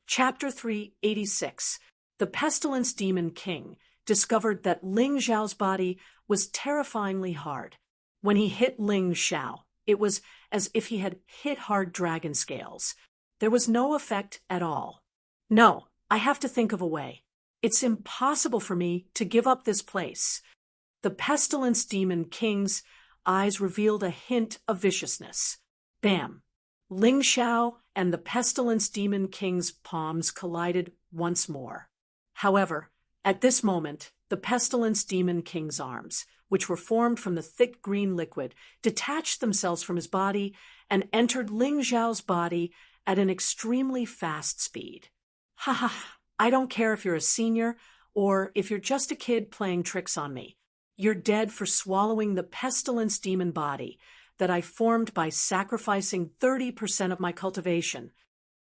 Chapter 386. The Pestilence Demon King discovered that Ling Xiao's body was terrifyingly hard. When he hit Ling Xiao, it was as if he had hit hard dragon scales. There was no effect at all. No, I have to think of a way. It's impossible for me to give up this place. The Pestilence Demon King's eyes revealed a hint of viciousness. Bam! Ling Xiao and the Pestilence Demon King's palms collided once more. However, at this moment, the Pestilence Demon King's arms, which were formed from the thick green liquid, detached themselves from his body and entered Ling Xiao's body at an extremely fast speed. Ha ha! I don't care if you're a senior or if you're just a kid playing tricks on me. You're dead for swallowing the Pestilence Demon body that I formed by sacrificing 30% of my cultivation.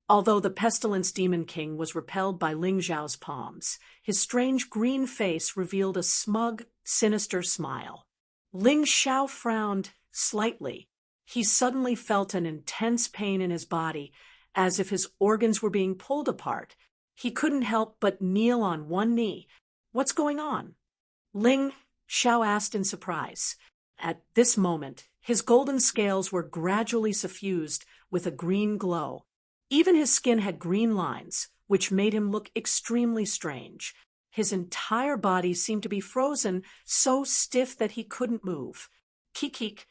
Although the Pestilence Demon King was repelled by Ling Xiao's palms, his strange green face revealed a smug, sinister smile. Ling Xiao frowned slightly. He suddenly felt an intense pain in his body, as if his organs were being pulled apart. He couldn't help but kneel on one knee. What's going on? Ling Xiao asked in surprise. At this moment, his golden scales were gradually suffused with a green glow. Even his skin had green lines, which made him look extremely strange. His entire body seemed to be frozen, so stiff that he couldn't move. Kik,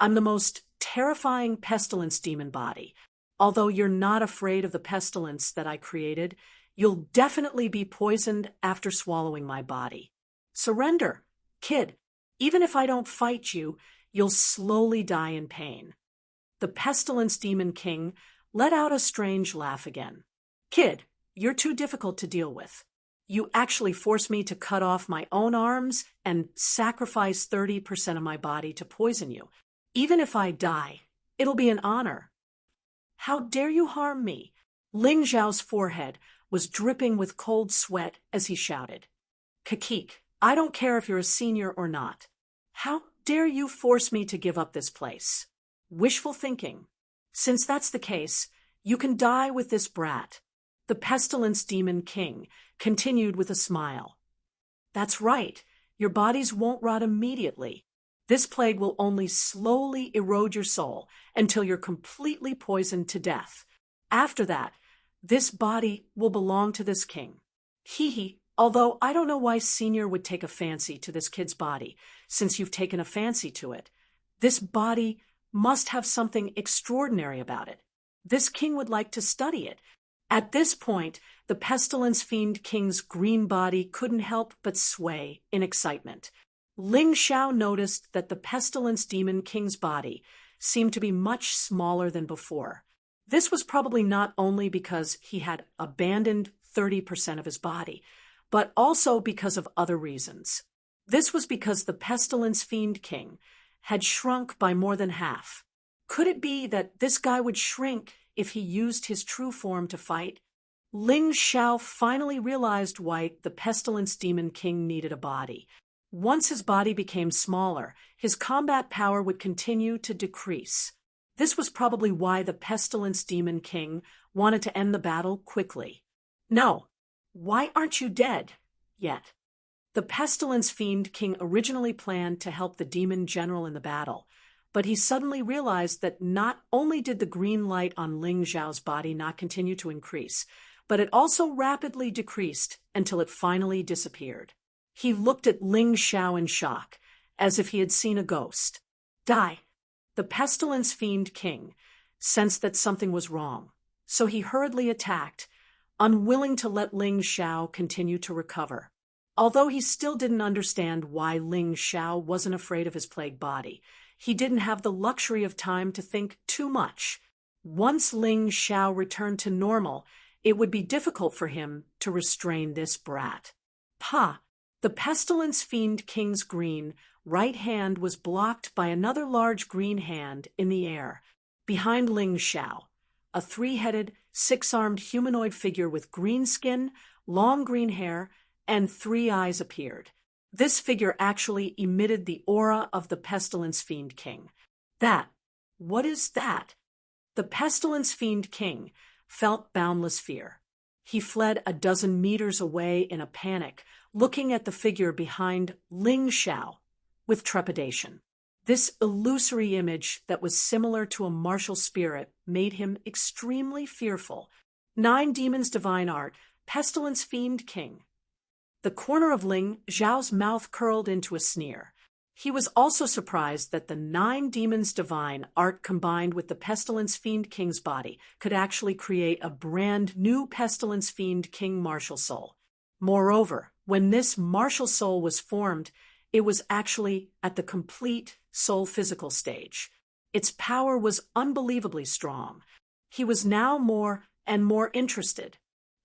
I'm the most terrifying pestilence demon body. Although you're not afraid of the pestilence that I created, you'll definitely be poisoned after swallowing my body. Surrender, kid. Even if I don't fight you, you'll slowly die in pain. The Pestilence Demon King let out a strange laugh again. Kid, you're too difficult to deal with. You actually forced me to cut off my own arms and sacrifice 30% of my body to poison you. Even if I die, it'll be an honor. How dare you harm me? Ling Xiao's forehead was dripping with cold sweat as he shouted. Kik, I don't care if you're a senior or not. How dare you force me to give up this place? Wishful thinking. Since that's the case, you can die with this brat. The Pestilence Demon King continued with a smile. That's right, your bodies won't rot immediately. This plague will only slowly erode your soul until you're completely poisoned to death. After that, this body will belong to this king. Hee, although I don't know why Senior would take a fancy to this kid's body, since you've taken a fancy to it. This body must have something extraordinary about it. This king would like to study it. At this point, the Pestilence Fiend King's green body couldn't help but sway in excitement. Ling Xiao noticed that the Pestilence Demon King's body seemed to be much smaller than before. This was probably not only because he had abandoned 30% of his body, but also because of other reasons. This was because the Pestilence Fiend King had shrunk by more than half. Could it be that this guy would shrink if he used his true form to fight? Ling Xiao finally realized why the Pestilence Demon King needed a body. Once his body became smaller, his combat power would continue to decrease. This was probably why the Pestilence Demon King wanted to end the battle quickly. No, why aren't you dead yet? The Pestilence Fiend King originally planned to help the demon general in the battle, but he suddenly realized that not only did the green light on Ling Xiao's body not continue to increase, but it also rapidly decreased until it finally disappeared. He looked at Ling Xiao in shock, as if he had seen a ghost. Die! The Pestilence Fiend King sensed that something was wrong, so he hurriedly attacked, unwilling to let Ling Xiao continue to recover. Although he still didn't understand why Ling Xiao wasn't afraid of his plague body, he didn't have the luxury of time to think too much. Once Ling Xiao returned to normal, it would be difficult for him to restrain this brat. Pa! The Pestilence Fiend King's green right hand was blocked by another large green hand in the air. Behind Ling Xiao, a three-headed, six-armed humanoid figure with green skin, long green hair, and 3 eyes appeared. This figure actually emitted the aura of the Pestilence Fiend King. What is that? The Pestilence Fiend King felt boundless fear. He fled a dozen meters away in a panic, looking at the figure behind Ling Xiao with trepidation. This illusory image that was similar to a martial spirit made him extremely fearful. 9 Demons Divine Art, Pestilence Fiend King. The corner of Ling Xiao's mouth curled into a sneer. He was also surprised that the 9 Demons Divine Art combined with the Pestilence Fiend King's body could actually create a brand new Pestilence Fiend King martial soul. Moreover, when this martial soul was formed, it was actually at the complete soul physical stage. Its power was unbelievably strong. He was now more and more interested.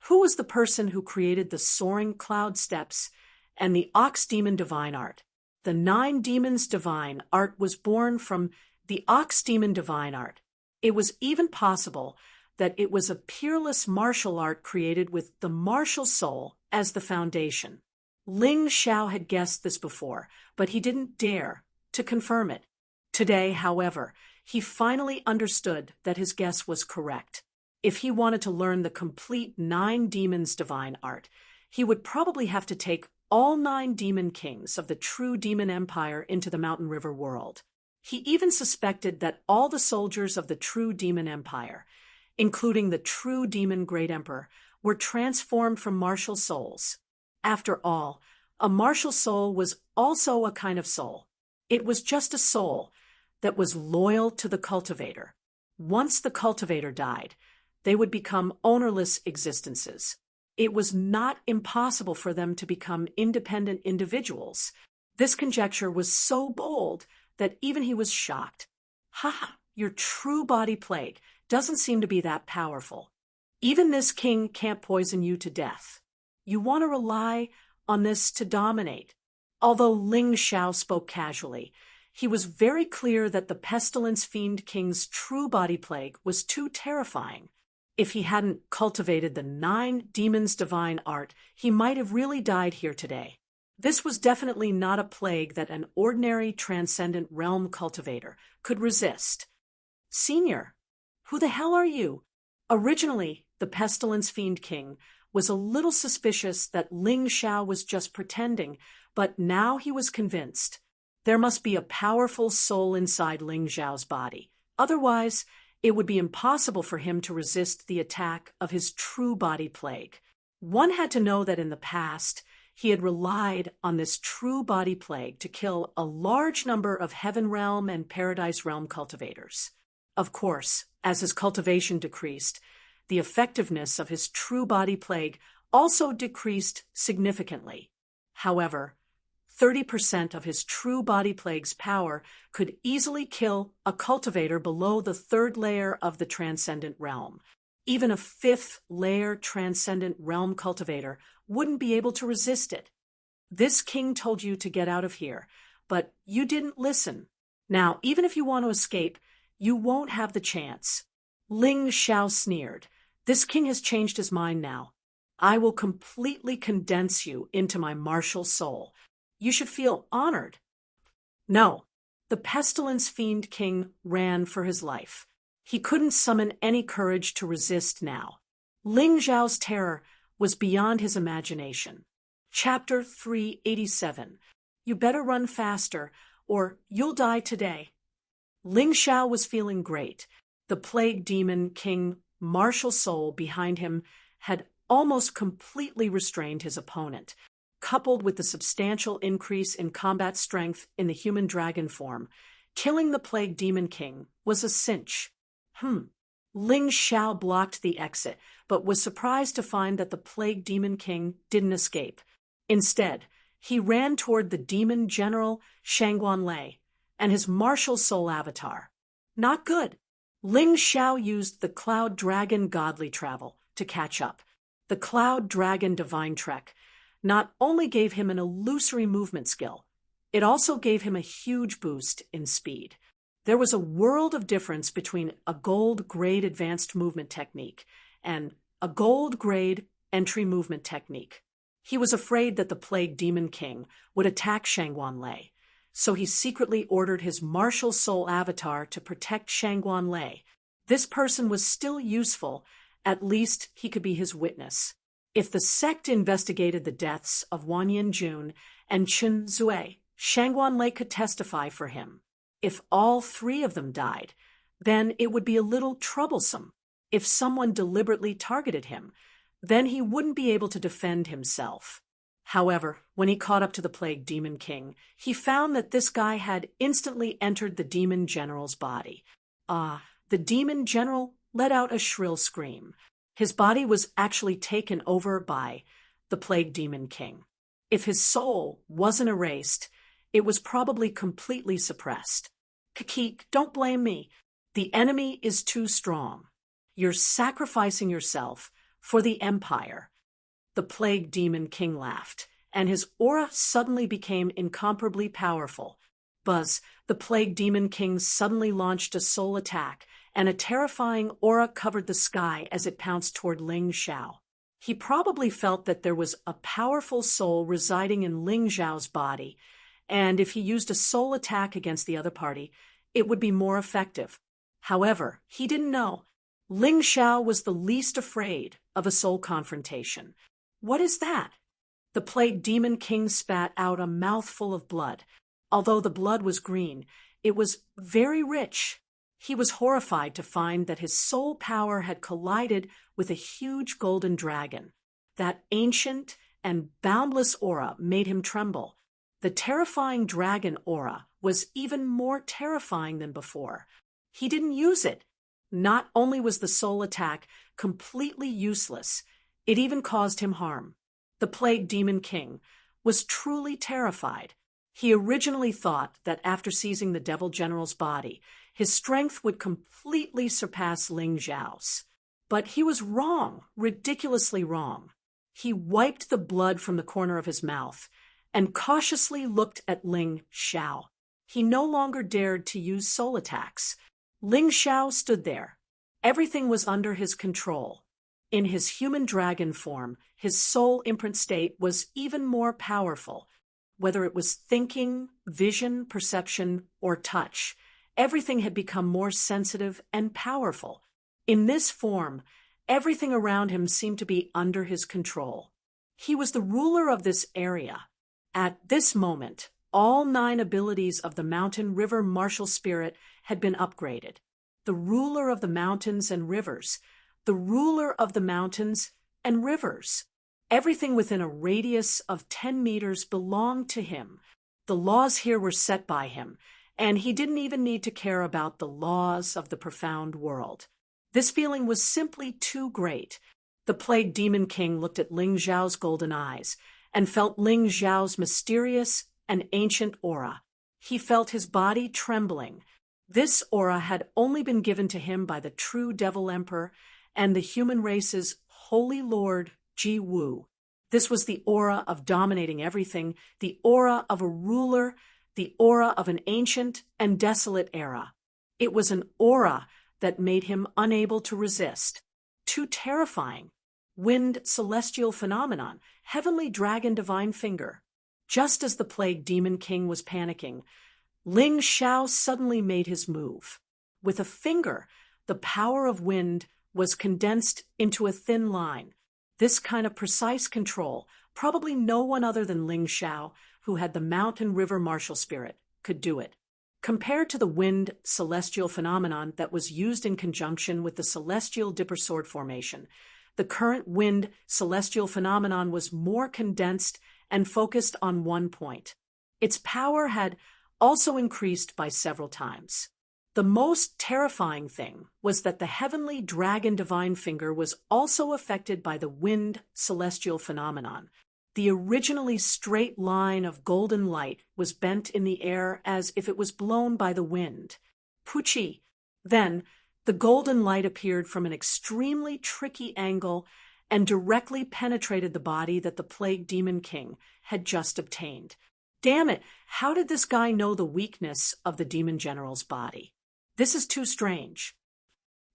Who was the person who created the soaring cloud steps and the Ox Demon Divine Art? The 9 Demons Divine Art was born from the Ox Demon Divine Art. It was even possible that it was a peerless martial art created with the martial soul as the foundation. Ling Xiao had guessed this before, but he didn't dare to confirm it. Today, however, he finally understood that his guess was correct. If he wanted to learn the complete 9 Demons Divine Art, he would probably have to take all 9 demon kings of the true demon empire into the Mountain River world. He even suspected that all the soldiers of the true demon empire, including the true demon great emperor, were transformed from martial souls. After all, a martial soul was also a kind of soul. It was just a soul that was loyal to the cultivator. Once the cultivator died, they would become ownerless existences. It was not impossible for them to become independent individuals. This conjecture was so bold that even he was shocked. Ha! Your true body plague doesn't seem to be that powerful. Even this king can't poison you to death. You want to rely on this to dominate. Although Ling Xiao spoke casually, he was very clear that the Pestilence Fiend King's true body plague was too terrifying. If he hadn't cultivated the 9 Demons Divine Art, he might have really died here today. This was definitely not a plague that an ordinary transcendent realm cultivator could resist. Senior, who the hell are you? Originally, the Pestilence Fiend King was a little suspicious that Ling Xiao was just pretending, but now he was convinced. There must be a powerful soul inside Ling Xiao's body. Otherwise, it would be impossible for him to resist the attack of his true body plague. One had to know that in the past, he had relied on this true body plague to kill a large number of Heaven Realm and Paradise Realm cultivators. Of course, as his cultivation decreased, the effectiveness of his true body plague also decreased significantly. However, 30% of his true body plague's power could easily kill a cultivator below the 3rd layer of the Transcendent Realm. Even a 5th layer Transcendent Realm cultivator wouldn't be able to resist it. This king told you to get out of here, but you didn't listen. Now, even if you want to escape, you won't have the chance. Ling Xiao sneered. This king has changed his mind now. I will completely condense you into my martial soul. You should feel honored. No, the Pestilence Fiend King ran for his life. He couldn't summon any courage to resist now. Ling Xiao's terror was beyond his imagination. Chapter 387. You better run faster, or you'll die today. Ling Xiao was feeling great. The Plague Demon King martial soul behind him had almost completely restrained his opponent. Coupled with the substantial increase in combat strength in the human dragon form, killing the Plague Demon King was a cinch. Ling Xiao blocked the exit, but was surprised to find that the Plague Demon King didn't escape. Instead, he ran toward the Demon General Shangguan Lei and his martial soul avatar. Not good. Ling Xiao used the Cloud Dragon Godly Travel to catch up. The Cloud Dragon Divine Trek not only gave him an illusory movement skill, it also gave him a huge boost in speed. There was a world of difference between a gold grade advanced movement technique and a gold grade entry movement technique. He was afraid that the Plague Demon King would attack Shangguan Lei, so he secretly ordered his martial soul avatar to protect Shangguan Lei. This person was still useful, at least he could be his witness. If the sect investigated the deaths of Wan Yin-jun and Chen Zui, Shangguan Lei could testify for him. If all three of them died, then it would be a little troublesome. If someone deliberately targeted him, then he wouldn't be able to defend himself. However, when he caught up to the Plague Demon King, he found that this guy had instantly entered the Demon General's body. The Demon General let out a shrill scream. His body was actually taken over by the Plague Demon King. If his soul wasn't erased, it was probably completely suppressed. Kakik, don't blame me. The enemy is too strong. You're sacrificing yourself for the Empire. The Plague Demon King laughed, and his aura suddenly became incomparably powerful. Buzz, the Plague Demon King suddenly launched a soul attack, and a terrifying aura covered the sky as it pounced toward Ling Xiao. He probably felt that there was a powerful soul residing in Ling Xiao's body, and if he used a soul attack against the other party, it would be more effective. However, he didn't know. Ling Xiao was the least afraid of a soul confrontation. What is that? The Plague Demon King spat out a mouthful of blood. Although the blood was green, it was very rich. He was horrified to find that his soul power had collided with a huge golden dragon. That ancient and boundless aura made him tremble. The terrifying dragon aura was even more terrifying than before. He didn't use it. Not only was the soul attack completely useless, it even caused him harm. The Plague Demon King was truly terrified. He originally thought that after seizing the Devil General's body, his strength would completely surpass Ling Xiao's. But he was wrong, ridiculously wrong. He wiped the blood from the corner of his mouth and cautiously looked at Ling Xiao. He no longer dared to use soul attacks. Ling Xiao stood there. Everything was under his control. In his human dragon form, his soul imprint state was even more powerful. Whether it was thinking, vision, perception, or touch, everything had become more sensitive and powerful. In this form, everything around him seemed to be under his control. He was the ruler of this area. At this moment, all 9 abilities of the Mountain River Martial Spirit had been upgraded. The ruler of the mountains and rivers. The ruler of the mountains and rivers. Everything within a radius of 10 meters belonged to him. The laws here were set by him, and he didn't even need to care about the laws of the profound world. This feeling was simply too great. The Plague Demon King looked at Ling Xiao's golden eyes and felt Ling Xiao's mysterious and ancient aura. He felt his body trembling. This aura had only been given to him by the true Devil Emperor and the human race's Holy Lord, Ji Wu. This was the aura of dominating everything, the aura of a ruler, the aura of an ancient and desolate era. It was an aura that made him unable to resist. Too terrifying. Wind celestial phenomenon, heavenly dragon divine finger. Just as the Plague Demon King was panicking, Ling Xiao suddenly made his move. With a finger, the power of wind was condensed into a thin line. This kind of precise control, probably no one other than Ling Xiao, who had the Mountain River Martial Spirit, could do it. Compared to the wind celestial phenomenon that was used in conjunction with the celestial dipper sword formation, the current wind celestial phenomenon was more condensed and focused on one point. Its power had also increased by several times. The most terrifying thing was that the heavenly dragon divine finger was also affected by the wind celestial phenomenon. The originally straight line of golden light was bent in the air as if it was blown by the wind. Puchi! Then, the golden light appeared from an extremely tricky angle and directly penetrated the body that the Plague Demon King had just obtained. Damn it, how did this guy know the weakness of the Demon General's body? This is too strange.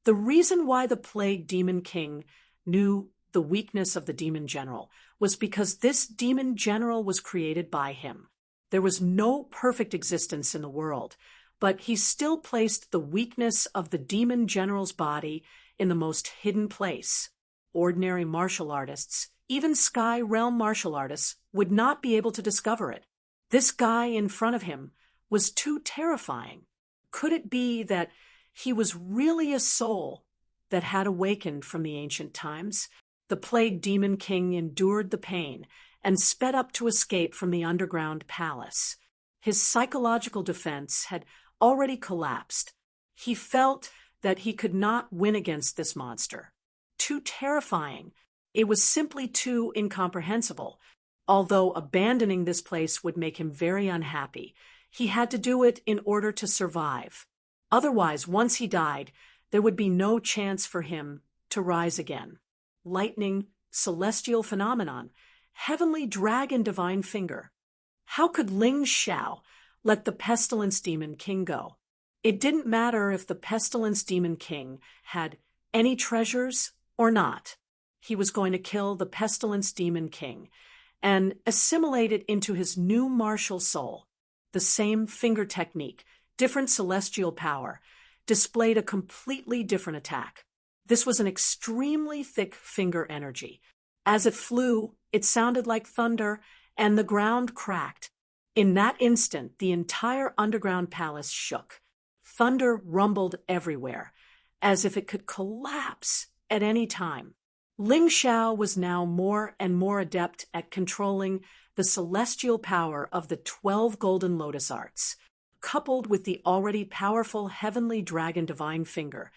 The reason why the Plague Demon King knew the weakness of the Demon General was because this Demon General was created by him. There was no perfect existence in the world, but he still placed the weakness of the Demon General's body in the most hidden place. ordinary martial artists, even Sky Realm martial artists, would not be able to discover it. This guy in front of him was too terrifying. Could it be that he was really a soul that had awakened from the ancient times? The Plague Demon King endured the pain and sped up to escape from the underground palace. His psychological defense had already collapsed. He felt that he could not win against this monster. Too terrifying. It was simply too incomprehensible. Although abandoning this place would make him very unhappy, he had to do it in order to survive. Otherwise, once he died, there would be no chance for him to rise again. Lightning, celestial phenomenon, heavenly dragon divine finger. How could Ling Xiao let the Pestilence Demon King go? It didn't matter if the Pestilence Demon King had any treasures or not. He was going to kill the Pestilence Demon King and assimilate it into his new martial soul. The same finger technique, different celestial power, displayed a completely different attack. This was an extremely thick finger energy. As it flew, it sounded like thunder, and the ground cracked. In that instant, the entire underground palace shook. Thunder rumbled everywhere, as if it could collapse at any time. Ling Xiao was now more and more adept at controlling the celestial power of the 12 Golden Lotus Arts. Coupled with the already powerful Heavenly Dragon Divine Finger,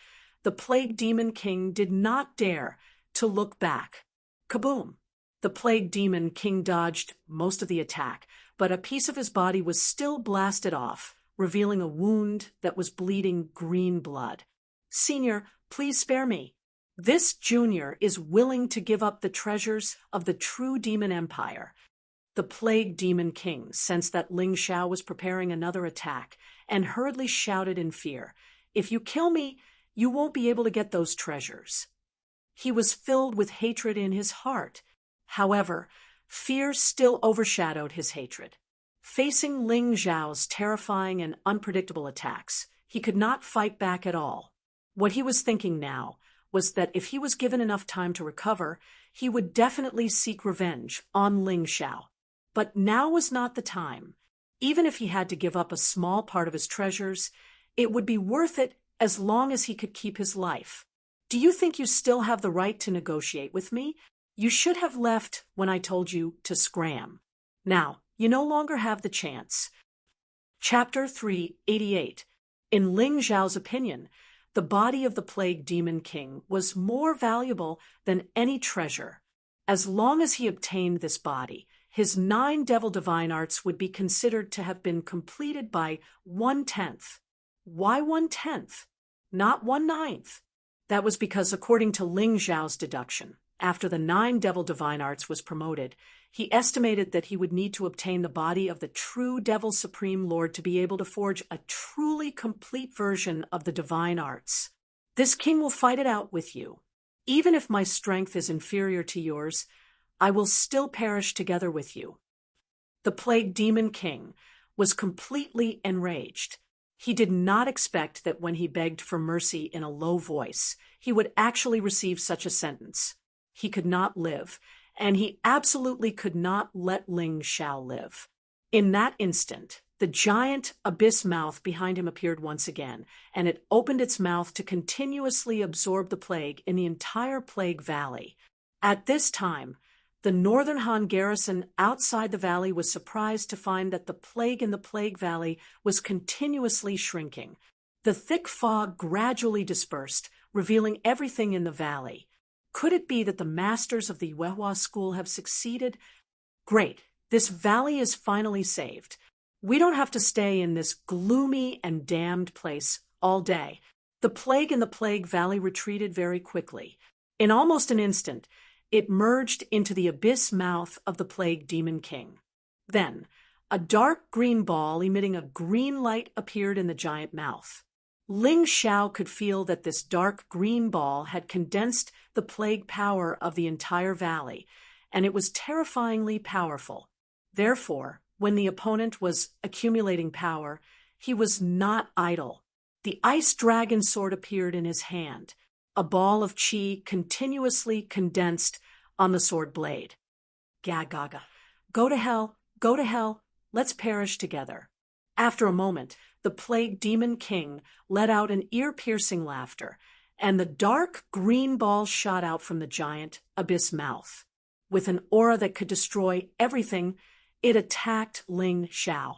the Plague Demon King did not dare to look back. Kaboom! The Plague Demon King dodged most of the attack, but a piece of his body was still blasted off, revealing a wound that was bleeding green blood. "Senior, please spare me. This junior is willing to give up the treasures of the true demon empire." The Plague Demon King sensed that Ling Xiao was preparing another attack and hurriedly shouted in fear, "If you kill me, you won't be able to get those treasures." He was filled with hatred in his heart. However, fear still overshadowed his hatred. Facing Ling Xiao's terrifying and unpredictable attacks, he could not fight back at all. What he was thinking now was that if he was given enough time to recover, he would definitely seek revenge on Ling Xiao. But now was not the time. Even if he had to give up a small part of his treasures, it would be worth it as long as he could keep his life. "Do you think you still have the right to negotiate with me? You should have left when I told you to scram. Now, you no longer have the chance." Chapter 388. In Ling Xiao's opinion, the body of the Plague Demon King was more valuable than any treasure. As long as he obtained this body, his 9 Devil Divine Arts would be considered to have been completed by 1/10. Why 1/10? Not 1/9? That was because, according to Ling Xiao's deduction, after the 9 Devil Divine Arts was promoted, he estimated that he would need to obtain the body of the true Devil Supreme Lord to be able to forge a truly complete version of the Divine Arts. "This king will fight it out with you. Even if my strength is inferior to yours, I will still perish together with you." The Plague Demon King was completely enraged. He did not expect that when he begged for mercy in a low voice, he would actually receive such a sentence. He could not live, and he absolutely could not let Ling Xiao live. In that instant, the giant abyss mouth behind him appeared once again, and it opened its mouth to continuously absorb the plague in the entire Plague Valley. At this time, the Northern Han garrison outside the valley was surprised to find that the plague in the Plague Valley was continuously shrinking. The thick fog gradually dispersed, revealing everything in the valley. Could it be that the masters of the Yuehua school have succeeded? Great, this valley is finally saved. We don't have to stay in this gloomy and damned place all day. The plague in the Plague Valley retreated very quickly. In almost an instant, it merged into the abyss mouth of the Plague Demon King. Then, a dark green ball emitting a green light appeared in the giant mouth. Ling Xiao could feel that this dark green ball had condensed the plague power of the entire valley, and it was terrifyingly powerful. Therefore, when the opponent was accumulating power, he was not idle. The ice dragon sword appeared in his hand. a ball of qi continuously condensed on the sword blade. Gaga. Go to hell, let's perish together. After a moment, the plague demon king let out an ear-piercing laughter, and the dark green ball shot out from the giant abyss mouth. With an aura that could destroy everything, it attacked Ling Xiao.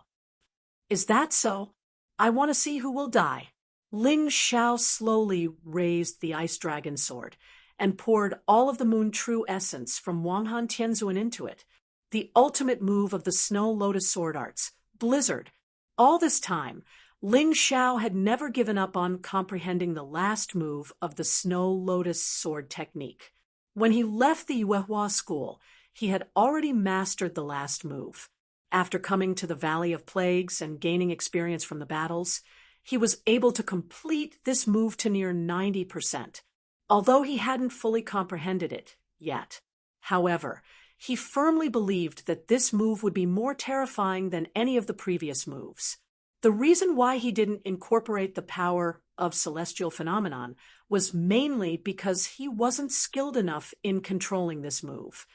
Is that so? I want to see who will die. Ling Xiao slowly raised the ice dragon sword and poured all of the moon true essence from Wanghan Tianzuan into it, the ultimate move of the Snow Lotus sword arts, Blizzard. All this time, Ling Xiao had never given up on comprehending the last move of the Snow Lotus sword technique. When he left the Yuehua school, he had already mastered the last move. After coming to the Valley of Plagues and gaining experience from the battles, he was able to complete this move to near 90%, although he hadn't fully comprehended it yet. However, he firmly believed that this move would be more terrifying than any of the previous moves. The reason why he didn't incorporate the power of celestial phenomenon was mainly because he wasn't skilled enough in controlling this move.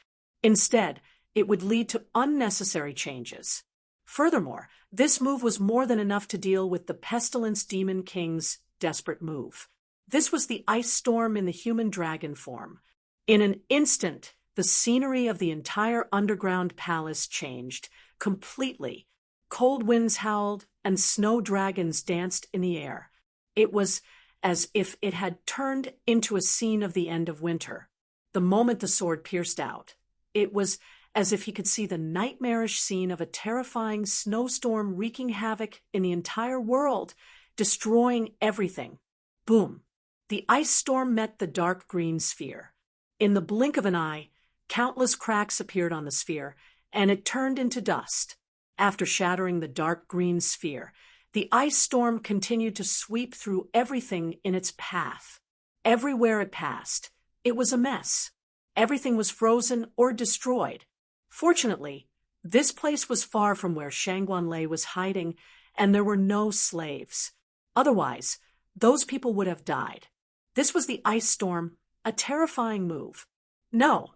Instead, it would lead to unnecessary changes. Furthermore, this move was more than enough to deal with the Pestilence Demon King's desperate move. This was the ice storm in the human dragon form. In an instant, the scenery of the entire underground palace changed completely. Cold winds howled, and snow dragons danced in the air. It was as if it had turned into a scene of the end of winter. The moment the sword pierced out, it was as if he could see the nightmarish scene of a terrifying snowstorm wreaking havoc in the entire world, destroying everything. Boom! The ice storm met the dark green sphere. In the blink of an eye, countless cracks appeared on the sphere, and it turned into dust. After shattering the dark green sphere, the ice storm continued to sweep through everything in its path. Everywhere it passed, it was a mess. Everything was frozen or destroyed. Fortunately, this place was far from where Shangguan Lei was hiding, and there were no slaves. Otherwise, those people would have died. This was the ice storm, a terrifying move. No,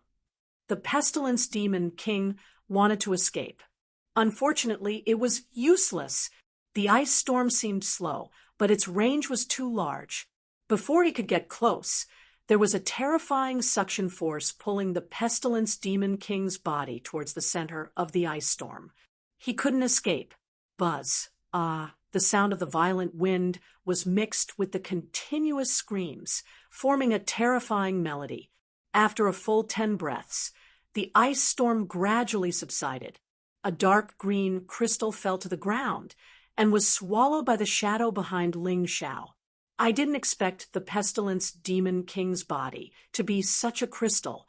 the Pestilence Demon King wanted to escape. Unfortunately, it was useless. The ice storm seemed slow, but its range was too large. Before he could get close, there was a terrifying suction force pulling the Pestilence Demon King's body towards the center of the ice storm. He couldn't escape. Buzz, the sound of the violent wind was mixed with the continuous screams, forming a terrifying melody. After a full 10 breaths, the ice storm gradually subsided. A dark green crystal fell to the ground and was swallowed by the shadow behind Ling Xiao. I didn't expect the Pestilence Demon King's body to be such a crystal.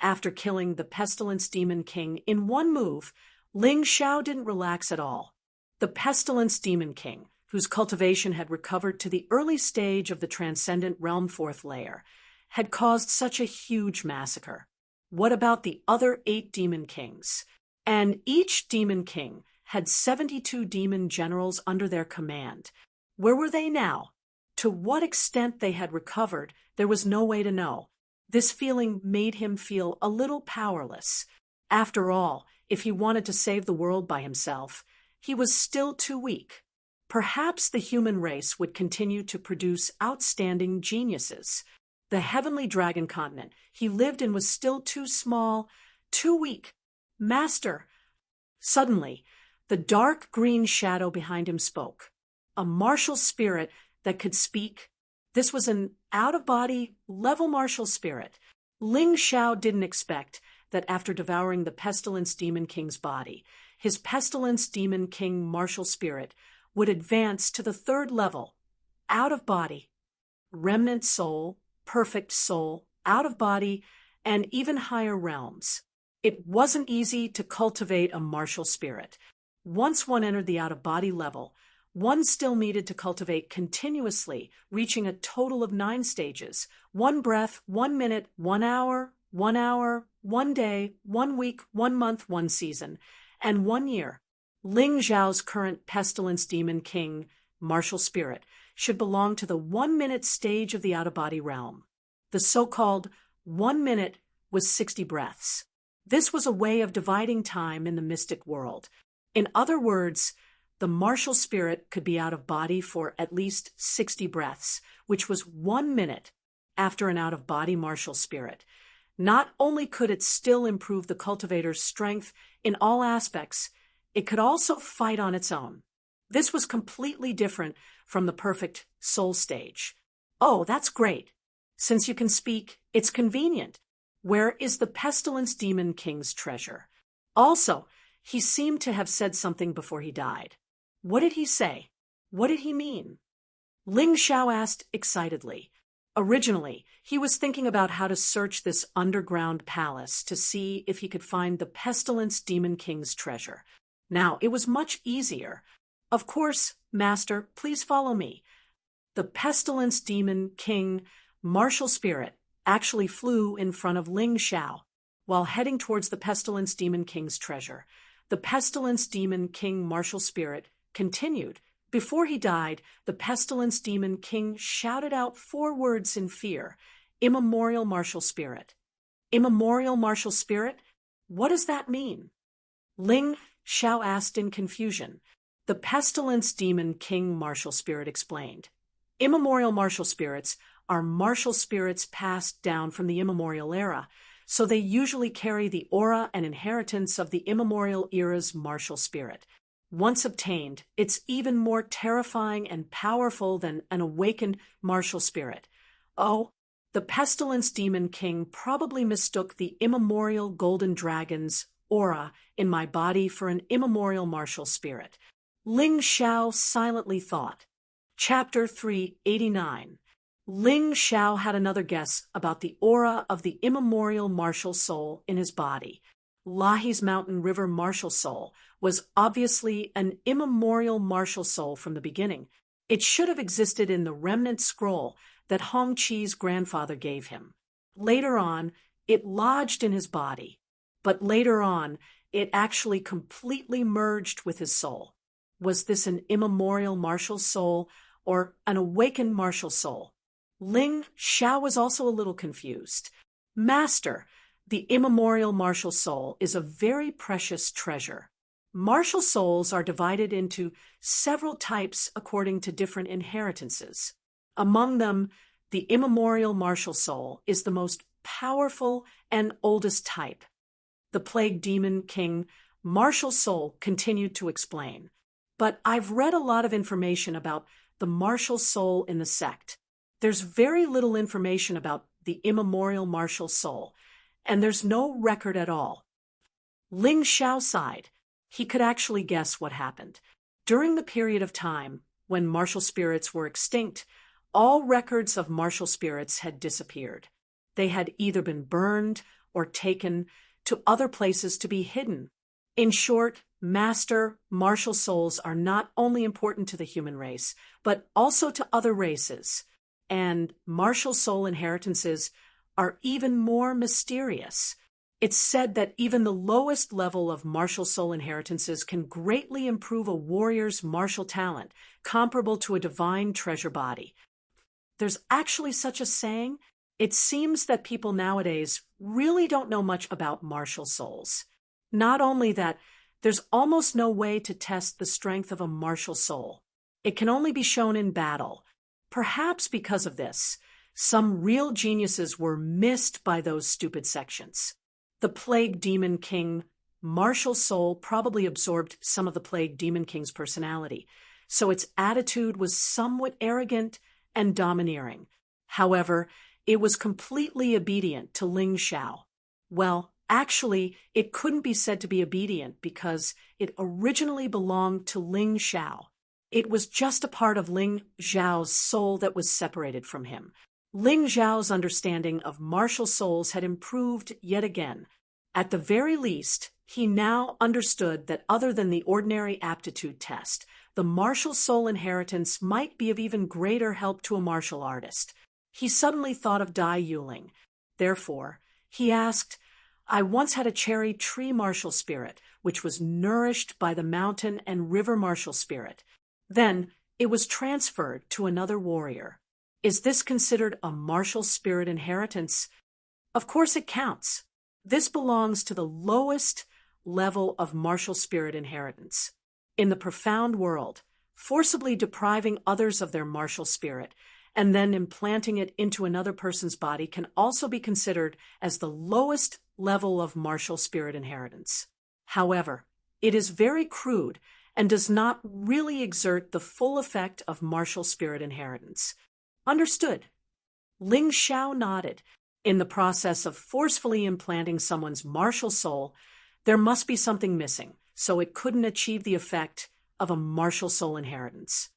After killing the Pestilence Demon King in one move, Ling Xiao didn't relax at all. The Pestilence Demon King, whose cultivation had recovered to the early stage of the Transcendent Realm 4th layer, had caused such a huge massacre. What about the other 8 Demon Kings? And each Demon King had 72 demon generals under their command. Where were they now? To what extent they had recovered, there was no way to know. This feeling made him feel a little powerless. After all, if he wanted to save the world by himself, he was still too weak. Perhaps the human race would continue to produce outstanding geniuses. The heavenly dragon continent he lived in was still too small, too weak. Master! Suddenly, the dark green shadow behind him spoke. A martial spirit that could speak. This was an out-of-body, level martial spirit. Ling Xiao didn't expect that after devouring the Pestilence Demon King's body, his Pestilence Demon King martial spirit would advance to the 3rd level, out-of-body, remnant soul, perfect soul, out-of-body, and even higher realms. It wasn't easy to cultivate a martial spirit. Once one entered the out-of-body level, one still needed to cultivate continuously, reaching a total of 9 stages. 1 breath, 1 minute, 1 hour, 1 day, 1 week, 1 month, 1 season, and 1 year. Ling Zhao's current Pestilence Demon King martial spirit should belong to the 1-minute stage of the out-of-body realm. The so-called 1 minute was 60 breaths. This was a way of dividing time in the mystic world. In other words, the martial spirit could be out of body for at least 60 breaths, which was 1 minute after an out-of-body martial spirit. Not only could it still improve the cultivator's strength in all aspects, it could also fight on its own. This was completely different from the perfect soul stage. Oh, that's great. Since you can speak, it's convenient. Where is the pestilence demon king's treasure? Also, he seemed to have said something before he died. What did he say? What did he mean? Ling Xiao asked excitedly. Originally, he was thinking about how to search this underground palace to see if he could find the pestilence demon king's treasure. Now, it was much easier. Of course, Master, please follow me. The pestilence demon king, martial spirit, actually flew in front of Ling Xiao while heading towards the pestilence demon king's treasure. The pestilence demon king martial spirit continued. Before he died, the pestilence demon king shouted out 4 words in fear. Immemorial martial spirit. Immemorial martial spirit? What does that mean? Ling Xiao asked in confusion. The pestilence demon king martial spirit explained. Immemorial martial spirits are martial spirits passed down from the immemorial era, so they usually carry the aura and inheritance of the immemorial era's martial spirit. Once obtained, it's even more terrifying and powerful than an awakened martial spirit. Oh, the pestilence demon king probably mistook the immemorial golden dragon's aura in my body for an immemorial martial spirit. Ling Xiao silently thought. Chapter 389. Ling Xiao had another guess about the aura of the immemorial martial soul in his body. Lahi's Mountain River martial soul was obviously an immemorial martial soul from the beginning. It should have existed in the remnant scroll that Hong Qi's grandfather gave him. Later on, it lodged in his body, but later on, it actually completely merged with his soul. Was this an immemorial martial soul or an awakened martial soul? Ling Xiao was also a little confused. Master, the immemorial martial soul is a very precious treasure. Martial souls are divided into several types according to different inheritances. Among them, the immemorial martial soul is the most powerful and oldest type. The plague demon king martial soul continued to explain. But I've read a lot of information about the martial soul in the sect. There's very little information about the immemorial martial soul, and there's no record at all. Ling Xiao sighed. He could actually guess what happened. During the period of time when martial spirits were extinct, all records of martial spirits had disappeared. They had either been burned or taken to other places to be hidden. In short, master martial souls are not only important to the human race, but also to other races. And martial soul inheritances are even more mysterious. It's said that even the lowest level of martial soul inheritances can greatly improve a warrior's martial talent, comparable to a divine treasure body. There's actually such a saying. It seems that people nowadays really don't know much about martial souls. Not only that, there's almost no way to test the strength of a martial soul. It can only be shown in battle. Perhaps because of this, some real geniuses were missed by those stupid sections. The Plague Demon King martial soul probably absorbed some of the Plague Demon King's personality, so its attitude was somewhat arrogant and domineering. However, it was completely obedient to Ling Xiao. Well, actually, it couldn't be said to be obedient because it originally belonged to Ling Xiao. It was just a part of Ling Xiao's soul that was separated from him. Ling Xiao's understanding of martial souls had improved yet again. At the very least, he now understood that other than the ordinary aptitude test, the martial soul inheritance might be of even greater help to a martial artist. He suddenly thought of Dai Yuling. Therefore, he asked, I once had a cherry tree martial spirit, which was nourished by the mountain and river martial spirit. Then, it was transferred to another warrior. Is this considered a martial spirit inheritance? Of course it counts. This belongs to the lowest level of martial spirit inheritance. In the profound world, forcibly depriving others of their martial spirit and then implanting it into another person's body can also be considered as the lowest level of martial spirit inheritance. However, it is very crude and does not really exert the full effect of martial spirit inheritance. Understood. Ling Xiao nodded. In the process of forcefully implanting someone's martial soul, there must be something missing, so it couldn't achieve the effect of a martial soul inheritance.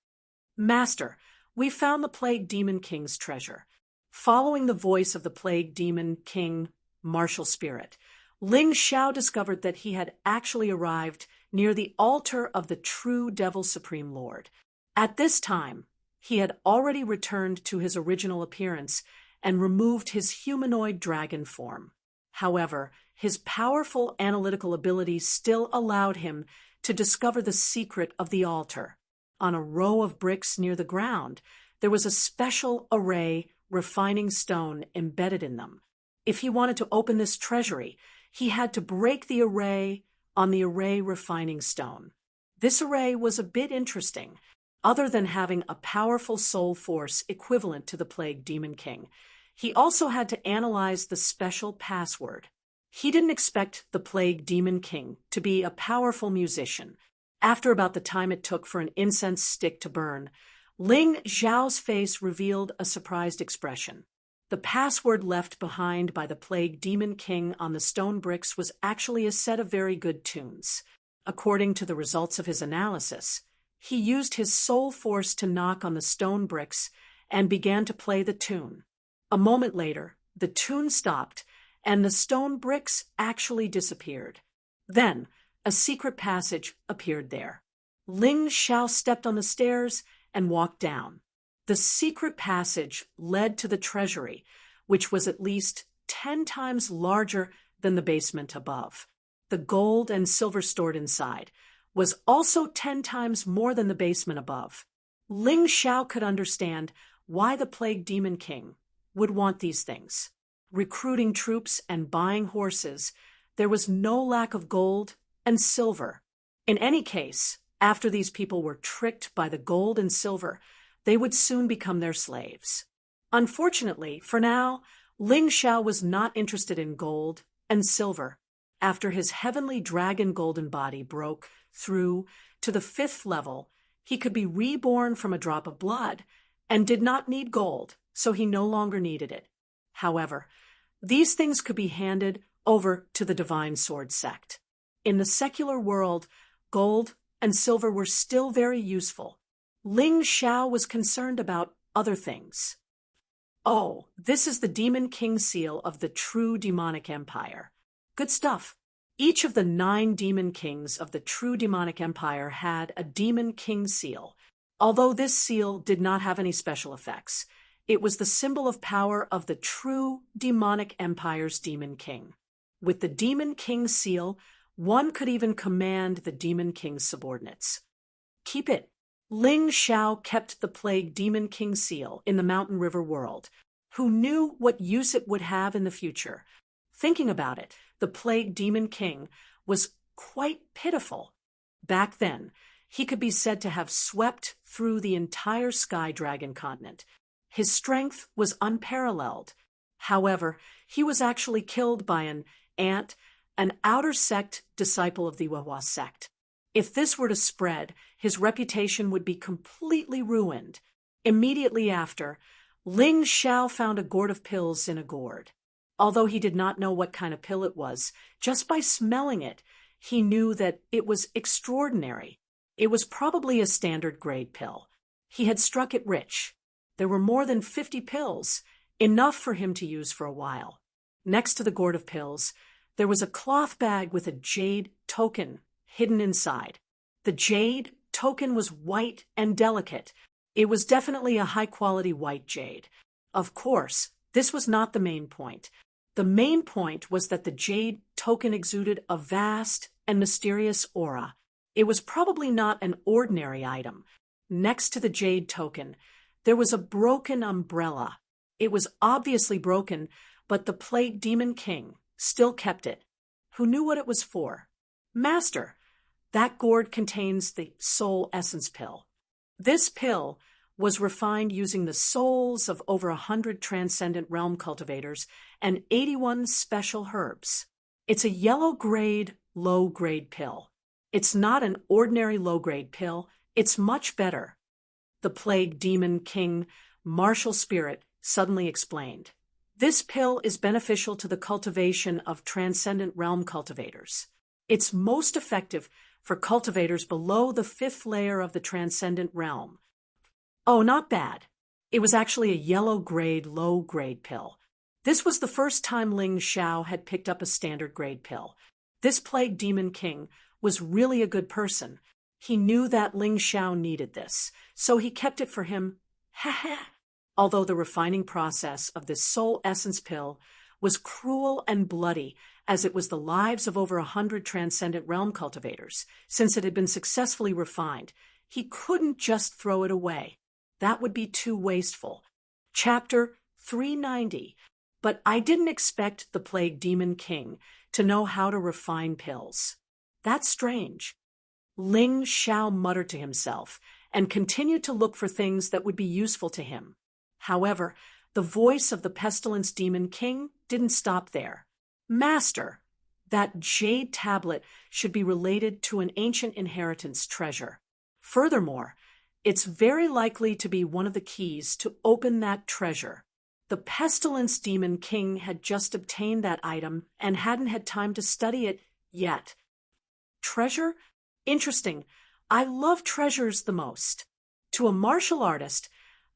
Master, we found the Plague Demon King's treasure. Following the voice of the Plague Demon King, martial spirit, Ling Xiao discovered that he had actually arrived near the altar of the true Devil Supreme Lord. At this time, he had already returned to his original appearance and removed his humanoid dragon form. However, his powerful analytical abilities still allowed him to discover the secret of the altar. On a row of bricks near the ground, there was a special array refining stone embedded in them. If he wanted to open this treasury, he had to break the array on the array refining stone. This array was a bit interesting. Other than having a powerful soul force equivalent to the Plague Demon King, he also had to analyze the special password. He didn't expect the Plague Demon King to be a powerful musician. After about the time it took for an incense stick to burn, Ling Xiao's face revealed a surprised expression. The password left behind by the Plague Demon King on the stone bricks was actually a set of very good tunes. According to the results of his analysis, he used his soul force to knock on the stone bricks and began to play the tune. A moment later, the tune stopped, and the stone bricks actually disappeared. Then, a secret passage appeared there. Ling Xiao stepped on the stairs and walked down. The secret passage led to the treasury, which was at least 10 times larger than the basement above. The gold and silver stored inside was also 10 times more than the basement above. Ling Xiao could understand why the Plague Demon King would want these things. Recruiting troops and buying horses, there was no lack of gold and silver. In any case, after these people were tricked by the gold and silver, they would soon become their slaves. Unfortunately, for now, Ling Xiao was not interested in gold and silver. After his heavenly dragon golden body broke through to the 5th level, he could be reborn from a drop of blood and did not need gold, so he no longer needed it. However, these things could be handed over to the Divine Sword sect. In the secular world, gold and silver were still very useful. Ling Xiao was concerned about other things. Oh, this is the Demon King seal of the true demonic empire. Good stuff. Each of the 9 demon kings of the true demonic empire had a Demon King seal. Although this seal did not have any special effects, it was the symbol of power of the true demonic empire's Demon King. With the Demon King seal, one could even command the Demon King's subordinates. Keep it. Ling Xiao kept the Plague Demon King seal in the Mountain River world. Who knew what use it would have in the future? Thinking about it, the Plague Demon King was quite pitiful. Back then, he could be said to have swept through the entire Sky Dragon continent. His strength was unparalleled. However, he was actually killed by an ant, an outer sect disciple of the Wawa sect. If this were to spread, his reputation would be completely ruined. Immediately after, Ling Xiao found a gourd of pills in a gourd. Although he did not know what kind of pill it was, just by smelling it, he knew that it was extraordinary. It was probably a standard grade pill. He had struck it rich. There were more than 50 pills, enough for him to use for a while. Next to the gourd of pills, there was a cloth bag with a jade token hidden inside. The jade token was white and delicate. It was definitely a high-quality white jade. Of course, this was not the main point. The main point was that the jade token exuded a vast and mysterious aura. It was probably not an ordinary item. Next to the jade token, there was a broken umbrella. It was obviously broken, but the Plague Demon King still kept it. Who knew what it was for? Master, that gourd contains the soul essence pill. This pill was refined using the souls of over 100 transcendent realm cultivators and 81 special herbs. It's a yellow-grade, low-grade pill. It's not an ordinary low-grade pill. It's much better. The Plague Demon King, martial spirit, suddenly explained. This pill is beneficial to the cultivation of transcendent realm cultivators. It's most effective for cultivators below the 5th layer of the transcendent realm. Oh, not bad. It was actually a yellow-grade, low-grade pill. This was the first time Ling Xiao had picked up a standard-grade pill. This Plague Demon King was really a good person. He knew that Ling Xiao needed this, so he kept it for him. Ha ha! Although the refining process of this soul essence pill was cruel and bloody, as it was the lives of over 100 transcendent realm cultivators, since it had been successfully refined, he couldn't just throw it away. That would be too wasteful. Chapter 390. But I didn't expect the Plague Demon King to know how to refine pills. That's strange. Ling Xiao muttered to himself and continued to look for things that would be useful to him. However, the voice of the Pestilence Demon King didn't stop there. Master, that jade tablet should be related to an ancient inheritance treasure. Furthermore, it's very likely to be one of the keys to open that treasure. The Pestilence Demon King had just obtained that item and hadn't had time to study it yet. Treasure? Interesting. I love treasures the most. To a martial artist,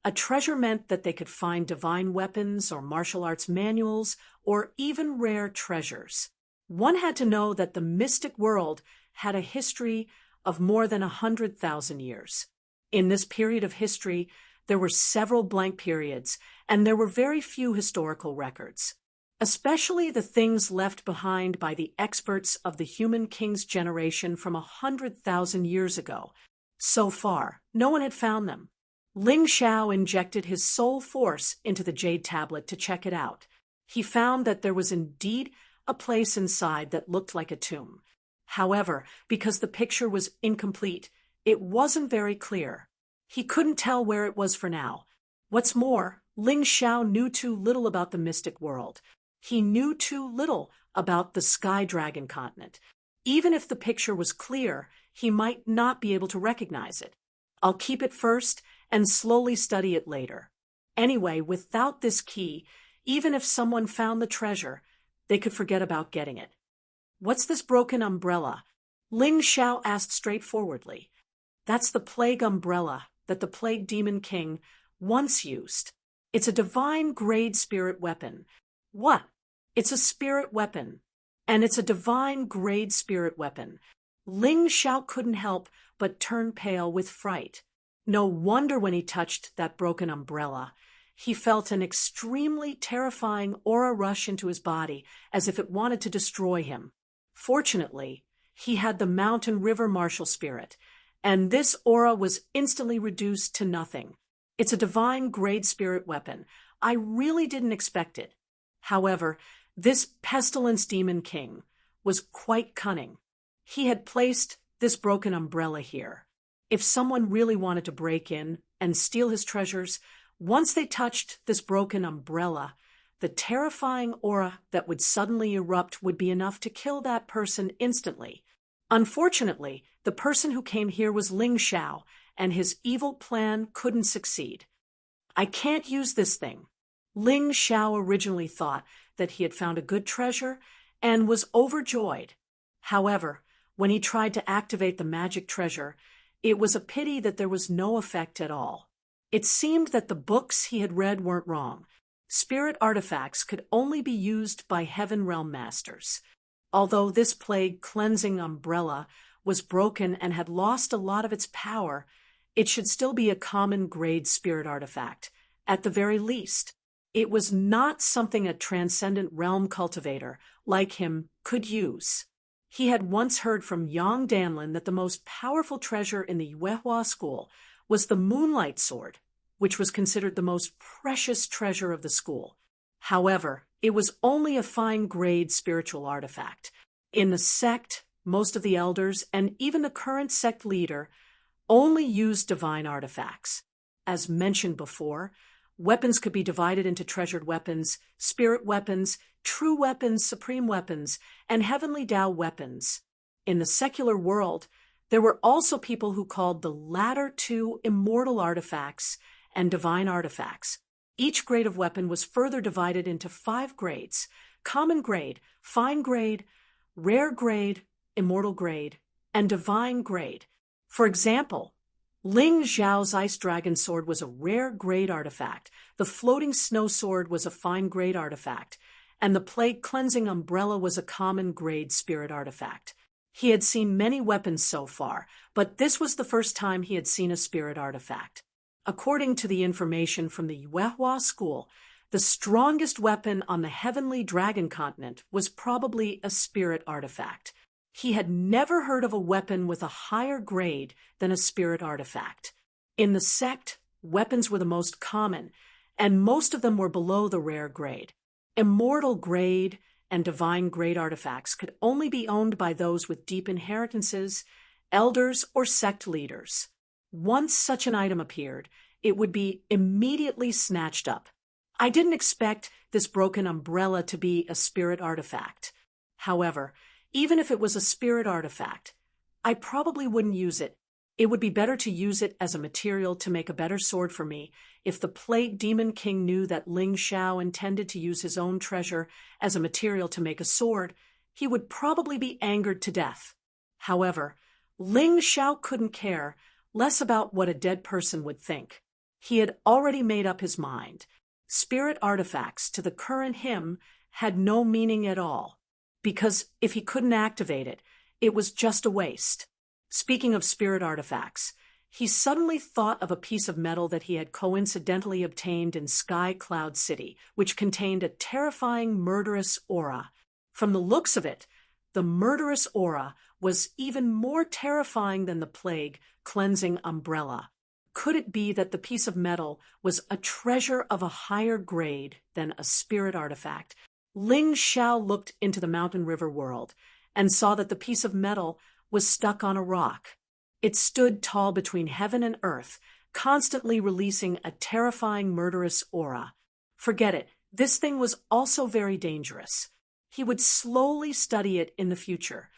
a treasure meant that they could find divine weapons or martial arts manuals or even rare treasures. One had to know that the mystic world had a history of more than 100,000 years. In this period of history, there were several blank periods, and there were very few historical records. Especially the things left behind by the experts of the Human King's generation from 100,000 years ago. So far, no one had found them. Ling Xiao injected his soul force into the jade tablet to check it out. He found that there was indeed a place inside that looked like a tomb. However, because the picture was incomplete, it wasn't very clear. He couldn't tell where it was for now. What's more, Ling Xiao knew too little about the mystic world. He knew too little about the Sky Dragon continent. Even if the picture was clear, he might not be able to recognize it. I'll keep it first and slowly study it later. Anyway, without this key, even if someone found the treasure, they could forget about getting it. What's this broken umbrella? Ling Xiao asked straightforwardly. That's the plague umbrella that the Plague Demon King once used. It's a divine grade spirit weapon. What? It's a spirit weapon. And it's a divine grade spirit weapon. Ling Xiao couldn't help but turn pale with fright. No wonder when he touched that broken umbrella, he felt an extremely terrifying aura rush into his body, as if it wanted to destroy him. Fortunately, he had the mountain river martial spirit, and this aura was instantly reduced to nothing. It's a divine grade spirit weapon. I really didn't expect it. However, this Pestilence Demon King was quite cunning. He had placed this broken umbrella here. If someone really wanted to break in and steal his treasures, once they touched this broken umbrella, the terrifying aura that would suddenly erupt would be enough to kill that person instantly. Unfortunately, the person who came here was Ling Xiao, and his evil plan couldn't succeed. I can't use this thing. Ling Xiao originally thought that he had found a good treasure and was overjoyed. However, when he tried to activate the magic treasure, it was a pity that there was no effect at all. It seemed that the books he had read weren't wrong. Spirit artifacts could only be used by Heaven Realm Masters. Although this plague cleansing umbrella was broken and had lost a lot of its power, it should still be a common grade spirit artifact, at the very least. It was not something a transcendent realm cultivator like him could use. He had once heard from Yang Danlin that the most powerful treasure in the Yuehua school was the Moonlight Sword, which was considered the most precious treasure of the school. However, it was only a fine-grade spiritual artifact. In the sect, most of the elders, and even the current sect leader, only used divine artifacts. As mentioned before, weapons could be divided into treasured weapons, spirit weapons, true weapons, supreme weapons, and heavenly Tao weapons. In the secular world, there were also people who called the latter two immortal artifacts and divine artifacts. Each grade of weapon was further divided into 5 grades: common grade, fine grade, rare grade, immortal grade, and divine grade. For example, Ling Zhao's Ice Dragon Sword was a rare grade artifact, the Floating Snow Sword was a fine grade artifact, and the Plague Cleansing Umbrella was a common grade spirit artifact. He had seen many weapons so far, but this was the first time he had seen a spirit artifact. According to the information from the Yuehua school, the strongest weapon on the Heavenly Dragon continent was probably a spirit artifact. He had never heard of a weapon with a higher grade than a spirit artifact. In the sect, weapons were the most common, and most of them were below the rare grade. Immortal grade and divine grade artifacts could only be owned by those with deep inheritances, elders, or sect leaders. Once such an item appeared, it would be immediately snatched up. I didn't expect this broken umbrella to be a spirit artifact. However, even if it was a spirit artifact, I probably wouldn't use it. It would be better to use it as a material to make a better sword for me. If the Plague Demon King knew that Ling Xiao intended to use his own treasure as a material to make a sword, he would probably be angered to death. However, Ling Xiao couldn't care less about what a dead person would think. He had already made up his mind. Spirit artifacts, to the current him, had no meaning at all, because if he couldn't activate it, it was just a waste. Speaking of spirit artifacts, he suddenly thought of a piece of metal that he had coincidentally obtained in Sky Cloud City, which contained a terrifying murderous aura. From the looks of it, the murderous aura was even more terrifying than the plague cleansing umbrella. Could it be that the piece of metal was a treasure of a higher grade than a spirit artifact? Ling Xiao looked into the mountain river world and saw that the piece of metal was stuck on a rock. It stood tall between heaven and earth, constantly releasing a terrifying murderous aura. Forget it, this thing was also very dangerous. He would slowly study it in the future.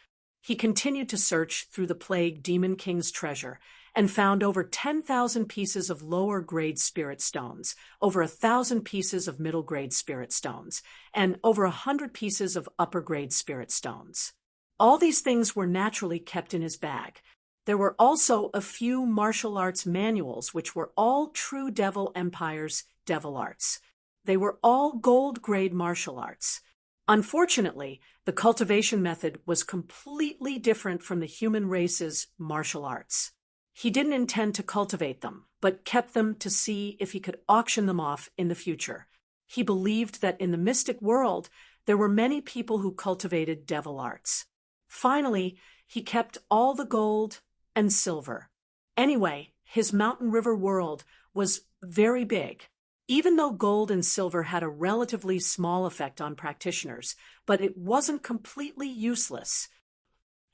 He continued to search through the Plague Demon King's treasure and found over 10,000 pieces of lower-grade spirit stones, over 1,000 pieces of middle-grade spirit stones, and over 100 pieces of upper-grade spirit stones. All these things were naturally kept in his bag. There were also a few martial arts manuals, which were all true Devil Empire's devil arts. They were all gold-grade martial arts. Unfortunately, the cultivation method was completely different from the human race's martial arts. He didn't intend to cultivate them, but kept them to see if he could auction them off in the future. He believed that in the mystic world, there were many people who cultivated devil arts. Finally, he kept all the gold and silver. Anyway, his mountain river world was very big. Even though gold and silver had a relatively small effect on practitioners, but it wasn't completely useless.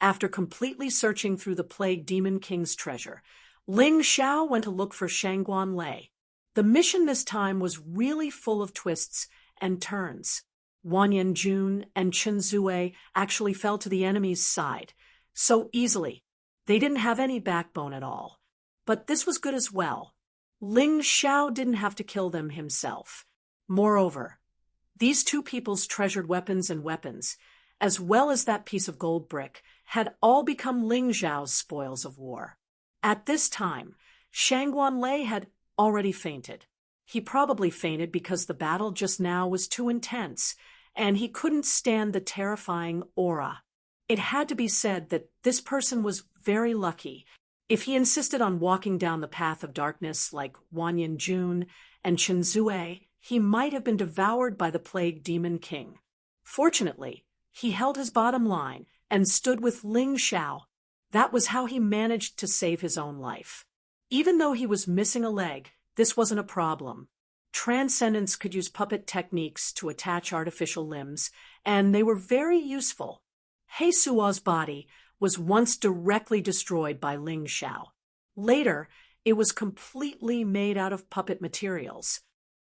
After completely searching through the Plague Demon King's treasure, Ling Xiao went to look for Shangguan Lei. The mission this time was really full of twists and turns. Wang Yanjun and Chen Zue actually fell to the enemy's side so easily. They didn't have any backbone at all. But this was good as well. Ling Xiao didn't have to kill them himself. Moreover, these two people's treasured weapons and weapons, as well as that piece of gold brick, had all become Ling Zhao's spoils of war. At this time, Shangguan Lei had already fainted. He probably fainted because the battle just now was too intense, and he couldn't stand the terrifying aura. It had to be said that this person was very lucky. If he insisted on walking down the path of darkness like Wang Yanjun and Chen Zue, he might have been devoured by the Plague Demon King. Fortunately, he held his bottom line and stood with Ling Xiao. That was how he managed to save his own life. Even though he was missing a leg, this wasn't a problem. Transcendents could use puppet techniques to attach artificial limbs, and they were very useful. Heisua's body was once directly destroyed by Ling Xiao. Later, it was completely made out of puppet materials.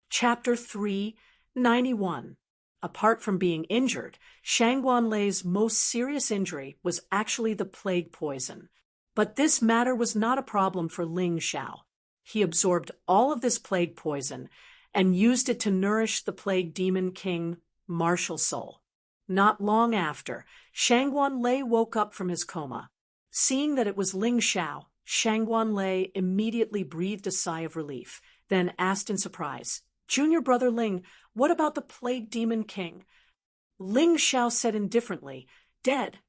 Chapter 391. Apart from being injured, Shangguan Lei's most serious injury was actually the plague poison. But this matter was not a problem for Ling Xiao. He absorbed all of this plague poison and used it to nourish the plague demon king, Martial Soul. Not long after, Shangguan Lei woke up from his coma. Seeing that it was Ling Xiao, Shangguan Lei immediately breathed a sigh of relief, then asked in surprise, "Junior brother Ling, what about the plague demon king?" Ling Xiao said indifferently, "Dead."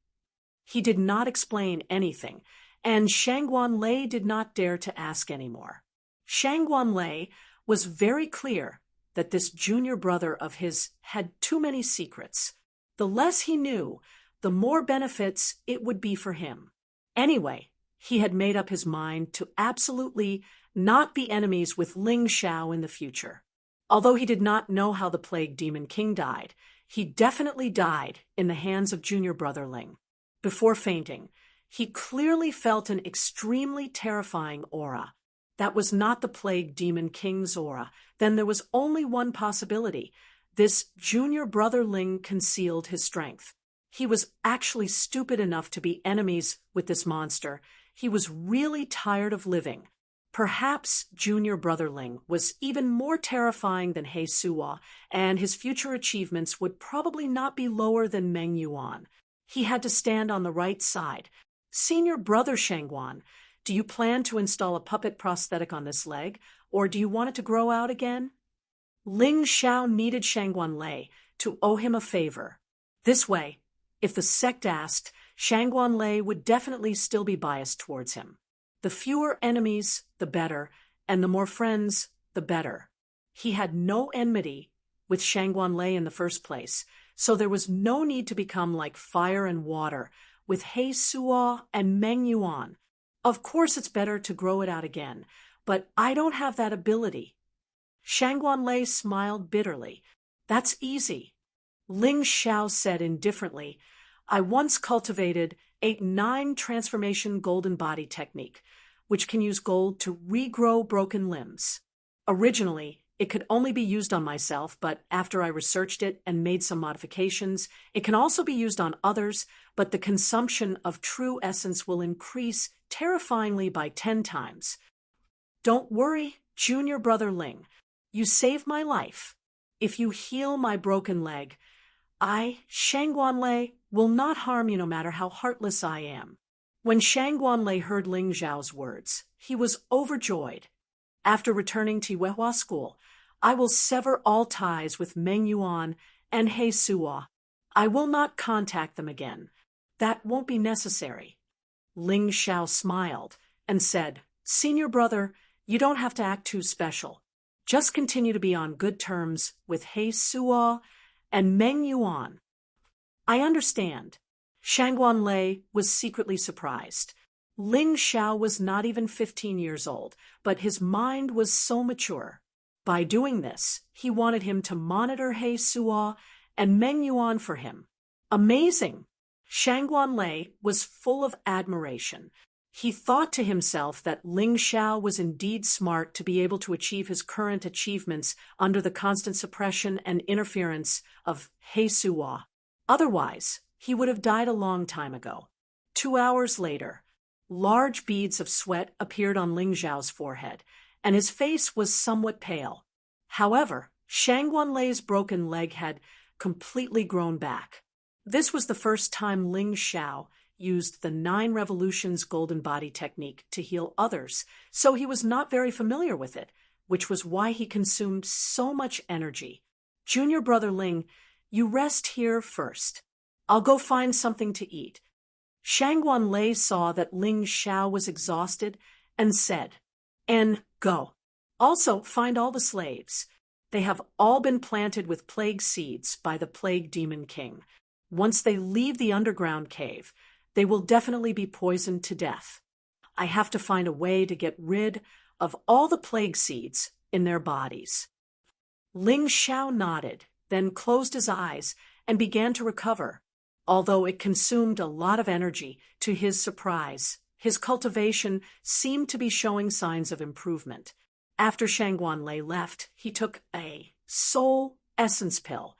He did not explain anything, and Shangguan Lei did not dare to ask anymore. Shangguan Lei was very clear that this junior brother of his had too many secrets. The less he knew, the more benefits it would be for him. Anyway, he had made up his mind to absolutely not be enemies with Ling Xiao in the future. Although he did not know how the plague demon king died, he definitely died in the hands of junior brother Ling. Before fainting, he clearly felt an extremely terrifying aura. That was not the plague demon king's aura. Then there was only one possibility. This junior brother Ling concealed his strength. He was actually stupid enough to be enemies with this monster. He was really tired of living. Perhaps junior brother Ling was even more terrifying than He Suo, and his future achievements would probably not be lower than Meng Yuan. He had to stand on the right side. "Senior brother Shangguan, do you plan to install a puppet prosthetic on this leg, or do you want it to grow out again?" Ling Xiao needed Shangguan Lei to owe him a favor. This way, if the sect asked, Shangguan Lei would definitely still be biased towards him. The fewer enemies, the better, and the more friends, the better. He had no enmity with Shangguan Lei in the first place, so there was no need to become like fire and water with He Suo and Meng Yuan. Of course it's better to grow it out again, but I don't have that ability. Shangguan Lei smiled bitterly. "That's easy." Ling Xiao said indifferently, "I once cultivated a 9 transformation golden body technique, which can use gold to regrow broken limbs. Originally, it could only be used on myself, but after I researched it and made some modifications, it can also be used on others, but the consumption of true essence will increase terrifyingly by 10 times. Don't worry, junior brother Ling. You saved my life. If you heal my broken leg, I, Shangguan Lei, will not harm you no matter how heartless I am." When Shangguan Lei heard Ling Zhao's words, he was overjoyed. "After returning to Yuehua School, I will sever all ties with Meng Yuan and He Suo. I will not contact them again. That won't be necessary." Ling Xiao smiled and said, "Senior brother, you don't have to act too special. Just continue to be on good terms with He Suo and Meng Yuan." "I understand." Shangguan Lei was secretly surprised. Ling Xiao was not even 15 years old, but his mind was so mature. By doing this, he wanted him to monitor He Suo and Meng Yuan for him. Amazing! Shangguan Lei was full of admiration. He thought to himself that Ling Xiao was indeed smart to be able to achieve his current achievements under the constant suppression and interference of He Suo. Otherwise, he would have died a long time ago. 2 hours later, large beads of sweat appeared on Ling Zhao's forehead, and his face was somewhat pale. However, Shangguan Lei's broken leg had completely grown back. This was the first time Ling Xiao used the 9 revolutions golden body technique to heal others, so he was not very familiar with it, which was why he consumed so much energy. "Junior brother Ling, you rest here first. I'll go find something to eat." Shangguan Lei saw that Ling Xiao was exhausted and said, "And go. Also find all the slaves. They have all been planted with plague seeds by the plague demon king. Once they leave the underground cave, they will definitely be poisoned to death." I have to find a way to get rid of all the plague seeds in their bodies. Ling Xiao nodded, then closed his eyes and began to recover. Although it consumed a lot of energy, to his surprise, his cultivation seemed to be showing signs of improvement. After Shangguanlei left, he took a soul essence pill.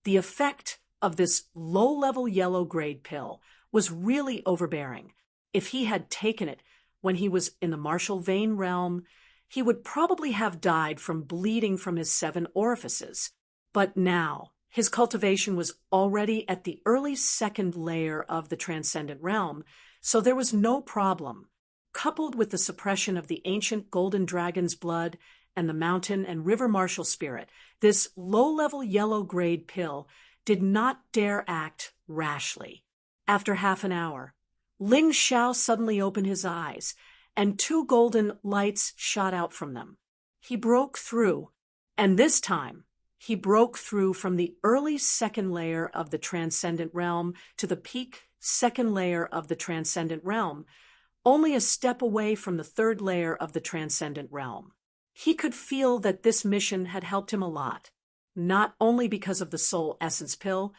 The effect of this low-level yellow-grade pill was really overbearing. If he had taken it when he was in the martial vein realm, he would probably have died from bleeding from his 7 orifices. But now, his cultivation was already at the early 2nd layer of the transcendent realm, so there was no problem. Coupled with the suppression of the ancient golden dragon's blood and the mountain and river martial spirit, this low-level yellow-grade pill did not dare act rashly. After half an hour, Ling Xiao suddenly opened his eyes, and 2 golden lights shot out from them. He broke through, and this time, he broke through from the early 2nd layer of the transcendent realm to the peak 2nd layer of the transcendent realm, only a step away from the 3rd layer of the transcendent realm. He could feel that this mission had helped him a lot, not only because of the soul essence pill,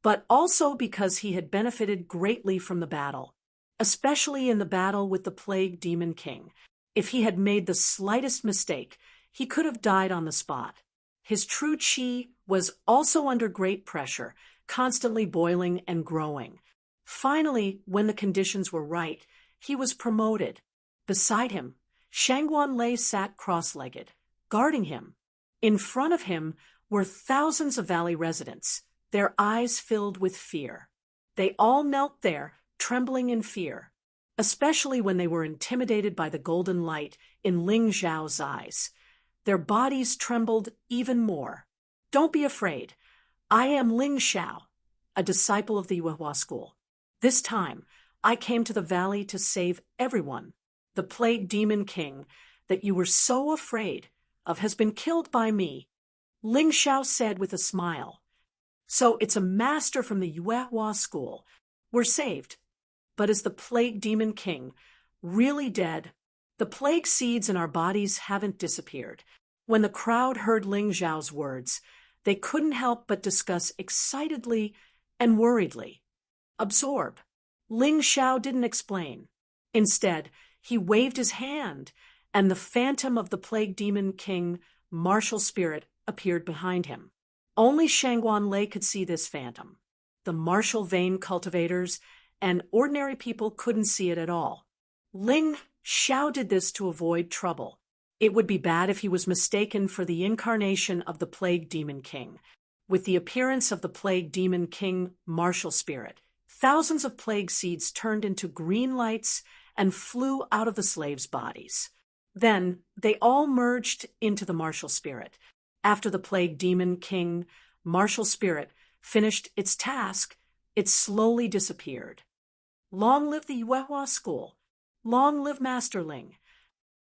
but also because he had benefited greatly from the battle, especially in the battle with the Plague Demon King. If he had made the slightest mistake, he could have died on the spot. His true qi was also under great pressure, constantly boiling and growing. Finally, when the conditions were right, he was promoted. Beside him, Shangguanlei sat cross-legged, guarding him. In front of him were thousands of valley residents, their eyes filled with fear. They all knelt there, trembling in fear, especially when they were intimidated by the golden light in Ling Xiao's eyes. Their bodies trembled even more. Don't be afraid. I am Ling Xiao, a disciple of the Yuehua school. This time, I came to the valley to save everyone. The Plague Demon King that you were so afraid of has been killed by me, Ling Xiao said with a smile. So it's a master from the Yuehua school. We're saved. But is the Plague Demon King really dead? The plague seeds in our bodies haven't disappeared. When the crowd heard Ling Xiao's words, they couldn't help but discuss excitedly and worriedly. Absorb. Ling Xiao didn't explain. Instead, he waved his hand, and the phantom of the Plague Demon King, martial spirit, appeared behind him. Only Shangguanlei could see this phantom. The martial vein cultivators and ordinary people couldn't see it at all. Ling Xiao did this to avoid trouble. It would be bad if he was mistaken for the incarnation of the Plague Demon King. With the appearance of the Plague Demon King, martial spirit, thousands of plague seeds turned into green lights and flew out of the slaves' bodies. Then they all merged into the martial spirit. After the Plague Demon King, martial spirit, finished its task, it slowly disappeared. Long live the Yuehua school. Long live Master Ling.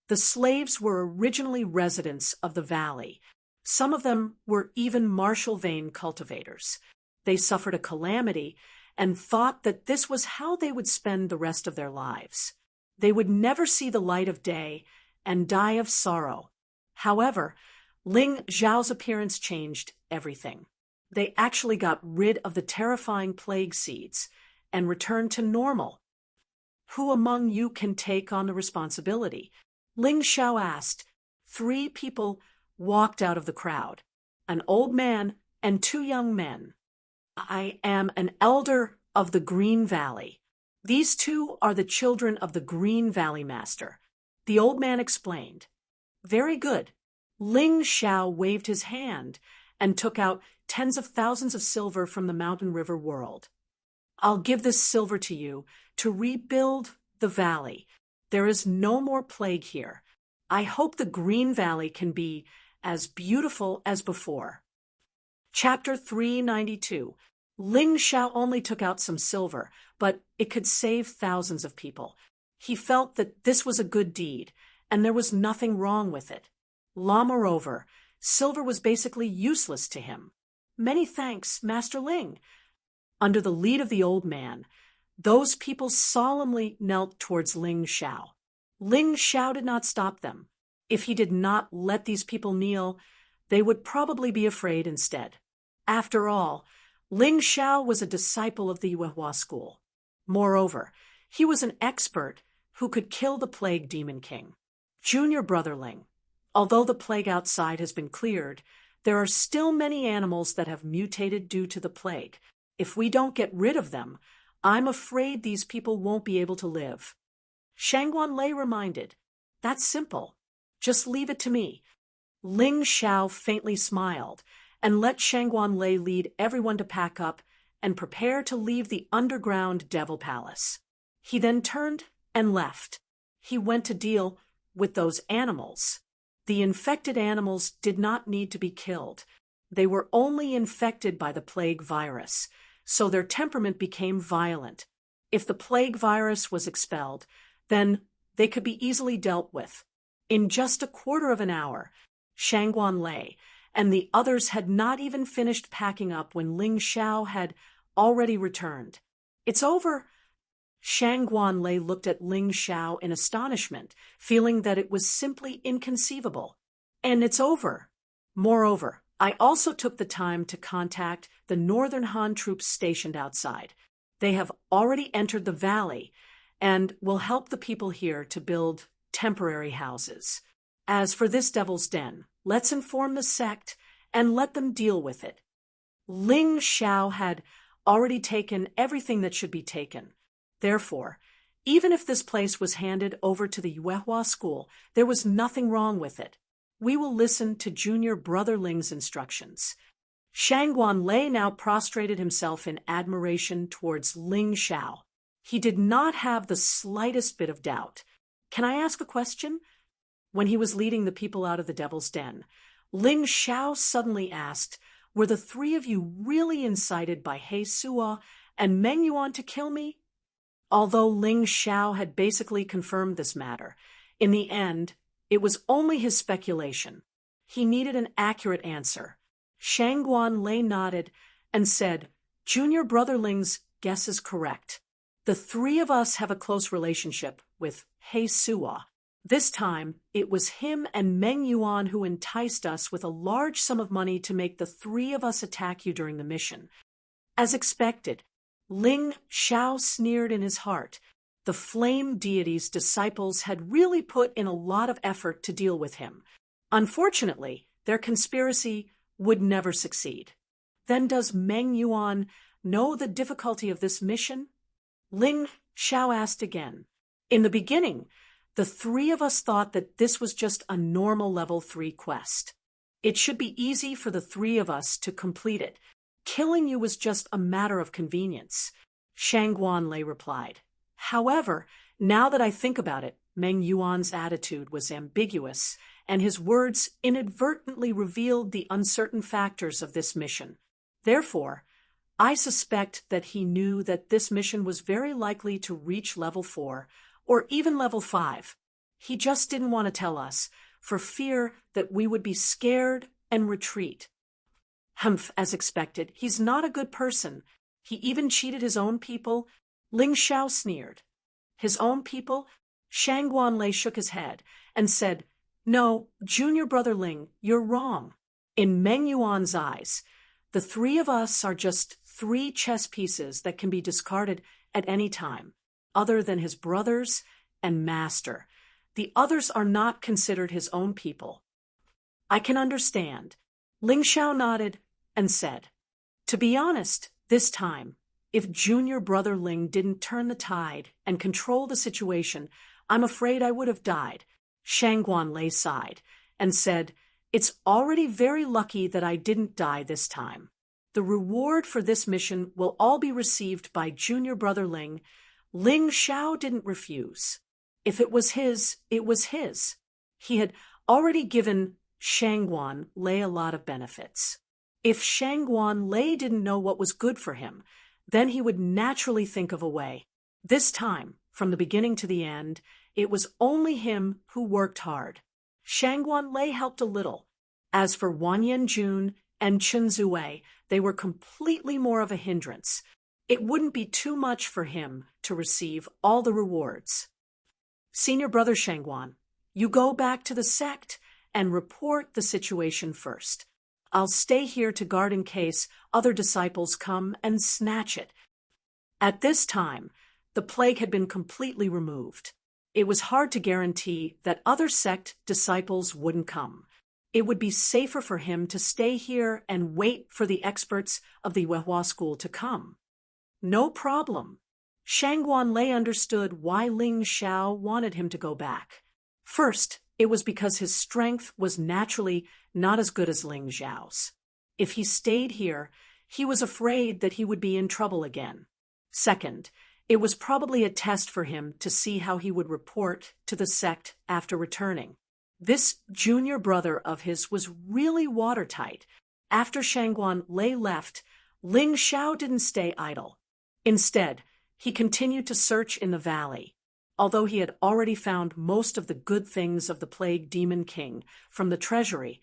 The slaves were originally residents of the valley. Some of them were even martial vein cultivators. They suffered a calamity and thought that this was how they would spend the rest of their lives. They would never see the light of day and die of sorrow. However, Ling Xiao's appearance changed everything. They actually got rid of the terrifying plague seeds and returned to normal. Who among you can take on the responsibility? Ling Xiao asked. 3 people walked out of the crowd, an old man and 2 young men. I am an elder of the Green Valley. These 2 are the children of the Green Valley Master, the old man explained. Very good. Ling Xiao waved his hand and took out tens of thousands of silver from the mountain river world. I'll give this silver to you to rebuild the valley. There is no more plague here. I hope the Green Valley can be as beautiful as before. Chapter 392. Ling Xiao only took out some silver, but it could save thousands of people. He felt that this was a good deed, and there was nothing wrong with it. Moreover, silver was basically useless to him. Many thanks, Master Ling. Under the lead of the old man, those people solemnly knelt towards Ling Xiao. Ling Xiao did not stop them. If he did not let these people kneel, they would probably be afraid instead. After all, Ling Xiao was a disciple of the Yuehua school. Moreover, he was an expert who could kill the plague demon king. Junior brother Ling, although the plague outside has been cleared, there are still many animals that have mutated due to the plague. If we don't get rid of them, I'm afraid these people won't be able to live. Shangguan Lei reminded, "That's simple. Just leave it to me." Ling Xiao faintly smiled and let Shangguan Lei lead everyone to pack up and prepare to leave the underground devil palace. He then turned and left. He went to deal with those animals. The infected animals did not need to be killed. They were only infected by the plague virus, so their temperament became violent. If the plague virus was expelled, then they could be easily dealt with. In just a quarter of an hour, Shangguan Lei and the others had not even finished packing up when Ling Xiao had already returned. "It's over." Shangguan Lei looked at Ling Xiao in astonishment, feeling that it was simply inconceivable. "And it's over. Moreover, I also took the time to contact the Northern Han troops stationed outside. They have already entered the valley and will help the people here to build temporary houses. As for this devil's den, let's inform the sect and let them deal with it." Ling Xiao had already taken everything that should be taken. Therefore, even if this place was handed over to the Yuehua school, there was nothing wrong with it. We will listen to Junior Brother Ling's instructions. Shangguan Lei now prostrated himself in admiration towards Ling Xiao. He did not have the slightest bit of doubt. "Can I ask a question?" When he was leading the people out of the devil's den, Ling Xiao suddenly asked, "Were the three of you really incited by He Suo and Meng Yuan to kill me?" Although Ling Xiao had basically confirmed this matter, in the end, it was only his speculation. He needed an accurate answer. Shangguan Lei nodded and said, "Junior Brother Ling's guess is correct. The three of us have a close relationship with He Suo. This time, it was him and Meng Yuan who enticed us with a large sum of money to make the three of us attack you during the mission." As expected, Ling Xiao sneered in his heart. The flame deity's disciples had really put in a lot of effort to deal with him. Unfortunately, their conspiracy would never succeed. Then does Meng Yuan know the difficulty of this mission? Ling Xiao asked again. In the beginning, the three of us thought that this was just a normal level 3 quest. It should be easy for the three of us to complete it. Killing you was just a matter of convenience, Shangguan Lei replied. However, now that I think about it, Meng Yuan's attitude was ambiguous, and his words inadvertently revealed the uncertain factors of this mission. Therefore, I suspect that he knew that this mission was very likely to reach level 4, or even level 5. He just didn't want to tell us, for fear that we would be scared and retreat. Humph, as expected, he's not a good person. He even cheated his own people. Ling Xiao sneered. His own people? Shangguan Lei shook his head and said, "No, Junior Brother Ling, you're wrong. In Meng Yuan's eyes, the three of us are just 3 chess pieces that can be discarded at any time, other than his brothers and master. The others are not considered his own people." "I can understand." Ling Xiao nodded and said, "To be honest, this time, if Junior Brother Ling didn't turn the tide and control the situation, I'm afraid I would have died." Shangguan Lei sighed and said, "It's already very lucky that I didn't die this time. The reward for this mission will all be received by Junior Brother Ling." Ling Xiao didn't refuse. If it was his, it was his. He had already given Shangguan Lei a lot of benefits. If Shangguan Lei didn't know what was good for him, then he would naturally think of a way. This time, from the beginning to the end, it was only him who worked hard. Shangguan Lei helped a little. As for Wan Yanjun and Chen Zui, they were completely more of a hindrance. It wouldn't be too much for him to receive all the rewards. Senior Brother Shangguan, you go back to the sect and report the situation first. I'll stay here to guard in case other disciples come and snatch it. At this time, the plague had been completely removed. It was hard to guarantee that other sect disciples wouldn't come. It would be safer for him to stay here and wait for the experts of the Yuehua school to come. No problem. Shangguan Lei understood why Ling Xiao wanted him to go back. First, it was because his strength was naturally not as good as Ling Xiao's. If he stayed here, he was afraid that he would be in trouble again. Second, it was probably a test for him to see how he would report to the sect after returning. This junior brother of his was really watertight. After Shangguan Lei left, Ling Xiao didn't stay idle. Instead, he continued to search in the valley. Although he had already found most of the good things of the Plague Demon King from the treasury,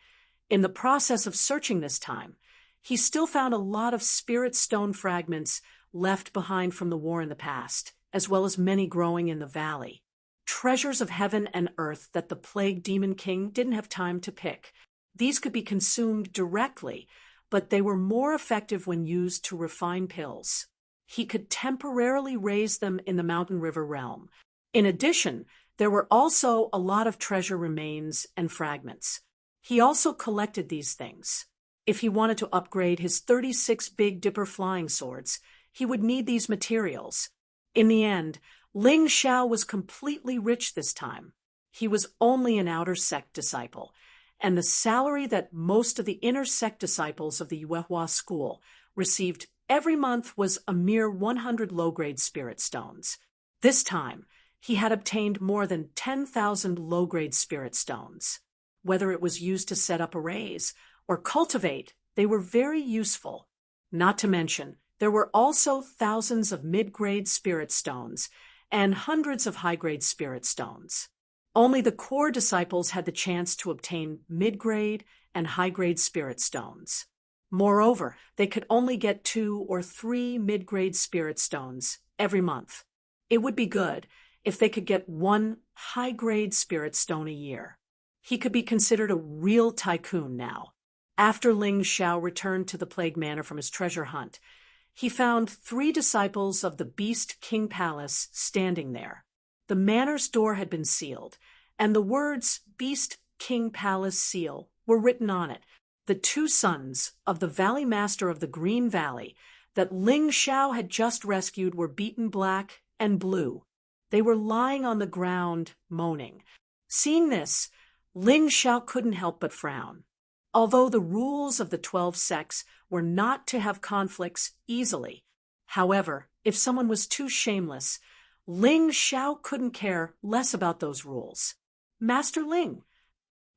in the process of searching this time, he still found a lot of spirit stone fragments left behind from the war in the past, as well as many growing in the valley. Treasures of heaven and earth that the Plague Demon King didn't have time to pick. These could be consumed directly, but they were more effective when used to refine pills. He could temporarily raise them in the Mountain River realm. In addition, there were also a lot of treasure remains and fragments. He also collected these things. If he wanted to upgrade his 36 Big Dipper flying swords, he would need these materials. In the end, Ling Xiao was completely rich this time. He was only an outer sect disciple, and the salary that most of the inner sect disciples of the Yuehua school received every month was a mere 100 low-grade spirit stones. This time, he had obtained more than 10,000 low-grade spirit stones. Whether it was used to set up arrays or cultivate, they were very useful. Not to mention, there were also thousands of mid-grade spirit stones and hundreds of high-grade spirit stones. Only the core disciples had the chance to obtain mid-grade and high-grade spirit stones. Moreover, they could only get 2 or 3 mid-grade spirit stones every month. It would be good if they could get 1 high-grade spirit stone a year. He could be considered a real tycoon now. After Ling Xiao returned to the Plague Manor from his treasure hunt, he found 3 disciples of the Beast King Palace standing there. The manor's door had been sealed, and the words Beast King Palace seal were written on it. The 2 sons of the Valley Master of the Green Valley that Ling Xiao had just rescued were beaten black and blue. They were lying on the ground, moaning. Seeing this, Ling Xiao couldn't help but frown. Although the rules of the 12 sects were not to have conflicts easily, however, if someone was too shameless, Ling Xiao couldn't care less about those rules. Master Ling.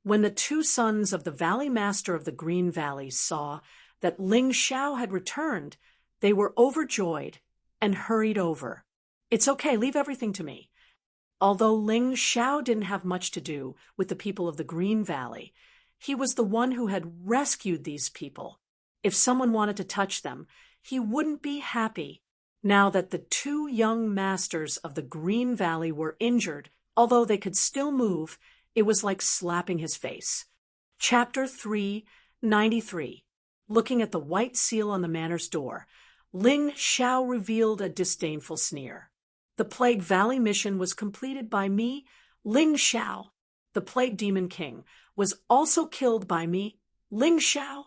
When the 2 sons of the Valley Master of the Green Valley saw that Ling Xiao had returned, they were overjoyed and hurried over. It's okay, leave everything to me. Although Ling Xiao didn't have much to do with the people of the Green Valley, he was the one who had rescued these people. If someone wanted to touch them, he wouldn't be happy. Now that the 2 young masters of the Green Valley were injured, although they could still move, it was like slapping his face. Chapter 393. Looking at the white seal on the manor's door, Ling Xiao revealed a disdainful sneer. The Plague Valley mission was completed by me, Ling Xiao. The Plague Demon King was also killed by me, Ling Xiao.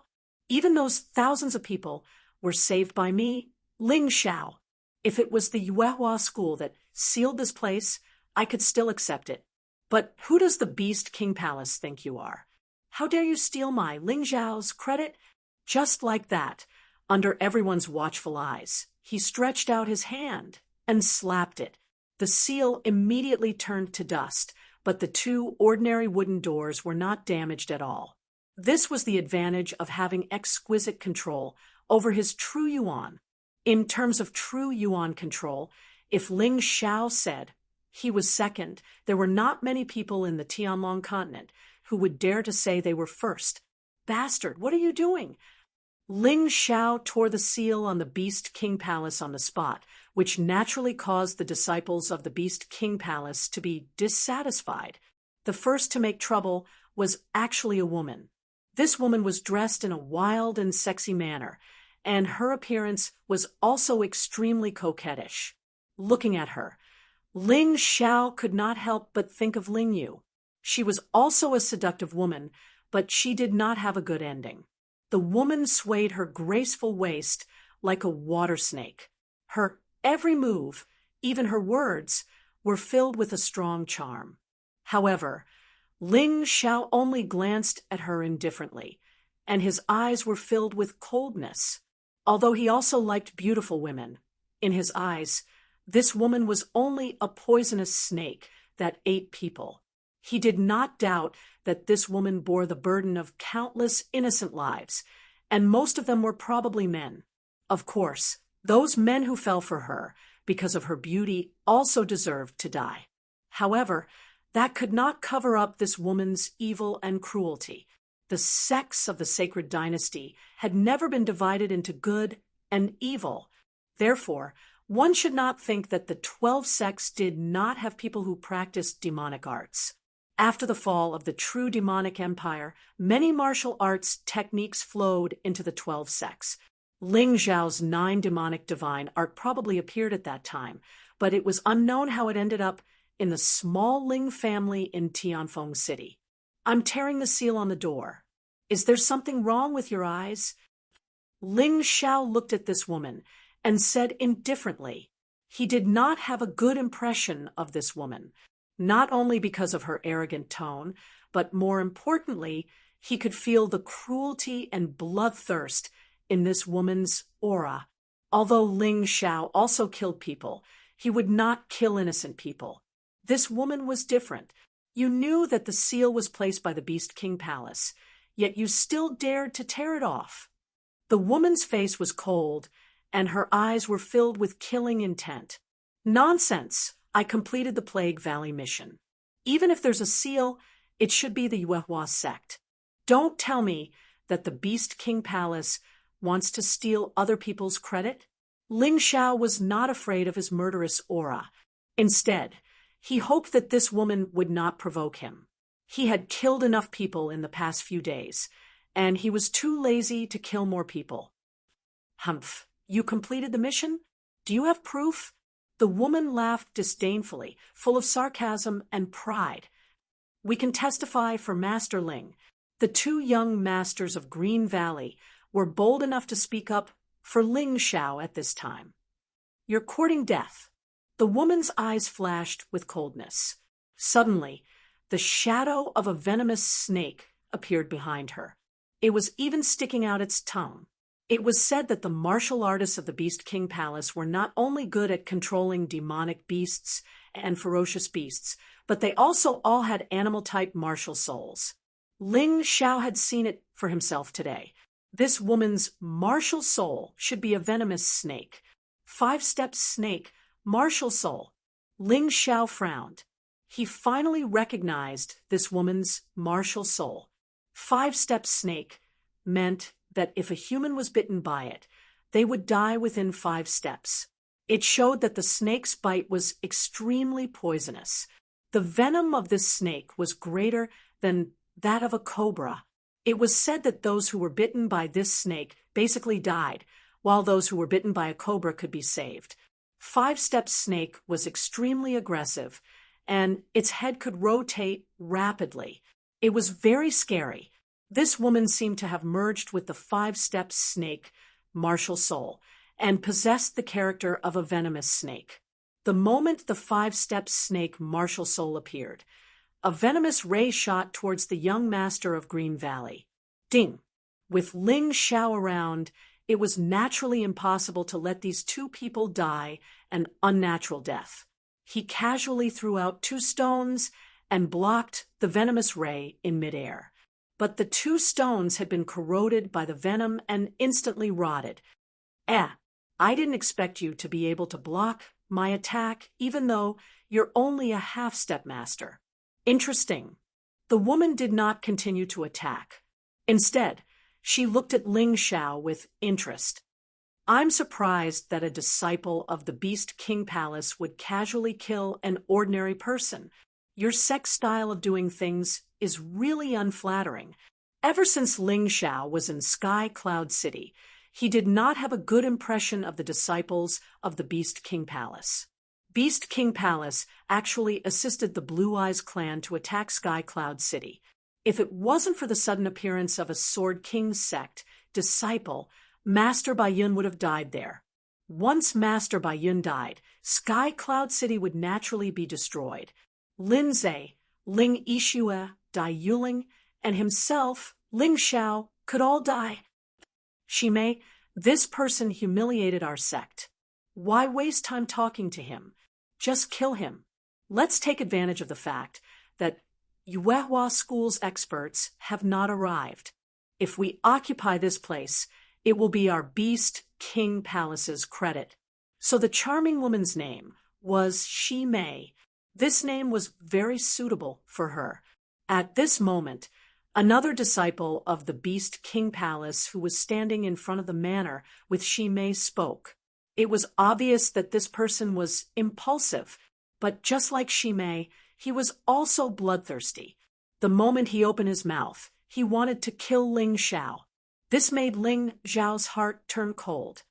Even those thousands of people were saved by me, Ling Xiao. If it was the Yuehua school that sealed this place, I could still accept it. But who does the Beast King Palace think you are? How dare you steal my Ling Xiao's credit? Just like that, under everyone's watchful eyes, he stretched out his hand and slapped it. The seal immediately turned to dust, but the 2 ordinary wooden doors were not damaged at all. This was the advantage of having exquisite control over his true yuan. In terms of true yuan control, if Ling Xiao said he was second, there were not many people in the Tianlong continent who would dare to say they were first. Bastard, what are you doing? Ling Xiao tore the seal on the Beast King Palace on the spot, which naturally caused the disciples of the Beast King Palace to be dissatisfied. The first to make trouble was actually a woman. This woman was dressed in a wild and sexy manner, and her appearance was also extremely coquettish. Looking at her, Ling Xiao could not help but think of Ling Yu. She was also a seductive woman, but she did not have a good ending. The woman swayed her graceful waist like a water snake. Her every move, even her words, were filled with a strong charm. However, Ling Xiao only glanced at her indifferently, and his eyes were filled with coldness. Although he also liked beautiful women, in his eyes, this woman was only a poisonous snake that ate people. He did not doubt that this woman bore the burden of countless innocent lives, and most of them were probably men. Of course, those men who fell for her because of her beauty also deserved to die. However, that could not cover up this woman's evil and cruelty. The sects of the sacred dynasty had never been divided into good and evil. Therefore, one should not think that the 12 sects did not have people who practiced demonic arts. After the fall of the true demonic empire, many martial arts techniques flowed into the 12 sects. Ling Zhao's 9 demonic divine art probably appeared at that time, but it was unknown how it ended up in the small Ling family in Tianfeng City. I'm tearing the seal on the door. Is there something wrong with your eyes? Ling Xiao looked at this woman and said indifferently. He did not have a good impression of this woman, not only because of her arrogant tone, but more importantly, he could feel the cruelty and bloodthirst in this woman's aura. Although Ling Xiao also killed people, he would not kill innocent people. This woman was different. You knew that the seal was placed by the Beast King Palace, yet you still dared to tear it off. The woman's face was cold, and her eyes were filled with killing intent. Nonsense! I completed the Plague Valley mission. Even if there's a seal, it should be the Yuehua sect. Don't tell me that the Beast King Palace wants to steal other people's credit. Ling Xiao was not afraid of his murderous aura. Instead, he hoped that this woman would not provoke him. He had killed enough people in the past few days, and he was too lazy to kill more people. Humph, you completed the mission? Do you have proof? The woman laughed disdainfully, full of sarcasm and pride. We can testify for Master Ling. The 2 young masters of Green Valley were bold enough to speak up for Ling Xiao at this time. You're courting death. The woman's eyes flashed with coldness. Suddenly, the shadow of a venomous snake appeared behind her. It was even sticking out its tongue. It was said that the martial artists of the Beast King Palace were not only good at controlling demonic beasts and ferocious beasts, but they also all had animal-type martial souls. Ling Xiao had seen it for himself today. This woman's martial soul should be a venomous snake. 5-step snake, martial soul. Ling Xiao frowned. He finally recognized this woman's martial soul. 5-step snake meant that if a human was bitten by it, they would die within 5 steps. It showed that the snake's bite was extremely poisonous. The venom of this snake was greater than that of a cobra. It was said that those who were bitten by this snake basically died, while those who were bitten by a cobra could be saved. 5-step snake was extremely aggressive, and its head could rotate rapidly. It was very scary. This woman seemed to have merged with the 5-step snake, martial soul, and possessed the character of a venomous snake. The moment the 5-step snake, martial soul, appeared, a venomous ray shot towards the young master of Green Valley. Ding! With Ling Xiao around, it was naturally impossible to let these 2 people die an unnatural death. He casually threw out 2 stones and blocked the venomous ray in midair. But the 2 stones had been corroded by the venom and instantly rotted. I didn't expect you to be able to block my attack, even though you're only a half-step master. Interesting. The woman did not continue to attack. Instead, She looked at Ling Xiao with interest. I'm surprised that a disciple of the Beast King Palace would casually kill an ordinary person. Your sex style of doing things is really unflattering. Ever since Ling Xiao was in Sky Cloud City, he did not have a good impression of the disciples of the Beast King Palace. Beast King Palace actually assisted the Blue Eyes clan to attack Sky Cloud City. If it wasn't for the sudden appearance of a Sword King sect disciple, Master Baiyun would have died there. Once Master Baiyun died, Sky Cloud City would naturally be destroyed. Lin Zhe, Ling Yixue, Dai Yuling, and himself, Ling Xiao, could all die. Shimei, this person humiliated our sect. Why waste time talking to him? Just kill him. Let's take advantage of the fact that Yuehua School's experts have not arrived. If we occupy this place, it will be our Beast King Palace's credit. So the charming woman's name was Shimei. This name was very suitable for her. At this moment, another disciple of the Beast King Palace who was standing in front of the manor with Shimei spoke. It was obvious that this person was impulsive, but just like Shimei, he was also bloodthirsty. The moment he opened his mouth, he wanted to kill Ling Xiao. This made Ling Xiao's heart turn cold.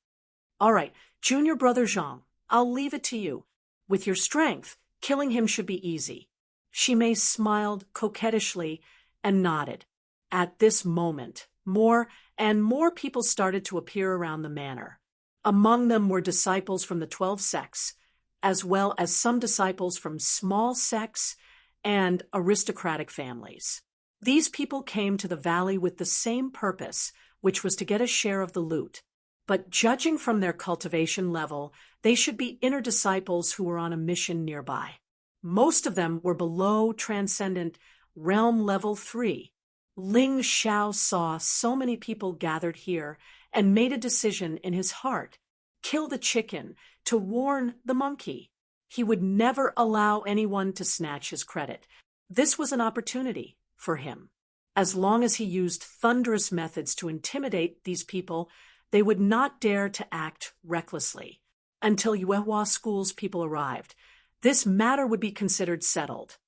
All right, junior brother Zhang, I'll leave it to you. With your strength, killing him should be easy. Shimei smiled coquettishly and nodded. At this moment, more and more people started to appear around the manor. Among them were disciples from the 12 sects, as well as some disciples from small sects and aristocratic families. These people came to the valley with the same purpose, which was to get a share of the loot. But judging from their cultivation level, they should be inner disciples who were on a mission nearby. Most of them were below Transcendent Realm Level 3. Ling Xiao saw so many people gathered here and made a decision in his heart: kill the chicken to warn the monkey. He would never allow anyone to snatch his credit. This was an opportunity for him. As long as he used thunderous methods to intimidate these people, they would not dare to act recklessly. Until Yuehua School's people arrived, this matter would be considered settled.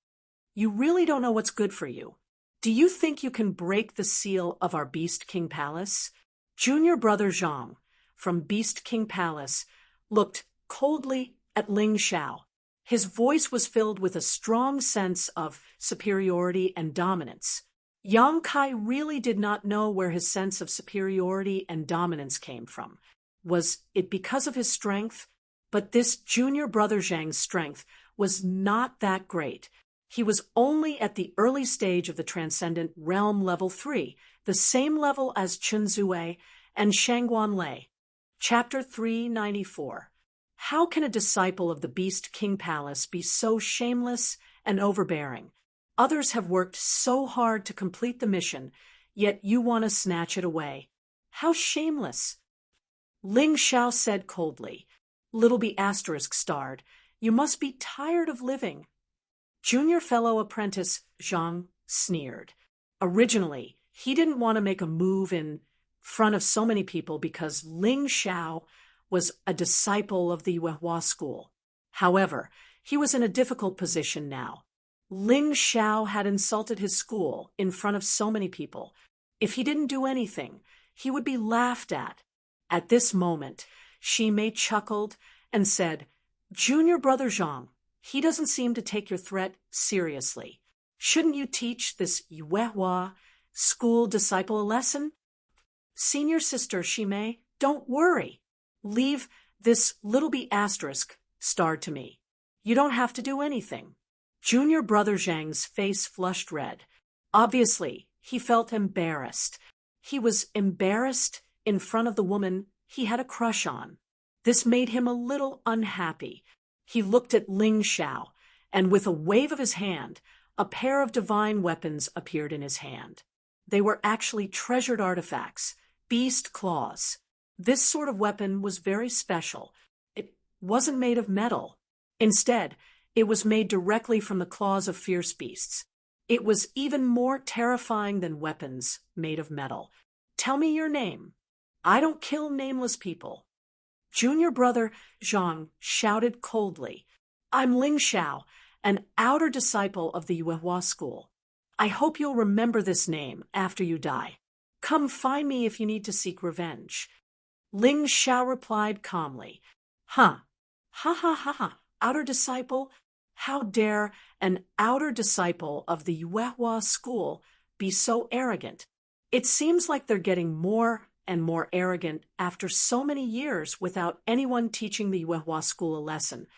You really don't know what's good for you. Do you think you can break the seal of our Beast King Palace? Junior brother Zhang, from Beast King Palace, looked coldly at Ling Xiao. His voice was filled with a strong sense of superiority and dominance. Yang Kai really did not know where his sense of superiority and dominance came from. Was it because of his strength? But this junior brother Zhang's strength was not that great. He was only at the early stage of the Transcendent Realm Level 3, the same level as Chun Zue and Shangguan Lei. Chapter 394. How can a disciple of the Beast King Palace be so shameless and overbearing? Others have worked so hard to complete the mission, yet you want to snatch it away. How shameless! Ling Xiao said coldly. Little B** starred. You must be tired of living. Junior fellow apprentice Zhang sneered. Originally, he didn't want to make a move in front of so many people because Ling Xiao was a disciple of the Yuehua School. However, he was in a difficult position now. Ling Xiao had insulted his school in front of so many people. If he didn't do anything, he would be laughed at. At this moment, Shimei chuckled and said, Junior brother Zhang, he doesn't seem to take your threat seriously. Shouldn't you teach this Yuehua School disciple a lesson? Senior sister Shimei, don't worry. Leave this little B** starred to me. You don't have to do anything. Junior brother Zhang's face flushed red. Obviously, he felt embarrassed. He was embarrassed in front of the woman he had a crush on. This made him a little unhappy. He looked at Ling Xiao, and with a wave of his hand, a pair of divine weapons appeared in his hand. They were actually treasured artifacts, beast claws. This sort of weapon was very special. It wasn't made of metal. Instead, it was made directly from the claws of fierce beasts. It was even more terrifying than weapons made of metal. Tell me your name. I don't kill nameless people. Junior brother Zhang shouted coldly, I'm Ling Xiao, an outer disciple of the Yuehua school. I hope you'll remember this name after you die. Come find me if you need to seek revenge. Ling Xiao replied calmly, Huh, ha ha ha ha, outer disciple? How dare an outer disciple of the Yuehua school be so arrogant? It seems like they're getting more and more arrogant after so many years without anyone teaching the Yuehua school a lesson.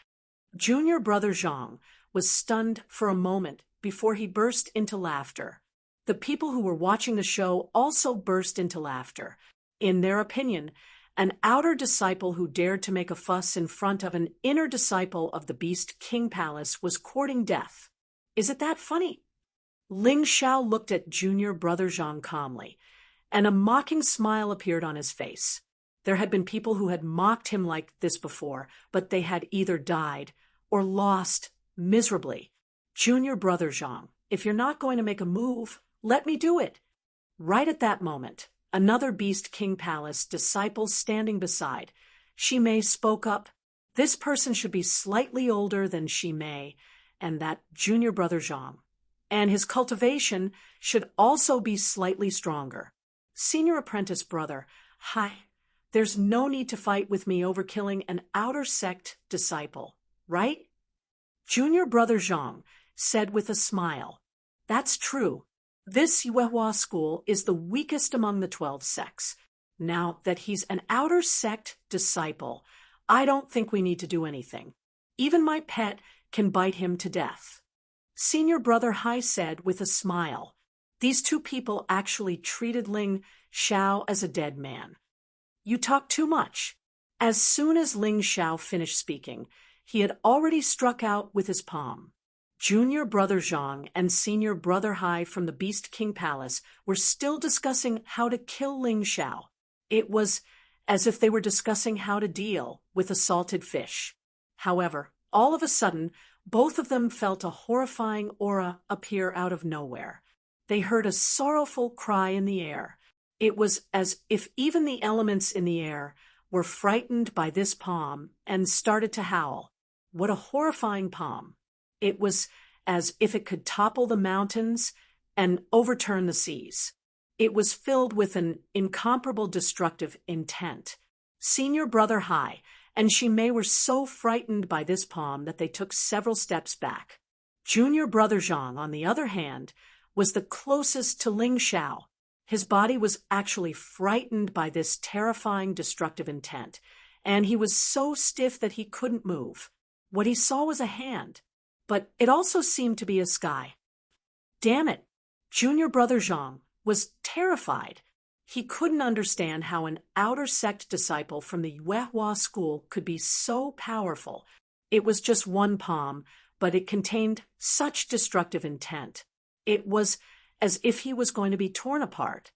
Junior brother Zhang was stunned for a moment before he burst into laughter. The people who were watching the show also burst into laughter. In their opinion, an outer disciple who dared to make a fuss in front of an inner disciple of the Beast King Palace was courting death. Is it that funny? Ling Xiao looked at junior brother Zhang calmly, and a mocking smile appeared on his face. There had been people who had mocked him like this before, but they had either died or lost miserably. Junior brother Zhang, if you're not going to make a move, let me do it. Right at that moment, another Beast King Palace disciple standing beside Shi Mei spoke up. This person should be slightly older than Shi Mei and that junior brother Zhang, and his cultivation should also be slightly stronger. Senior apprentice brother, hi, there's no need to fight with me over killing an outer sect disciple, right? Junior brother Zhang said with a smile, That's true. This Yuehua school is the weakest among the 12 sects. Now that he's an outer sect disciple, I don't think we need to do anything. Even my pet can bite him to death. Senior brother Hai said with a smile. These two people actually treated Ling Xiao as a dead man. You talk too much. As soon as Ling Xiao finished speaking, he had already struck out with his palm. Junior brother Zhang and senior brother Hai from the Beast King Palace were still discussing how to kill Ling Xiao. It was as if they were discussing how to deal with a salted fish. However, all of a sudden, both of them felt a horrifying aura appear out of nowhere. They heard a sorrowful cry in the air. It was as if even the elements in the air were frightened by this palm and started to howl. What a horrifying palm! It was as if it could topple the mountains and overturn the seas. It was filled with an incomparable destructive intent. Senior brother Hai and Shi Mei were so frightened by this palm that they took several steps back. Junior brother Zhang, on the other hand, was the closest to Ling Xiao. His body was actually frightened by this terrifying destructive intent, and he was so stiff that he couldn't move. What he saw was a hand, but it also seemed to be a sky. Damn it! Junior brother Zhang was terrified. He couldn't understand how an outer sect disciple from the Yuehua school could be so powerful. It was just one palm, but it contained such destructive intent. It was as if he was going to be torn apart.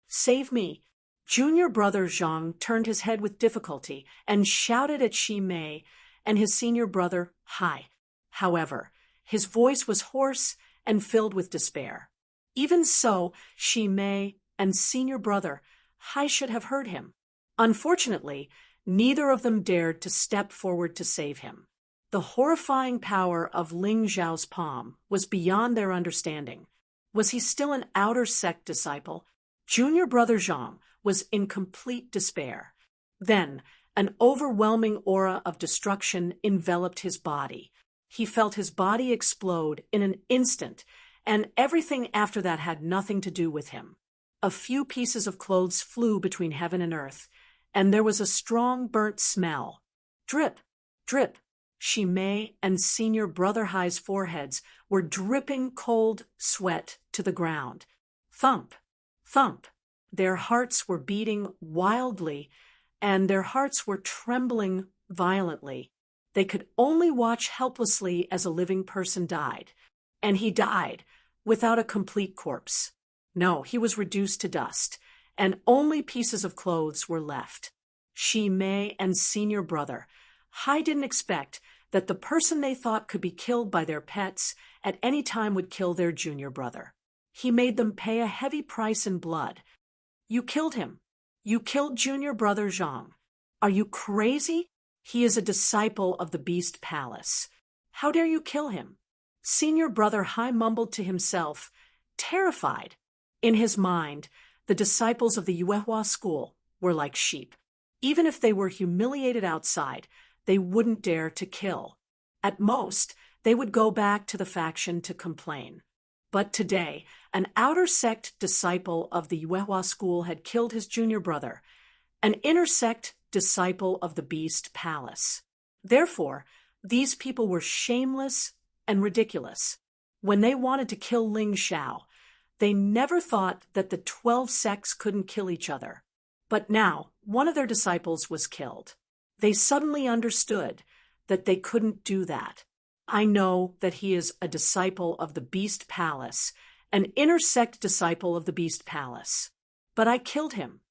Save me! Junior brother Zhang turned his head with difficulty and shouted at Shi Mei and his senior brother Hai. However, his voice was hoarse and filled with despair. Even so, Shi Mei and senior brother Hai should have heard him. Unfortunately, neither of them dared to step forward to save him. The horrifying power of Ling Xiao's palm was beyond their understanding. Was he still an outer sect disciple? Junior brother Zhang was in complete despair. Then, an overwhelming aura of destruction enveloped his body. He felt his body explode in an instant, and everything after that had nothing to do with him. A few pieces of clothes flew between heaven and earth, and there was a strong burnt smell. Drip, drip. Shi Mei and senior brother Hai's foreheads were dripping cold sweat to the ground. Thump, thump. Their hearts were beating wildly, and their hearts were trembling violently. They could only watch helplessly as a living person died. And he died without a complete corpse. No, he was reduced to dust, and only pieces of clothes were left. Shi Mei and senior brother Hai didn't expect that the person they thought could be killed by their pets at any time would kill their junior brother. He made them pay a heavy price in blood. You killed him. You killed junior brother Zhang. Are you crazy? He is a disciple of the Beast Palace. How dare you kill him? Senior brother Hai mumbled to himself, terrified. In his mind, the disciples of the Yuehua school were like sheep. Even if they were humiliated outside, they wouldn't dare to kill. At most, they would go back to the faction to complain. But today, an outer sect disciple of the Yuehua school had killed his junior brother, an inner sect disciple of the Beast Palace. Therefore, these people were shameless and ridiculous. When they wanted to kill Ling Xiao, they never thought that the 12 sects couldn't kill each other. But now, one of their disciples was killed. They suddenly understood that they couldn't do that. I know that he is a disciple of the Beast Palace, an inner sect disciple of the Beast Palace. But I killed him.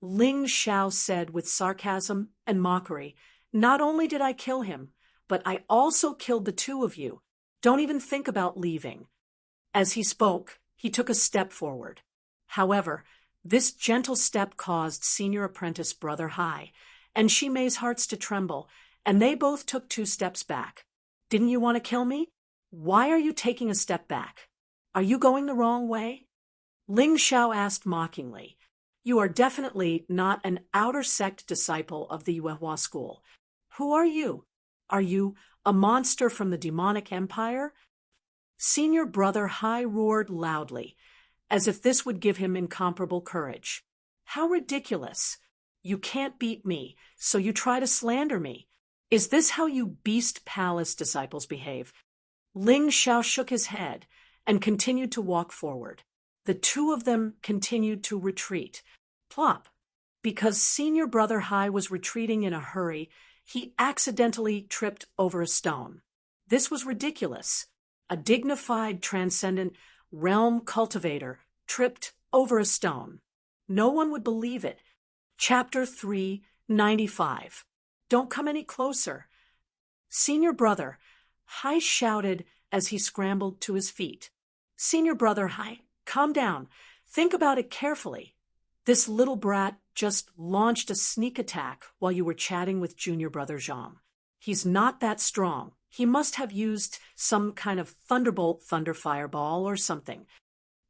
Ling Xiao said with sarcasm and mockery, not only did I kill him, but I also killed the two of you. Don't even think about leaving. As he spoke, he took a step forward. However, this gentle step caused senior apprentice brother Hai and Shimei's hearts to tremble, and they both took 2 steps back. Didn't you want to kill me? Why are you taking a step back? Are you going the wrong way? Ling Xiao asked mockingly. You are definitely not an outer sect disciple of the Yuehua school. Who are you? Are you a monster from the demonic empire? Senior brother Hai roared loudly, as if this would give him incomparable courage. How ridiculous! You can't beat me, so you try to slander me. Is this how you Beast Palace disciples behave? Ling Xiao shook his head and continued to walk forward. The two of them continued to retreat. Plop! Because senior brother Hai was retreating in a hurry, he accidentally tripped over a stone. This was ridiculous. A dignified, transcendent realm cultivator tripped over a stone. No one would believe it. Chapter 395. Don't come any closer. Senior brother Hai shouted as he scrambled to his feet. Senior brother Hai, calm down. Think about it carefully. This little brat just launched a sneak attack while you were chatting with junior brother Zhang. He's not that strong. He must have used some kind of thunderbolt, thunder fireball, or something.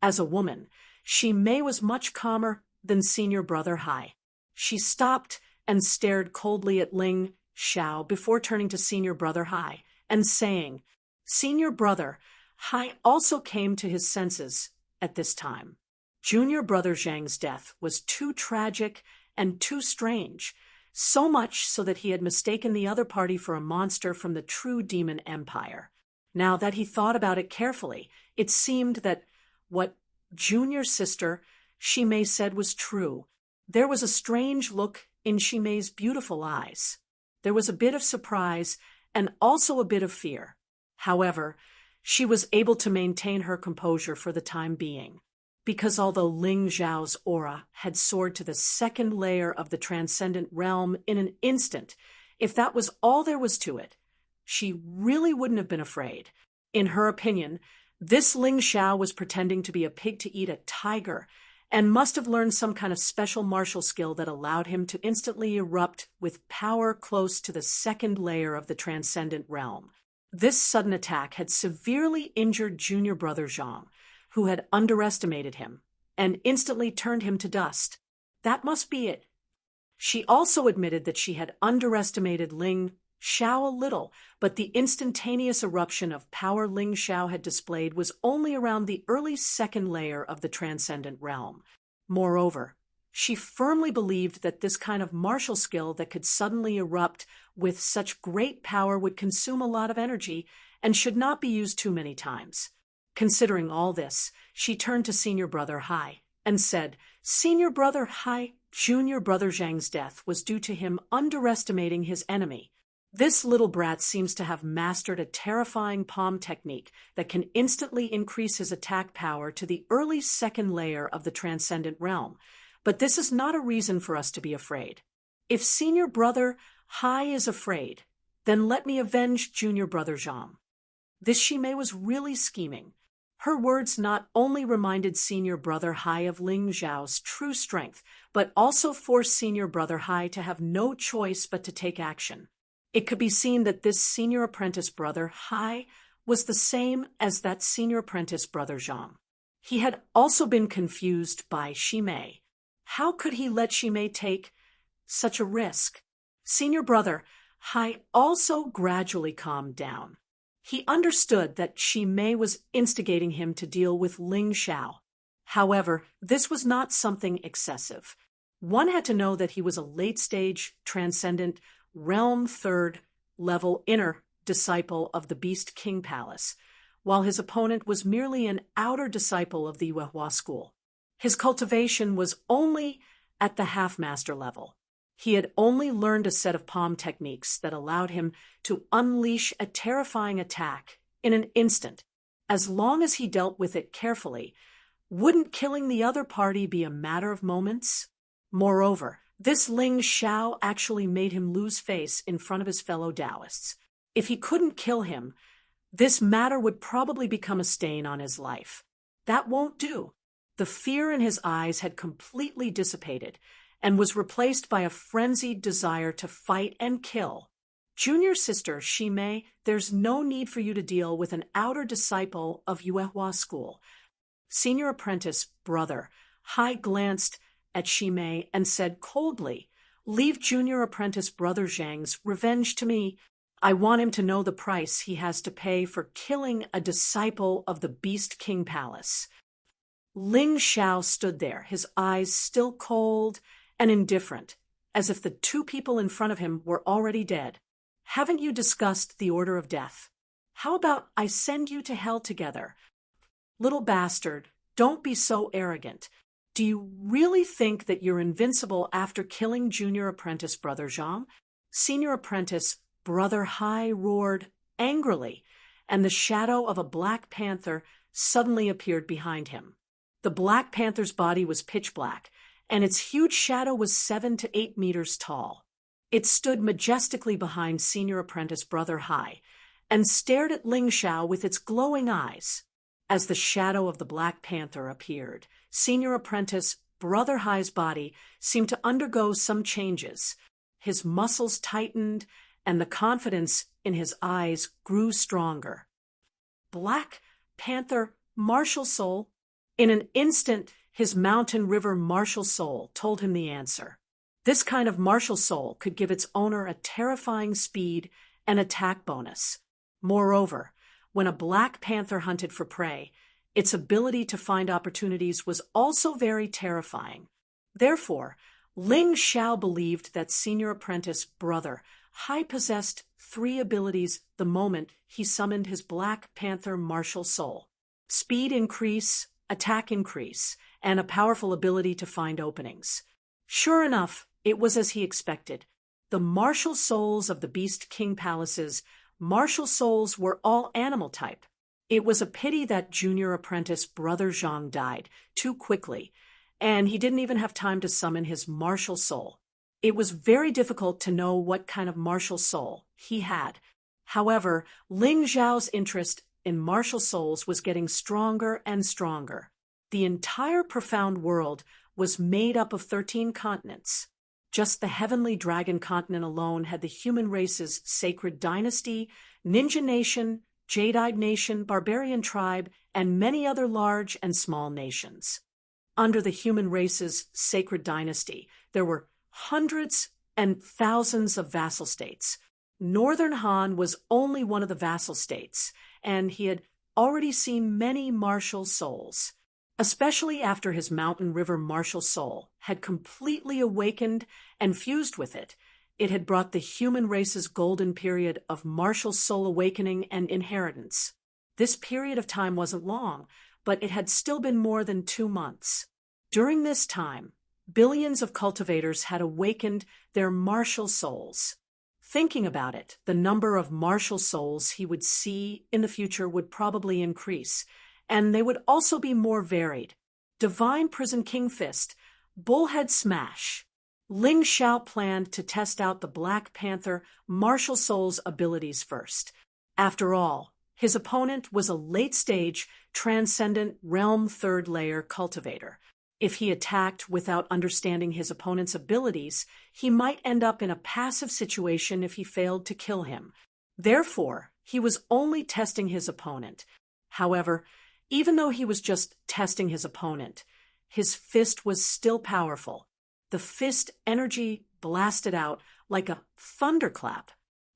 As a woman, Shimei was much calmer than senior brother Hai. She stopped and stared coldly at Ling Xiao before turning to senior brother Hai and saying, Senior brother Hai also came to his senses at this time. Junior brother Zhang's death was too tragic and too strange, so much so that he had mistaken the other party for a monster from the true demon empire. Now that he thought about it carefully, it seemed that what junior sister Shimei said was true. There was a strange look in Shimei's beautiful eyes. There was a bit of surprise and also a bit of fear. However, she was able to maintain her composure for the time being, because although Ling Xiao's aura had soared to the 2nd layer of the transcendent realm in an instant, if that was all there was to it, she really wouldn't have been afraid. In her opinion, this Ling Xiao was pretending to be a pig to eat a tiger, and must have learned some kind of special martial skill that allowed him to instantly erupt with power close to the 2nd layer of the transcendent realm. This sudden attack had severely injured junior brother Zhang, who had underestimated him, and instantly turned him to dust. That must be it. She also admitted that she had underestimated Ling Xiao a little, but the instantaneous eruption of power Ling Xiao had displayed was only around the early 2nd layer of the transcendent realm. Moreover, she firmly believed that this kind of martial skill that could suddenly erupt with such great power would consume a lot of energy and should not be used too many times. Considering all this, she turned to senior brother Hai and said, Senior brother Hai, junior brother Zhang's death was due to him underestimating his enemy. This little brat seems to have mastered a terrifying palm technique that can instantly increase his attack power to the early 2nd layer of the transcendent realm. But this is not a reason for us to be afraid. If senior brother Hai is afraid, then let me avenge junior brother Zhang. This Shimei was really scheming. Her words not only reminded Senior Brother Hai of Ling Zhao's true strength, but also forced Senior Brother Hai to have no choice but to take action. It could be seen that this senior apprentice brother Hai was the same as that senior apprentice brother Zhang. He had also been confused by Shimei. How could he let Shimei take such a risk? Senior brother Hai also gradually calmed down. He understood that Shimei was instigating him to deal with Ling Xiao. However, this was not something excessive. One had to know that he was a late-stage, transcendent, realm third-level inner disciple of the Beast King Palace, while his opponent was merely an outer disciple of the Yuehua school. His cultivation was only at the half-master level. He had only learned a set of palm techniques that allowed him to unleash a terrifying attack in an instant. As long as he dealt with it carefully, wouldn't killing the other party be a matter of moments? Moreover, this Ling Xiao actually made him lose face in front of his fellow Taoists. If he couldn't kill him, this matter would probably become a stain on his life. That won't do. The fear in his eyes had completely dissipated and was replaced by a frenzied desire to fight and kill. Junior sister Shimei, there's no need for you to deal with an outer disciple of Yuehua school. Senior apprentice brother Hai glanced at Shimei and said coldly, "Leave junior apprentice brother Zhang's revenge to me. I want him to know the price he has to pay for killing a disciple of the Beast King Palace." Ling Xiao stood there, his eyes still cold and indifferent, as if the two people in front of him were already dead. "Haven't you discussed the order of death? How about I send you to hell together? Little bastard, don't be so arrogant. Do you really think that you're invincible after killing junior apprentice brother Zhang?" Senior apprentice brother Hai roared angrily, and the shadow of a black panther suddenly appeared behind him. The Black Panther's body was pitch black, and its huge shadow was 7 to 8 meters tall. It stood majestically behind senior apprentice brother Hai and stared at Ling Xiao with its glowing eyes. As the shadow of the Black Panther appeared, senior apprentice brother Hai's body seemed to undergo some changes. His muscles tightened, and the confidence in his eyes grew stronger. Black Panther martial soul? In an instant, his mountain river martial soul told him the answer. This kind of martial soul could give its owner a terrifying speed and attack bonus. Moreover, when a black panther hunted for prey, its ability to find opportunities was also very terrifying. Therefore, Ling Xiao believed that senior apprentice brother Hai possessed 3 abilities the moment he summoned his Black Panther martial soul: speed increase, attack increase, and a powerful ability to find openings. Sure enough, it was as he expected. The martial souls of the Beast King Palace's martial souls were all animal type. It was a pity that junior apprentice brother Zhang died too quickly, and he didn't even have time to summon his martial soul. It was very difficult to know what kind of martial soul he had. However, Ling Zhao's interest in martial souls was getting stronger and stronger. The entire profound world was made up of 13 continents. Just the heavenly dragon continent alone had the human race's sacred dynasty, ninja nation, Jadeite nation, barbarian tribe, and many other large and small nations. Under the human race's sacred dynasty, there were hundreds and thousands of vassal states. Northern Han was only one of the vassal states, and he had already seen many martial souls. Especially after his mountain river martial soul had completely awakened and fused with it, it had brought the human race's golden period of martial soul awakening and inheritance. This period of time wasn't long, but it had still been more than 2 months. During this time, billions of cultivators had awakened their martial souls. Thinking about it, the number of martial souls he would see in the future would probably increase, and they would also be more varied. Divine Prison King Fist, Bullhead Smash. Ling Xiao planned to test out the Black Panther martial soul's abilities first. After all, His opponent was a late-stage, transcendent realm third-layer cultivator. If he attacked without understanding his opponent's abilities, he might end up in a passive situation if he failed to kill him. Therefore, he was only testing his opponent. However, even though he was just testing his opponent, his fist was still powerful. The fist energy blasted out like a thunderclap.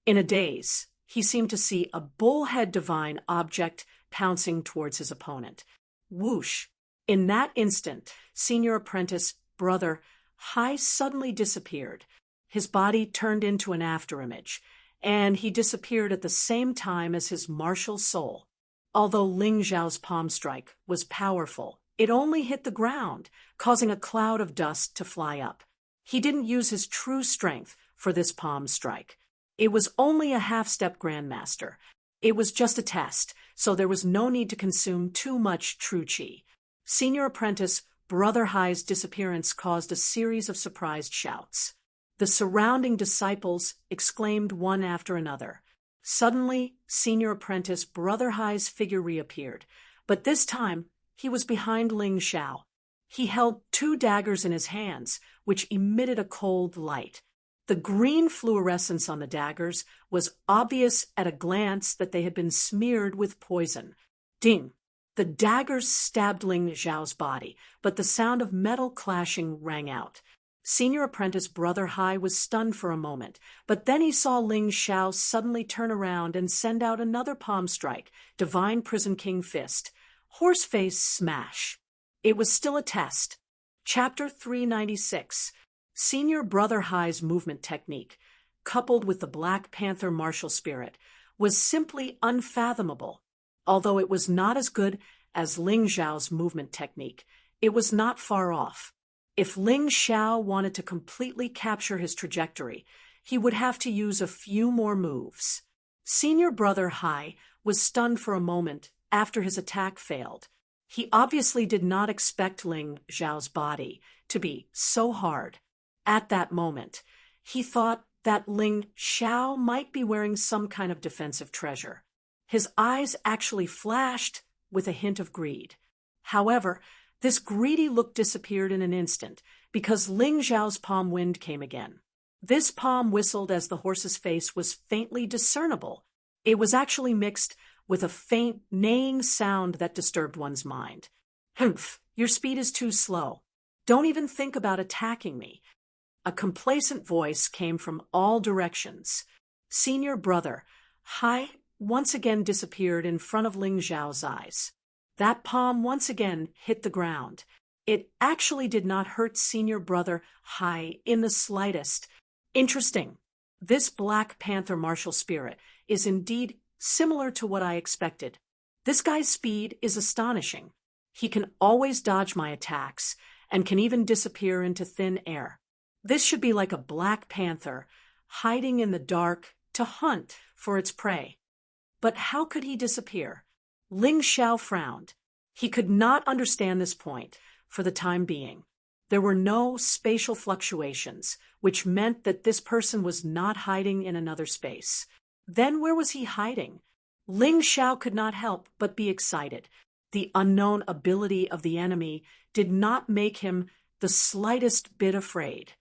In a daze, he seemed to see a bullhead divine object pouncing towards his opponent. Whoosh! In that instant, Senior Apprentice Brother Hai suddenly disappeared. His body turned into an afterimage, and he disappeared at the same time as his martial soul. Although Ling Zhao's palm strike was powerful, it only hit the ground, causing a cloud of dust to fly up. He didn't use his true strength for this palm strike. It was only a half-step grandmaster. It was just a test, so there was no need to consume too much true qi. Senior Apprentice Brother Hai's disappearance caused a series of surprised shouts. The surrounding disciples exclaimed one after another. Suddenly, Senior Apprentice Brother Hai's figure reappeared, but this time he was behind Ling Zhao. He held 2 daggers in his hands, which emitted a cold light. The green fluorescence on the daggers was obvious at a glance that they had been smeared with poison. Ding! The daggers stabbed Ling Zhao's body, but the sound of metal clashing rang out. Senior Apprentice Brother Hai was stunned for a moment, but then he saw Ling Zhao suddenly turn around and send out another palm strike, Divine Prison King Fist. Horseface smash. It was still a test. Chapter 396. Senior Brother Hai's movement technique, coupled with the Black Panther martial spirit, was simply unfathomable. Although it was not as good as Ling Zhao's movement technique, it was not far off. If Ling Zhao wanted to completely capture his trajectory, he would have to use a few more moves. Senior Brother Hai was stunned for a moment after his attack failed. He obviously did not expect Ling Zhao's body to be so hard. At that moment, he thought that Ling Zhao might be wearing some kind of defensive treasure. His eyes actually flashed with a hint of greed. However, this greedy look disappeared in an instant because Ling Zhao's palm wind came again. This palm whistled as the horse's face was faintly discernible. It was actually mixed with a faint neighing sound that disturbed one's mind. Humph, your speed is too slow. Don't even think about attacking me. A complacent voice came from all directions. Senior Brother Hai once again disappeared in front of Ling Zhao's eyes. That palm once again hit the ground. It actually did not hurt Senior Brother Hai in the slightest. Interesting. This Black Panther martial spirit is indeed similar to what I expected. This guy's speed is astonishing. He can always dodge my attacks and can even disappear into thin air. This should be like a black panther hiding in the dark to hunt for its prey. But how could he disappear? Ling Zhao frowned. He could not understand this point for the time being. There were no spatial fluctuations, which meant that this person was not hiding in another space. Then where was he hiding? Ling Zhao could not help but be excited. The unknown ability of the enemy did not make him the slightest bit afraid.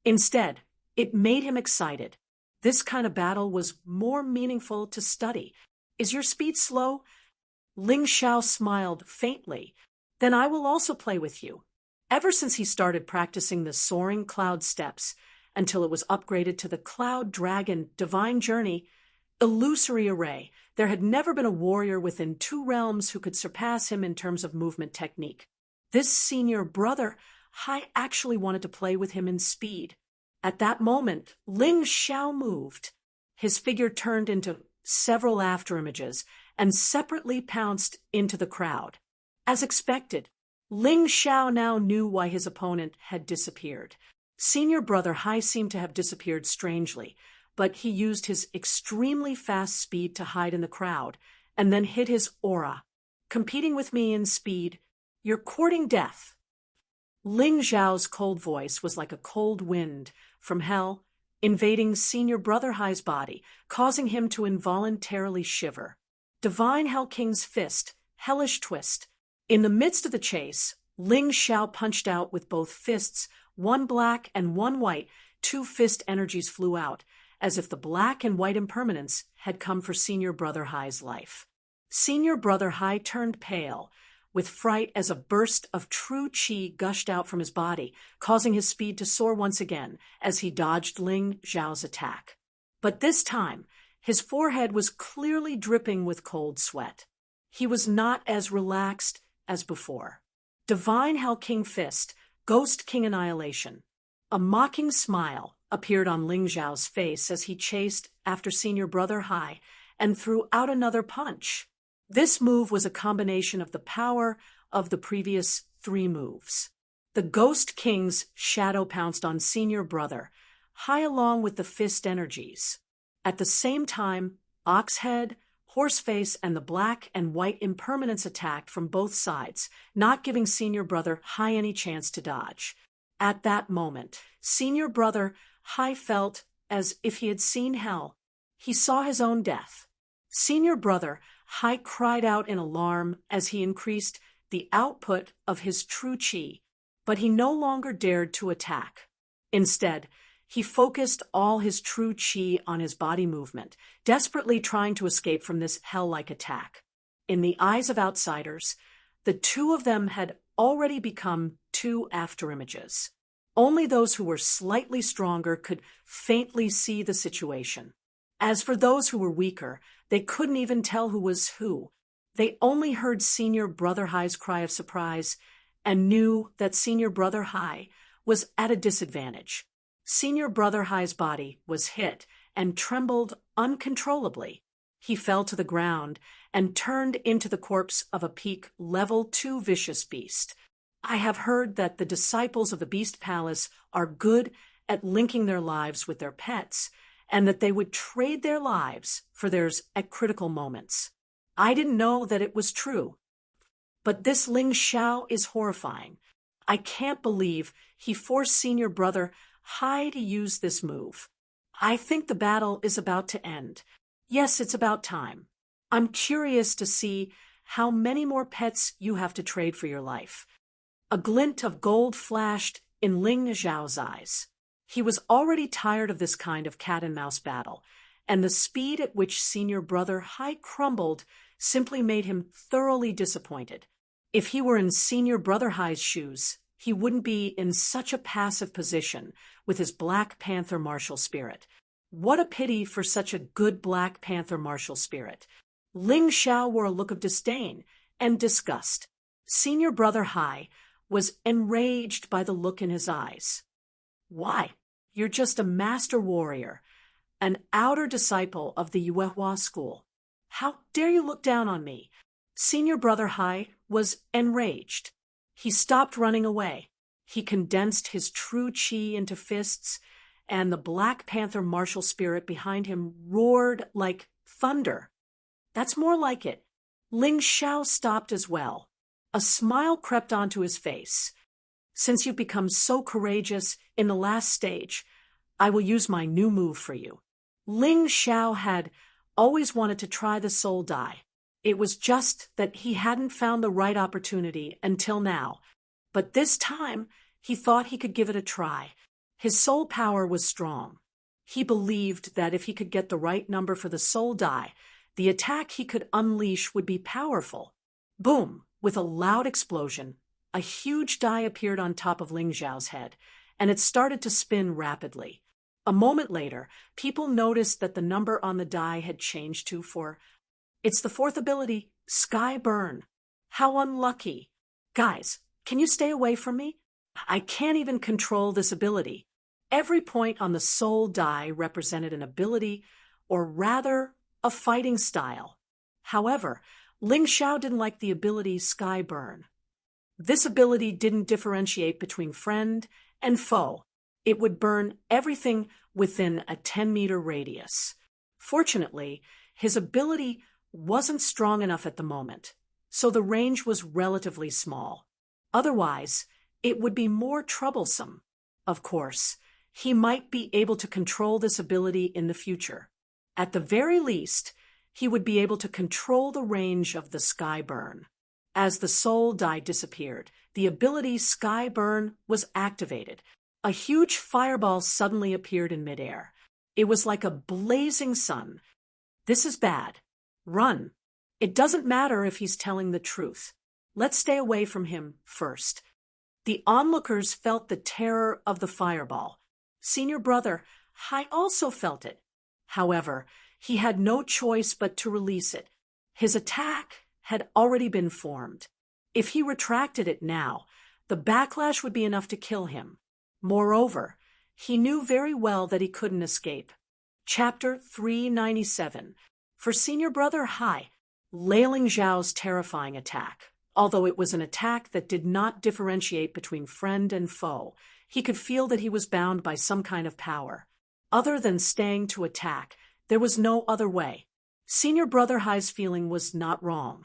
Instead, it made him excited. This kind of battle was more meaningful to study. Is your speed slow? Ling Zhao smiled faintly. Then I will also play with you. Ever since he started practicing the soaring cloud steps until it was upgraded to the Cloud Dragon Divine Journey, Illusory Array, there had never been a warrior within 2 realms who could surpass him in terms of movement technique. This Senior Brother Hai actually wanted to play with him in speed. At that moment, Ling Zhao moved. His figure turned into several afterimages and separately pounced into the crowd. As expected, Ling Zhao now knew why his opponent had disappeared. Senior Brother Hai seemed to have disappeared strangely, but he used his extremely fast speed to hide in the crowd and then hid his aura. Competing with me in speed, you're courting death. Ling Zhao's cold voice was like a cold wind from hell, invading Senior Brother Hai's body, causing him to involuntarily shiver. Divine Hell King's fist, hellish twist. In the midst of the chase, Ling Xiao punched out with both fists, one black and one white. Two fist energies flew out, as if the black and white impermanence had come for Senior Brother Hai's life. Senior Brother Hai turned pale, with fright as a burst of true qi gushed out from his body, causing his speed to soar once again as he dodged Ling Xiao's attack. But this time, his forehead was clearly dripping with cold sweat. He was not as relaxed as before. Divine Hell King Fist, Ghost King Annihilation. A mocking smile appeared on Ling Xiao's face as he chased after Senior Brother Hai and threw out another punch. This move was a combination of the power of the previous 3 moves. The Ghost King's shadow pounced on Senior Brother Hai along with the fist energies. At the same time, Oxhead, Horseface, and the black and white impermanence attacked from both sides, not giving Senior Brother Hai any chance to dodge. At that moment, Senior Brother Hai felt as if he had seen hell. He saw his own death. Senior Brother Hai cried out in alarm as he increased the output of his true qi, but he no longer dared to attack. Instead, he focused all his true qi on his body movement, desperately trying to escape from this hell-like attack. In the eyes of outsiders, the two of them had already become 2 afterimages. Only those who were slightly stronger could faintly see the situation. As for those who were weaker, they couldn't even tell who was who. They only heard Senior Brother Hai's cry of surprise and knew that Senior Brother Hai was at a disadvantage. Senior Brother Hai's body was hit and trembled uncontrollably. He fell to the ground and turned into the corpse of a peak level 2 vicious beast. I have heard that the disciples of the Beast Palace are good at linking their lives with their pets, and that they would trade their lives for theirs at critical moments. I didn't know that it was true. But this Ling Xiao is horrifying. I can't believe he forced Senior Brother Hai to use this move. I think the battle is about to end. Yes, it's about time. I'm curious to see how many more pets you have to trade for your life. A glint of gold flashed in Ling Xiao's eyes. He was already tired of this kind of cat-and-mouse battle, and the speed at which Senior Brother Hai crumbled simply made him thoroughly disappointed. If he were in Senior Brother Hai's shoes, he wouldn't be in such a passive position with his Black Panther martial spirit. What a pity for such a good Black Panther martial spirit. Ling Xiao wore a look of disdain and disgust. Senior Brother Hai was enraged by the look in his eyes. Why? You're just a master warrior, an outer disciple of the Yuehua school. How dare you look down on me? Senior Brother Hai was enraged. He stopped running away. He condensed his true qi into fists, and the Black Panther martial spirit behind him roared like thunder. That's more like it. Ling Xiao stopped as well. A smile crept onto his face. Since you've become so courageous in the last stage, I will use my new move for you. Ling Xiao had always wanted to try the soul die. It was just that he hadn't found the right opportunity until now. But this time, he thought he could give it a try. His soul power was strong. He believed that if he could get the right number for the soul die, the attack he could unleash would be powerful. Boom! With a loud explosion, a huge die appeared on top of Ling Xiao's head, and it started to spin rapidly. A moment later, people noticed that the number on the die had changed to 4. It's the 4th ability, Sky Burn. How unlucky. Guys, can you stay away from me? I can't even control this ability. Every point on the soul die represented an ability, or rather, a fighting style. However, Ling Xiao didn't like the ability Sky Burn. This ability didn't differentiate between friend and foe. It would burn everything within a 10-meter radius. Fortunately, his ability wasn't strong enough at the moment, so the range was relatively small. Otherwise, it would be more troublesome. Of course, he might be able to control this ability in the future. At the very least, he would be able to control the range of the sky burn. As the soul die disappeared, the ability Sky Burn was activated. A huge fireball suddenly appeared in midair. It was like a blazing sun. This is bad. Run. It doesn't matter if he's telling the truth. Let's stay away from him first. The onlookers felt the terror of the fireball. Senior Brother Hai also felt it. However, he had no choice but to release it. His attack had already been formed. If he retracted it now, the backlash would be enough to kill him. Moreover, he knew very well that he couldn't escape. Chapter 397. For Senior Brother Hai, Ling Zhao's terrifying attack. Although it was an attack that did not differentiate between friend and foe, he could feel that he was bound by some kind of power. Other than staying to attack, there was no other way. Senior Brother Hai's feeling was not wrong.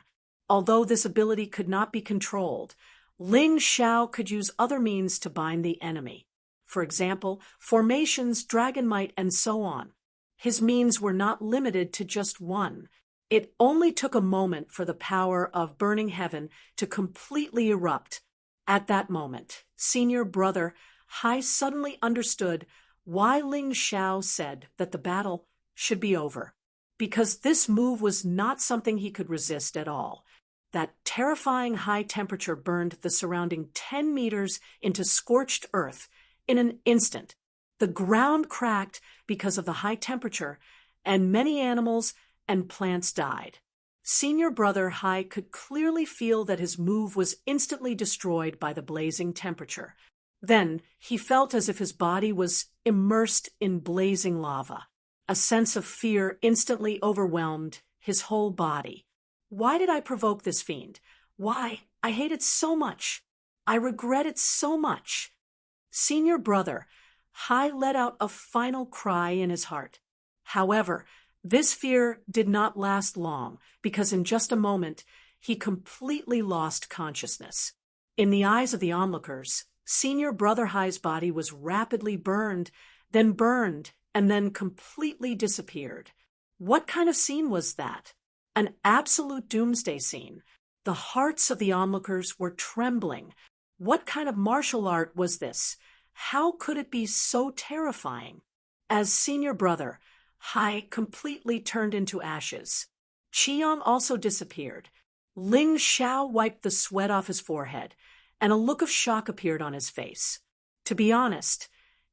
Although this ability could not be controlled, Ling Xiao could use other means to bind the enemy. For example, formations, dragon might, and so on. His means were not limited to just one. It only took a moment for the power of burning heaven to completely erupt. At that moment, Senior Brother Hai suddenly understood why Ling Xiao said that the battle should be over. Because this move was not something he could resist at all. That terrifying high temperature burned the surrounding 10 meters into scorched earth in an instant. The ground cracked because of the high temperature, and many animals and plants died. Senior Brother Hai could clearly feel that his move was instantly destroyed by the blazing temperature. Then he felt as if his body was immersed in blazing lava. A sense of fear instantly overwhelmed his whole body. Why did I provoke this fiend? Why? I hate it so much. I regret it so much. Senior Brother Hai let out a final cry in his heart. However, this fear did not last long, because in just a moment, he completely lost consciousness. In the eyes of the onlookers, Senior Brother Hai's body was rapidly burned, and then completely disappeared. What kind of scene was that? An absolute doomsday scene. The hearts of the onlookers were trembling. What kind of martial art was this? How could it be so terrifying? As Senior Brother Hai completely turned into ashes, Qiang also disappeared. Ling Xiao wiped the sweat off his forehead, and a look of shock appeared on his face. To be honest,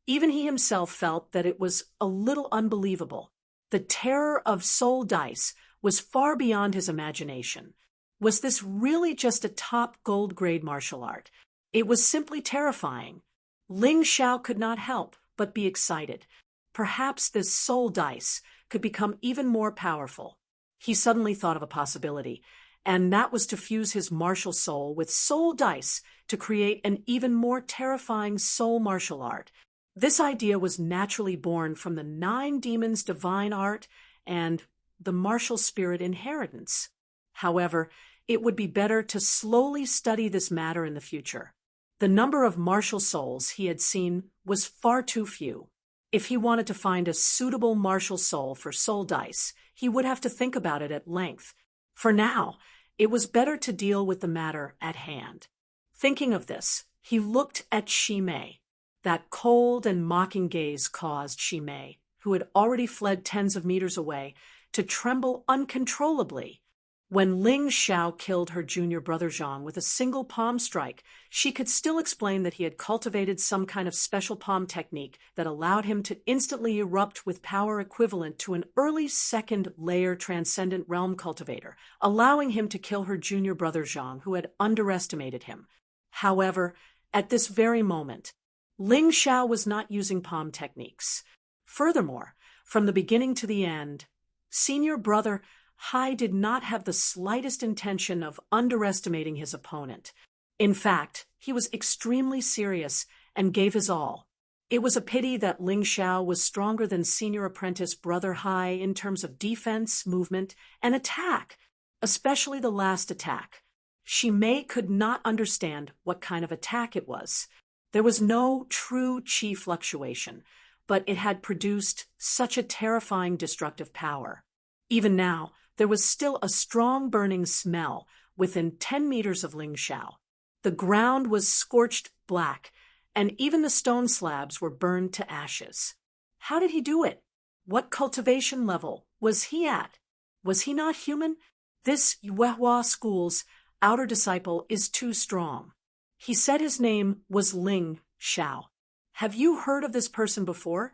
even he himself felt that it was a little unbelievable. The terror of soul dice was far beyond his imagination. Was this really just a top gold-grade martial art? It was simply terrifying. Ling Xiao could not help but be excited. Perhaps this soul dice could become even more powerful. He suddenly thought of a possibility, and that was to fuse his martial soul with soul dice to create an even more terrifying soul martial art. This idea was naturally born from the 9 demons' divine art and the martial spirit inheritance. However, it would be better to slowly study this matter in the future. The number of martial souls he had seen was far too few. If he wanted to find a suitable martial soul for soul dice, he would have to think about it at length. For now, it was better to deal with the matter at hand. Thinking of this, he looked at Shimei. That cold and mocking gaze caused Shimei, who had already fled tens of meters away, to tremble uncontrollably. When Ling Xiao killed her junior brother Zhang with a single palm strike, she could still explain that he had cultivated some kind of special palm technique that allowed him to instantly erupt with power equivalent to an early second-layer transcendent realm cultivator, allowing him to kill her junior brother Zhang, who had underestimated him. However, at this very moment, Ling Xiao was not using palm techniques. Furthermore, from the beginning to the end, Senior Brother Hai did not have the slightest intention of underestimating his opponent. In fact, he was extremely serious and gave his all. It was a pity that Ling Xiao was stronger than Senior Apprentice Brother Hai in terms of defense, movement, and attack, especially the last attack. Shimei could not understand what kind of attack it was. There was no true chi fluctuation, but it had produced such a terrifying destructive power. Even now, there was still a strong burning smell within 10 meters of Ling Xiao. The ground was scorched black, and even the stone slabs were burned to ashes. How did he do it? What cultivation level was he at? Was he not human? This Yuehua school's outer disciple is too strong. He said his name was Ling Xiao. Have you heard of this person before?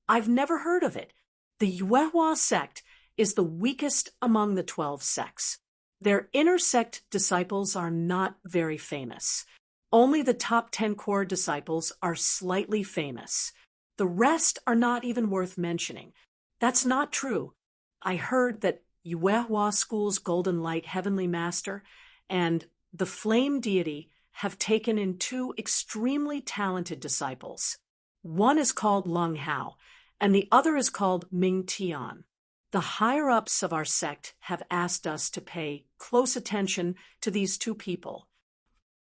I've never heard of it. The Yuehua sect is the weakest among the 12 sects. Their inner sect disciples are not very famous. Only the top 10 core disciples are slightly famous. The rest are not even worth mentioning. That's not true. I heard that Yuehua School's Golden Light Heavenly Master and the Flame Deity have taken in 2 extremely talented disciples. One is called Lung Hao, and the other is called Ming Tian. The higher-ups of our sect have asked us to pay close attention to these 2 people.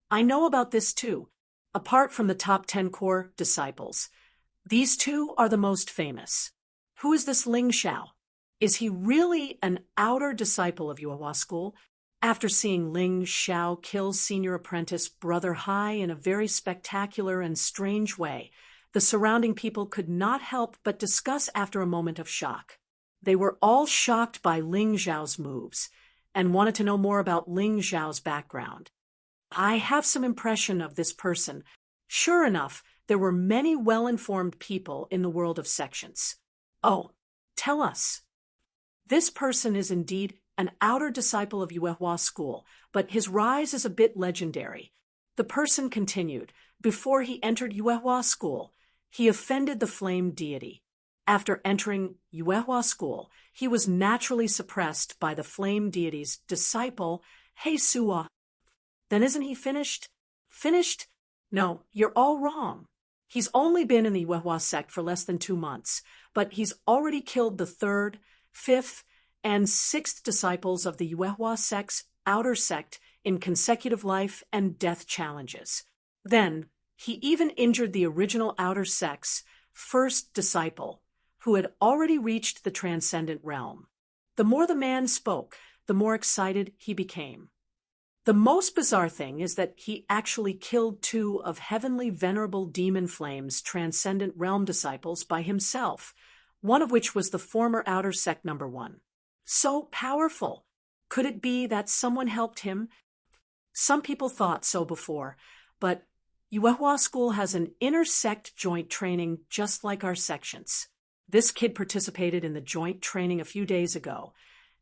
I know about this too. Apart from the top 10 core disciples, these 2 are the most famous. Who is this Ling Xiao? Is he really an outer disciple of Yuehua School? After seeing Ling Xiao kill senior apprentice Brother Hai in a very spectacular and strange way, the surrounding people could not help but discuss after a moment of shock. They were all shocked by Ling Xiao's moves and wanted to know more about Ling Xiao's background. I have some impression of this person. Sure enough, there were many well-informed people in the world of sections. Oh, tell us. This person is indeed an outer disciple of Yuehua School, but his rise is a bit legendary. The person continued, before he entered Yuehua School, he offended the Flame Deity. After entering Yuehua School, he was naturally suppressed by the Flame Deity's disciple, Heisua. Then isn't he finished? Finished? No, you're all wrong. He's only been in the Yuehua sect for less than 2 months, but he's already killed the 3rd, 5th, and 6th disciples of the Yuehua sect's outer sect in consecutive life and death challenges. Then, he even injured the original outer sect's 1st disciple, who had already reached the transcendent realm. The more the man spoke, the more excited he became. The most bizarre thing is that he actually killed 2 of Heavenly Venerable Demon Flame's transcendent realm disciples by himself, one of which was the former outer sect number 1. So powerful. Could it be that someone helped him? Some people thought so before, but Yuehua School has an inner sect joint training just like our sections. This kid participated in the joint training a few days ago,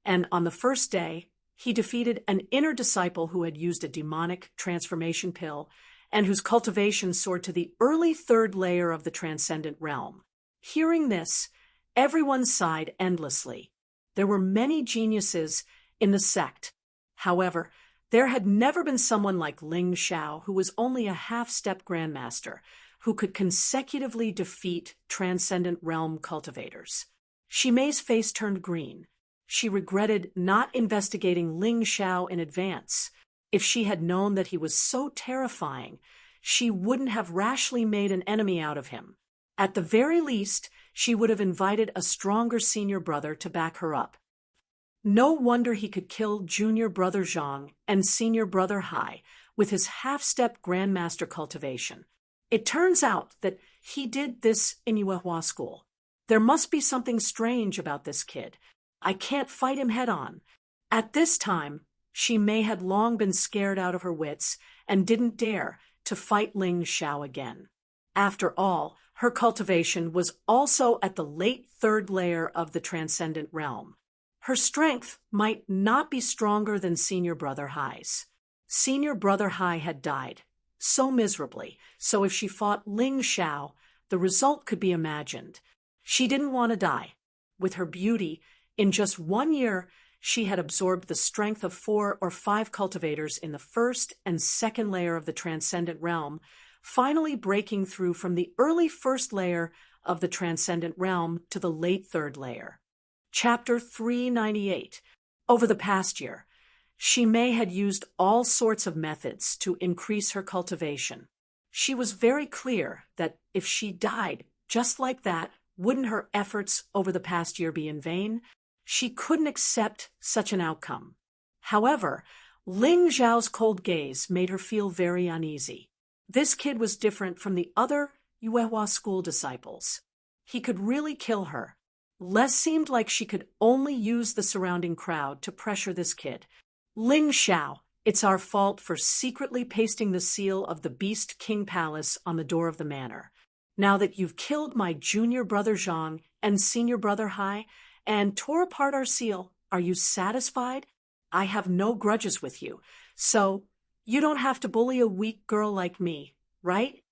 and on the first day, he defeated an inner disciple who had used a demonic transformation pill and whose cultivation soared to the early 3rd layer of the transcendent realm. Hearing this, everyone sighed endlessly. There were many geniuses in the sect. However, there had never been someone like Ling Xiao, who was only a half-step grandmaster, who could consecutively defeat transcendent realm cultivators. Shime's face turned green. She regretted not investigating Ling Xiao in advance. If she had known that he was so terrifying, she wouldn't have rashly made an enemy out of him. At the very least, she would have invited a stronger senior brother to back her up. No wonder he could kill junior brother Zhang and senior brother Hai with his half-step grandmaster cultivation. It turns out that he did this in Yuehua School. There must be something strange about this kid. I can't fight him head-on. At this time, Shime had long been scared out of her wits and didn't dare to fight Ling Xiao again. After all, her cultivation was also at the late 3rd layer of the transcendent realm. Her strength might not be stronger than senior brother Hai's. Senior brother Hai had died, so miserably, so if she fought Ling Xiao, the result could be imagined. She didn't want to die. With her beauty, in just 1 year, she had absorbed the strength of 4 or 5 cultivators in the 1st and 2nd layer of the transcendent realm, finally breaking through from the early 1st layer of the transcendent realm to the late 3rd layer. Chapter 398. Over the past year, Shime had used all sorts of methods to increase her cultivation. She was very clear that if she died just like that, wouldn't her efforts over the past year be in vain? She couldn't accept such an outcome. However, Ling Zhao's cold gaze made her feel very uneasy. This kid was different from the other Yuehua school disciples. He could really kill her. Les seemed like she could only use the surrounding crowd to pressure this kid. Ling Xiao, it's our fault for secretly pasting the seal of the Beast King Palace on the door of the manor. Now that you've killed my junior brother Zhang and senior brother Hai and tore apart our seal, are you satisfied? I have no grudges with you, so you don't have to bully a weak girl like me, right?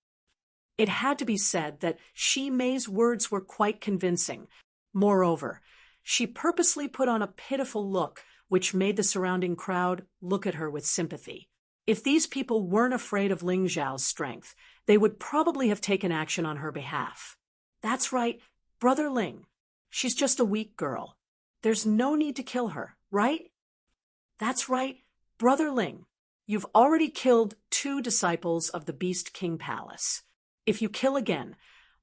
It had to be said that Shi Mei's words were quite convincing. Moreover, she purposely put on a pitiful look which made the surrounding crowd look at her with sympathy. If these people weren't afraid of Ling Zhao's strength, they would probably have taken action on her behalf. That's right, Brother Ling. She's just a weak girl. There's no need to kill her, right? That's right, Brother Ling. You've already killed 2 disciples of the Beast King Palace. If you kill again,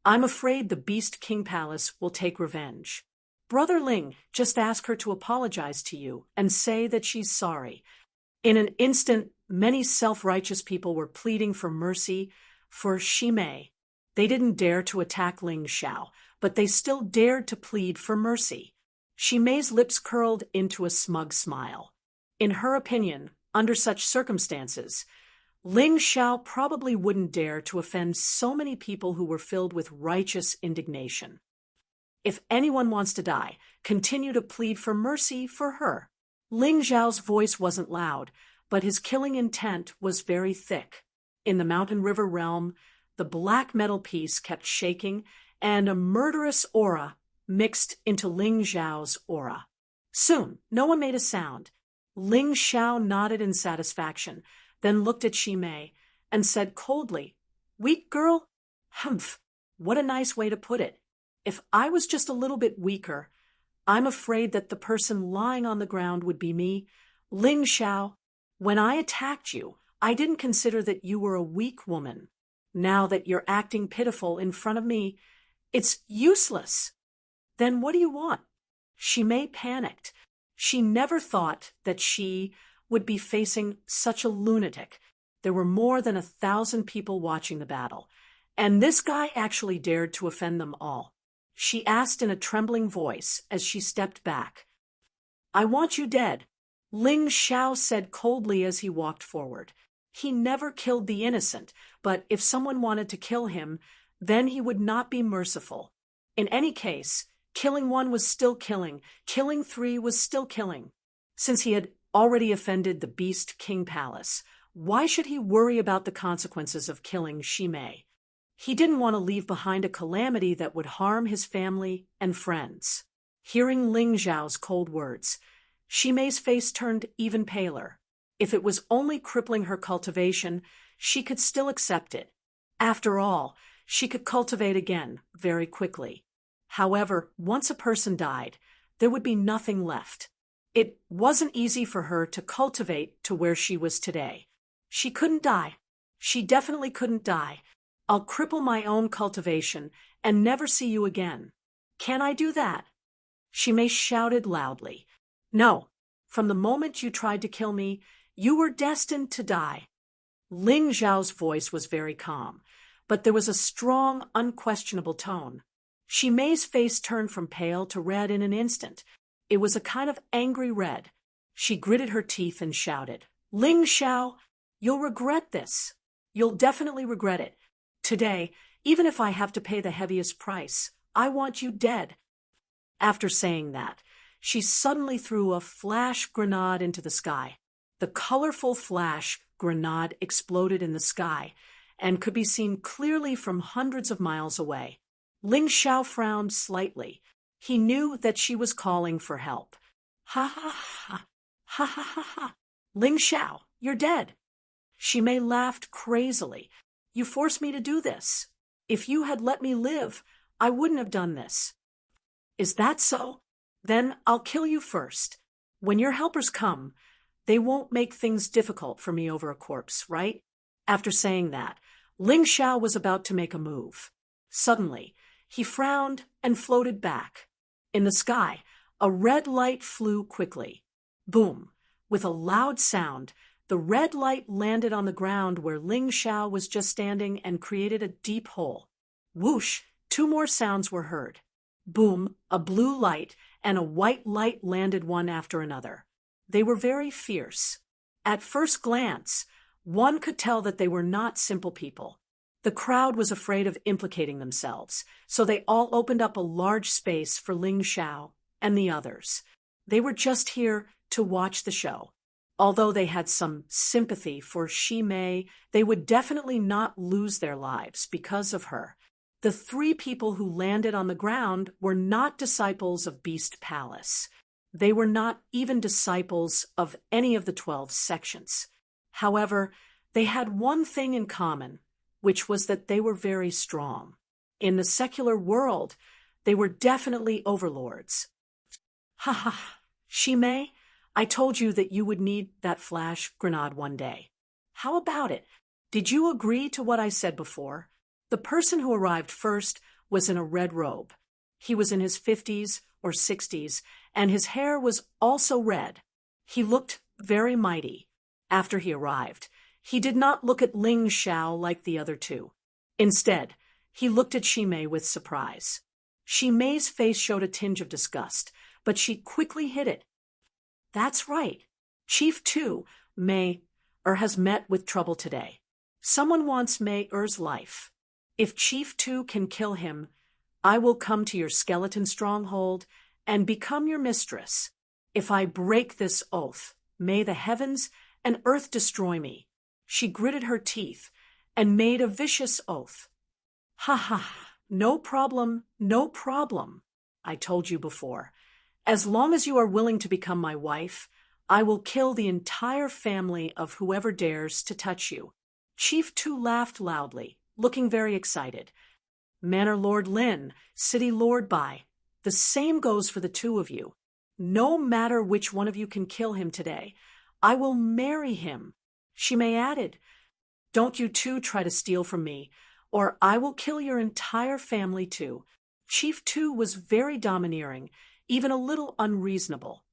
I'm afraid the Beast King Palace will take revenge. Brother Ling, just ask her to apologize to you and say that she's sorry. In an instant, many self-righteous people were pleading for mercy for Shi Mei. They didn't dare to attack Ling Xiao, but they still dared to plead for mercy. Shi Mei's lips curled into a smug smile. In her opinion, under such circumstances, Ling Xiao probably wouldn't dare to offend so many people who were filled with righteous indignation. If anyone wants to die, continue to plead for mercy for her. Ling Zhao's voice wasn't loud, but his killing intent was very thick. In the Mountain River realm, the black metal piece kept shaking, and a murderous aura mixed into Ling Zhao's aura. Soon, no one made a sound. Ling Xiao nodded in satisfaction, then looked at Shi Mei and said coldly, "Weak girl? Humph, what a nice way to put it. If I was just a little bit weaker, I'm afraid that the person lying on the ground would be me. Ling Xiao, when I attacked you, I didn't consider that you were a weak woman. Now that you're acting pitiful in front of me, it's useless. Then what do you want?" Shi Mei panicked. She never thought that she would be facing such a lunatic. There were more than 1,000 people watching the battle, and this guy actually dared to offend them all. She asked in a trembling voice as she stepped back. "I want you dead," Ling Xiao said coldly as he walked forward. He never killed the innocent, but if someone wanted to kill him, then he would not be merciful. In any case, killing one was still killing 3 was still killing. Since he had already offended the Beast King Palace, why should he worry about the consequences of killing Shi Mei? He didn't want to leave behind a calamity that would harm his family and friends. Hearing Ling Zhao's cold words, Shi Mei's face turned even paler. If it was only crippling her cultivation, she could still accept it. After all, she could cultivate again very quickly. However, once a person died, there would be nothing left. It wasn't easy for her to cultivate to where she was today. She couldn't die. She definitely couldn't die. I'll cripple my own cultivation and never see you again. Can I do that? Shi Mei shouted loudly. No. From the moment you tried to kill me, you were destined to die. Ling Zhao's voice was very calm, but there was a strong, unquestionable tone. Shi Mei's face turned from pale to red in an instant. It was a kind of angry red. She gritted her teeth and shouted, "Ling Xiao, you'll regret this. You'll definitely regret it. Today, even if I have to pay the heaviest price, I want you dead." After saying that, she suddenly threw a flash grenade into the sky. The colorful flash grenade exploded in the sky and could be seen clearly from hundreds of miles away. Ling Xiao frowned slightly. He knew that she was calling for help. "Ha ha ha, ha ha ha ha. Ling Xiao, you're dead." Shi Mei laughed crazily. "You forced me to do this. If you had let me live, I wouldn't have done this." "Is that so? Then I'll kill you first. When your helpers come, they won't make things difficult for me over a corpse, right?" After saying that, Ling Xiao was about to make a move. Suddenly, he frowned and floated back. In the sky, A red light flew quickly. Boom! With a loud sound, the red light landed on the ground where Ling Xiao was just standing and created a deep hole. Whoosh! 2 more sounds were heard. Boom! A blue light and a white light landed one after another. They were very fierce. At first glance, one could tell that they were not simple people. The crowd was afraid of implicating themselves, so they all opened up a large space for Ling Xiao and the others. They were just here to watch the show. Although they had some sympathy for Xi Mei, they would definitely not lose their lives because of her. The 3 people who landed on the ground were not disciples of Beast Palace. They were not even disciples of any of the 12 sections. However, they had one thing in common, which was that they were very strong. In the secular world, they were definitely overlords. Ha ha, Xi Mei, I told you that you would need that flash grenade one day. How about it? Did you agree to what I said before? The person who arrived first was in a red robe. He was in his 50s or 60s, and his hair was also red. He looked very mighty. After he arrived, he did not look at Ling Xiao like the other 2. Instead, he looked at Xi Mei with surprise. Xi Mei's face showed a tinge of disgust, but she quickly hid it. That's right. Chief 2, Mei has met with trouble today. Someone wants Mei-er's life. If Chief 2 can kill him, I will come to your skeleton stronghold and become your mistress. If I break this oath, may the heavens and earth destroy me. She gritted her teeth and made a vicious oath. Ha ha, no problem, no problem. I told you before. As long as you are willing to become my wife, I will kill the entire family of whoever dares to touch you. Chief 2 laughed loudly, looking very excited. Manor Lord Lin, City Lord Bai, the same goes for the 2 of you. No matter which one of you can kill him today, I will marry him. Xi Mei added, don't you 2 try to steal from me, or I will kill your entire family too. Chief 2 was very domineering, even a little unreasonable.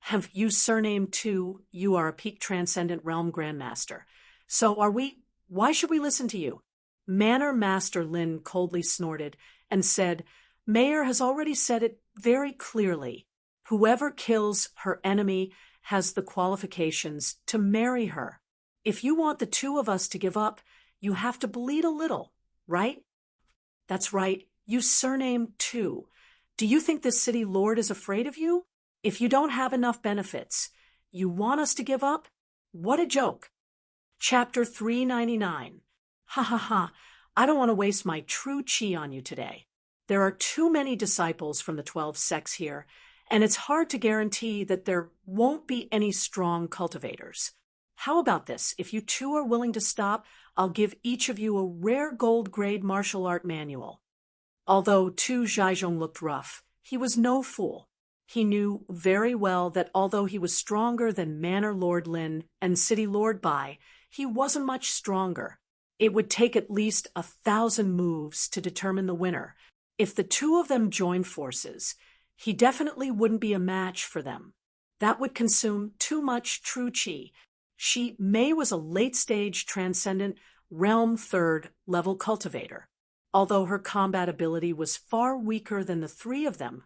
Have you surnamed 2, you are a peak transcendent realm grandmaster. So are we? Why should we listen to you? Manor Master Lin coldly snorted and said, Mayor has already said it very clearly. Whoever kills her enemy has the qualifications to marry her. If you want the 2 of us to give up, you have to bleed a little, right? That's right, you surname 2. Do you think this city lord is afraid of you? If you don't have enough benefits, you want us to give up? What a joke. Chapter 399. Ha ha ha, I don't want to waste my true chi on you today. There are too many disciples from the 12 sects here, and it's hard to guarantee that there won't be any strong cultivators. How about this? If you 2 are willing to stop, I'll give each of you a rare gold-grade martial art manual. Although Tu Zhaizhong looked rough, he was no fool. He knew very well that although he was stronger than Manor Lord Lin and City Lord Bai, he wasn't much stronger. It would take at least 1,000 moves to determine the winner. If the 2 of them joined forces, he definitely wouldn't be a match for them. That would consume too much true chi. Xi Mei was a late-stage transcendent realm 3rd level cultivator. Although her combat ability was far weaker than the 3 of them,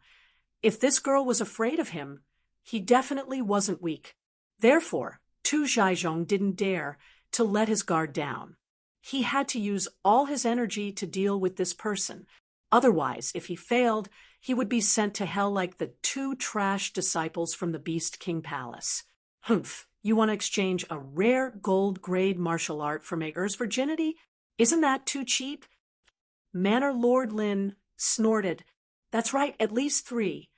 if this girl was afraid of him, he definitely wasn't weak. Therefore, Tu Zhaizhong didn't dare to let his guard down. He had to use all his energy to deal with this person. Otherwise, if he failed, he would be sent to hell like the 2 trash disciples from the Beast King Palace. Humph, you want to exchange a rare gold-grade martial art for Mei-er's virginity? Isn't that too cheap? Manor Lord Lin snorted. That's right, at least 3.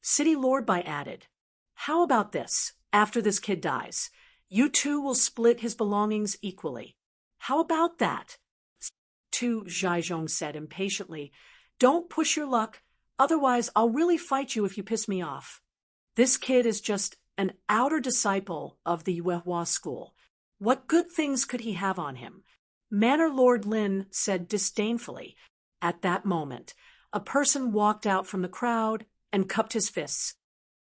City Lord Bai added, how about this? After this kid dies, you 2 will split his belongings equally. How about that? Tu Zhaizhong said impatiently, don't push your luck, otherwise I'll really fight you if you piss me off. This kid is just an outer disciple of the Yuehua school. What good things could he have on him? Manor Lord Lin said disdainfully. At that moment, a person walked out from the crowd and cupped his fists.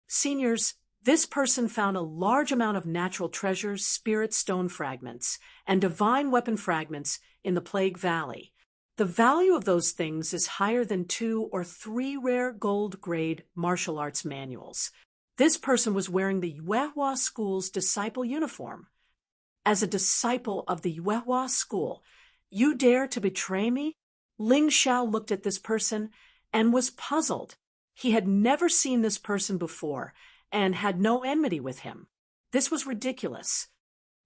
Seniors, this person found a large amount of natural treasures, spirit stone fragments, and divine weapon fragments in the Plague Valley. The value of those things is higher than 2 or 3 rare gold-grade martial arts manuals. This person was wearing the Yuehua School's disciple uniform. As a disciple of the Yuehua School, you dare to betray me? Ling Xiao looked at this person and was puzzled. He had never seen this person before and had no enmity with him. This was ridiculous.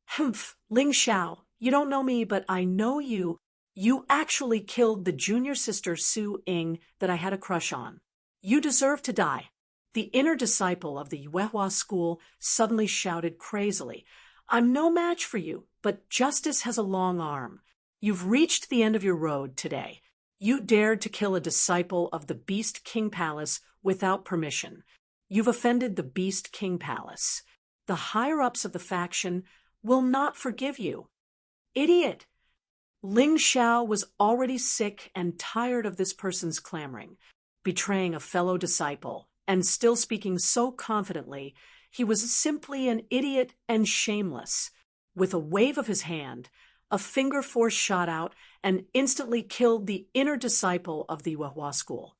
Humph, Ling Xiao, you don't know me, but I know you. You actually killed the junior sister Su Ying that I had a crush on. You deserve to die. The inner disciple of the Yuehua School suddenly shouted crazily, I'm no match for you, but justice has a long arm. You've reached the end of your road today. You dared to kill a disciple of the Beast King Palace without permission. You've offended the Beast King Palace. The higher-ups of the faction will not forgive you. Idiot! Ling Xiao was already sick and tired of this person's clamoring, betraying a fellow disciple, and still speaking so confidently. He was simply an idiot and shameless. With a wave of his hand, a finger force shot out and instantly killed the inner disciple of the Yuehua School.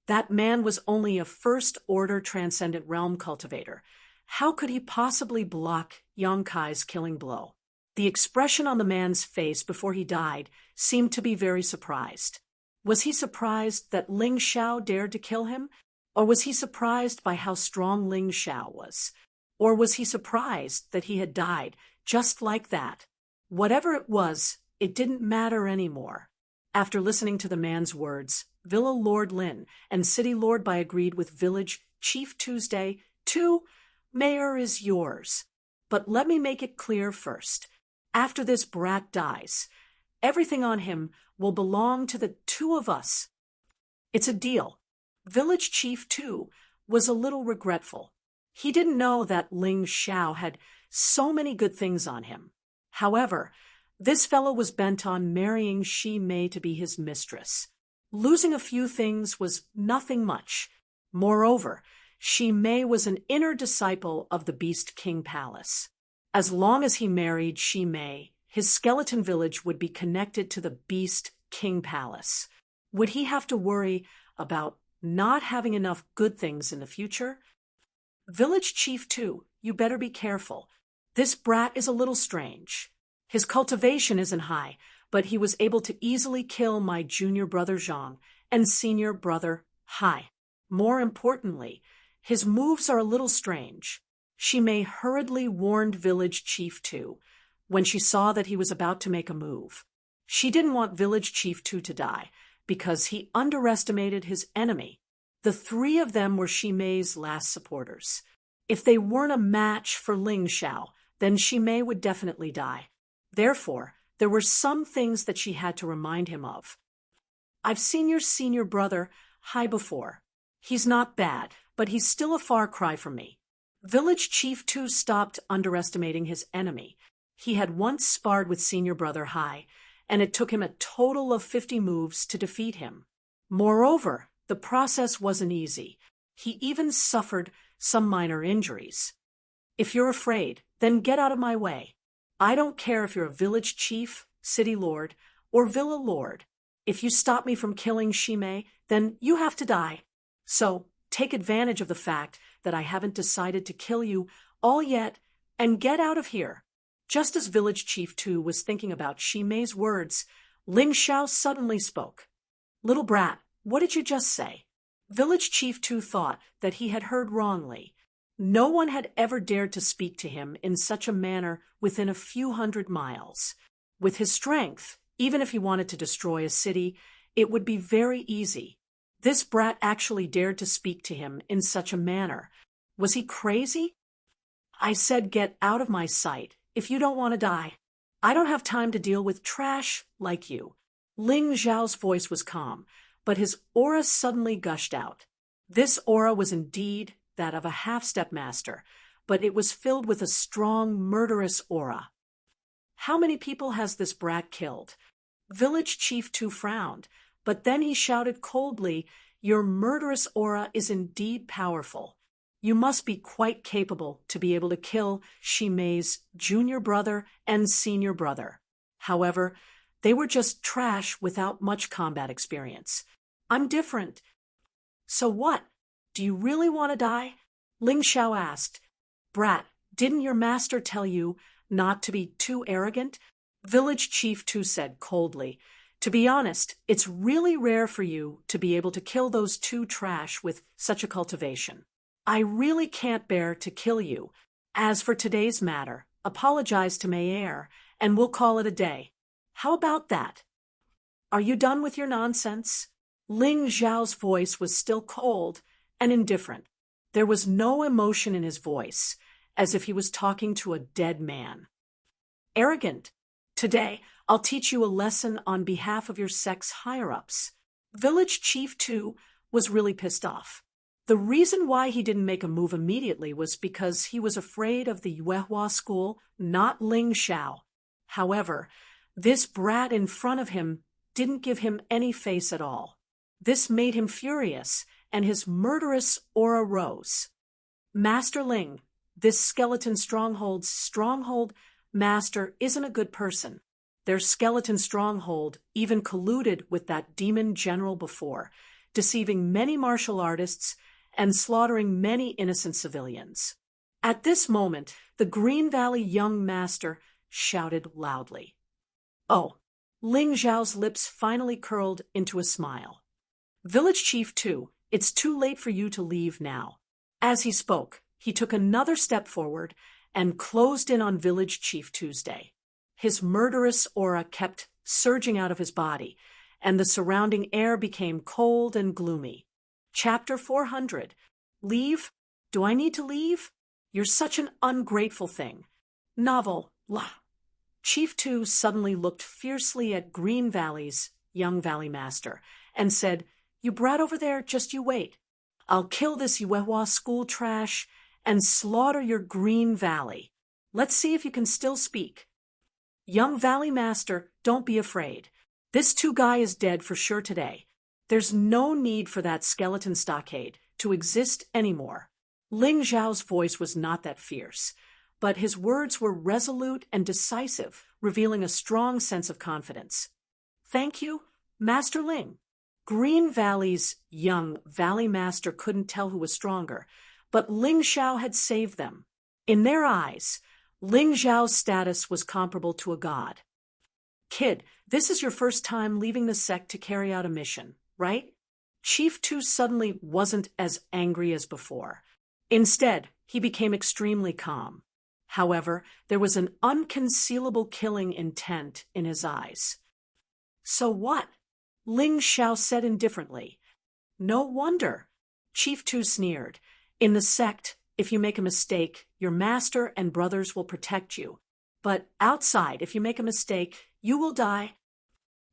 That man was only a first-order transcendent realm cultivator. How could he possibly block Yang Kai's killing blow? The expression on the man's face before he died seemed to be very surprised. Was he surprised that Ling Xiao dared to kill him? Or was he surprised by how strong Ling Xiao was? Or was he surprised that he had died just like that? Whatever it was, it didn't matter anymore. After listening to the man's words, Villa Lord Lin and City Lord Bai agreed with Village Chief Tuesday, 2, Mayor is yours. But let me make it clear first. After this brat dies, everything on him will belong to the 2 of us. It's a deal. Village Chief 2 was a little regretful. He didn't know that Ling Xiao had so many good things on him. However, this fellow was bent on marrying Shi Mei to be his mistress. Losing a few things was nothing much. Moreover, Shi Mei was an inner disciple of the Beast King Palace. As long as he married Shi Mei, his skeleton village would be connected to the Beast King Palace. Would he have to worry about not having enough good things in the future? Village Chief 2, you better be careful. This brat is a little strange. His cultivation isn't high, but he was able to easily kill my junior brother Zhang and senior brother Hai. More importantly, his moves are a little strange. Shi Mei hurriedly warned Village Chief 2 when she saw that he was about to make a move. She didn't want Village Chief 2 to die because he underestimated his enemy. The 3 of them were Shi Mei's last supporters. If they weren't a match for Ling Xiao, then Shi Mei would definitely die. Therefore, there were some things that she had to remind him of. I've seen your senior brother, Hai, before. He's not bad, but he's still a far cry from me. Village Chief 2 stopped underestimating his enemy. He had once sparred with senior brother Hai, and it took him a total of 50 moves to defeat him. Moreover, the process wasn't easy. He even suffered some minor injuries. If you're afraid, then get out of my way. I don't care if you're a village chief, city lord, or villa lord. If you stop me from killing Shi Mei, then you have to die. So, take advantage of the fact that I haven't decided to kill you all yet and get out of here. Just as Village Chief 2 was thinking about Shi Mei's words, Ling Xiao suddenly spoke. Little brat, what did you just say? Village Chief 2 thought that he had heard wrongly. No one had ever dared to speak to him in such a manner within a few hundred miles. With his strength, even if he wanted to destroy a city, it would be very easy. This brat actually dared to speak to him in such a manner. Was he crazy? I said get out of my sight if you don't want to die. I don't have time to deal with trash like you. Ling Zhao's voice was calm, but his aura suddenly gushed out. This aura was indeed that of a half-step master, but it was filled with a strong, murderous aura. How many people has this brat killed? Village Chief 2 frowned, but then he shouted coldly, your murderous aura is indeed powerful. You must be quite capable to be able to kill Shimei's junior brother and senior brother. However, they were just trash without much combat experience. I'm different. So what? Do you really want to die? Ling Xiao asked. Brat, didn't your master tell you not to be too arrogant? Village Chief Tu said coldly. To be honest, it's really rare for you to be able to kill those two trash with such a cultivation. I really can't bear to kill you. As for today's matter, apologize to Mayer, and we'll call it a day. How about that? Are you done with your nonsense? Ling Xiao's voice was still cold and indifferent. There was no emotion in his voice, as if he was talking to a dead man. Arrogant. Today, I'll teach you a lesson on behalf of your sect's higher-ups. Village Chief Tu was really pissed off. The reason why he didn't make a move immediately was because he was afraid of the Yuehua school, not Ling Xiao. However, this brat in front of him didn't give him any face at all. This made him furious, and his murderous aura rose. Master Ling, this skeleton stronghold master isn't a good person. Their skeleton stronghold even colluded with that demon general before, deceiving many martial artists and slaughtering many innocent civilians. At this moment, the Green Valley young master shouted loudly. Oh, Ling Xiao's lips finally curled into a smile. Village Chief Tu, it's too late for you to leave now. As he spoke, he took another step forward and closed in on Village Chief Tuesday. His murderous aura kept surging out of his body, and the surrounding air became cold and gloomy. Chapter 400. Leave? Do I need to leave? You're such an ungrateful thing. Novel. La. Chief Tu suddenly looked fiercely at Green Valley's young valley master and said, You brat over there, just you wait. I'll kill this Yuehua school trash and slaughter your Green Valley. Let's see if you can still speak. Young Valley Master, don't be afraid. This two guy is dead for sure today. There's no need for that skeleton stockade to exist anymore. Ling Xiao's voice was not that fierce, but his words were resolute and decisive, revealing a strong sense of confidence. Thank you, Master Ling. Green Valley's young Valley Master couldn't tell who was stronger, but Ling Xiao had saved them. In their eyes, Ling Xiao's status was comparable to a god. Kid, this is your first time leaving the sect to carry out a mission, right? Chief Tu suddenly wasn't as angry as before. Instead, he became extremely calm. However, there was an unconcealable killing intent in his eyes. So what? Ling Xiao said indifferently. No wonder. Chief Tu sneered. In the sect, if you make a mistake, your master and brothers will protect you. But outside, if you make a mistake, you will die.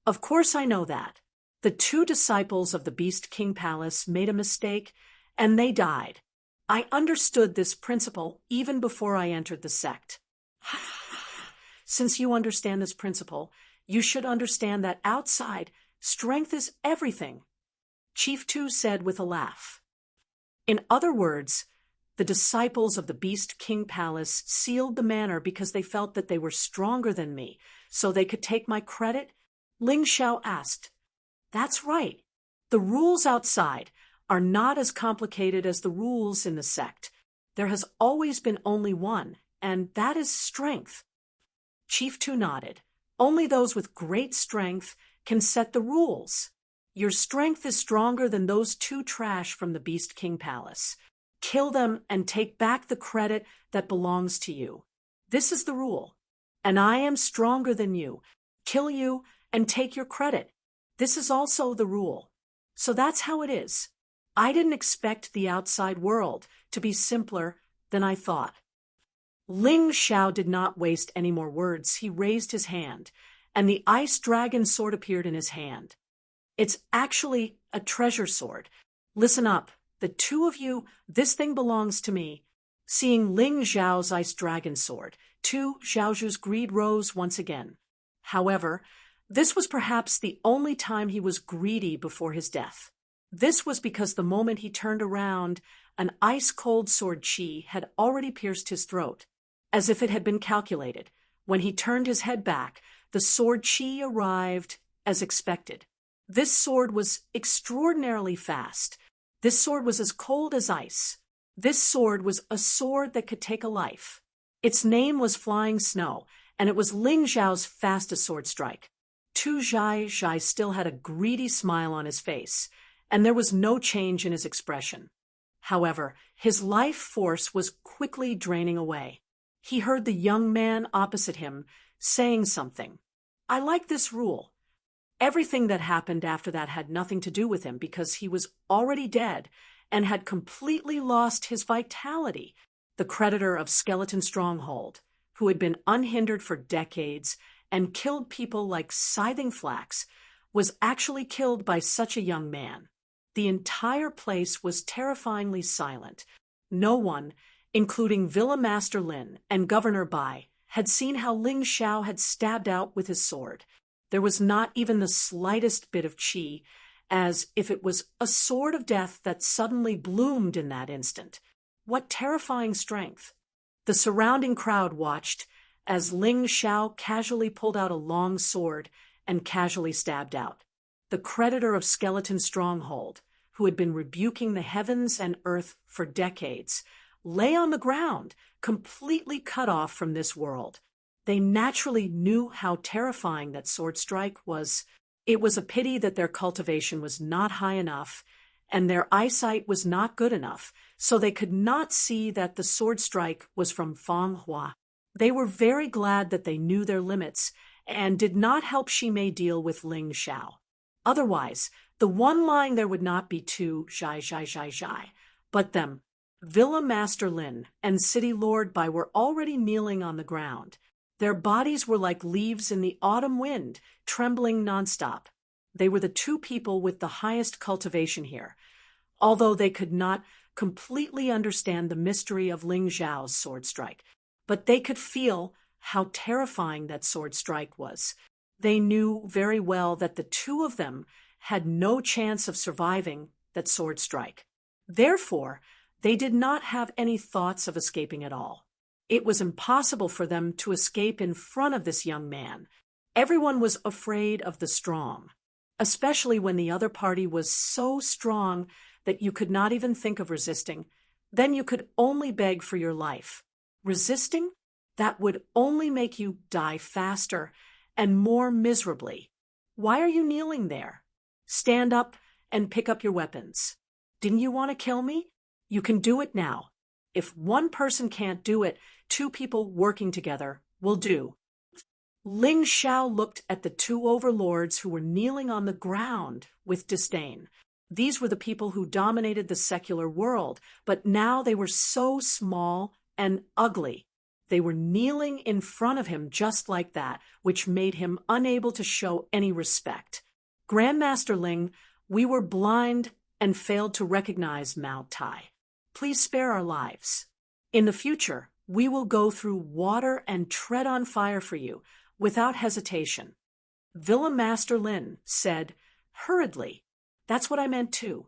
Of course I know that. The two disciples of the Beast King Palace made a mistake, and they died. I understood this principle even before I entered the sect. Since you understand this principle, you should understand that outside, strength is everything, Chief Tu said with a laugh. In other words, the disciples of the Beast King Palace sealed the manor because they felt that they were stronger than me, so they could take my credit? Ling Xiao asked. That's right. The rules outside are not as complicated as the rules in the sect. There has always been only one, and that is strength. Chief Tu nodded. Only those with great strength can set the rules. Your strength is stronger than those two trash from the Beast King Palace. Kill them and take back the credit that belongs to you. This is the rule. And I am stronger than you. Kill you and take your credit. This is also the rule. So that's how it is. I didn't expect the outside world to be simpler than I thought. Ling Xiao did not waste any more words. He raised his hand, and the ice dragon sword appeared in his hand. It's actually a treasure sword. Listen up. The two of you, this thing belongs to me. Seeing Ling Xiao's ice dragon sword, Xiaozhu's greed rose once again. However, this was perhaps the only time he was greedy before his death. This was because the moment he turned around, an ice-cold sword chi had already pierced his throat. As if it had been calculated, when he turned his head back, the sword chi arrived as expected. This sword was extraordinarily fast. This sword was as cold as ice. This sword was a sword that could take a life. Its name was Flying Snow, and it was Ling Zhao's fastest sword strike. Tu Zhai still had a greedy smile on his face, and there was no change in his expression. However, his life force was quickly draining away. He heard the young man opposite him saying something. I like this rule. Everything that happened after that had nothing to do with him because he was already dead and had completely lost his vitality. The creditor of Skeleton Stronghold, who had been unhindered for decades and killed people like scything flax, was actually killed by such a young man. The entire place was terrifyingly silent. No one, including Villa Master Lin and Governor Bai, had seen how Ling Xiao had stabbed out with his sword. There was not even the slightest bit of qi, as if it was a sword of death that suddenly bloomed in that instant. What terrifying strength! The surrounding crowd watched as Ling Xiao casually pulled out a long sword and casually stabbed out. The creditor of Skeleton Stronghold, who had been rebuking the heavens and earth for decades, lay on the ground, completely cut off from this world. They naturally knew how terrifying that sword strike was. It was a pity that their cultivation was not high enough, and their eyesight was not good enough, so they could not see that the sword strike was from Fang Hua. They were very glad that they knew their limits and did not help Shimei deal with Ling Xiao. Otherwise, the one lying there would not be two Zhai, but them. Villa Master Lin and City Lord Bai were already kneeling on the ground. Their bodies were like leaves in the autumn wind, trembling nonstop. They were the two people with the highest cultivation here, although they could not completely understand the mystery of Ling Zhao's sword strike. But they could feel how terrifying that sword strike was. They knew very well that the two of them had no chance of surviving that sword strike. Therefore, they did not have any thoughts of escaping at all. It was impossible for them to escape in front of this young man. Everyone was afraid of the strong, especially when the other party was so strong that you could not even think of resisting. Then you could only beg for your life. Resisting? That would only make you die faster and more miserably. Why are you kneeling there? Stand up and pick up your weapons. Didn't you want to kill me? You can do it now. If one person can't do it, two people working together will do. Ling Xiao looked at the two overlords who were kneeling on the ground with disdain. These were the people who dominated the secular world, but now they were so small and ugly. They were kneeling in front of him just like that, which made him unable to show any respect. Grandmaster Ling, we were blind and failed to recognize Mao Tai. Please spare our lives. In the future, we will go through water and tread on fire for you, without hesitation. Villa Master Lin said, hurriedly. That's what I meant too.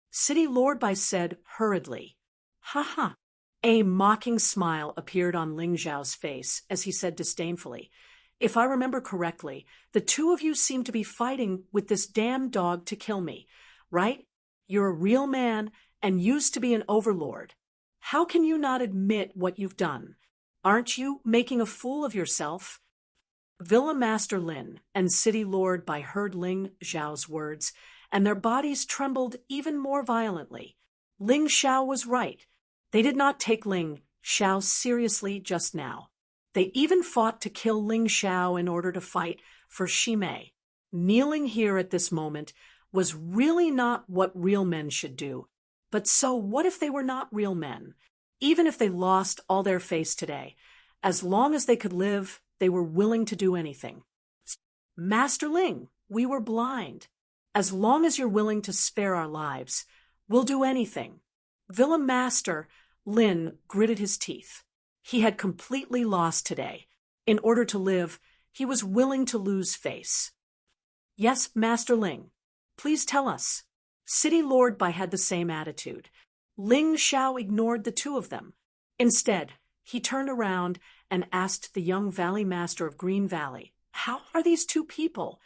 City Lord Bai said, hurriedly. Ha ha. A mocking smile appeared on Ling Zhao's face as he said disdainfully, if I remember correctly, the two of you seem to be fighting with this damn dog to kill me, right? You're a real man and used to be an overlord. How can you not admit what you've done? Aren't you making a fool of yourself? Villa Master Lin and City Lord Bai heard Ling Zhao's words, and their bodies trembled even more violently. Ling Xiao was right. They did not take Ling Xiao seriously just now. They even fought to kill Ling Xiao in order to fight for Shimei. Kneeling here at this moment was really not what real men should do. But so what if they were not real men? Even if they lost all their face today, as long as they could live, they were willing to do anything. Master Ling, we were blind. As long as you're willing to spare our lives, we'll do anything. Villa Master Lin gritted his teeth. He had completely lost today. In order to live, he was willing to lose face. Yes, Master Ling, please tell us. City Lord Bai had the same attitude. Ling Xiao ignored the two of them. Instead, he turned around and asked the young Valley Master of Green Valley, "How are these two people?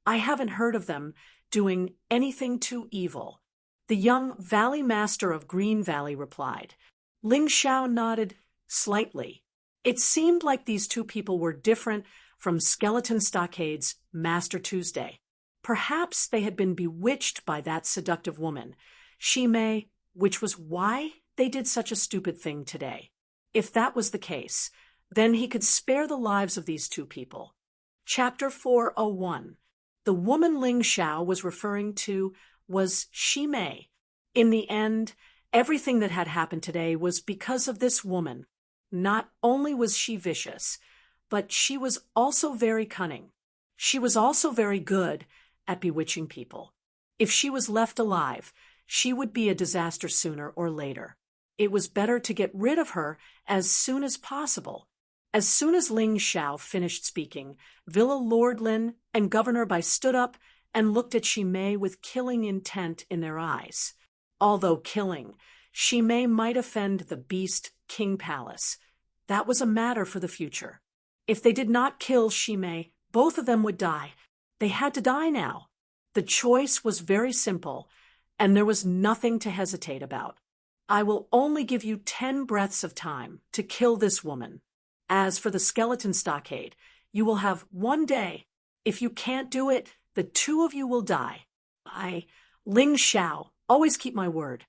I haven't heard of them doing anything too evil." The young Valley Master of Green Valley replied. Ling Xiao nodded slightly. It seemed like these two people were different from Skeleton Stockade's Master Tuesday. Perhaps they had been bewitched by that seductive woman, Shimei, which was why they did such a stupid thing today. If that was the case, then he could spare the lives of these two people. Chapter 401. The woman Ling Xiao was referring to was Shimei. In the end, everything that had happened today was because of this woman. Not only was she vicious, but she was also very cunning. She was also very good at bewitching people. If she was left alive, she would be a disaster sooner or later. It was better to get rid of her as soon as possible. As soon as Ling Xiao finished speaking, Villa Lord Lin and Governor Bai stood up and looked at Shimei with killing intent in their eyes. Although killing, Shimei might offend the Beast King Palace. That was a matter for the future. If they did not kill Shimei, both of them would die. They had to die now. The choice was very simple, and there was nothing to hesitate about. I will only give you 10 breaths of time to kill this woman. As for the Skeleton Stockade, you will have 1 day. If you can't do it, the two of you will die. Ling Xiao, always keep my word.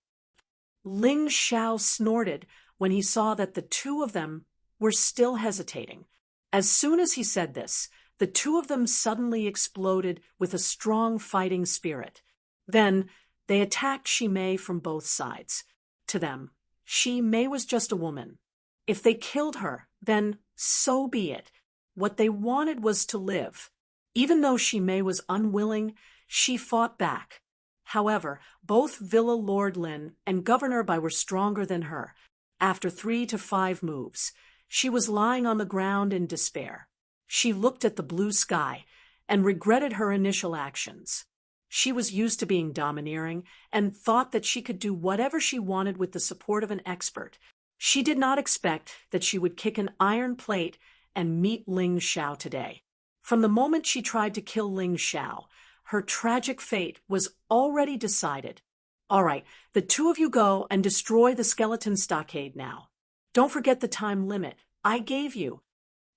Ling Xiao snorted when he saw that the two of them were still hesitating. As soon as he said this, the two of them suddenly exploded with a strong fighting spirit. Then they attacked Shimei from both sides. To them, Shimei was just a woman. If they killed her, then so be it. What they wanted was to live. Even though Shimei was unwilling, she fought back. However, both Villa Lord Lin and Governor Bai were stronger than her. After 3 to 5 moves, she was lying on the ground in despair. She looked at the blue sky and regretted her initial actions. She was used to being domineering and thought that she could do whatever she wanted with the support of an expert. She did not expect that she would kick an iron plate and meet Ling Xiao today. From the moment she tried to kill Ling Xiao, her tragic fate was already decided. All right, the two of you go and destroy the Skeleton Stockade now. Don't forget the time limit I gave you.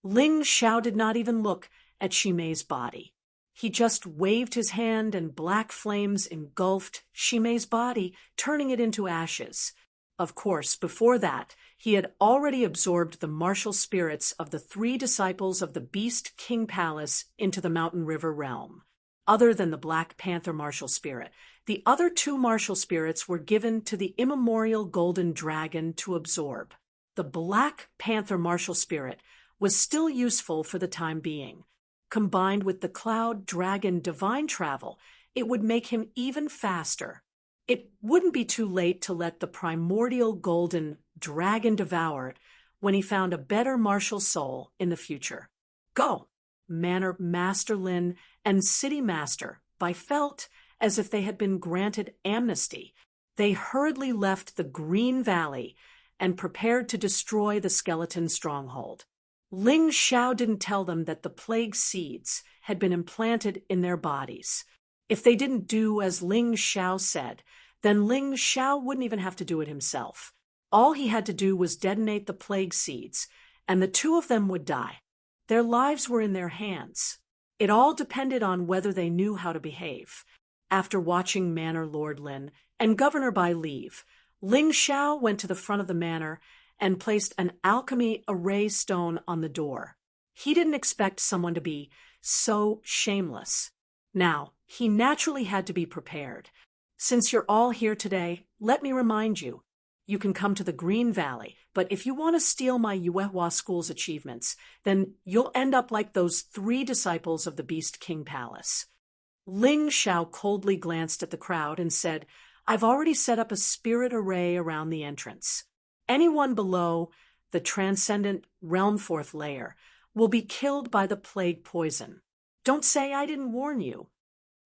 Ling Xiao did not even look at Shimei's body. He just waved his hand and black flames engulfed Shimei's body, turning it into ashes. Of course, before that, he had already absorbed the martial spirits of the 3 disciples of the Beast King Palace into the Mountain River realm. Other than the Black Panther martial spirit, the other 2 martial spirits were given to the immemorial Golden Dragon to absorb. The Black Panther martial spirit was still useful for the time being. Combined with the Cloud Dragon Divine Travel, it would make him even faster. It wouldn't be too late to let the primordial Golden Dragon devour it when he found a better martial soul in the future. Go! Manor Master Lin and City Master Bai felt as if they had been granted amnesty. They hurriedly left the Green Valley and prepared to destroy the skeleton stronghold. Ling Xiao didn't tell them that the plague seeds had been implanted in their bodies. If they didn't do as Ling Xiao said, then Ling Xiao wouldn't even have to do it himself. All he had to do was detonate the plague seeds, and the two of them would die. Their lives were in their hands. It all depended on whether they knew how to behave. After watching Manor Lord Lin and Governor Bai leave, Ling Xiao went to the front of the manor and placed an alchemy array stone on the door. He didn't expect someone to be so shameless. Now, he naturally had to be prepared. Since you're all here today, let me remind you, you can come to the Green Valley, but if you want to steal my Yuehua School's achievements, then you'll end up like those 3 disciples of the Beast King Palace. Ling Xiao coldly glanced at the crowd and said, I've already set up a spirit array around the entrance. Anyone below the transcendent realm 4th layer will be killed by the plague poison. Don't say I didn't warn you.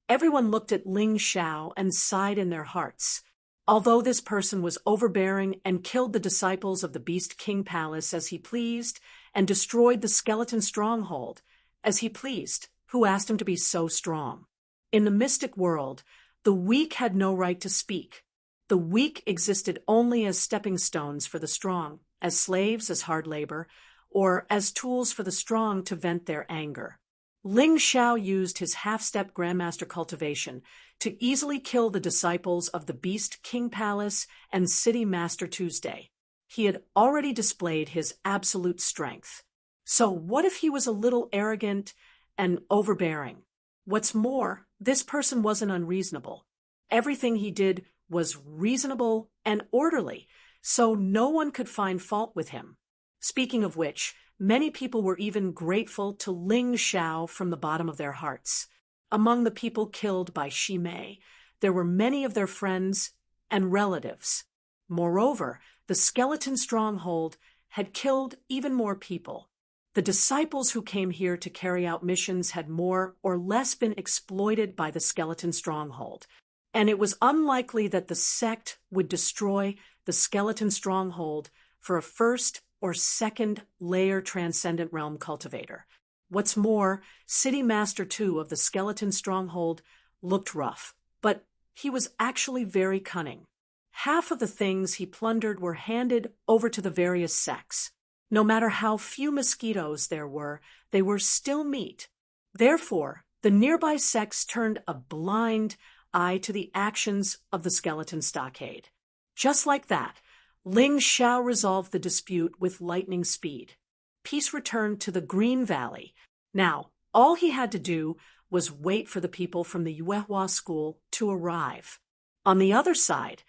Everyone looked at Ling Xiao and sighed in their hearts. Although this person was overbearing and killed the disciples of the Beast King Palace as he pleased, and destroyed the skeleton stronghold as he pleased, who asked him to be so strong? In the mystic world, the weak had no right to speak. The weak existed only as stepping stones for the strong, as slaves, as hard labor, or as tools for the strong to vent their anger. Ling Xiao used his half-step Grandmaster cultivation to easily kill the disciples of the Beast King Palace and City Master Tuesday. He had already displayed his absolute strength. So what if he was a little arrogant and overbearing? What's more, this person wasn't unreasonable. Everything he did was reasonable and orderly, so no one could find fault with him. Speaking of which, many people were even grateful to Ling Xiao from the bottom of their hearts. Among the people killed by Shi Mei, there were many of their friends and relatives. Moreover, the skeleton stronghold had killed even more people. The disciples who came here to carry out missions had more or less been exploited by the skeleton stronghold, and it was unlikely that the sect would destroy the skeleton stronghold for a first or second layer transcendent realm cultivator. What's more, City Master 2 of the skeleton stronghold looked rough, but he was actually very cunning. Half of the things he plundered were handed over to the various sects. No matter how few mosquitoes there were, they were still meat. Therefore, the nearby sects turned a blind eye to the actions of the skeleton stockade. Just like that, Ling Xiao resolved the dispute with lightning speed. Peace returned to the Green Valley. Now, all he had to do was wait for the people from the Yuehua school to arrive. On the other side,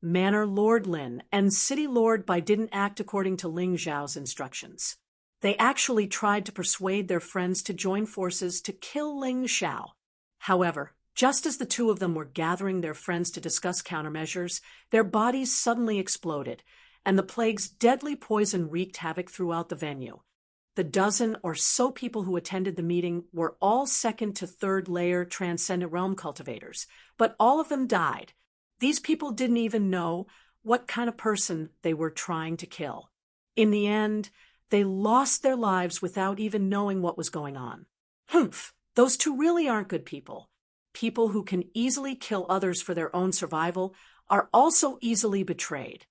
Manor Lord Lin and City Lord Bai didn't act according to Ling Xiao's instructions. They actually tried to persuade their friends to join forces to kill Ling Xiao. However, just as the two of them were gathering their friends to discuss countermeasures, their bodies suddenly exploded, and the plague's deadly poison wreaked havoc throughout the venue. The dozen or so people who attended the meeting were all second to third layer transcendent realm cultivators, but all of them died. These people didn't even know what kind of person they were trying to kill. In the end, they lost their lives without even knowing what was going on. Humph, those two really aren't good people. People who can easily kill others for their own survival are also easily betrayed.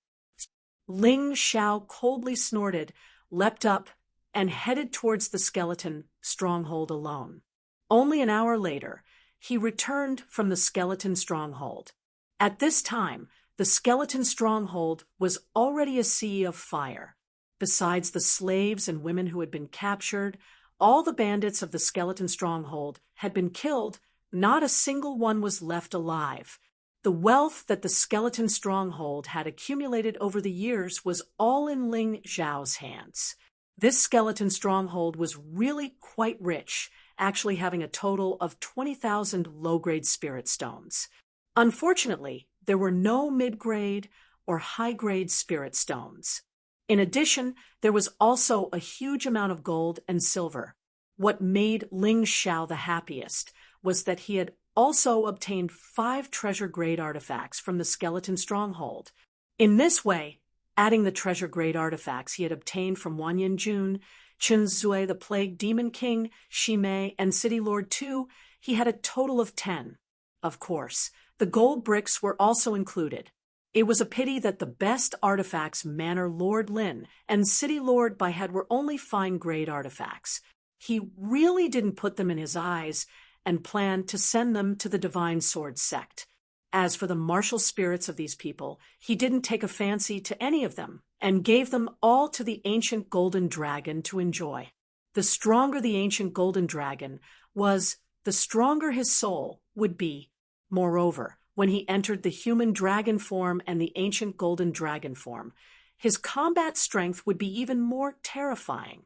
Ling Xiao coldly snorted, leapt up, and headed towards the skeleton stronghold alone. Only an hour later, he returned from the skeleton stronghold. At this time, the skeleton stronghold was already a sea of fire. Besides the slaves and women who had been captured, all the bandits of the skeleton stronghold had been killed. Not a single one was left alive. The wealth that the skeleton stronghold had accumulated over the years was all in Ling Xiao's hands. This skeleton stronghold was really quite rich, actually having a total of 20,000 low-grade spirit stones. Unfortunately, there were no mid-grade or high-grade spirit stones. In addition, there was also a huge amount of gold and silver. What made Ling Xiao the happiest was that he had also obtained 5 treasure-grade artifacts from the skeleton stronghold. In this way, adding the treasure-grade artifacts he had obtained from Wanyan Jun, Chen Zui, the Plague Demon King, Shi Mei, and City Lord 2, he had a total of 10. Of course, the gold bricks were also included. It was a pity that the best artifacts Manor Lord Lin and City Lord Bai had were only fine-grade artifacts. He really didn't put them in his eyes and planned to send them to the Divine Sword sect. As for the martial spirits of these people, he didn't take a fancy to any of them and gave them all to the ancient golden dragon to enjoy. The stronger the ancient golden dragon was, the stronger his soul would be. Moreover, when he entered the human dragon form and the ancient golden dragon form, his combat strength would be even more terrifying.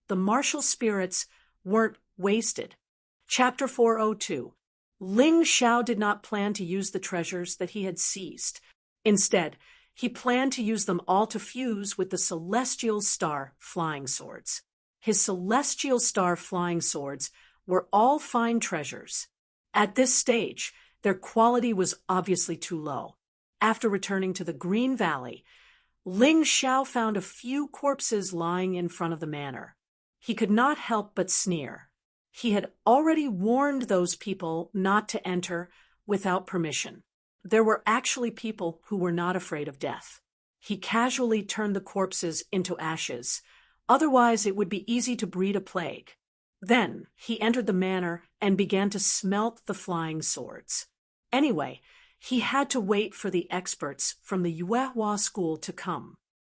The martial spirits weren't wasted. Chapter 402. Ling Xiao did not plan to use the treasures that he had seized. Instead, he planned to use them all to fuse with the Celestial Star flying swords. His Celestial Star flying swords were all fine treasures. At this stage, their quality was obviously too low. After returning to the Green Valley, Ling Xiao found a few corpses lying in front of the manor. He could not help but sneer. He had already warned those people not to enter without permission. There were actually people who were not afraid of death. He casually turned the corpses into ashes. Otherwise, it would be easy to breed a plague. Then he entered the manor and began to smelt the flying swords. Anyway, he had to wait for the experts from the Yuehua school to come.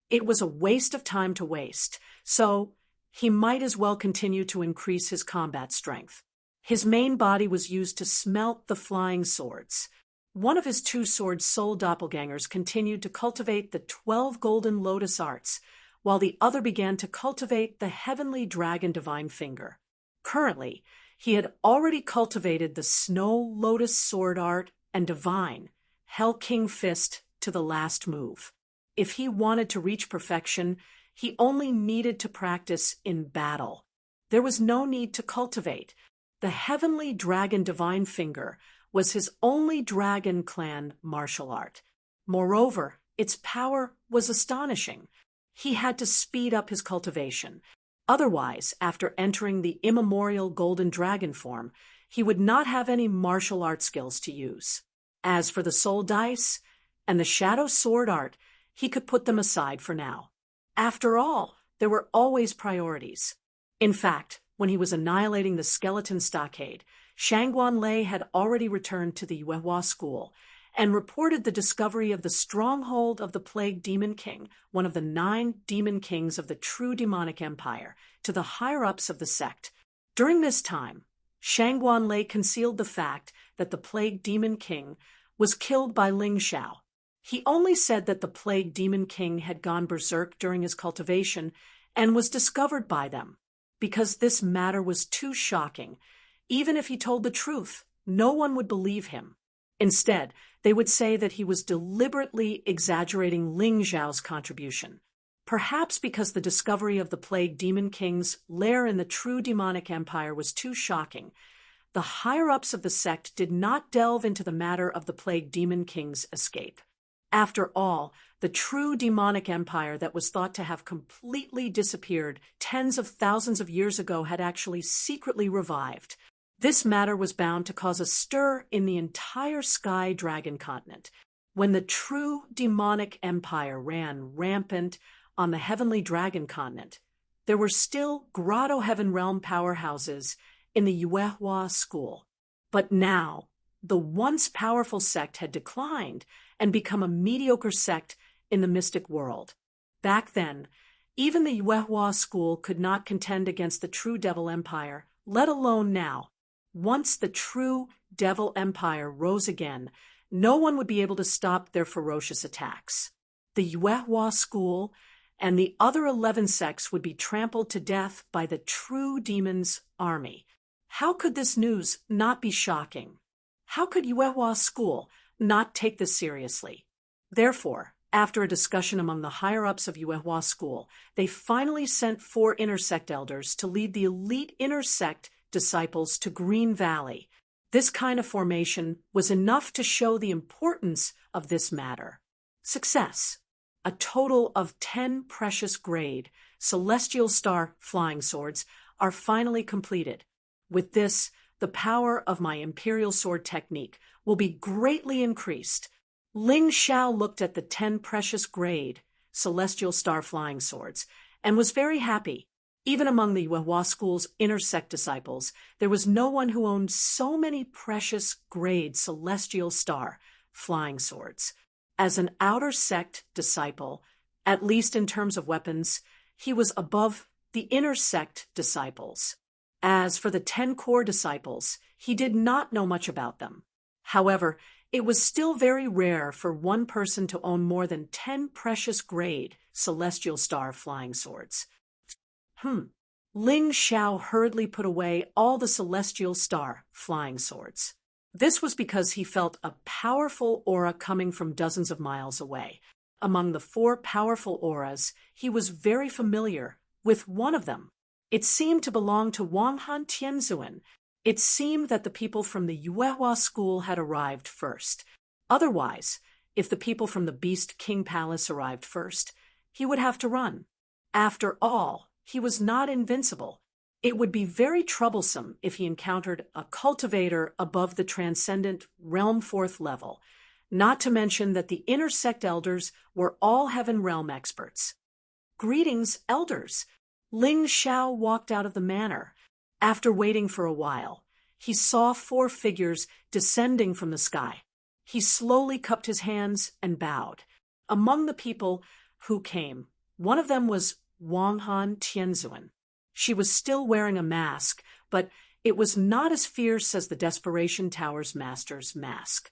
It was a waste of time to waste, so he might as well continue to increase his combat strength. His main body was used to smelt the flying swords. One of his two sword soul doppelgangers continued to cultivate the 12 golden lotus arts, while the other began to cultivate the heavenly dragon divine finger. Currently, he had already cultivated the snow lotus sword art and divine Hell King fist to the last move. If he wanted to reach perfection, he only needed to practice in battle. There was no need to cultivate. The heavenly dragon divine finger was his only dragon clan martial art. Moreover, its power was astonishing. He had to speed up his cultivation. Otherwise, after entering the immemorial golden dragon form, he would not have any martial art skills to use. As for the soul dice and the shadow sword art, he could put them aside for now. After all, there were always priorities. In fact, when he was annihilating the skeleton stockade, Shangguan Lei had already returned to the Yuehua school and reported the discovery of the stronghold of the Plague Demon King, one of the 9 demon kings of the true demonic empire, to the higher-ups of the sect. During this time, Shangguan Lei concealed the fact that the Plague Demon King was killed by Ling Xiao. He only said that the Plague Demon King had gone berserk during his cultivation and was discovered by them. Because this matter was too shocking, even if he told the truth, no one would believe him. Instead, they would say that he was deliberately exaggerating Ling Xiao's contribution. Perhaps because the discovery of the Plague Demon King's lair in the true demonic empire was too shocking, the higher-ups of the sect did not delve into the matter of the Plague Demon King's escape. After all, the true demonic empire that was thought to have completely disappeared tens of thousands of years ago had actually secretly revived. This matter was bound to cause a stir in the entire Sky Dragon continent. When the true demonic empire ran rampant on the Heavenly Dragon continent, there were still Grotto Heaven Realm powerhouses in the Yuehua school. But now, the once powerful sect had declined and become a mediocre sect in the mystic world. Back then, even the Yuehua school could not contend against the true Devil Empire, let alone now. Once the true Devil Empire rose again, no one would be able to stop their ferocious attacks. The Yuehua school and the other 11 sects would be trampled to death by the true demon's army. How could this news not be shocking? How could Yuehua school not take this seriously? Therefore, after a discussion among the higher-ups of Yuehua school, they finally sent 4 inner sect elders to lead the elite inner sect disciples to Green Valley. This kind of formation was enough to show the importance of this matter. Success. A total of 10 precious grade Celestial Star flying swords are finally completed. With this, the power of my Imperial Sword technique will be greatly increased. Ling Xiao looked at the 10 precious grade Celestial Star flying swords and was very happy. Even among the Yuehua school's inner sect disciples, there was no one who owned so many precious grade Celestial Star flying swords. As an outer sect disciple, at least in terms of weapons, he was above the inner sect disciples. As for the 10 core disciples, he did not know much about them. However, it was still very rare for one person to own more than 10 precious grade Celestial Star flying swords. Ling Xiao hurriedly put away all the Celestial Star flying swords. This was because he felt a powerful aura coming from dozens of miles away. Among the 4 powerful auras, he was very familiar with one of them. It seemed to belong to Wanghan Tianzuan. It seemed that the people from the Yuehua school had arrived first. Otherwise, if the people from the Beast King Palace arrived first, he would have to run. After all, he was not invincible. It would be very troublesome if he encountered a cultivator above the transcendent realm 4th level, not to mention that the inner sect elders were all heaven realm experts. "Greetings, elders." Ling Xiao walked out of the manor. After waiting for a while, he saw 4 figures descending from the sky. He slowly cupped his hands and bowed. Among the people who came, one of them was Wang Han Tianzuan. She was still wearing a mask, but it was not as fierce as the Desperation Tower's master's mask.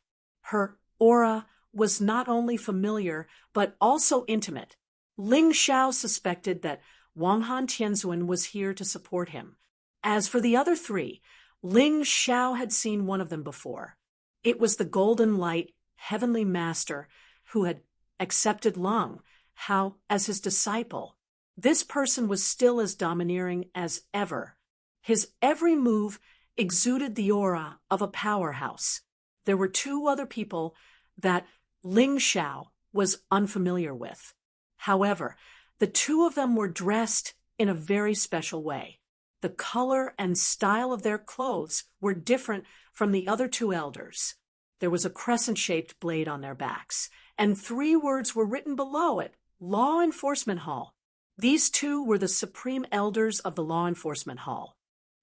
Her aura was not only familiar, but also intimate. Ling Xiao suspected that Wang Han Tianzuan was here to support him. As for the other 3, Ling Xiao had seen one of them before. It was the Golden Light Heavenly Master who had accepted Lung Hao as his disciple. This person was still as domineering as ever. His every move exuded the aura of a powerhouse. There were 2 other people that Ling Xiao was unfamiliar with. However, the 2 of them were dressed in a very special way. The color and style of their clothes were different from the other 2 elders. There was a crescent-shaped blade on their backs, and 3 words were written below it, Law Enforcement Hall. These 2 were the supreme elders of the Law Enforcement Hall.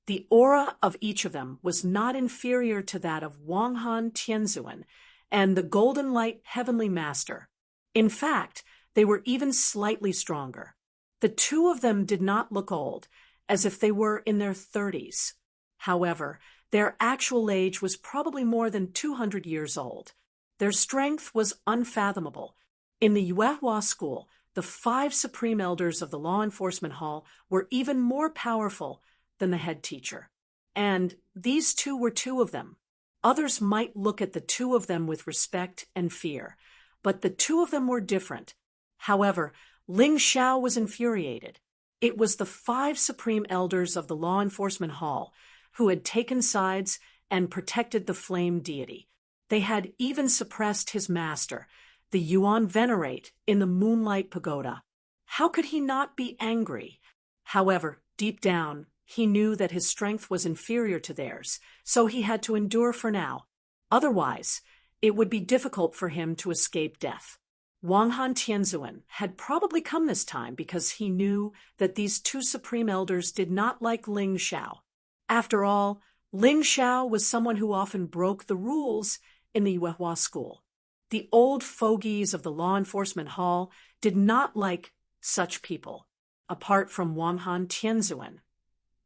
The aura of each of them was not inferior to that of Wang Han Tianzuan and the Golden Light Heavenly Master. In fact, they were even slightly stronger. The 2 of them did not look old, as if they were in their 30s. However, their actual age was probably more than 200 years old. Their strength was unfathomable. In the Yuehua school, the 5 supreme elders of the Law Enforcement Hall were even more powerful than the head teacher. And these 2 were 2 of them. Others might look at the 2 of them with respect and fear, but the 2 of them were different. However, Ling Xiao was infuriated. It was the 5 supreme elders of the Law Enforcement Hall who had taken sides and protected the flame deity. They had even suppressed his master, the Yuan Venerate, in the Moonlight Pagoda. How could he not be angry? However, deep down, he knew that his strength was inferior to theirs, so he had to endure for now. Otherwise, it would be difficult for him to escape death. Wang Han Tianzuan had probably come this time because he knew that these 2 supreme elders did not like Ling Xiao. After all, Ling Xiao was someone who often broke the rules in the Yuehua school. The old fogies of the Law Enforcement Hall did not like such people, apart from Wang Han Tianzuan.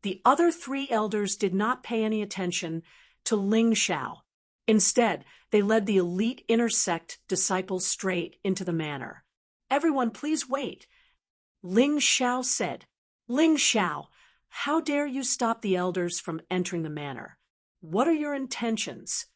The other 3 elders did not pay any attention to Ling Xiao. Instead, they led the elite inner sect disciples straight into the manor. "Everyone, please wait," Ling Xiao said. "Ling Xiao, how dare you stop the elders from entering the manor? What are your intentions?"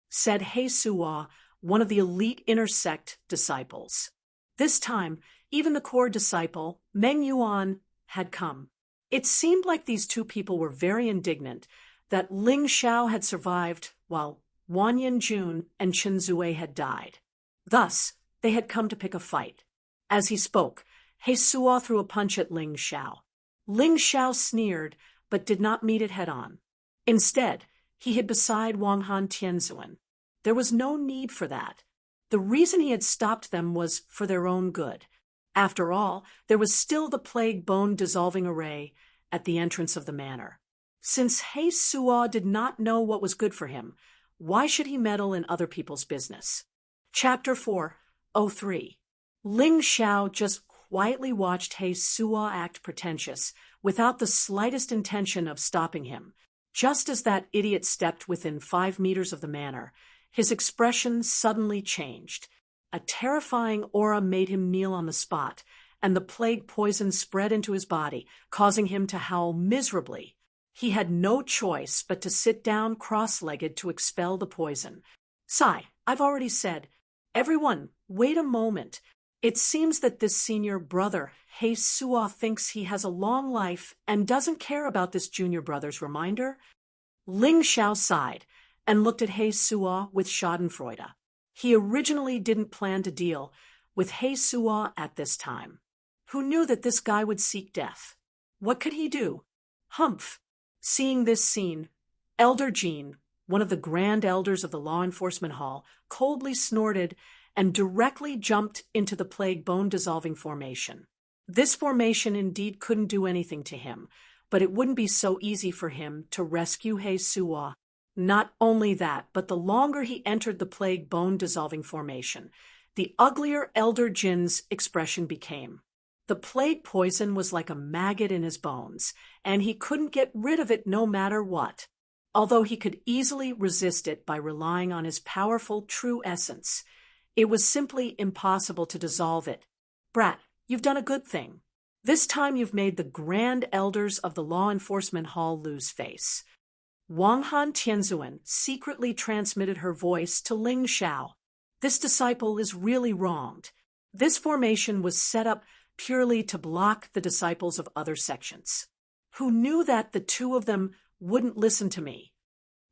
said He Suwa, one of the elite inner sect disciples. This time, even the core disciple, Meng Yuan, had come. It seemed like these 2 people were very indignant that Ling Xiao had survived while Wan Yanjun and Chen Zui had died. Thus, they had come to pick a fight. As he spoke, He Suwa threw a punch at Ling Xiao. Ling Xiao sneered, but did not meet it head-on. Instead, he hid beside Wang Han Tianzuan. There was no need for that. The reason he had stopped them was for their own good. After all, there was still the plague bone-dissolving array at the entrance of the manor. Since He Suwa did not know what was good for him, why should he meddle in other people's business? Chapter 4:03. Ling Xiao just quietly watched He Suwa act pretentious, without the slightest intention of stopping him. Just as that idiot stepped within 5 meters of the manor, his expression suddenly changed. A terrifying aura made him kneel on the spot, and the plague poison spread into his body, causing him to howl miserably. He had no choice but to sit down cross-legged to expel the poison. "Sigh, I've already said. Everyone, wait a moment. It seems that this senior brother, He Suwa, thinks he has a long life and doesn't care about this junior brother's reminder." Ling Xiao sighed and looked at He Suwa with schadenfreude. He originally didn't plan to deal with He Suo at this time. Who knew that this guy would seek death? What could he do? Humph! Seeing this scene, Elder Jean, one of the grand elders of the law enforcement hall, coldly snorted and directly jumped into the plague bone-dissolving formation. This formation indeed couldn't do anything to him, but it wouldn't be so easy for him to rescue He Suo. Not only that, but the longer he entered the plague bone-dissolving formation, the uglier Elder Jin's expression became. The plague poison was like a maggot in his bones, and he couldn't get rid of it no matter what. Although he could easily resist it by relying on his powerful true essence, it was simply impossible to dissolve it. Brat, you've done a good thing. This time you've made the grand elders of the law enforcement hall lose face. Wang Han Tianzuan secretly transmitted her voice to Ling Xiao. This disciple is really wronged. This formation was set up purely to block the disciples of other sections. Who knew that the two of them wouldn't listen to me?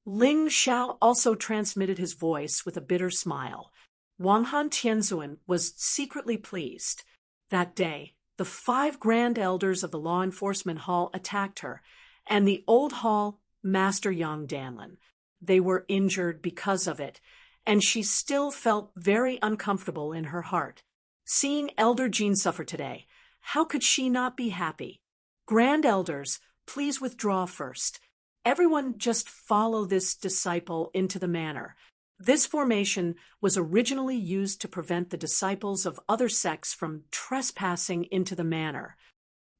Ling Xiao also transmitted his voice with a bitter smile. Wang Han Tianzuan was secretly pleased. That day, the 5 grand elders of the law enforcement hall attacked her, and the old hall Master Yang Danlin. They were injured because of it, and she still felt very uncomfortable in her heart. Seeing Elder Jean suffer today, how could she not be happy? Grand elders, please withdraw first. Everyone just follow this disciple into the manor. This formation was originally used to prevent the disciples of other sects from trespassing into the manor.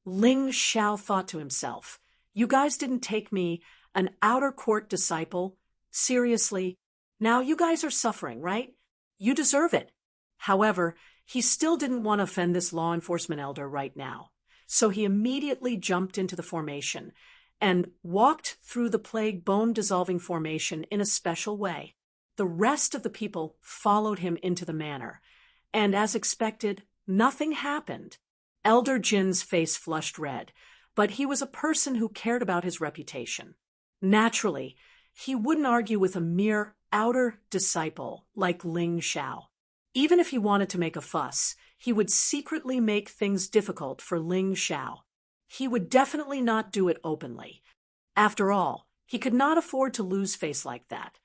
Ling Xiao thought to himself, you guys didn't take me, an outer court disciple, seriously. Now you guys are suffering, right? You deserve it. However, he still didn't want to offend this law enforcement elder right now, so he immediately jumped into the formation and walked through the plague bone-dissolving formation in a special way. The rest of the people followed him into the manor, and as expected, nothing happened. Elder Jin's face flushed red, but he was a person who cared about his reputation. Naturally, he wouldn't argue with a mere outer disciple like Ling Xiao. Even if he wanted to make a fuss, he would secretly make things difficult for Ling Xiao. He would definitely not do it openly. After all, he could not afford to lose face like that.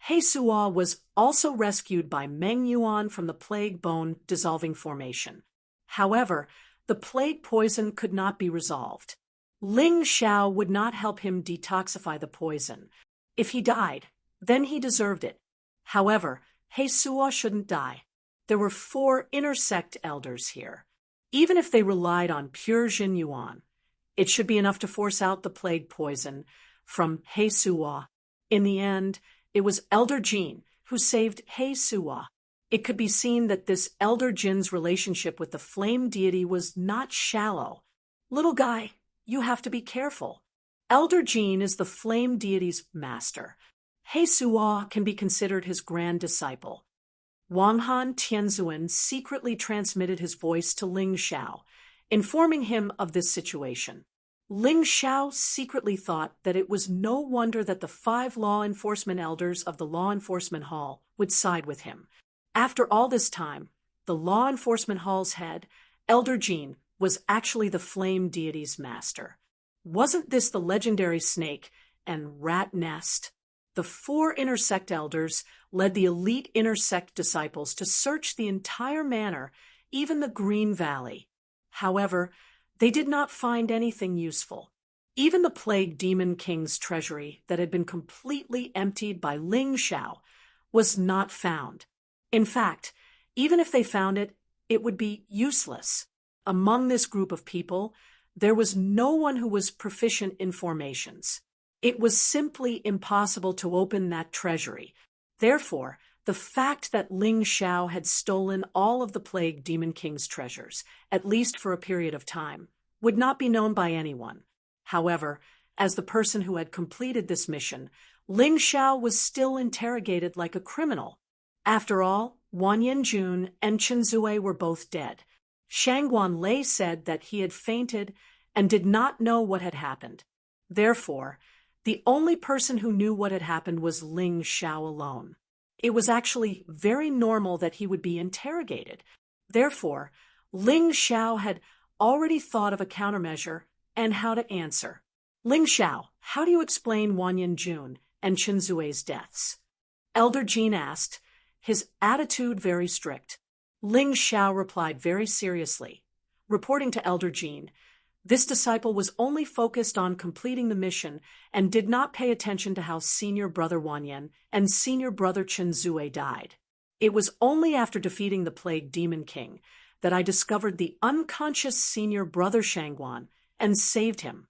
He Suo was also rescued by Meng Yuan from the plague bone-dissolving formation. However, the plague poison could not be resolved. Ling Xiao would not help him detoxify the poison. If he died, then he deserved it. However, He Suo shouldn't die. There were 4 inner sect elders here. Even if they relied on pure Jin Yuan, it should be enough to force out the plague poison from He Suo. In the end, it was Elder Jean who saved He Suo. It could be seen that this Elder Jin's relationship with the flame deity was not shallow. Little guy, you have to be careful. Elder Jean is the flame deity's master. He Suo can be considered his grand disciple. Wang Han Tianzuan secretly transmitted his voice to Ling Xiao, informing him of this situation. Ling Xiao secretly thought that it was no wonder that the 5 law enforcement elders of the law enforcement hall would side with him. After all this time, the law enforcement hall's head, Elder Jean, was actually the flame deity's master. Wasn't this the legendary snake and rat nest? The 4 inner sect elders led the elite inner sect disciples to search the entire manor, even the Green Valley. However, they did not find anything useful. Even the plague demon king's treasury that had been completely emptied by Ling Xiao was not found. In fact, even if they found it, it would be useless. Among this group of people, there was no one who was proficient in formations. It was simply impossible to open that treasury. Therefore, the fact that Ling Xiao had stolen all of the plague demon king's treasures, at least for a period of time, would not be known by anyone. However, as the person who had completed this mission, Ling Xiao was still interrogated like a criminal. After all, Wan Yanjun and Chen Zui were both dead. Shangguan Lei said that he had fainted and did not know what had happened. Therefore, the only person who knew what had happened was Ling Xiao alone. It was actually very normal that he would be interrogated. Therefore, Ling Xiao had already thought of a countermeasure and how to answer. Ling Xiao, how do you explain Wanyan Jun and Chen Zui's deaths? Elder Jin asked, his attitude very strict. Ling Xiao replied very seriously. Reporting to Elder Jin, this disciple was only focused on completing the mission and did not pay attention to how senior brother Wanyan and senior brother Chen Zui died. It was only after defeating the plague demon king that I discovered the unconscious senior brother Shangguan and saved him.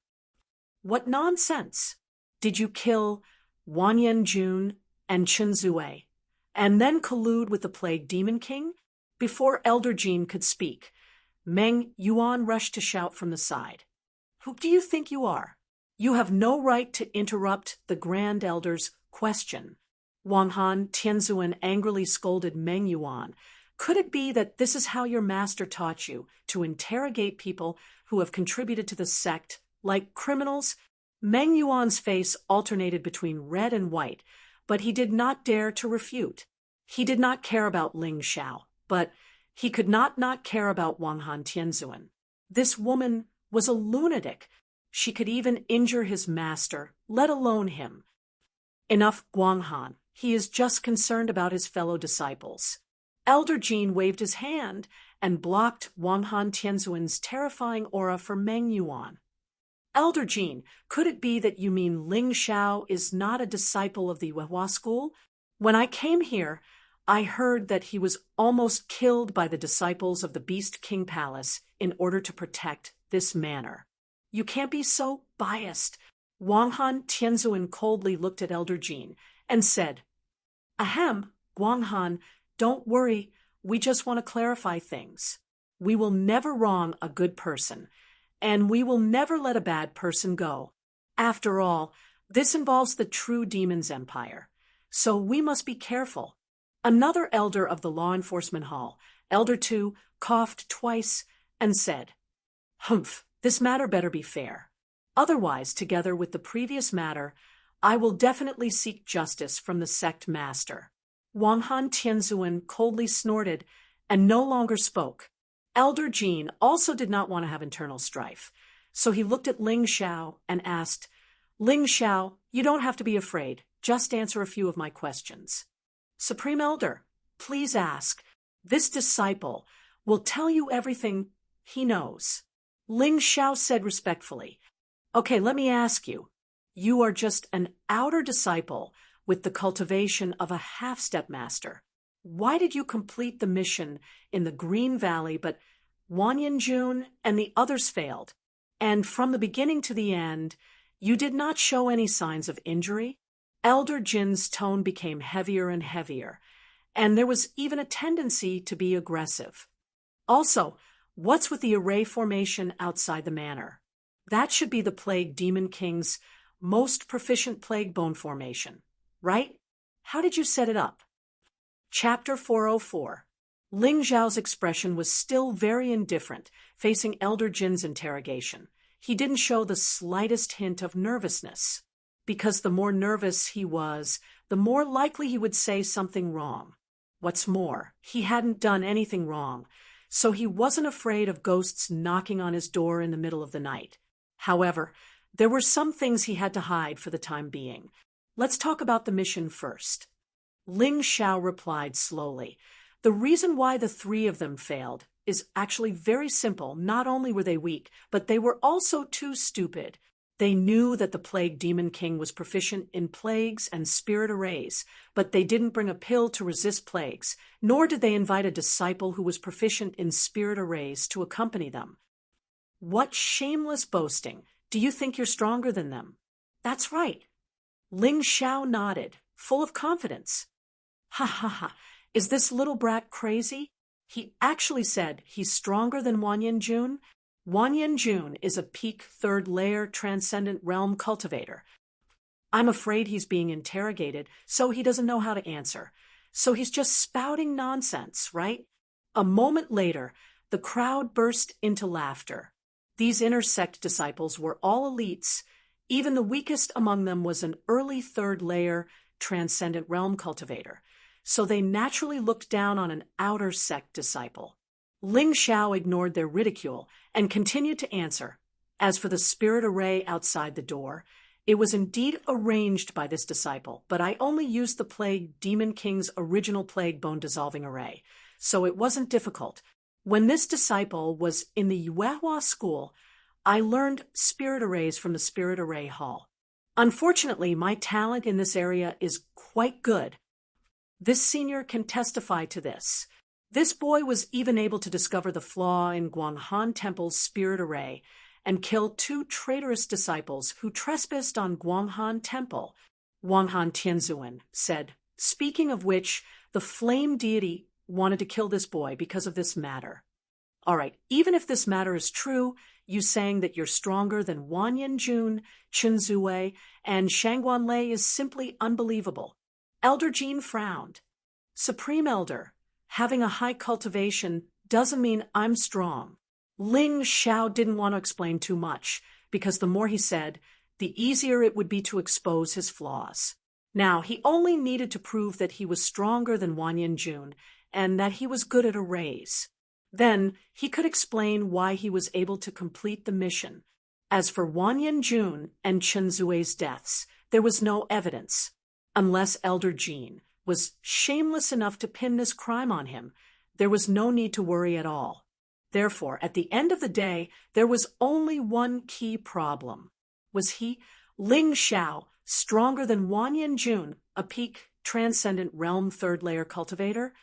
What nonsense! Did you kill Wanyan Jun and Chen Zui, and then collude with the plague demon king? Before Elder Jin could speak, Meng Yuan rushed to shout from the side. Who do you think you are? You have no right to interrupt the Grand Elder's question. Wang Han Tianzuan angrily scolded Meng Yuan. Could it be that this is how your master taught you to interrogate people who have contributed to the sect, like criminals? Meng Yuan's face alternated between red and white, but he did not dare to refute. He did not care about Ling Xiao, but he could not care about Wang Han Tianzuan. This woman was a lunatic. She could even injure his master, let alone him. Enough, Guang Han. He is just concerned about his fellow disciples. Elder Jin waved his hand and blocked Wang Han Tianzuan's terrifying aura for Meng Yuan. Elder Jin, could it be that you mean Ling Xiao is not a disciple of the Wehua school? When I came here, I heard that he was almost killed by the disciples of the Beast King Palace in order to protect this manor. You can't be so biased. Wang Han Tianzuan coldly looked at Elder Jin and said, Ahem, Guang Han, don't worry, we just want to clarify things. We will never wrong a good person, and we will never let a bad person go. After all, this involves the true demon's empire, so we must be careful. Another elder of the law enforcement hall, Elder Tu, coughed twice and said, Humph, this matter better be fair. Otherwise, together with the previous matter, I will definitely seek justice from the sect master. Wang Han Tianzuan coldly snorted and no longer spoke. Elder Jin also did not want to have internal strife, so he looked at Ling Xiao and asked, Ling Xiao, you don't have to be afraid. Just answer a few of my questions. Supreme Elder, please ask. This disciple will tell you everything he knows. Ling Xiao said respectfully, Okay, let me ask you. You are just an outer disciple with the cultivation of a half-step master. Why did you complete the mission in the Green Valley, but Wanyan Jun and the others failed? And from the beginning to the end, you did not show any signs of injury? Elder Jin's tone became heavier and heavier, and there was even a tendency to be aggressive. Also, what's with the array formation outside the manor? That should be the Plague Demon King's most proficient plague bone formation, right? How did you set it up? Chapter 404. Ling Zhao's expression was still very indifferent, facing Elder Jin's interrogation. He didn't show the slightest hint of nervousness, because the more nervous he was, the more likely he would say something wrong. What's more, he hadn't done anything wrong, so he wasn't afraid of ghosts knocking on his door in the middle of the night. However, there were some things he had to hide for the time being. Let's talk about the mission first. Ling Xiao replied slowly. The reason why the three of them failed is actually very simple. Not only were they weak, but they were also too stupid. They knew that the Plague Demon King was proficient in plagues and spirit arrays, but they didn't bring a pill to resist plagues, nor did they invite a disciple who was proficient in spirit arrays to accompany them. What shameless boasting! Do you think you're stronger than them? That's right. Ling Xiao nodded, full of confidence. Ha ha ha, is this little brat crazy? He actually said he's stronger than Wanyan Jun. Wanyan Jun is a peak third layer transcendent realm cultivator. I'm afraid he's being interrogated, so he doesn't know how to answer. So he's just spouting nonsense, right? A moment later, the crowd burst into laughter. These inner sect disciples were all elites. Even the weakest among them was an early third layer transcendent realm cultivator. so they naturally looked down on an outer sect disciple. Ling Xiao ignored their ridicule and continued to answer. As for the spirit array outside the door, it was indeed arranged by this disciple, but I only used the Plague Demon King's original Plague Bone-dissolving array, so it wasn't difficult. When this disciple was in the Yuehua school, I learned spirit arrays from the Spirit Array Hall. Unfortunately, my talent in this area is quite good. This senior can testify to this. This boy was even able to discover the flaw in Guanghan Temple's spirit array and kill 2 traitorous disciples who trespassed on Guanghan Temple. Guanghan Tianzuan said, speaking of which, the flame deity wanted to kill this boy because of this matter. All right, even if this matter is true, you saying that you're stronger than Wan Yinjun, Qin Zuwei, and Shangguan Lei is simply unbelievable. Elder Jean frowned. Supreme Elder, having a high cultivation doesn't mean I'm strong. Ling Xiao didn't want to explain too much, because the more he said, the easier it would be to expose his flaws. Now, he only needed to prove that he was stronger than Wan Yinjun and that he was good at arrays. Then he could explain why he was able to complete the mission. As for Wan Yinjun and Chen Zui's deaths, there was no evidence. Unless Elder Jean was shameless enough to pin this crime on him, there was no need to worry at all. Therefore, at the end of the day, there was only one key problem. Was he, Ling Xiao, stronger than Wan Yinjun, a peak transcendent realm third-layer cultivator?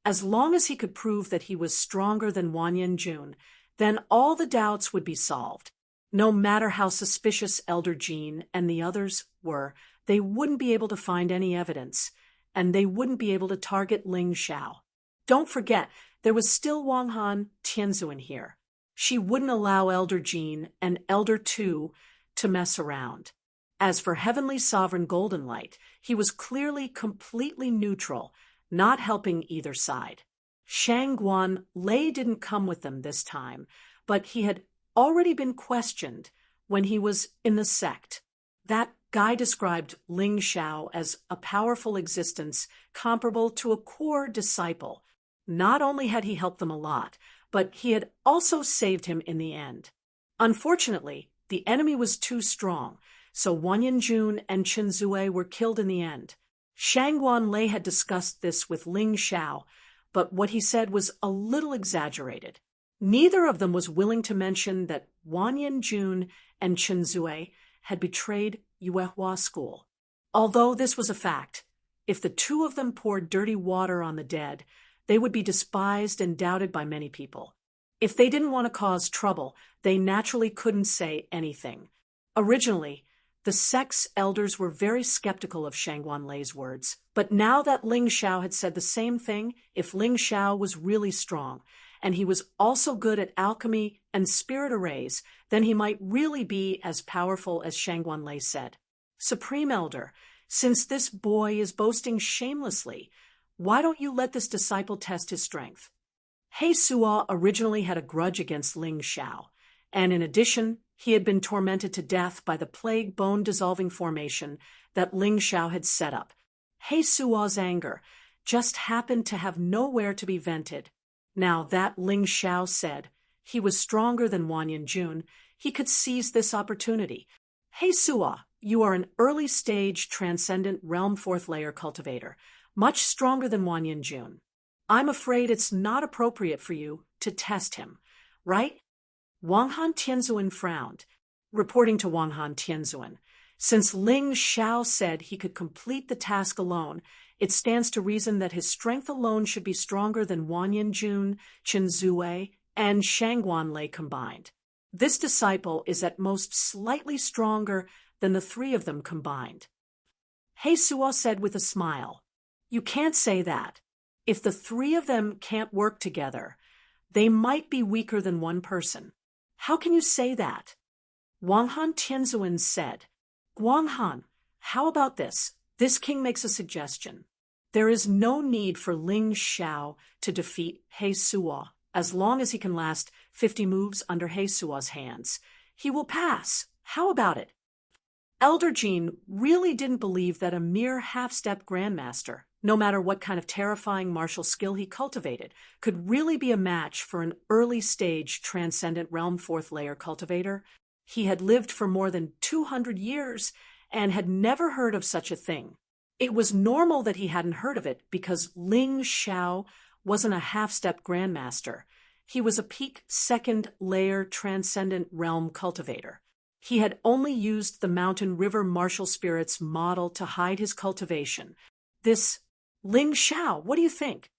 As long as he could prove that he was stronger than Wan Yinjun, then all the doubts would be solved. No matter how suspicious Elder Jean and the others were, they wouldn't be able to find any evidence, and they wouldn't be able to target Ling Xiao. Don't forget, there was still Guanghan Tianzuan here. She wouldn't allow Elder Jean and Elder Tu to mess around. As for Heavenly Sovereign Golden Light, he was clearly completely neutral, not helping either side. Shangguan Lei didn't come with them this time, but he had already been questioned when he was in the sect. That guy described Ling Xiao as a powerful existence comparable to a core disciple. Not only had he helped them a lot, but he had also saved him in the end. Unfortunately, the enemy was too strong, so Wan Yinjun and Qin Zuwei were killed in the end. Shangguan Lei had discussed this with Ling Xiao, but what he said was a little exaggerated. Neither of them was willing to mention that Wan Yinjun and Qin Zuwei had betrayed Yuehua School. Although this was a fact, if the 2 of them poured dirty water on the dead, they would be despised and doubted by many people. If they didn't want to cause trouble, they naturally couldn't say anything. Originally, the sect's elders were very skeptical of Shangguan Lei's words, but now that Ling Xiao had said the same thing, if Ling Xiao was really strong, and he was also good at alchemy and spirit arrays, then he might really be as powerful as Shangguan Lei said. Supreme Elder, since this boy is boasting shamelessly, why don't you let this disciple test his strength? He Suo originally had a grudge against Ling Xiao, and in addition, he had been tormented to death by the plague bone-dissolving formation that Ling Xiao had set up. He Suo's anger just happened to have nowhere to be vented. Now that Ling Xiao said he was stronger than Wan Yinjun, he could seize this opportunity. He Suo, you are an early-stage transcendent realm fourth-layer cultivator, much stronger than Wan Yinjun. I'm afraid it's not appropriate for you to test him, right? Guanghan Tianzuan frowned, reporting to Guanghan Tianzuan. Since Ling Xiao said he could complete the task alone, it stands to reason that his strength alone should be stronger than Wan Yinjun, Qin Zuwei, and Shangguan Lei combined. This disciple is at most slightly stronger than the 3 of them combined. He Suo said with a smile, "You can't say that. If the 3 of them can't work together, they might be weaker than one person. How can you say that?" Guanghan Tianzuan said, "Guanghan, how about this? This king makes a suggestion. There is no need for Ling Xiao to defeat He Suo as long as he can last 50 moves under He Suo's hands. He will pass. How about it?" Elder Jean really didn't believe that a mere half-step grandmaster no matter what kind of terrifying martial skill he cultivated, could really be a match for an early-stage Transcendent Realm Fourth Layer cultivator. He had lived for more than 200 years and had never heard of such a thing. It was normal that he hadn't heard of it because Ling Xiao wasn't a half-step grandmaster. He was a peak second-layer Transcendent Realm cultivator. He had only used the Mountain River martial spirits model to hide his cultivation. This Ling Xiao, what do you think?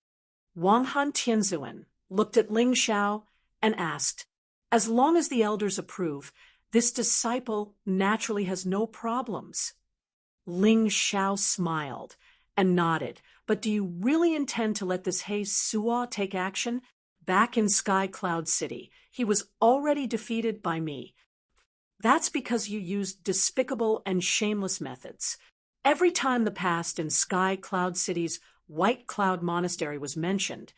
Wang Han Tianzuan looked at Ling Xiao and asked, as long as the elders approve, this disciple naturally has no problems. Ling Xiao smiled and nodded, but do you really intend to let this He Suo take action? Back in Sky Cloud City, he was already defeated by me. That's because you used despicable and shameless methods. Every time the past in Sky Cloud City's White Cloud Monastery was mentioned,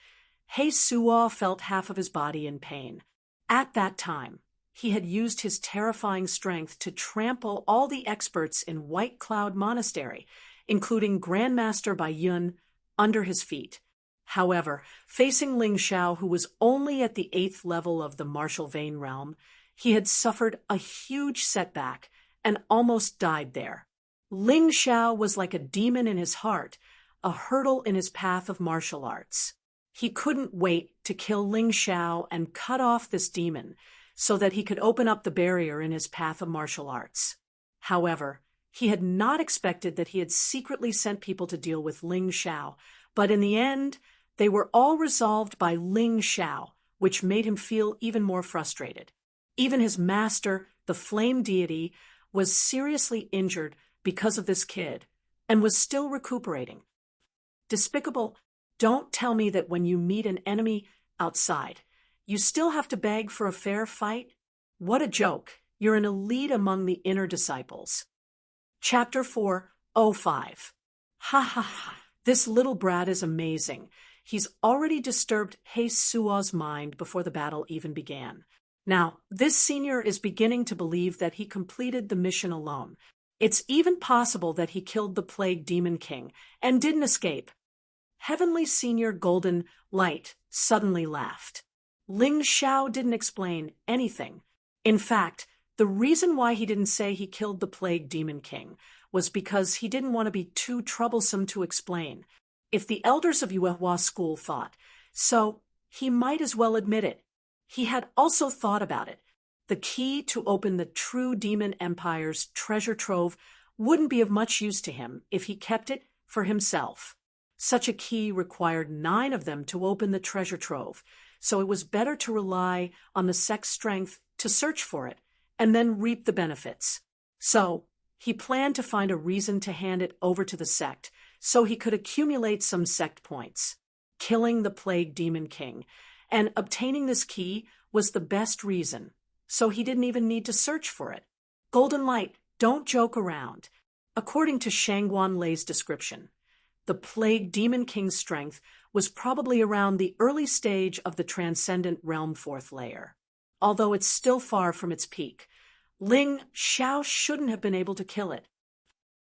He Suo felt half of his body in pain. At that time, he had used his terrifying strength to trample all the experts in White Cloud Monastery, including Grandmaster Bai Yun, under his feet. However, facing Ling Xiao, who was only at the 8th level of the Martial Vein realm, he had suffered a huge setback and almost died there. Ling Xiao was like a demon in his heart, a hurdle in his path of martial arts. He couldn't wait to kill Ling Xiao and cut off this demon so that he could open up the barrier in his path of martial arts. However, he had not expected that he had secretly sent people to deal with Ling Xiao, but in the end, they were all resolved by Ling Xiao, which made him feel even more frustrated. Even his master, the flame deity, was seriously injured because of this kid and was still recuperating. Despicable, don't tell me that when you meet an enemy outside, you still have to beg for a fair fight? What a joke. You're an elite among the inner disciples. Chapter 4:05. Ha ha ha. This little brat is amazing. He's already disturbed He Suo's mind before the battle even began. Now, this senior is beginning to believe that he completed the mission alone. It's even possible that he killed the Plague Demon King and didn't escape. Heavenly Senior Golden Light suddenly laughed. Ling Xiao didn't explain anything. In fact, the reason why he didn't say he killed the Plague Demon King was because he didn't want to be too troublesome to explain. If the elders of Yuehua School thought so, he might as well admit it. He had also thought about it. The key to open the true Demon Empire's treasure trove wouldn't be of much use to him if he kept it for himself. Such a key required 9 of them to open the treasure trove, so it was better to rely on the sect's strength to search for it and then reap the benefits. So, he planned to find a reason to hand it over to the sect so he could accumulate some sect points. Killing the Plague Demon King and obtaining this key was the best reason, so he didn't even need to search for it. Golden Light, don't joke around. According to Shangguan Lei's description, the Plague Demon King's strength was probably around the early stage of the Transcendent Realm Fourth Layer. Although it's still far from its peak, Ling Xiao shouldn't have been able to kill it.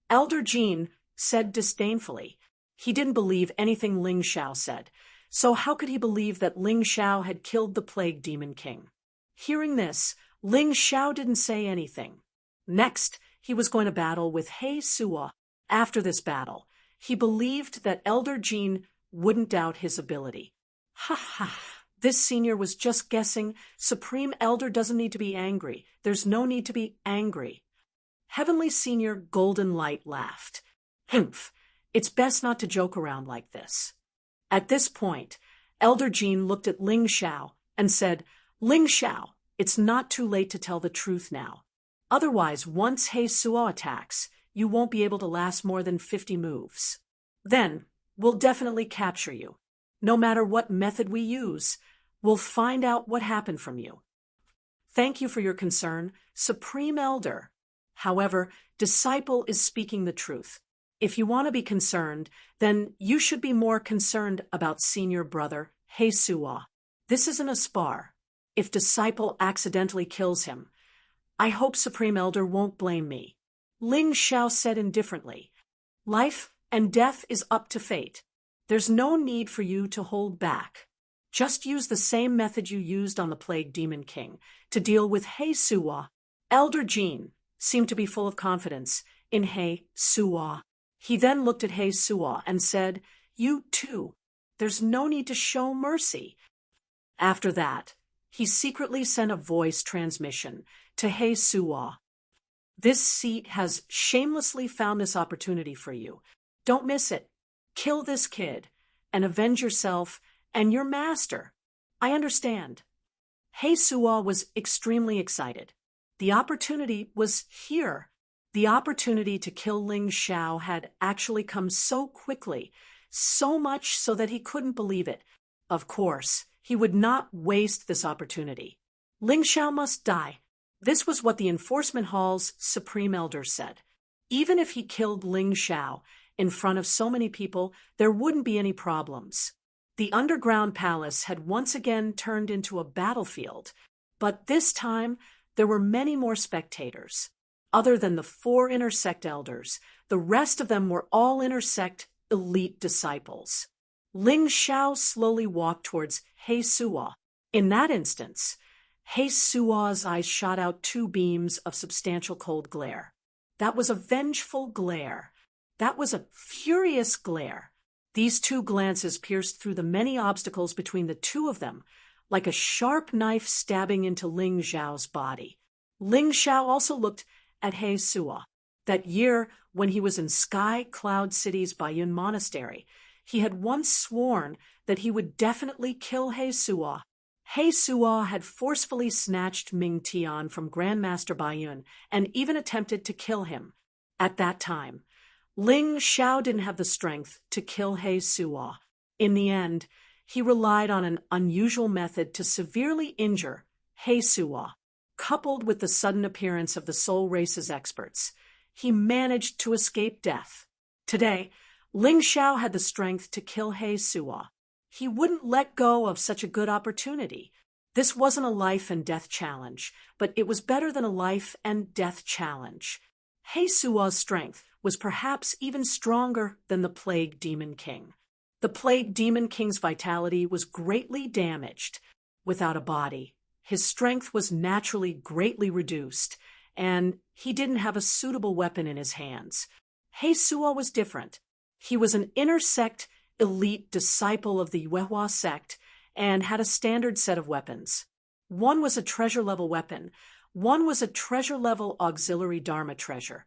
Elder Jean said disdainfully. He didn't believe anything Ling Xiao said, so how could he believe that Ling Xiao had killed the Plague Demon King? Hearing this, Ling Xiao didn't say anything. Next, he was going to battle with He Suo. After this battle, he believed that Elder Jean wouldn't doubt his ability. Ha ha! This senior was just guessing. Supreme Elder doesn't need to be angry. There's no need to be angry. Heavenly Senior Golden Light laughed. Humph! It's best not to joke around like this. At this point, Elder Jean looked at Ling Xiao and said, Ling Xiao, it's not too late to tell the truth now. Otherwise, once He Suo attacks, you won't be able to last more than 50 moves. Then, we'll definitely capture you. No matter what method we use, we'll find out what happened from you. Thank you for your concern, Supreme Elder. However, Disciple is speaking the truth. If you want to be concerned, then you should be more concerned about Senior Brother He Suo. This isn't a spar. If Disciple accidentally kills him, I hope Supreme Elder won't blame me. Ling Xiao said indifferently. Life and death is up to fate. There's no need for you to hold back. Just use the same method you used on the Plague Demon King to deal with He Suwa. Elder Jean seemed to be full of confidence in He Suwa. He then looked at He Suwa and said, "You too. There's no need to show mercy." After that, he secretly sent a voice transmission to He Suwa. "This seat has shamelessly found this opportunity for you. Don't miss it. Kill this kid and avenge yourself and your master. I understand." He Suwa was extremely excited. The opportunity was here. The opportunity to kill Ling Xiao had actually come so quickly, so much so that he couldn't believe it. Of course, he would not waste this opportunity. Ling Xiao must die. This was what the Enforcement Hall's Supreme Elder said. Even if he killed Ling Xiao in front of so many people, there wouldn't be any problems. The underground palace had once again turned into a battlefield, but this time there were many more spectators. Other than the 4 intersect elders, the rest of them were all intersect elite disciples. Ling Xiao slowly walked towards He Suwa. In that instance, He Suwa's eyes shot out 2 beams of substantial cold glare. That was a vengeful glare. That was a furious glare. These 2 glances pierced through the many obstacles between the 2 of them, like a sharp knife stabbing into Ling Xiao's body. Ling Xiao also looked at He Suwa. That year, when he was in Sky Cloud City's Baiyun Monastery, he had once sworn that he would definitely kill He Suwa. He Suwa had forcefully snatched Ming Tian from Grandmaster Baiyun and even attempted to kill him. At that time, Ling Xiao didn't have the strength to kill He Suwa. In the end, he relied on an unusual method to severely injure He Suwa. Coupled with the sudden appearance of the Soul Race's experts, he managed to escape death. Today, Ling Xiao had the strength to kill He Suwa. He wouldn't let go of such a good opportunity. This wasn't a life and death challenge, but it was better than a life and death challenge. He Suwa's strength was perhaps even stronger than the Plague Demon King. The Plague Demon King's vitality was greatly damaged. Without a body, his strength was naturally greatly reduced, and he didn't have a suitable weapon in his hands. He Suwa was different. He was an intersect elite disciple of the Yuehua sect and had a standard set of weapons. One was a treasure-level weapon, one was a treasure-level auxiliary Dharma treasure,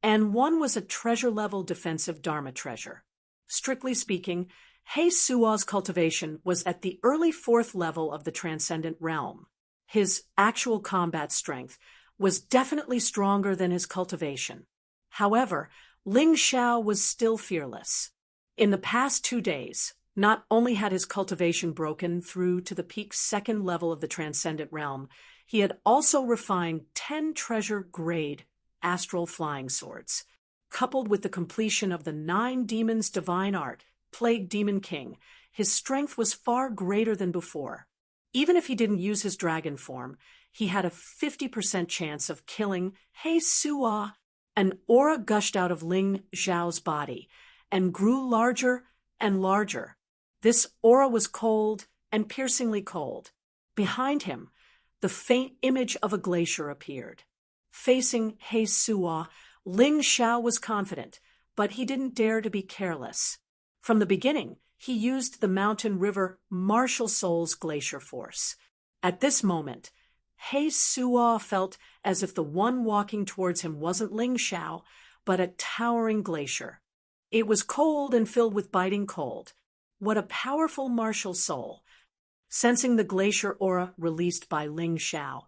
and one was a treasure-level defensive Dharma treasure. Strictly speaking, He Suwa's cultivation was at the early 4th level of the Transcendent Realm. His actual combat strength was definitely stronger than his cultivation. However, Ling Xiao was still fearless. In the past 2 days, not only had his cultivation broken through to the peak 2nd level of the Transcendent Realm, he had also refined 10 treasure-grade astral flying swords. Coupled with the completion of the 9 demons' divine art, Plague Demon King, his strength was far greater than before. Even if he didn't use his dragon form, he had a 50% chance of killing He Suwa. An aura gushed out of Ling Xiao's body and grew larger and larger. This aura was cold and piercingly cold. Behind him, the faint image of a glacier appeared. Facing He Suwa, Ling Xiao was confident, but he didn't dare to be careless. From the beginning, he used the mountain river Martial Soul's glacier force. At this moment, He Suwa felt as if the one walking towards him wasn't Ling Xiao, but a towering glacier. It was cold and filled with biting cold. What a powerful martial soul! Sensing the glacier aura released by Ling Xiao,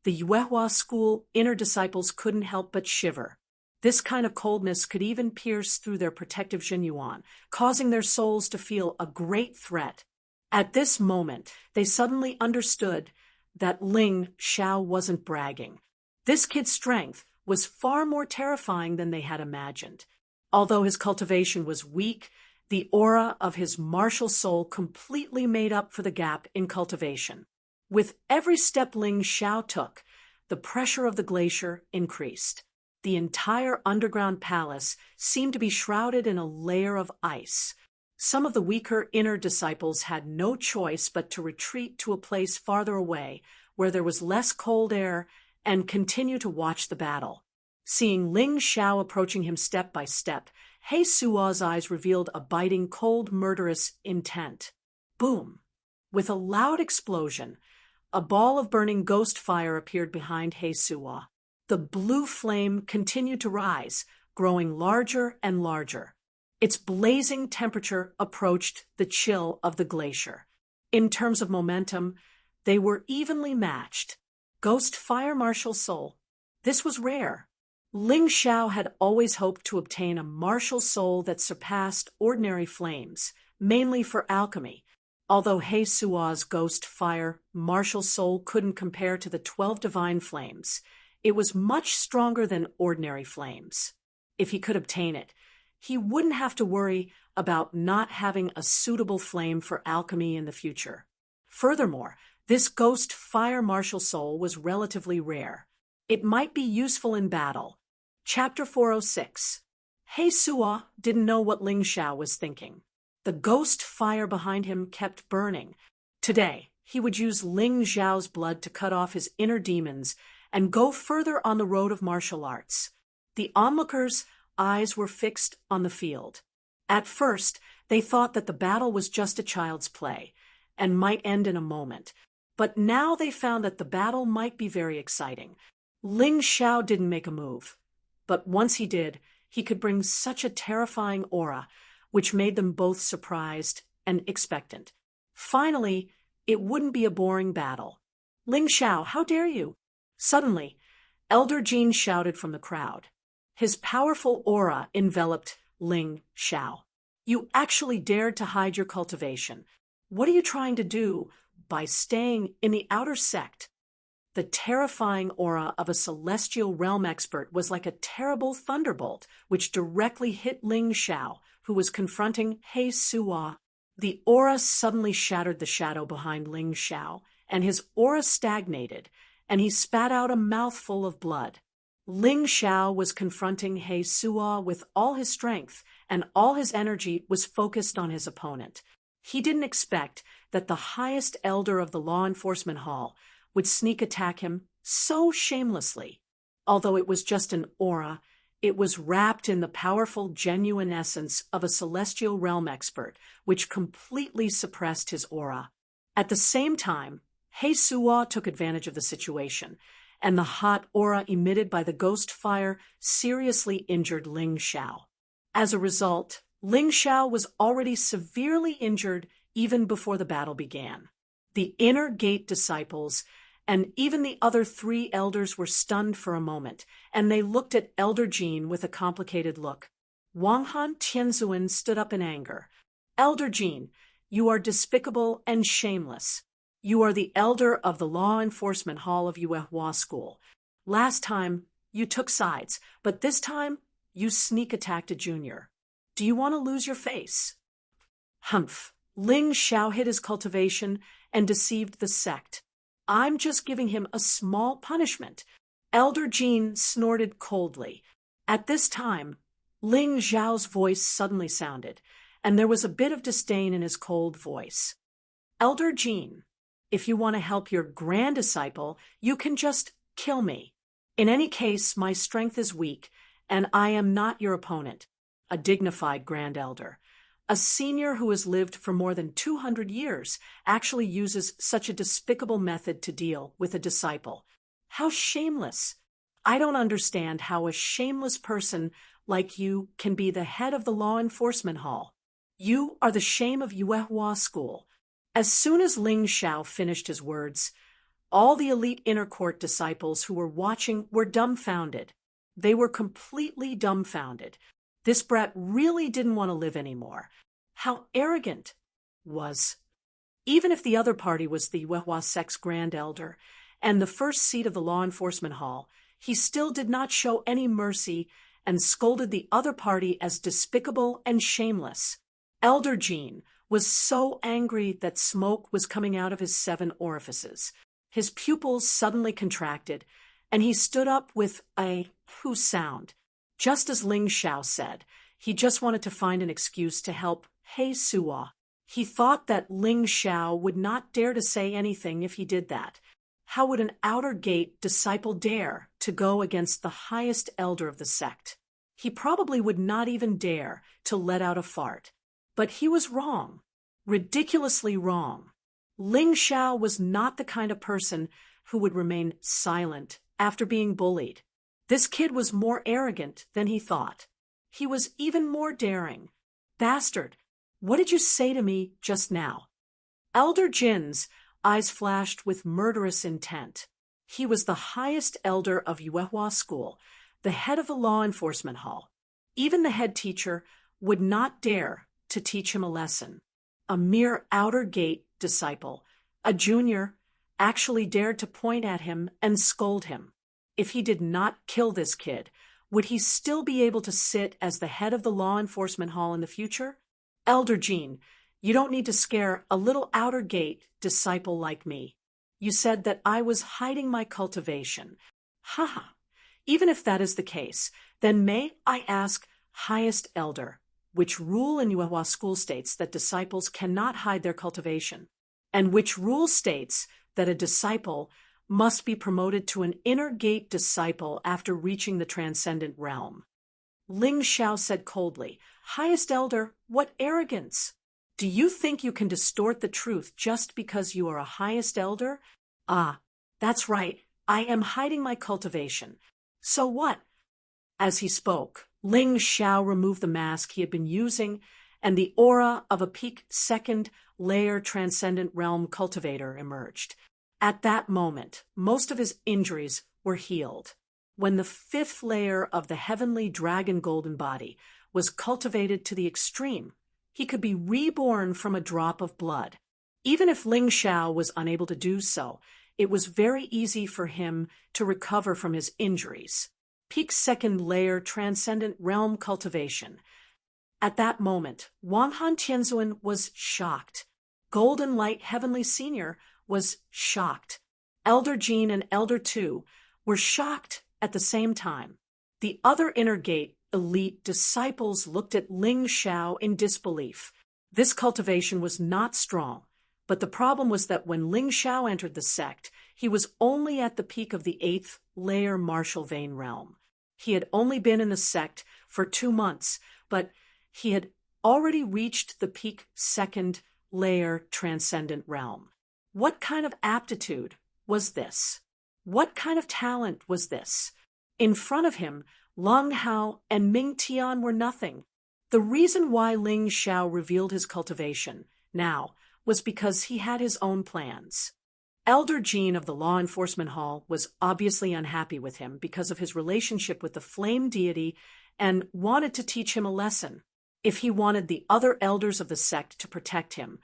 the Yuehua school inner disciples couldn't help but shiver. This kind of coldness could even pierce through their protective Jinyuan, causing their souls to feel a great threat. At this moment, they suddenly understood that Ling Xiao wasn't bragging. This kid's strength was far more terrifying than they had imagined. Although his cultivation was weak, the aura of his martial soul completely made up for the gap in cultivation. With every step Ling Xiao took, the pressure of the glacier increased. The entire underground palace seemed to be shrouded in a layer of ice. Some of the weaker inner disciples had no choice but to retreat to a place farther away, where there was less cold air, and continue to watch the battle. Seeing Ling Xiao approaching him step by step, He Suo's eyes revealed a biting, cold, murderous intent. Boom! With a loud explosion, a ball of burning ghost fire appeared behind He Suo. The blue flame continued to rise, growing larger and larger. Its blazing temperature approached the chill of the glacier. In terms of momentum, they were evenly matched. Ghost Fire Martial Soul. This was rare. Ling Xiao had always hoped to obtain a martial soul that surpassed ordinary flames, mainly for alchemy. Although He Suo's Ghost Fire Martial Soul couldn't compare to the 12 divine flames, it was much stronger than ordinary flames. If he could obtain it, he wouldn't have to worry about not having a suitable flame for alchemy in the future. Furthermore, this Ghost Fire Martial Soul was relatively rare. It might be useful in battle. Chapter 406. He Suo didn't know what Ling Xiao was thinking. The ghost fire behind him kept burning. Today, he would use Ling Xiao's blood to cut off his inner demons and go further on the road of martial arts. The onlookers' eyes were fixed on the field. At first, they thought that the battle was just a child's play and might end in a moment. But now they found that the battle might be very exciting. Ling Xiao didn't make a move. But once he did, he could bring such a terrifying aura, which made them both surprised and expectant. Finally, it wouldn't be a boring battle. Ling Xiao, how dare you? Suddenly, Elder Jean shouted from the crowd. His powerful aura enveloped Ling Xiao. You actually dared to hide your cultivation. What are you trying to do by staying in the outer sect? The terrifying aura of a celestial realm expert was like a terrible thunderbolt, which directly hit Ling Xiao, who was confronting He Suo. The aura suddenly shattered the shadow behind Ling Xiao, and his aura stagnated, and he spat out a mouthful of blood. Ling Xiao was confronting He Suo with all his strength, and all his energy was focused on his opponent. He didn't expect that the highest elder of the law enforcement hall would sneak attack him so shamelessly. Although it was just an aura, it was wrapped in the powerful, genuine essence of a celestial realm expert, which completely suppressed his aura. At the same time, He Suo took advantage of the situation, and the hot aura emitted by the ghost fire seriously injured Ling Xiao. As a result, Ling Xiao was already severely injured even before the battle began. The inner gate disciples and even the other 3 elders were stunned for a moment, and they looked at Elder Jean with a complicated look. Wang Han Tianzuan stood up in anger. Elder Jean, you are despicable and shameless. You are the elder of the Law Enforcement Hall of Yuehua School. Last time, you took sides, but this time, you sneak attacked a junior. Do you want to lose your face? Humph. Ling Xiao hid his cultivation and deceived the sect. I'm just giving him a small punishment. Elder Jean snorted coldly. At this time, Ling Xiao's voice suddenly sounded, and there was a bit of disdain in his cold voice. Elder Jean, if you want to help your grand disciple, you can just kill me. In any case, my strength is weak, and I am not your opponent. A dignified grand elder. A senior who has lived for more than 200 years actually uses such a despicable method to deal with a disciple. How shameless! I don't understand how a shameless person like you can be the head of the law enforcement hall. You are the shame of Yuehua School. As soon as Ling Xiao finished his words, all the elite inner court disciples who were watching were dumbfounded. They were completely dumbfounded. This brat really didn't want to live anymore. How arrogant was. Even if the other party was the Yuehua sect's grand elder and the first seat of the law enforcement hall, he still did not show any mercy and scolded the other party as despicable and shameless. Elder Jean was so angry that smoke was coming out of his 7 orifices. His pupils suddenly contracted, and he stood up with a poo sound. Just as Ling Xiao said, he just wanted to find an excuse to help He Suo. He thought that Ling Xiao would not dare to say anything if he did that. How would an outer gate disciple dare to go against the highest elder of the sect? He probably would not even dare to let out a fart. But he was wrong. Ridiculously wrong. Ling Xiao was not the kind of person who would remain silent after being bullied. This kid was more arrogant than he thought. He was even more daring. Bastard, what did you say to me just now? Elder Jin's eyes flashed with murderous intent. He was the highest elder of Yuehua School, the head of the law enforcement hall. Even the head teacher would not dare to teach him a lesson. A mere outer gate disciple, a junior, actually dared to point at him and scold him. If he did not kill this kid, would he still be able to sit as the head of the law enforcement hall in the future? Elder Jean, you don't need to scare a little outer gate disciple like me. You said that I was hiding my cultivation. Haha. Even if that is the case, then may I ask, highest elder, which rule in Yuehua School states that disciples cannot hide their cultivation, and which rule states that a disciple must be promoted to an inner gate disciple after reaching the transcendent realm? Ling Xiao said coldly, Highest elder, what arrogance! Do you think you can distort the truth just because you are a highest elder? Ah, that's right, I am hiding my cultivation. So what? As he spoke, Ling Xiao removed the mask he had been using, and the aura of a peak second-layer transcendent realm cultivator emerged. At that moment, most of his injuries were healed. When the fifth layer of the heavenly dragon golden body was cultivated to the extreme, he could be reborn from a drop of blood. Even if Ling Xiao was unable to do so, it was very easy for him to recover from his injuries. Peak second layer transcendent realm cultivation. At that moment, Wang Han Tianzuan was shocked. Golden Light Heavenly Senior was shocked. Elder Jean and Elder Tu were shocked at the same time. The other inner gate elite disciples looked at Ling Xiao in disbelief. This cultivation was not strong, but the problem was that when Ling Xiao entered the sect, he was only at the peak of the 8th layer martial vein realm. He had only been in the sect for 2 months, but he had already reached the peak second layer transcendent realm. What kind of aptitude was this? What kind of talent was this? In front of him, Long Hao and Ming Tian were nothing. The reason why Ling Xiao revealed his cultivation now was because he had his own plans. Elder Jean of the Law Enforcement Hall was obviously unhappy with him because of his relationship with the flame deity and wanted to teach him a lesson. If he wanted the other elders of the sect to protect him,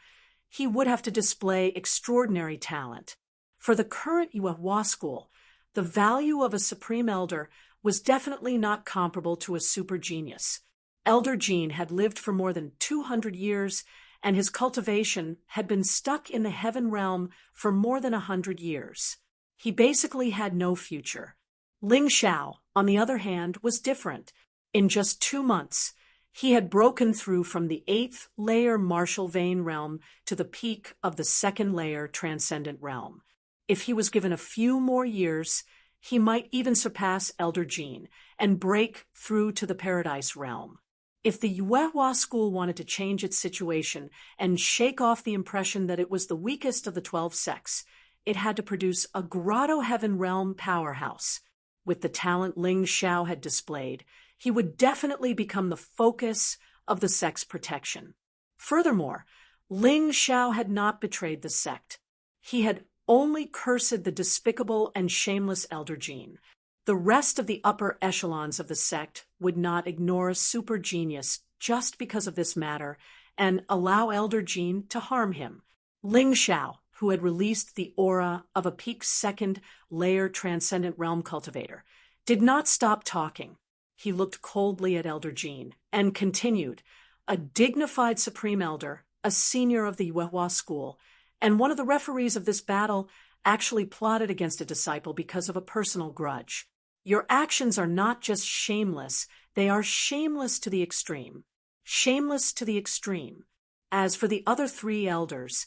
he would have to display extraordinary talent. For the current Yuehua school, the value of a supreme elder was definitely not comparable to a super genius. Elder Jean had lived for more than 200 years, and his cultivation had been stuck in the heaven realm for more than 100 years. He basically had no future. Ling Xiao, on the other hand, was different. In just 2 months, he had broken through from the 8th layer martial vein realm to the peak of the 2nd layer transcendent realm. If he was given a few more years, he might even surpass Elder Jean and break through to the paradise realm. If the Yuehua school wanted to change its situation and shake off the impression that it was the weakest of the 12 sects, it had to produce a grotto heaven realm powerhouse. With the talent Ling Xiao had displayed, he would definitely become the focus of the sect's protection. Furthermore, Ling Xiao had not betrayed the sect. He had only cursed the despicable and shameless Elder Jean. The rest of the upper echelons of the sect would not ignore a super genius just because of this matter and allow Elder Jean to harm him. Ling Xiao, who had released the aura of a peak second layer transcendent realm cultivator, did not stop talking. He looked coldly at Elder Jean and continued, a dignified supreme elder, a senior of the Yuehua school, and one of the referees of this battle actually plotted against a disciple because of a personal grudge. Your actions are not just shameless, they are shameless to the extreme. Shameless to the extreme. As for the other three elders,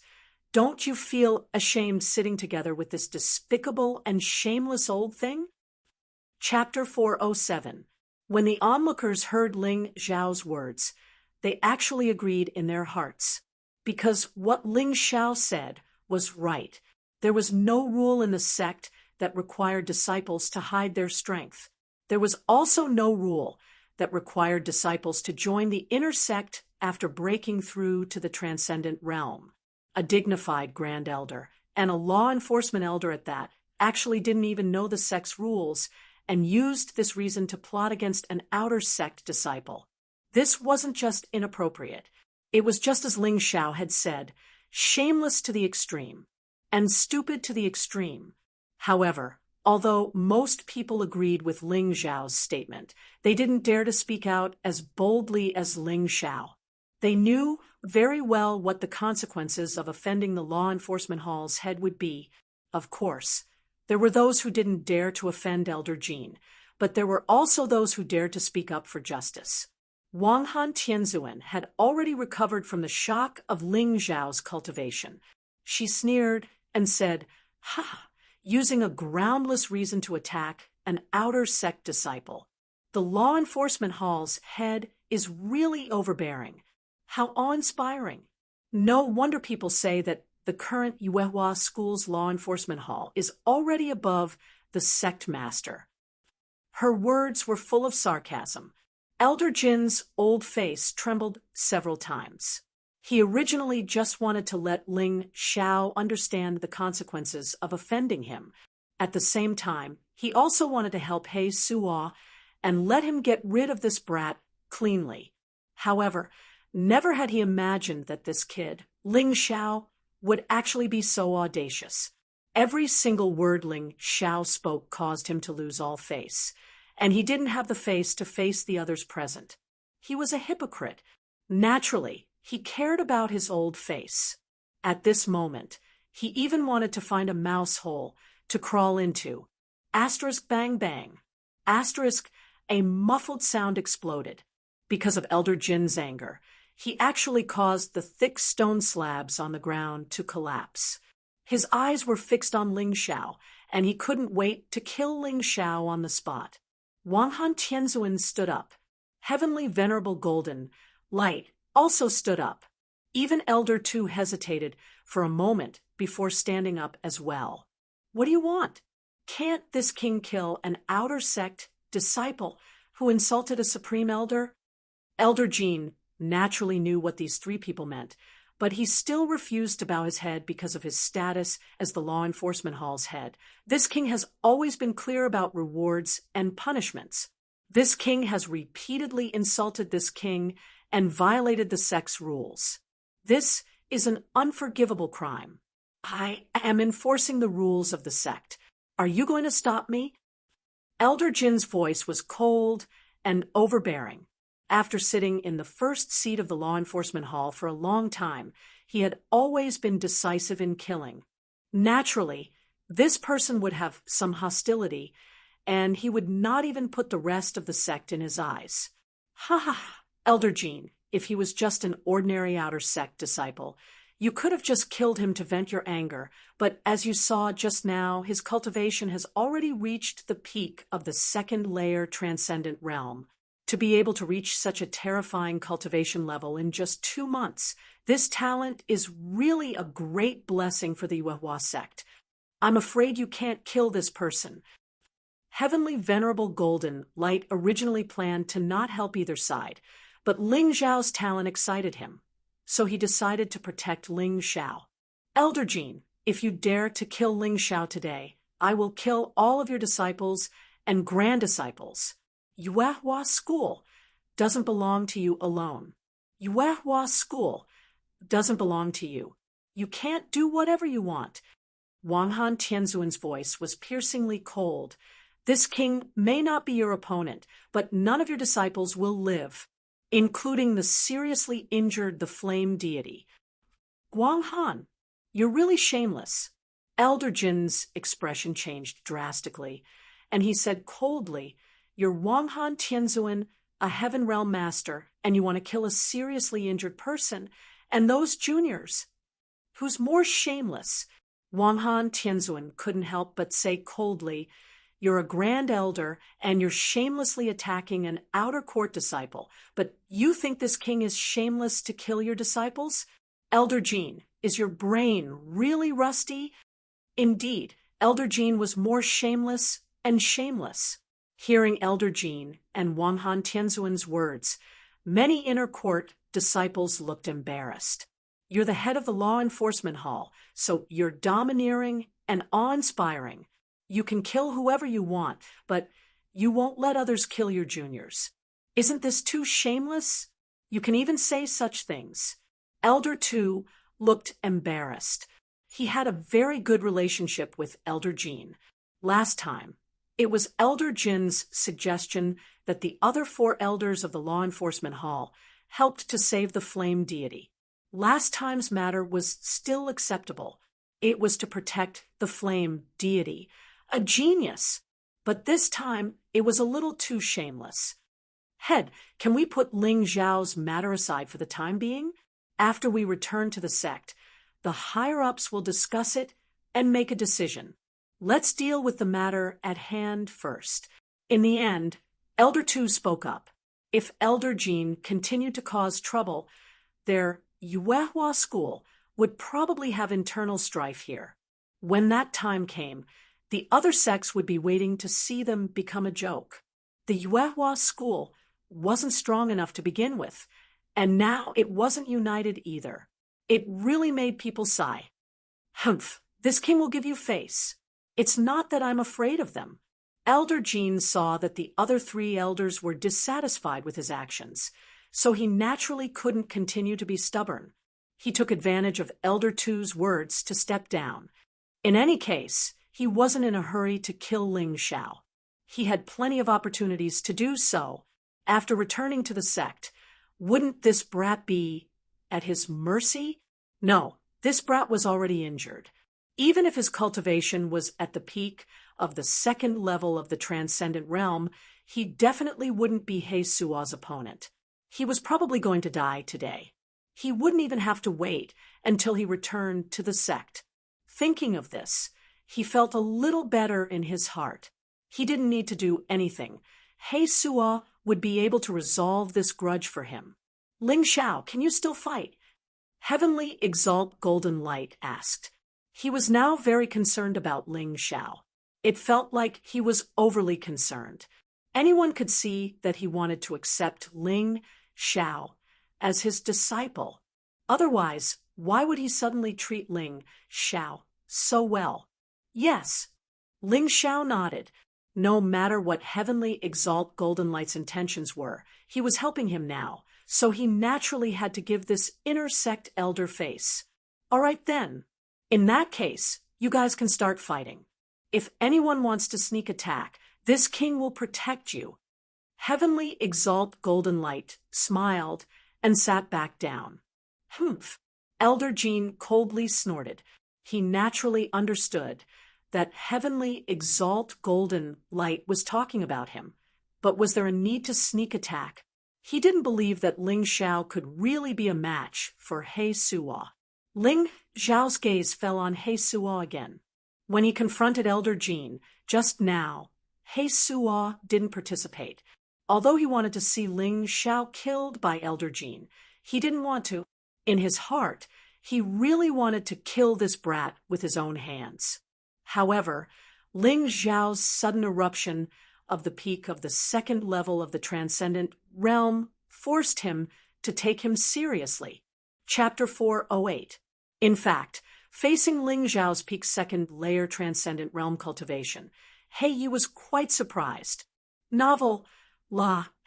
don't you feel ashamed sitting together with this despicable and shameless old thing? Chapter 407. When the onlookers heard Ling Zhao's words, they actually agreed in their hearts. Because what Ling Zhao said was right. There was no rule in the sect that required disciples to hide their strength. There was also no rule that required disciples to join the inner sect after breaking through to the transcendent realm. A dignified grand elder, and a law enforcement elder at that, actually didn't even know the sect's rules and used this reason to plot against an outer sect disciple. This wasn't just inappropriate. It was just as Ling Zhao had said, shameless to the extreme, and stupid to the extreme. However, although most people agreed with Ling Zhao's statement, they didn't dare to speak out as boldly as Ling Zhao. They knew very well what the consequences of offending the law enforcement hall's head would be. Of course, there were those who didn't dare to offend Elder Jean, but there were also those who dared to speak up for justice. Wang Han Tianzuan had already recovered from the shock of Ling Zhao's cultivation. She sneered and said, "Ha!" using a groundless reason to attack an outer sect disciple. The law enforcement hall's head is really overbearing. How awe-inspiring. No wonder people say that the current Yuehua School's law enforcement hall is already above the sect master. Her words were full of sarcasm. Elder Jin's old face trembled several times. He originally just wanted to let Ling Zhao understand the consequences of offending him. At the same time, he also wanted to help He Suo and let him get rid of this brat cleanly. However, never had he imagined that this kid, Ling Zhao, would actually be so audacious. Every single word Ling Zhao spoke caused him to lose all face, and he didn't have the face to face the others present. He was a hypocrite. Naturally, he cared about his old face. At this moment, he even wanted to find a mouse hole to crawl into. Asterisk bang bang. Asterisk, a muffled sound exploded. Because of Elder Jin's anger, he actually caused the thick stone slabs on the ground to collapse. His eyes were fixed on Ling Zhao, and he couldn't wait to kill Ling Zhao on the spot. Wang Han Tianzuan stood up. Heavenly Venerable Golden Light also stood up. Even Elder Tu hesitated for a moment before standing up as well. What do you want? Can't this king kill an outer sect disciple who insulted a supreme elder? Elder Jean naturally knew what these three people meant, but he still refused to bow his head because of his status as the law enforcement hall's head. This king has always been clear about rewards and punishments. This king has repeatedly insulted this king and violated the sect's rules. This is an unforgivable crime. I am enforcing the rules of the sect. Are you going to stop me? Elder Jin's voice was cold and overbearing. After sitting in the first seat of the law enforcement hall for a long time, he had always been decisive in killing. Naturally, this person would have some hostility, and he would not even put the rest of the sect in his eyes. Ha ha, Elder Jean, if he was just an ordinary outer sect disciple, you could have just killed him to vent your anger, but as you saw just now, his cultivation has already reached the peak of the second layer transcendent realm. To be able to reach such a terrifying cultivation level in just 2 months, this talent is really a great blessing for the Yuehua sect. I'm afraid you can't kill this person. Heavenly Venerable Golden Light originally planned to not help either side, but Ling Zhao's talent excited him, so he decided to protect Ling Zhao. Elder Jean, if you dare to kill Ling Zhao today, I will kill all of your disciples and grand-disciples. Yuehua School doesn't belong to you alone. Yuehua School doesn't belong to you. You can't do whatever you want. Wang Han Tianzuan's voice was piercingly cold. This king may not be your opponent, but none of your disciples will live, including the seriously injured the flame deity. Wang Han, you're really shameless. Elder Jin's expression changed drastically, and he said coldly, "You're Wanghan Tianzuan, a heaven realm master, and you want to kill a seriously injured person, and those juniors. Who's more shameless?" Wanghan Tianzuan couldn't help but say coldly, "You're a grand elder, and you're shamelessly attacking an outer court disciple, but you think this king is shameless to kill your disciples? Elder Jin, is your brain really rusty?" Indeed, Elder Jin was more shameless and shameless. Hearing Elder Jin and Wanghan Tianzuan's words, many inner court disciples looked embarrassed. You're the head of the law enforcement hall, so you're domineering and awe-inspiring. You can kill whoever you want, but you won't let others kill your juniors. Isn't this too shameless? You can even say such things. Elder Tu looked embarrassed. He had a very good relationship with Elder Jin. Last time, it was Elder Jin's suggestion that the other 4 elders of the law enforcement hall helped to save the flame deity. Last time's matter was still acceptable. It was to protect the flame deity. A genius! But this time, it was a little too shameless. "Head, can we put Ling Zhao's matter aside for the time being? After we return to the sect, the higher-ups will discuss it and make a decision. Let's deal with the matter at hand first." In the end, Elder Tu spoke up. If Elder Jin continued to cause trouble, their Yuehua school would probably have internal strife here. When that time came, the other sects would be waiting to see them become a joke. The Yuehua school wasn't strong enough to begin with, and now it wasn't united either. It really made people sigh. "Humph, this king will give you face. It's not that I'm afraid of them." Elder Jin saw that the other 3 elders were dissatisfied with his actions, so he naturally couldn't continue to be stubborn. He took advantage of Elder Tu's words to step down. In any case, he wasn't in a hurry to kill Ling Xiao. He had plenty of opportunities to do so. After returning to the sect, wouldn't this brat be at his mercy? No, this brat was already injured. Even if his cultivation was at the peak of the 2nd level of the transcendent realm, he definitely wouldn't be He Sua's opponent. He was probably going to die today. He wouldn't even have to wait until he returned to the sect. Thinking of this, he felt a little better in his heart. He didn't need to do anything. He Sua would be able to resolve this grudge for him. "Ling Xiao, can you still fight?" Heavenly Exalt Golden Light asked. He was now very concerned about Ling Xiao. It felt like he was overly concerned. Anyone could see that he wanted to accept Ling Xiao as his disciple. Otherwise, why would he suddenly treat Ling Xiao so well? Yes. Ling Xiao nodded. No matter what Heavenly Exalt Golden Light's intentions were, he was helping him now, so he naturally had to give this inner sect elder face. "All right then. In that case, you guys can start fighting. If anyone wants to sneak attack, this king will protect you." Heavenly Exalt Golden Light smiled and sat back down. "Humph." Elder Jin coldly snorted. He naturally understood that Heavenly Exalt Golden Light was talking about him. But was there a need to sneak attack? He didn't believe that Ling Xiao could really be a match for He Sua. Ling Xiao's gaze fell on He Sua again. When he confronted Elder Jin just now, He Sua didn't participate. Although he wanted to see Ling Xiao killed by Elder Jin, he didn't want to. In his heart, he really wanted to kill this brat with his own hands. However, Ling Xiao's sudden eruption of the peak of the 2nd level of the transcendent realm forced him to take him seriously. Chapter 408. In fact, facing Ling Xiao's peak 2nd layer transcendent realm cultivation, He Yu was quite surprised. Novel,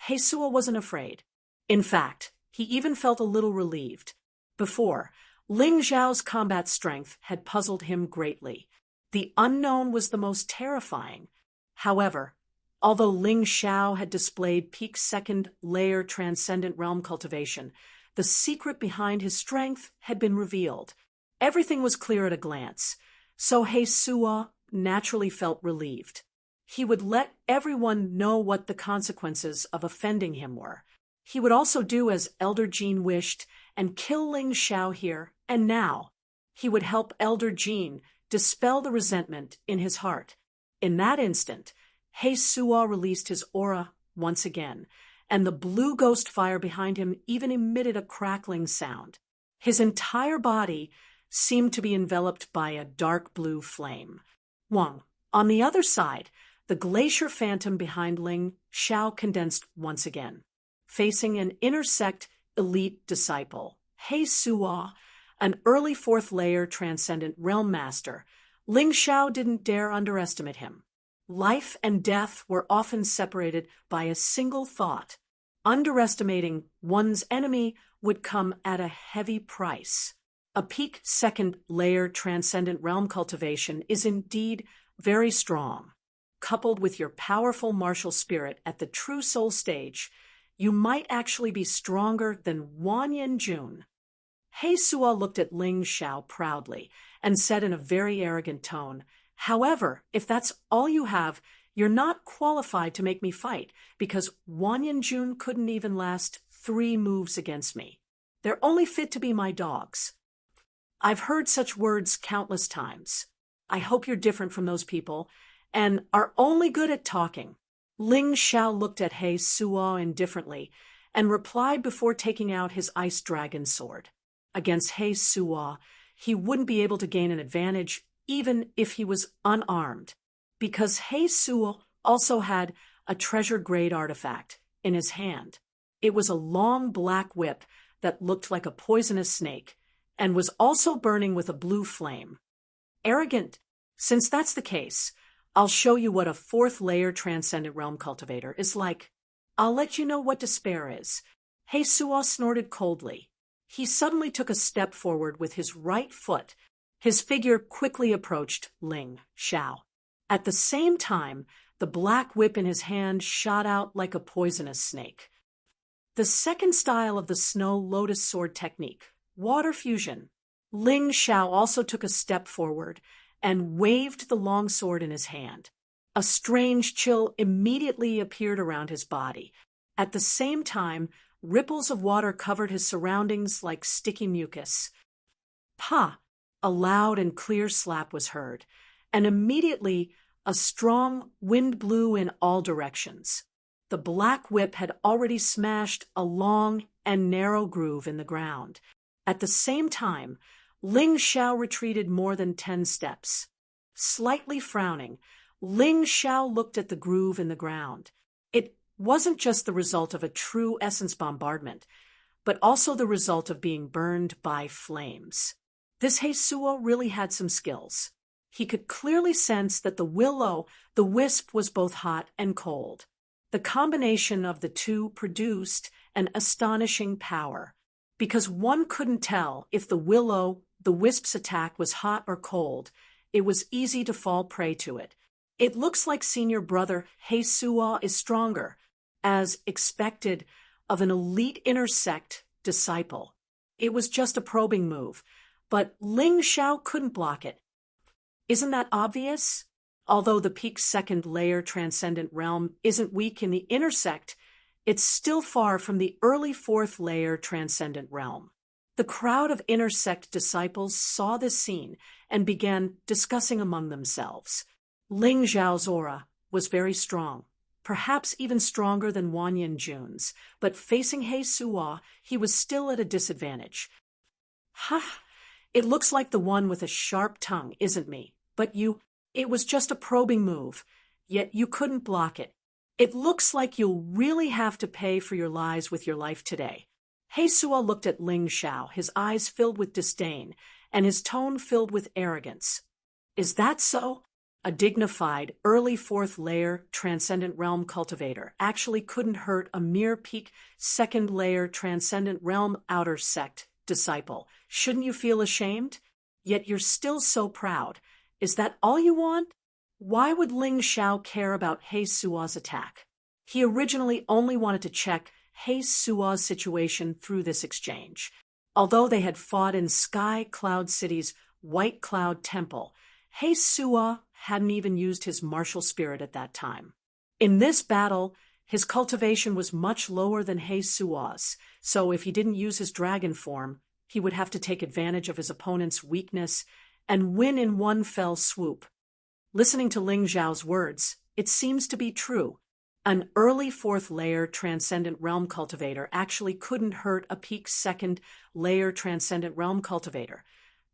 He Sua wasn't afraid. In fact, he even felt a little relieved. Before, Ling Xiao's combat strength had puzzled him greatly. The unknown was the most terrifying. However, although Ling Xiao had displayed peak 2nd layer transcendent realm cultivation, the secret behind his strength had been revealed. Everything was clear at a glance. so He Suo naturally felt relieved. He would let everyone know what the consequences of offending him were. He would also do as Elder Jean wished and kill Ling Xiao here and now. He would help Elder Jean dispel the resentment in his heart. In that instant, He Suo released his aura once again, and the blue ghost fire behind him even emitted a crackling sound. His entire body seemed to be enveloped by a dark blue flame. Wang. On the other side, the glacier phantom behind Ling Xiao condensed once again. Facing an inner sect elite disciple, He Suo, an early fourth layer transcendent realm master, Ling Xiao didn't dare underestimate him. Life and death were often separated by a single thought. Underestimating one's enemy would come at a heavy price. A peak second layer transcendent realm cultivation is indeed very strong. Coupled with your powerful martial spirit at the true soul stage, you might actually be stronger than Wan Jun. He Suo looked at Ling Xiao proudly and said in a very arrogant tone, "However, if that's all you have, you're not qualified to make me fight, because Wan Jun couldn't even last 3 moves against me. They're only fit to be my dogs." I've heard such words countless times. I hope you're different from those people and are only good at talking. Ling Xiao looked at He Suo indifferently and replied before taking out his ice dragon sword. Against He Suo, he wouldn't be able to gain an advantage even if he was unarmed, because He Suo also had a treasure-grade artifact in his hand. It was a long black whip that looked like a poisonous snake and was also burning with a blue flame. Arrogant. Since that's the case, I'll show you what a fourth layer transcendent realm cultivator is like. I'll let you know what despair is. He Suo snorted coldly. He suddenly took a step forward with his right foot. His figure quickly approached Ling Xiao. At the same time, the black whip in his hand shot out like a poisonous snake. The second style of the snow lotus sword technique, water fusion. Ling Xiao also took a step forward and waved the long sword in his hand. A strange chill immediately appeared around his body. At the same time, ripples of water covered his surroundings like sticky mucus. "Pa!" A loud and clear slap was heard, and immediately a strong wind blew in all directions. The black whip had already smashed a long and narrow groove in the ground. At the same time, Ling Xiao retreated more than 10 steps. Slightly frowning, Ling Xiao looked at the groove in the ground. It wasn't just the result of a true essence bombardment, but also the result of being burned by flames. This He Suo really had some skills. He could clearly sense that the wisp was both hot and cold. The combination of the two produced an astonishing power, because one couldn't tell if the wisp's attack was hot or cold. It was easy to fall prey to it. It looks like senior brother He Suo is stronger, as expected of an elite inner sect disciple. It was just a probing move, but Ling Xiao couldn't block it. Isn't that obvious? Although the peak second layer transcendent realm isn't weak in the inner sect, it's still far from the early fourth layer transcendent realm. The crowd of inner sect disciples saw this scene and began discussing among themselves. Ling Xiao's aura was very strong, perhaps even stronger than Wan Jun's, but facing He Suo, he was still at a disadvantage. "Ha! It looks like the one with a sharp tongue isn't me, but it was just a probing move, yet you couldn't block it. It looks like you'll really have to pay for your lies with your life today." He Suo looked at Ling Xiao, his eyes filled with disdain and his tone filled with arrogance. "Is that so?" A dignified, early fourth layer transcendent realm cultivator actually couldn't hurt a mere peak second layer transcendent realm outer sect disciple. Shouldn't you feel ashamed? Yet you're still so proud. Is that all you want? Why would Ling Xiao care about He Suo's attack? He originally only wanted to check He Suo's situation through this exchange. Although they had fought in Sky Cloud City's White Cloud Temple, He Sua hadn't even used his martial spirit at that time. In this battle, his cultivation was much lower than He Sua's, so if he didn't use his dragon form, he would have to take advantage of his opponent's weakness and win in one fell swoop. Listening to Ling Zhao's words, it seems to be true. An early fourth-layer Transcendent Realm cultivator actually couldn't hurt a peak second-layer Transcendent Realm cultivator.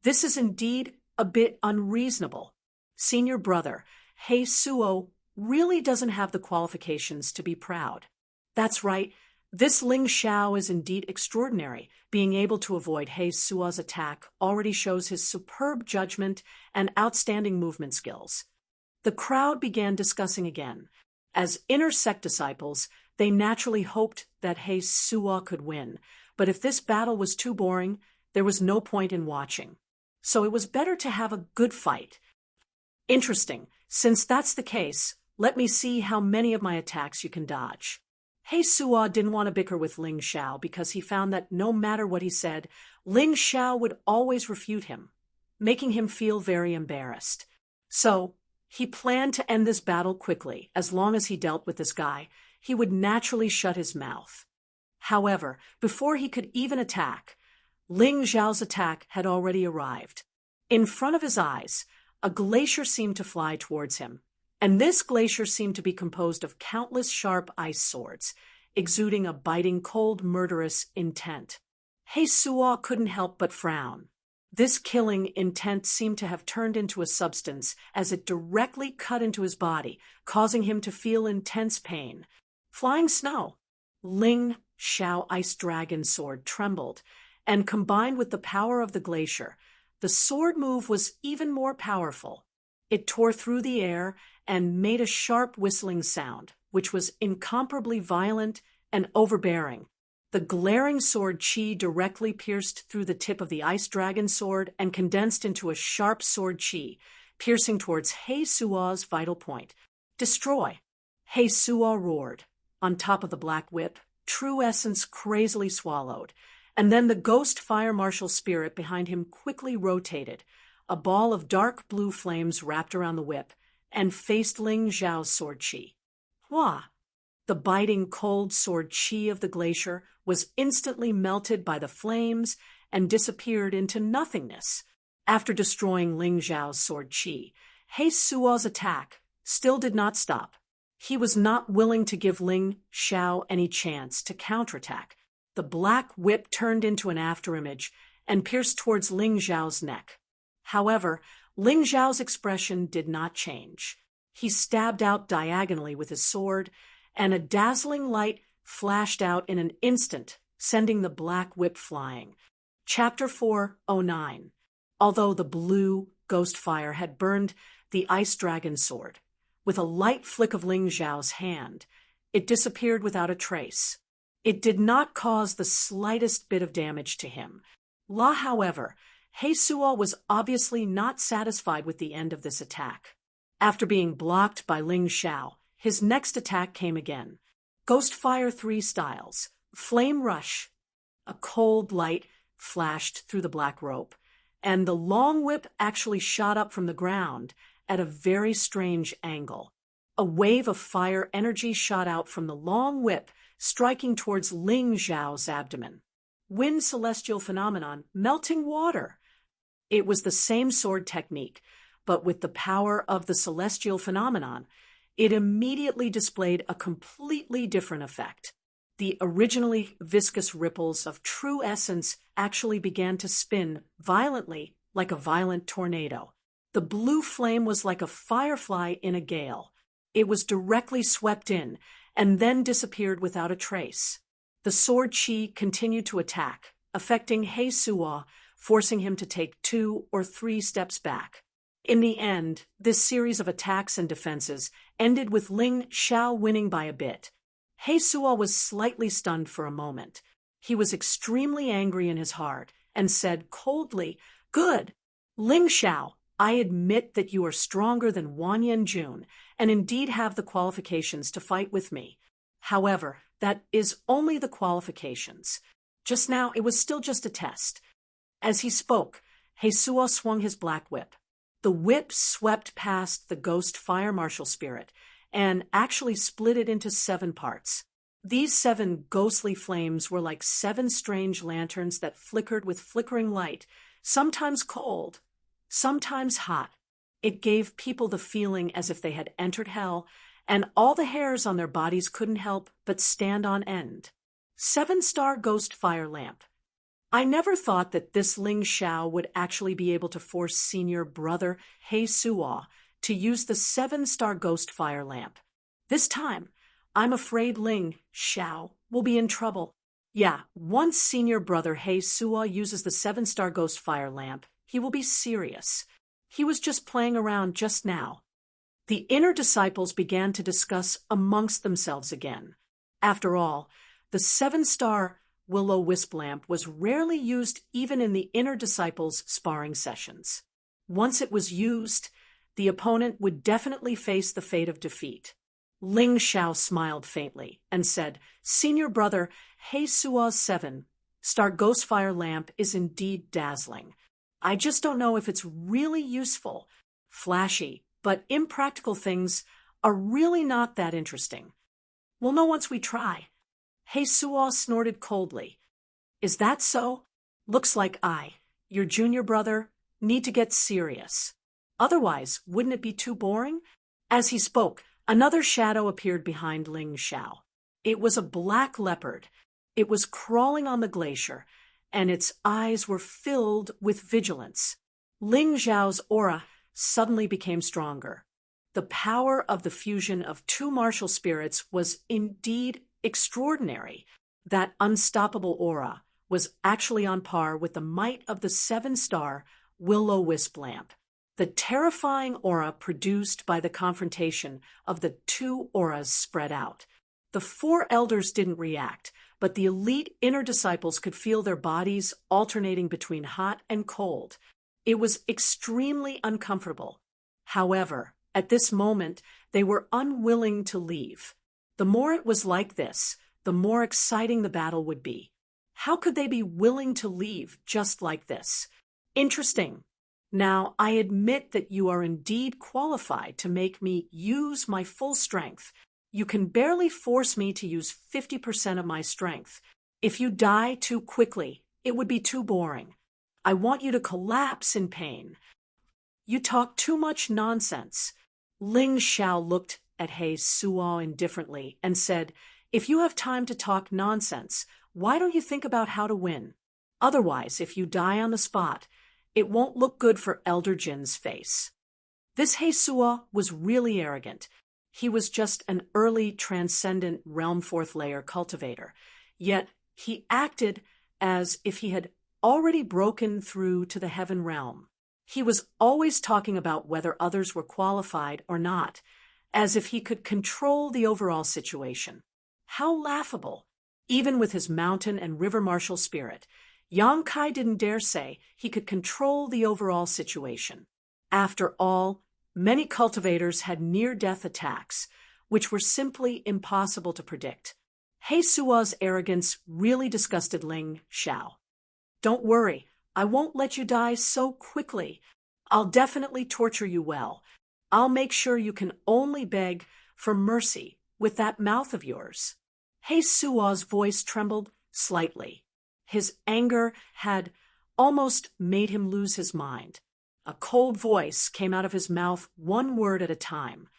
This is indeed a bit unreasonable. Senior brother, He Suo really doesn't have the qualifications to be proud. That's right, this Ling Xiao is indeed extraordinary. Being able to avoid He Suo's attack already shows his superb judgment and outstanding movement skills. The crowd began discussing again. As inner sect disciples, they naturally hoped that He Suo could win, but if this battle was too boring, there was no point in watching. So it was better to have a good fight. Interesting. Since that's the case, let me see how many of my attacks you can dodge. He Suo didn't want to bicker with Ling Xiao because he found that no matter what he said, Ling Xiao would always refute him, making him feel very embarrassed. So, he planned to end this battle quickly. As long as he dealt with this guy, he would naturally shut his mouth. However, before he could even attack, Ling Zhao's attack had already arrived. In front of his eyes, a glacier seemed to fly towards him, and this glacier seemed to be composed of countless sharp ice swords, exuding a biting, cold, murderous intent. He Suo couldn't help but frown. This killing intent seemed to have turned into a substance as it directly cut into his body, causing him to feel intense pain. Flying snow. Ling Xiao Ice Dragon Sword trembled, and combined with the power of the glacier, the sword move was even more powerful. It tore through the air and made a sharp whistling sound, which was incomparably violent and overbearing. The glaring sword chi directly pierced through the tip of the ice dragon sword and condensed into a sharp sword chi, piercing towards He Suo's vital point. Destroy! He Suo roared. On top of the black whip, true essence crazily swallowed, and then the ghost fire martial spirit behind him quickly rotated. A ball of dark blue flames wrapped around the whip and faced Ling Zhao's sword chi. Hua! The biting, cold sword chi of the glacier was instantly melted by the flames and disappeared into nothingness. After destroying Ling Zhao's sword chi, He Suo's attack still did not stop. He was not willing to give Ling Xiao any chance to counterattack. The black whip turned into an afterimage and pierced towards Ling Zhao's neck. However, Ling Zhao's expression did not change. He stabbed out diagonally with his sword, and a dazzling light flashed out in an instant, sending the black whip flying. Chapter 409. Although the blue ghost fire had burned the ice dragon sword, with a light flick of Ling Zhao's hand, it disappeared without a trace. It did not cause the slightest bit of damage to him. However, He Suo was obviously not satisfied with the end of this attack. After being blocked by Ling Xiao, his next attack came again. Ghost Fire 3 styles. Flame Rush. A cold light flashed through the black rope, and the long whip actually shot up from the ground at a very strange angle. A wave of fire energy shot out from the long whip, striking towards Ling Zhao's abdomen. Wind Celestial Phenomenon, melting water. It was the same sword technique, but with the power of the celestial phenomenon, it immediately displayed a completely different effect. The originally viscous ripples of true essence actually began to spin violently like a violent tornado. The blue flame was like a firefly in a gale. It was directly swept in and then disappeared without a trace. The sword chi continued to attack, affecting He Suo, forcing him to take 2 or 3 steps back. In the end, this series of attacks and defenses ended with Ling Xiao winning by a bit. He Suo was slightly stunned for a moment. He was extremely angry in his heart and said coldly, "Good. Ling Xiao, I admit that you are stronger than Wan Yanjun and indeed have the qualifications to fight with me. However, that is only the qualifications. Just now, it was still just a test." As he spoke, He Suo swung his black whip. The whip swept past the ghost fire marshal spirit and actually split it into 7 parts. These 7 ghostly flames were like 7 strange lanterns that flickered with flickering light, sometimes cold, sometimes hot. It gave people the feeling as if they had entered hell, and all the hairs on their bodies couldn't help but stand on end. 7-star ghost fire lamp. I never thought that this Ling Xiao would actually be able to force senior brother He Suo to use the 7-star ghost fire lamp. This time, I'm afraid Ling Xiao will be in trouble. Yeah, once senior brother He Suo uses the 7-star ghost fire lamp, he will be serious. He was just playing around just now. The inner disciples began to discuss amongst themselves again. After all, the 7-star will-o-wisp lamp was rarely used even in the inner disciples' sparring sessions. Once it was used, the opponent would definitely face the fate of defeat. Ling Xiao smiled faintly and said, "Senior brother, He Suo's 7-star ghost fire lamp is indeed dazzling. I just don't know if it's really useful. Flashy, but impractical things are really not that interesting. We'll know once we try." He Suo snorted coldly. "Is that so? Looks like your junior brother, need to get serious. Otherwise, wouldn't it be too boring?" As he spoke, another shadow appeared behind Ling Xiao. It was a black leopard. It was crawling on the glacier, and its eyes were filled with vigilance. Ling Xiao's aura suddenly became stronger. The power of the fusion of 2 martial spirits was indeed extraordinary. That unstoppable aura was actually on par with the might of the 7-star will-o-wisp lamp. The terrifying aura produced by the confrontation of the 2 auras spread out. The 4 elders didn't react, but the elite inner disciples could feel their bodies alternating between hot and cold. It was extremely uncomfortable. However, at this moment, they were unwilling to leave. The more it was like this, the more exciting the battle would be. How could they be willing to leave just like this? Interesting. Now, I admit that you are indeed qualified to make me use my full strength. You can barely force me to use 50% of my strength. If you die too quickly, it would be too boring. I want you to collapse in pain. You talk too much nonsense. Ling Xiao looked at He Suo indifferently and said, "If you have time to talk nonsense, why don't you think about how to win? Otherwise, if you die on the spot, it won't look good for Elder Jin's face." This He Suo was really arrogant. He was just an early transcendent realm 4th layer cultivator, yet he acted as if he had already broken through to the heaven realm. He was always talking about whether others were qualified or not, as if he could control the overall situation. How laughable! Even with his mountain and river martial spirit, Yang Kai didn't dare say he could control the overall situation. After all, many cultivators had near-death attacks, which were simply impossible to predict. He Suo's arrogance really disgusted Ling Xiao. "Don't worry, I won't let you die so quickly. I'll definitely torture you well. I'll make sure you can only beg for mercy with that mouth of yours." He Suo's voice trembled slightly. His anger had almost made him lose his mind. A cold voice came out of his mouth, 1 word at a time.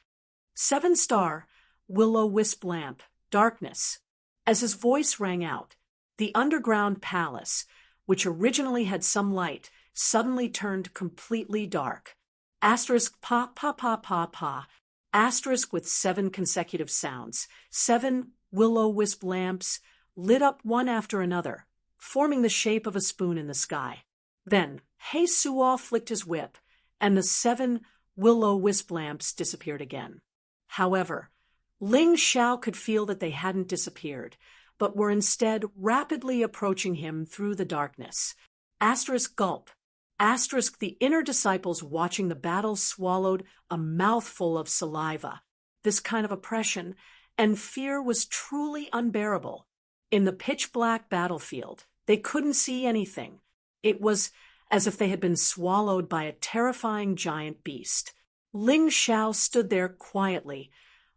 7-star will-o-wisp lamp, darkness. As his voice rang out, the underground palace, which originally had some light, suddenly turned completely dark. Asterisk pa pa pa pa pa. Asterisk with 7 consecutive sounds. 7 will-o-wisp lamps lit up one after another, forming the shape of a spoon in the sky. Then He Suo flicked his whip, and the 7 will-o-wisp lamps disappeared again. However, Ling Xiao could feel that they hadn't disappeared, but were instead rapidly approaching him through the darkness. Asterisk gulp. Asterisk the inner disciples watching the battle swallowed a mouthful of saliva. This kind of oppression and fear was truly unbearable. In the pitch-black battlefield, they couldn't see anything. It was as if they had been swallowed by a terrifying giant beast. Ling Xiao stood there quietly,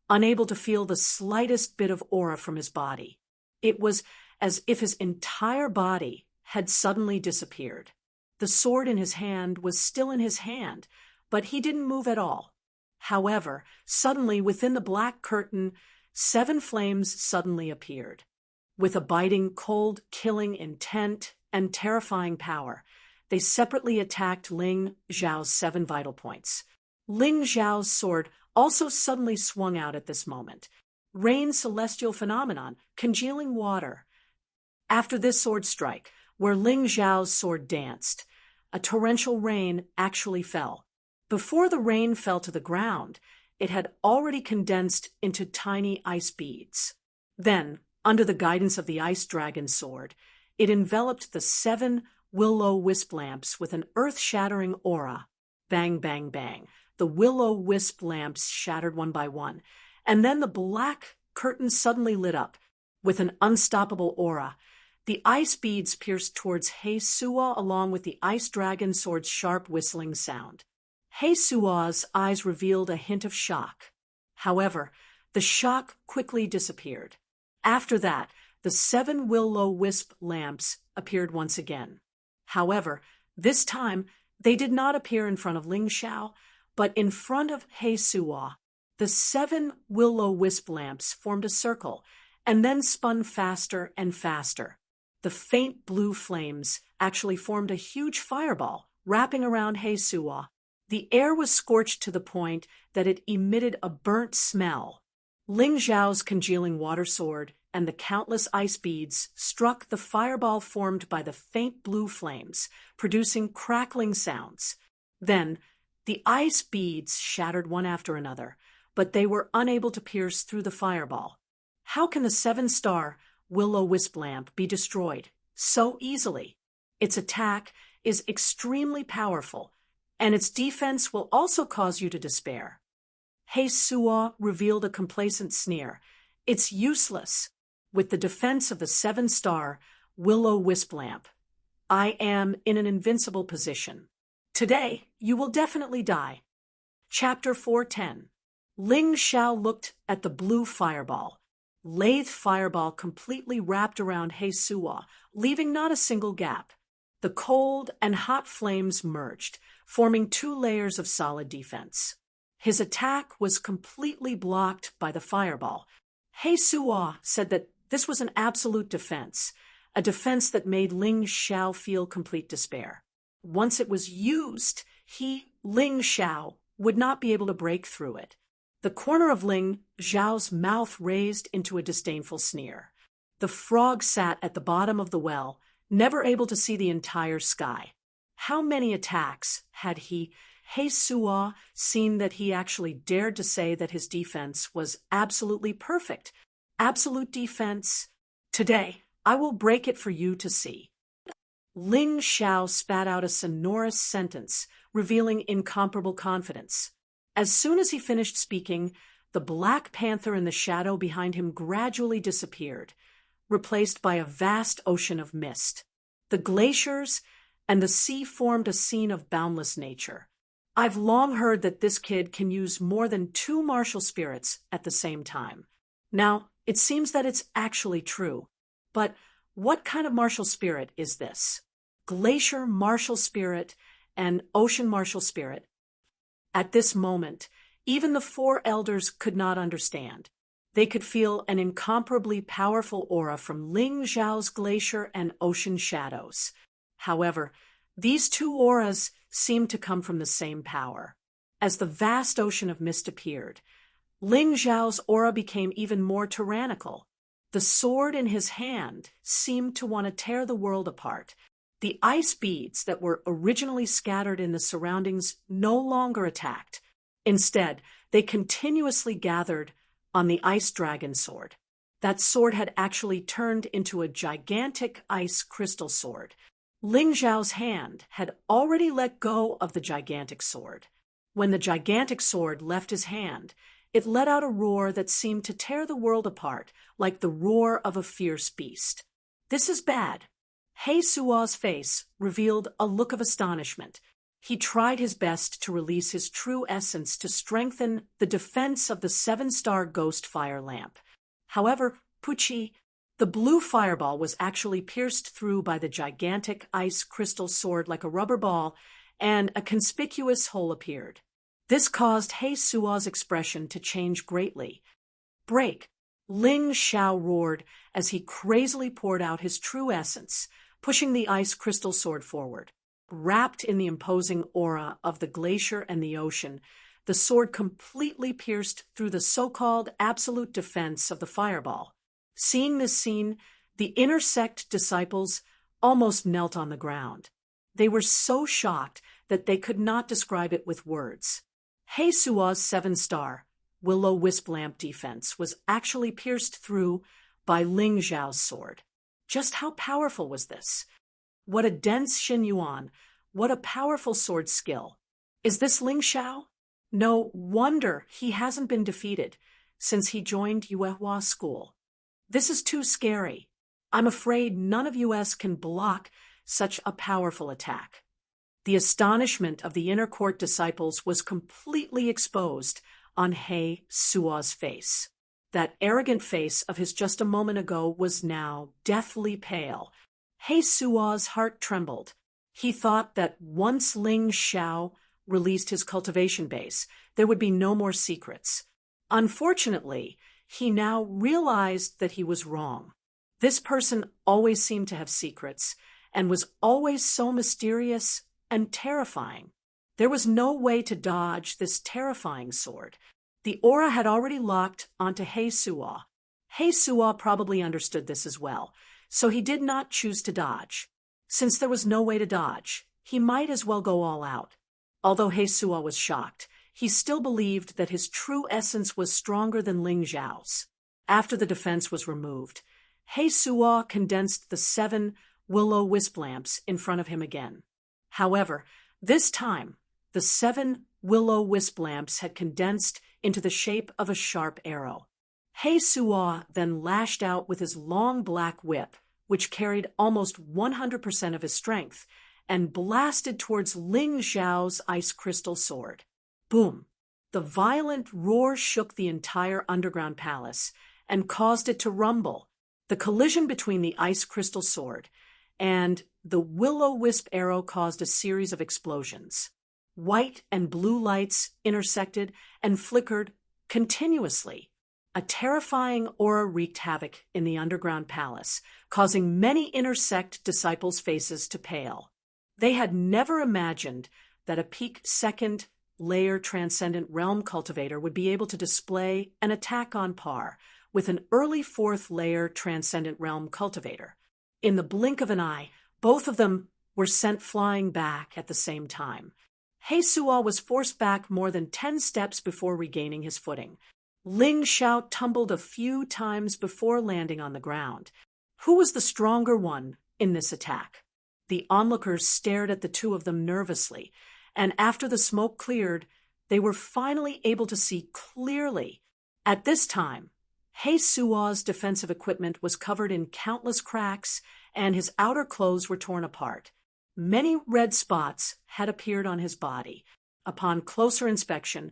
unable to feel the slightest bit of aura from his body. It was as if his entire body had suddenly disappeared. The sword in his hand was still in his hand, but he didn't move at all. However, suddenly within the black curtain, 7 flames suddenly appeared. With a biting, cold, killing intent and terrifying power, they separately attacked Ling Xiao's 7 vital points. Ling Xiao's sword also suddenly swung out at this moment. Rain celestial phenomenon, congealing water. After this sword strike, where Ling Xiao's sword danced, a torrential rain actually fell. Before the rain fell to the ground, it had already condensed into tiny ice beads. Then, under the guidance of the ice dragon sword, it enveloped the 7 will-o-wisp lamps with an earth-shattering aura. Bang, bang, bang. The will-o-wisp lamps shattered one by one, and then the black curtain suddenly lit up. With an unstoppable aura, the ice beads pierced towards He Suo along with the ice dragon sword's sharp whistling sound. He Suo's eyes revealed a hint of shock. However, the shock quickly disappeared. After that, the 7 will-o-wisp lamps appeared once again. However, this time they did not appear in front of Ling Xiao, but in front of He Suo. The 7 will-o-wisp lamps formed a circle and then spun faster and faster. The faint blue flames actually formed a huge fireball wrapping around He Suo. The air was scorched to the point that it emitted a burnt smell. Ling Xiao's congealing water sword and the countless ice beads struck the fireball formed by the faint blue flames, producing crackling sounds. Then, the ice beads shattered one after another, but they were unable to pierce through the fireball. How can the 7-star will-o-wisp lamp be destroyed so easily? Its attack is extremely powerful, and its defense will also cause you to despair. He Suo revealed a complacent sneer. It's useless. With the defense of the 7-star will-o-wisp lamp, I am in an invincible position. Today, you will definitely die. Chapter 410. Ling Xiao looked at the blue fireball. Lathe fireball completely wrapped around He Suo, leaving not a single gap. The cold and hot flames merged, forming 2 layers of solid defense. His attack was completely blocked by the fireball. He Suo said that this was an absolute defense, a defense that made Ling Xiao feel complete despair. Once it was used, Ling Xiao, would not be able to break through it. The corner of Ling Xiao's mouth raised into a disdainful sneer. The frog sat at the bottom of the well, never able to see the entire sky. How many attacks had He Suo seen that he actually dared to say that his defense was absolutely perfect? Absolute defense. Today, I will break it for you to see. Ling Xiao spat out a sonorous sentence, revealing incomparable confidence. As soon as he finished speaking, the Black Panther in the shadow behind him gradually disappeared, replaced by a vast ocean of mist. The glaciers and the sea formed a scene of boundless nature. I've long heard that this kid can use more than 2 martial spirits at the same time. Now, it seems that it's actually true. But what kind of martial spirit is this? Glacier martial spirit and ocean martial spirit? At this moment, even the 4 elders could not understand. They could feel an incomparably powerful aura from Ling Xiao's glacier and ocean shadows. However, these 2 auras seemed to come from the same power. As the vast ocean of mist appeared, Ling Xiao's aura became even more tyrannical. The sword in his hand seemed to want to tear the world apart. The ice beads that were originally scattered in the surroundings no longer attacked. Instead, they continuously gathered on the ice dragon sword. That sword had actually turned into a gigantic ice crystal sword. Ling Xiao's hand had already let go of the gigantic sword. When the gigantic sword left his hand, it let out a roar that seemed to tear the world apart, like the roar of a fierce beast. This is bad. He Suo's face revealed a look of astonishment. He tried his best to release his true essence to strengthen the defense of the 7-star ghost fire lamp. However, Pucci, the blue fireball was actually pierced through by the gigantic ice crystal sword like a rubber ball, and a conspicuous hole appeared. This caused He Suo's expression to change greatly. "Break!" Ling Xiao roared as he crazily poured out his true essence, pushing the ice crystal sword forward. Wrapped in the imposing aura of the glacier and the ocean, the sword completely pierced through the so-called absolute defense of the fireball. Seeing this scene, the inner sect disciples almost knelt on the ground. They were so shocked that they could not describe it with words. He Suo's 7-star will-o-wisp lamp defense was actually pierced through by Ling Xiao's sword. Just how powerful was this? What a dense Xin Yuan, what a powerful sword skill. Is this Ling Xiao? No wonder he hasn't been defeated since he joined Yuehua school. This is too scary. I'm afraid none of US can block such a powerful attack. The astonishment of the inner court disciples was completely exposed on He Suo's face. That arrogant face of his just a moment ago was now deathly pale. He Suo's heart trembled. He thought that once Ling Xiao released his cultivation base, there would be no more secrets. Unfortunately, he now realized that he was wrong. This person always seemed to have secrets, and was always so mysterious and terrifying. There was no way to dodge this terrifying sword. The aura had already locked onto He Suo. He Suo probably understood this as well, so he did not choose to dodge. Since there was no way to dodge, he might as well go all out. Although He Suo was shocked, he still believed that his true essence was stronger than Ling Xiao's. After the defense was removed, He Suo condensed the 7 will-o-wisp lamps in front of him again. However, this time, the 7 will-o-wisp lamps had condensed into the shape of a sharp arrow. He Suo then lashed out with his long black whip, which carried almost 100% of his strength, and blasted towards Ling Xiao's ice crystal sword. Boom! The violent roar shook the entire underground palace and caused it to rumble. The collision between the ice crystal sword and the will-o-wisp arrow caused a series of explosions. White and blue lights intersected and flickered continuously. A terrifying aura wreaked havoc in the underground palace, causing many inner sect disciples' faces to pale. They had never imagined that a peak second-layer transcendent realm cultivator would be able to display an attack on par with an early fourth-layer transcendent realm cultivator. In the blink of an eye, both of them were sent flying back at the same time. He Suo was forced back more than 10 steps before regaining his footing. Ling Xiao tumbled a few times before landing on the ground. Who was the stronger one in this attack? The onlookers stared at the two of them nervously, and after the smoke cleared, they were finally able to see clearly. At this time, He Suo's defensive equipment was covered in countless cracks, and his outer clothes were torn apart. Many red spots had appeared on his body. Upon closer inspection,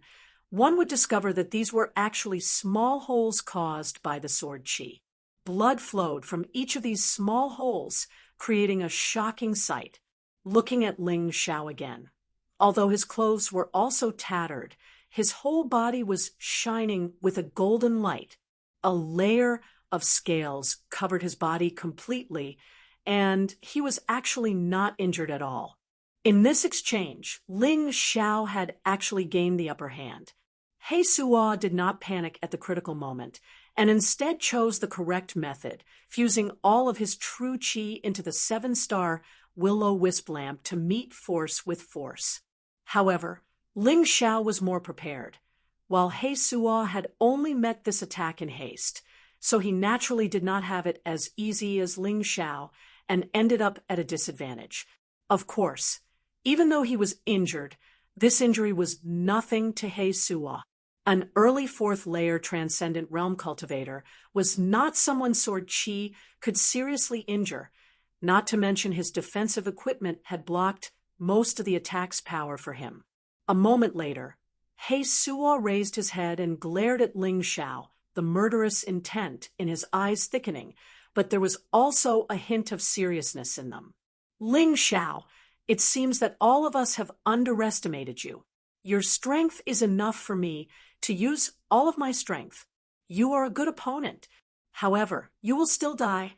one would discover that these were actually small holes caused by the sword chi. Blood flowed from each of these small holes, creating a shocking sight. Looking at Ling Xiao again. Although his clothes were also tattered, his whole body was shining with a golden light. A layer of scales covered his body completely, and he was actually not injured at all. In this exchange, Ling Xiao had actually gained the upper hand. He Suo did not panic at the critical moment, and instead chose the correct method, fusing all of his true chi into the 7-star will-o-wisp lamp to meet force with force. However, Ling Xiao was more prepared, while He Suo had only met this attack in haste, so he naturally did not have it as easy as Ling Xiao and ended up at a disadvantage. Of course, even though he was injured, this injury was nothing to He Suo. An early fourth-layer transcendent realm cultivator was not someone sword chi could seriously injure. Not to mention his defensive equipment had blocked most of the attack's power for him. A moment later, He Suo raised his head and glared at Ling Xiao, the murderous intent in his eyes thickening, but there was also a hint of seriousness in them. Ling Xiao, it seems that all of us have underestimated you. Your strength is enough for me to use all of my strength. You are a good opponent. However, you will still die.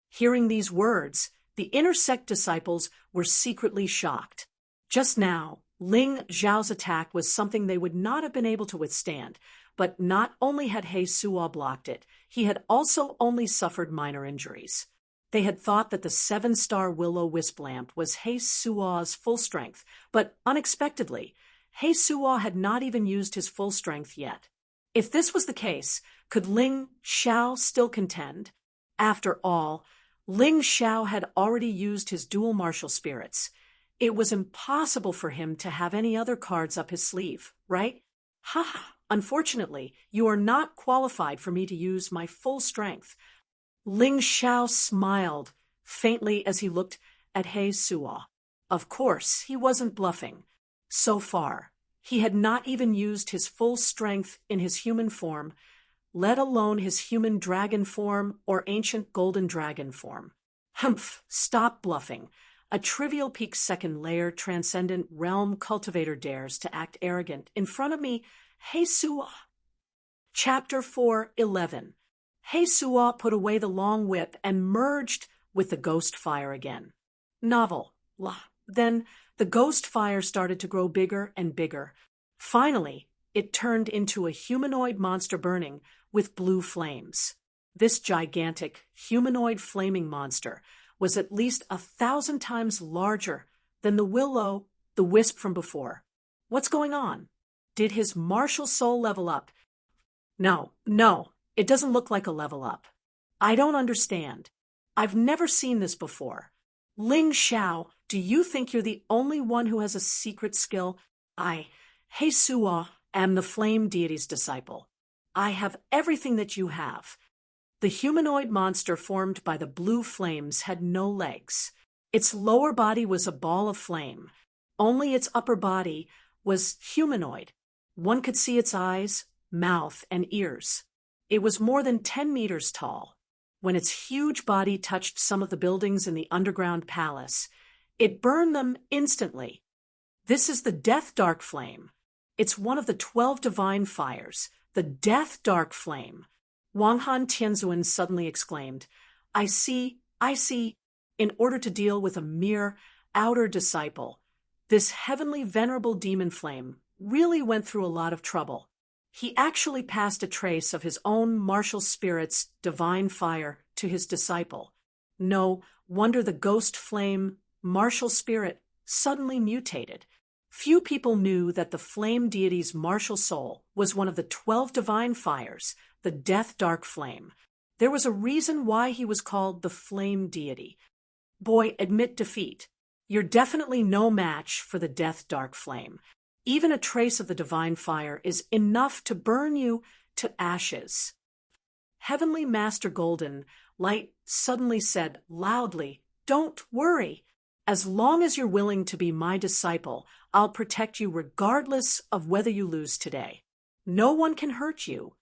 Hearing these words, the inner sect disciples were secretly shocked. Just now, Ling Xiao's attack was something they would not have been able to withstand, but not only had He Suo blocked it, he had also only suffered minor injuries. They had thought that the 7-star will-o-wisp lamp was He Suo's full strength, but unexpectedly, He Suo had not even used his full strength yet. If this was the case, could Ling Xiao still contend? After all, Ling Xiao had already used his dual martial spirits. It was impossible for him to have any other cards up his sleeve, right? Ha! Unfortunately, you are not qualified for me to use my full strength. Ling Xiao smiled faintly as he looked at He Suo. Of course, he wasn't bluffing. So far, he had not even used his full strength in his human form, let alone his human dragon form or ancient golden dragon form. Humph, stop bluffing. A trivial peak second layer transcendent realm cultivator dares to act arrogant in front of me, He Suo. Chapter 4:11. He Suo put away the long whip and merged with the ghost fire again. Novel. Then the ghost fire started to grow bigger and bigger. Finally, it turned into a humanoid monster burning with blue flames. This gigantic, humanoid flaming monster was at least 1,000 times larger than the will-o-the-wisp from before. What's going on? Did his martial soul level up? No, it doesn't look like a level up. I don't understand. I've never seen this before. Ling Xiao, do you think you're the only one who has a secret skill? He Suo, am the flame deity's disciple. I have everything that you have. The humanoid monster formed by the blue flames had no legs. Its lower body was a ball of flame. Only its upper body was humanoid. One could see its eyes, mouth, and ears. It was more than 10 meters tall. When its huge body touched some of the buildings in the underground palace, it burned them instantly. This is the Death Dark Flame. It's one of the 12 divine fires, the Death Dark Flame. Wang Han Tianzuan suddenly exclaimed, I see. In order to deal with a mere outer disciple, this heavenly venerable demon flame really went through a lot of trouble. He actually passed a trace of his own martial spirit's divine fire to his disciple. No wonder the ghost flame martial spirit suddenly mutated. Few people knew that the flame deity's martial soul was one of the 12 divine fires, the Death Dark Flame. There was a reason why he was called the flame deity. Boy, admit defeat. You're definitely no match for the Death Dark Flame. Even a trace of the divine fire is enough to burn you to ashes. Heavenly Master Golden Light suddenly said loudly, Don't worry. As long as you're willing to be my disciple, I'll protect you regardless of whether you lose today. No one can hurt you.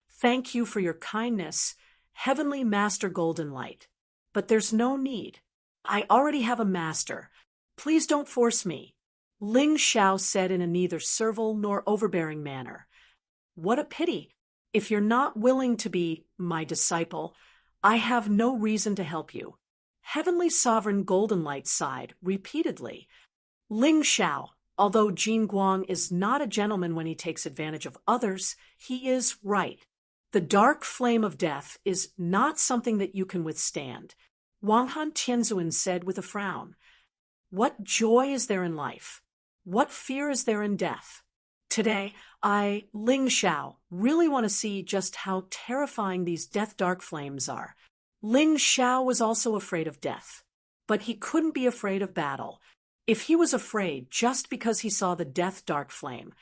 Thank you for your kindness, Heavenly Master Golden Light. But there's no need. I already have a master. Please don't force me. Ling Xiao said in a neither servile nor overbearing manner. What a pity. If you're not willing to be my disciple, I have no reason to help you. Heavenly Sovereign Golden Light sighed repeatedly. Ling Xiao, although Jin Guang is not a gentleman when he takes advantage of others, he is right. The dark flame of death is not something that you can withstand. Wang Han Tianzuan said with a frown. What joy is there in life? What fear is there in death? Today, I, Ling Xiao, really want to see just how terrifying these death dark flames are. Ling Xiao was also afraid of death, but he couldn't be afraid of battle. If he was afraid just because he saw the death dark flame,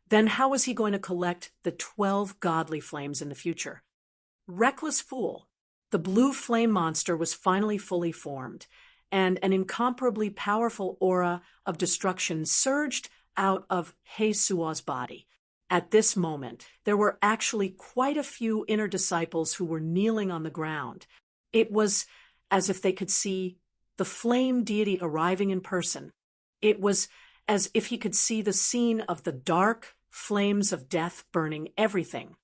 then how was he going to collect the 12 godly flames in the future? Reckless fool. The blue flame monster was finally fully formed, and an incomparably powerful aura of destruction surged out of He Suo's body. At this moment, there were actually quite a few inner disciples who were kneeling on the ground. It was as if they could see the flame deity arriving in person. It was as if he could see the scene of the dark flames of death burning everything.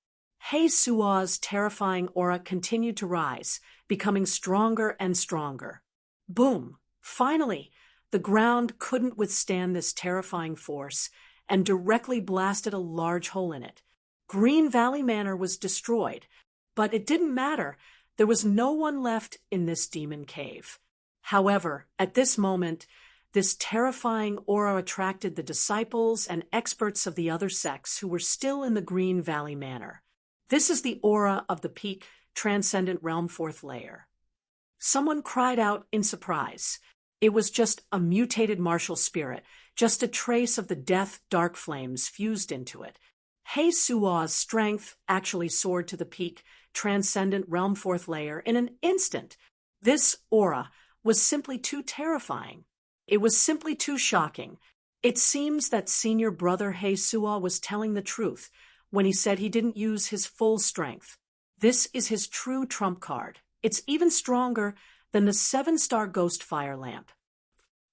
He Suo's terrifying aura continued to rise, becoming stronger and stronger. Boom! Finally, the ground couldn't withstand this terrifying force and directly blasted a large hole in it. Green Valley Manor was destroyed, but it didn't matter. There was no one left in this demon cave. However, at this moment, this terrifying aura attracted the disciples and experts of the other sects who were still in the Green Valley Manor. This is the aura of the peak transcendent realm fourth layer. Someone cried out in surprise. It was just a mutated martial spirit, just a trace of the death dark flames fused into it. He Suo's strength actually soared to the peak transcendent realm fourth layer in an instant. This aura was simply too terrifying. It was simply too shocking. It seems that senior brother He Suo was telling the truth when he said he didn't use his full strength. This is his true trump card. It's even stronger than the 7-star ghost fire lamp.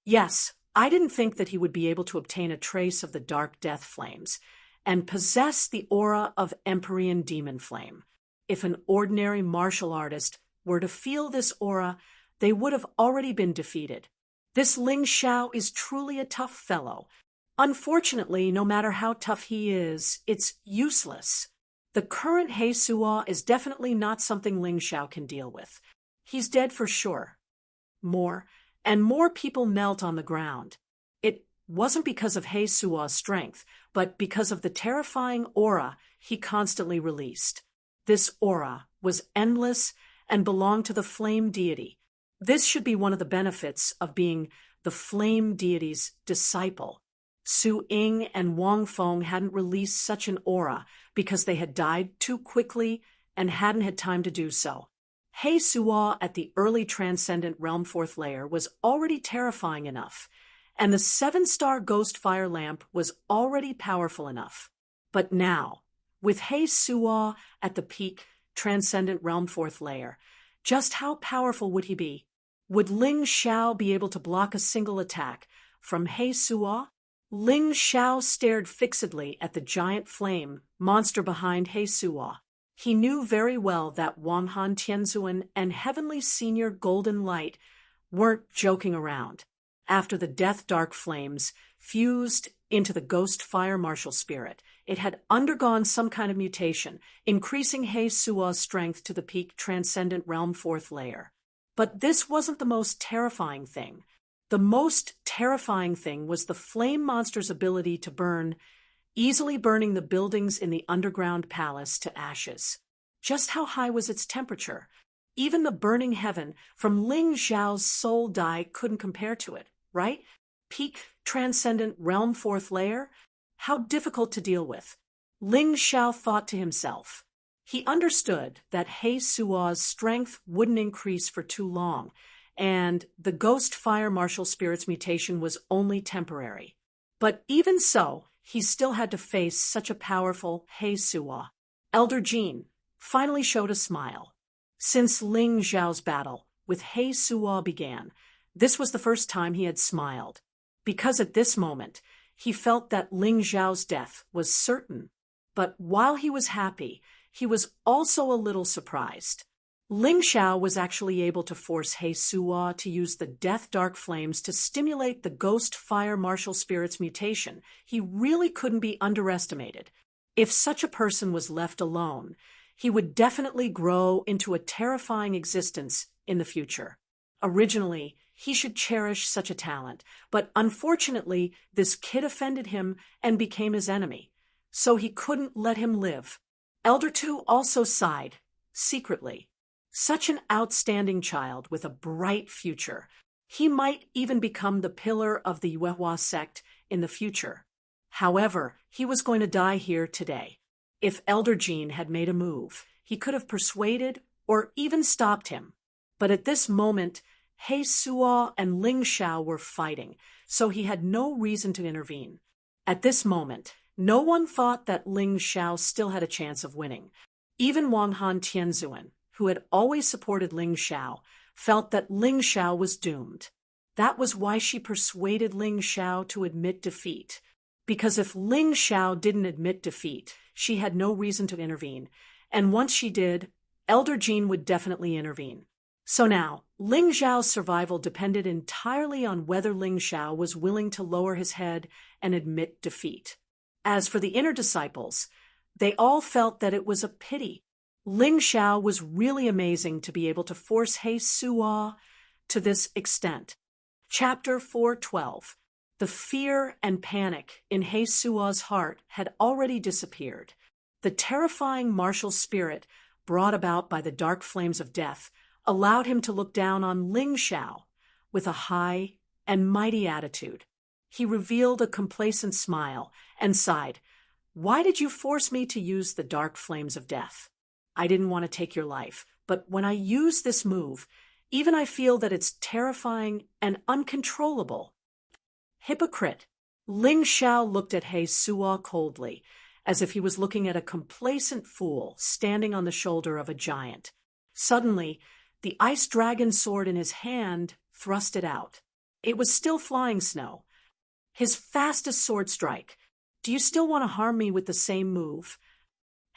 Yes, I didn't think that he would be able to obtain a trace of the dark death flames and possess the aura of Empyrean demon flame. If an ordinary martial artist were to feel this aura, they would have already been defeated. This Ling Xiao is truly a tough fellow. Unfortunately, no matter how tough he is, it's useless. The current He Suo is definitely not something Ling Xiao can deal with. He's dead for sure. More and more people knelt on the ground. It wasn't because of He Suo's strength, but because of the terrifying aura he constantly released. This aura was endless and belonged to the flame deity. This should be one of the benefits of being the flame deity's disciple. Su Ying and Wang Feng hadn't released such an aura because they had died too quickly and hadn't had time to do so. He Suo at the early transcendent realm fourth layer was already terrifying enough, and the 7-star ghost fire lamp was already powerful enough. But now, with He Suo at the peak transcendent realm fourth layer, just how powerful would he be? Would Ling Xiao be able to block a single attack from He Suo? Ling Xiao stared fixedly at the giant flame monster behind He Suo. He knew very well that Wang Han Tianzuan and Heavenly Senior Golden Light weren't joking around. After the death dark flames fused into the ghost fire martial spirit, it had undergone some kind of mutation, increasing He Suo's strength to the peak transcendent realm fourth layer. But this wasn't the most terrifying thing. The most terrifying thing was the flame monster's ability to burn, easily burning the buildings in the underground palace to ashes. Just how high was its temperature? Even the burning heaven from Ling Xiao's soul dye couldn't compare to it, right? Peak transcendent realm fourth layer? How difficult to deal with. Ling Xiao thought to himself. He understood that He Suo's strength wouldn't increase for too long, and the ghost fire martial spirit's mutation was only temporary. But even so, he still had to face such a powerful He Suo. Elder Jean finally showed a smile. Since Ling Xiao's battle with He Suo began, this was the first time he had smiled, because at this moment, he felt that Ling Xiao's death was certain. But while he was happy, he was also a little surprised. Ling Xiao was actually able to force He Suo to use the death dark flames to stimulate the ghost fire martial spirit's mutation. He really couldn't be underestimated. If such a person was left alone, he would definitely grow into a terrifying existence in the future. Originally, he should cherish such a talent, but unfortunately, this kid offended him and became his enemy, so he couldn't let him live. Elder Tu also sighed, secretly. Such an outstanding child with a bright future. He might even become the pillar of the Yuehua sect in the future. However, he was going to die here today. If Elder Jean had made a move, he could have persuaded or even stopped him. But at this moment, He Suo and Ling Xiao were fighting, so he had no reason to intervene. At this moment, no one thought that Ling Xiao still had a chance of winning. Even Wang Han Tianzuan, who had always supported Ling Xiao, felt that Ling Xiao was doomed. That was why she persuaded Ling Xiao to admit defeat. Because if Ling Xiao didn't admit defeat, she had no reason to intervene, and once she did, Elder Jean would definitely intervene. So now, Ling Xiao's survival depended entirely on whether Ling Xiao was willing to lower his head and admit defeat. As for the inner disciples, they all felt that it was a pity. Ling Xiao was really amazing to be able to force He Suo to this extent. Chapter 412. The fear and panic in He Suo's heart had already disappeared. The terrifying martial spirit brought about by the dark flames of death allowed him to look down on Ling Xiao with a high and mighty attitude. He revealed a complacent smile and sighed. "Why did you force me to use the dark flames of death? I didn't want to take your life, but when I use this move, even I feel that it's terrifying and uncontrollable." Hypocrite. Ling Xiao looked at He Suo coldly, as if he was looking at a complacent fool standing on the shoulder of a giant. Suddenly, the ice dragon sword in his hand thrust it out. It was still flying snow. His fastest sword strike. "Do you still want to harm me with the same move?"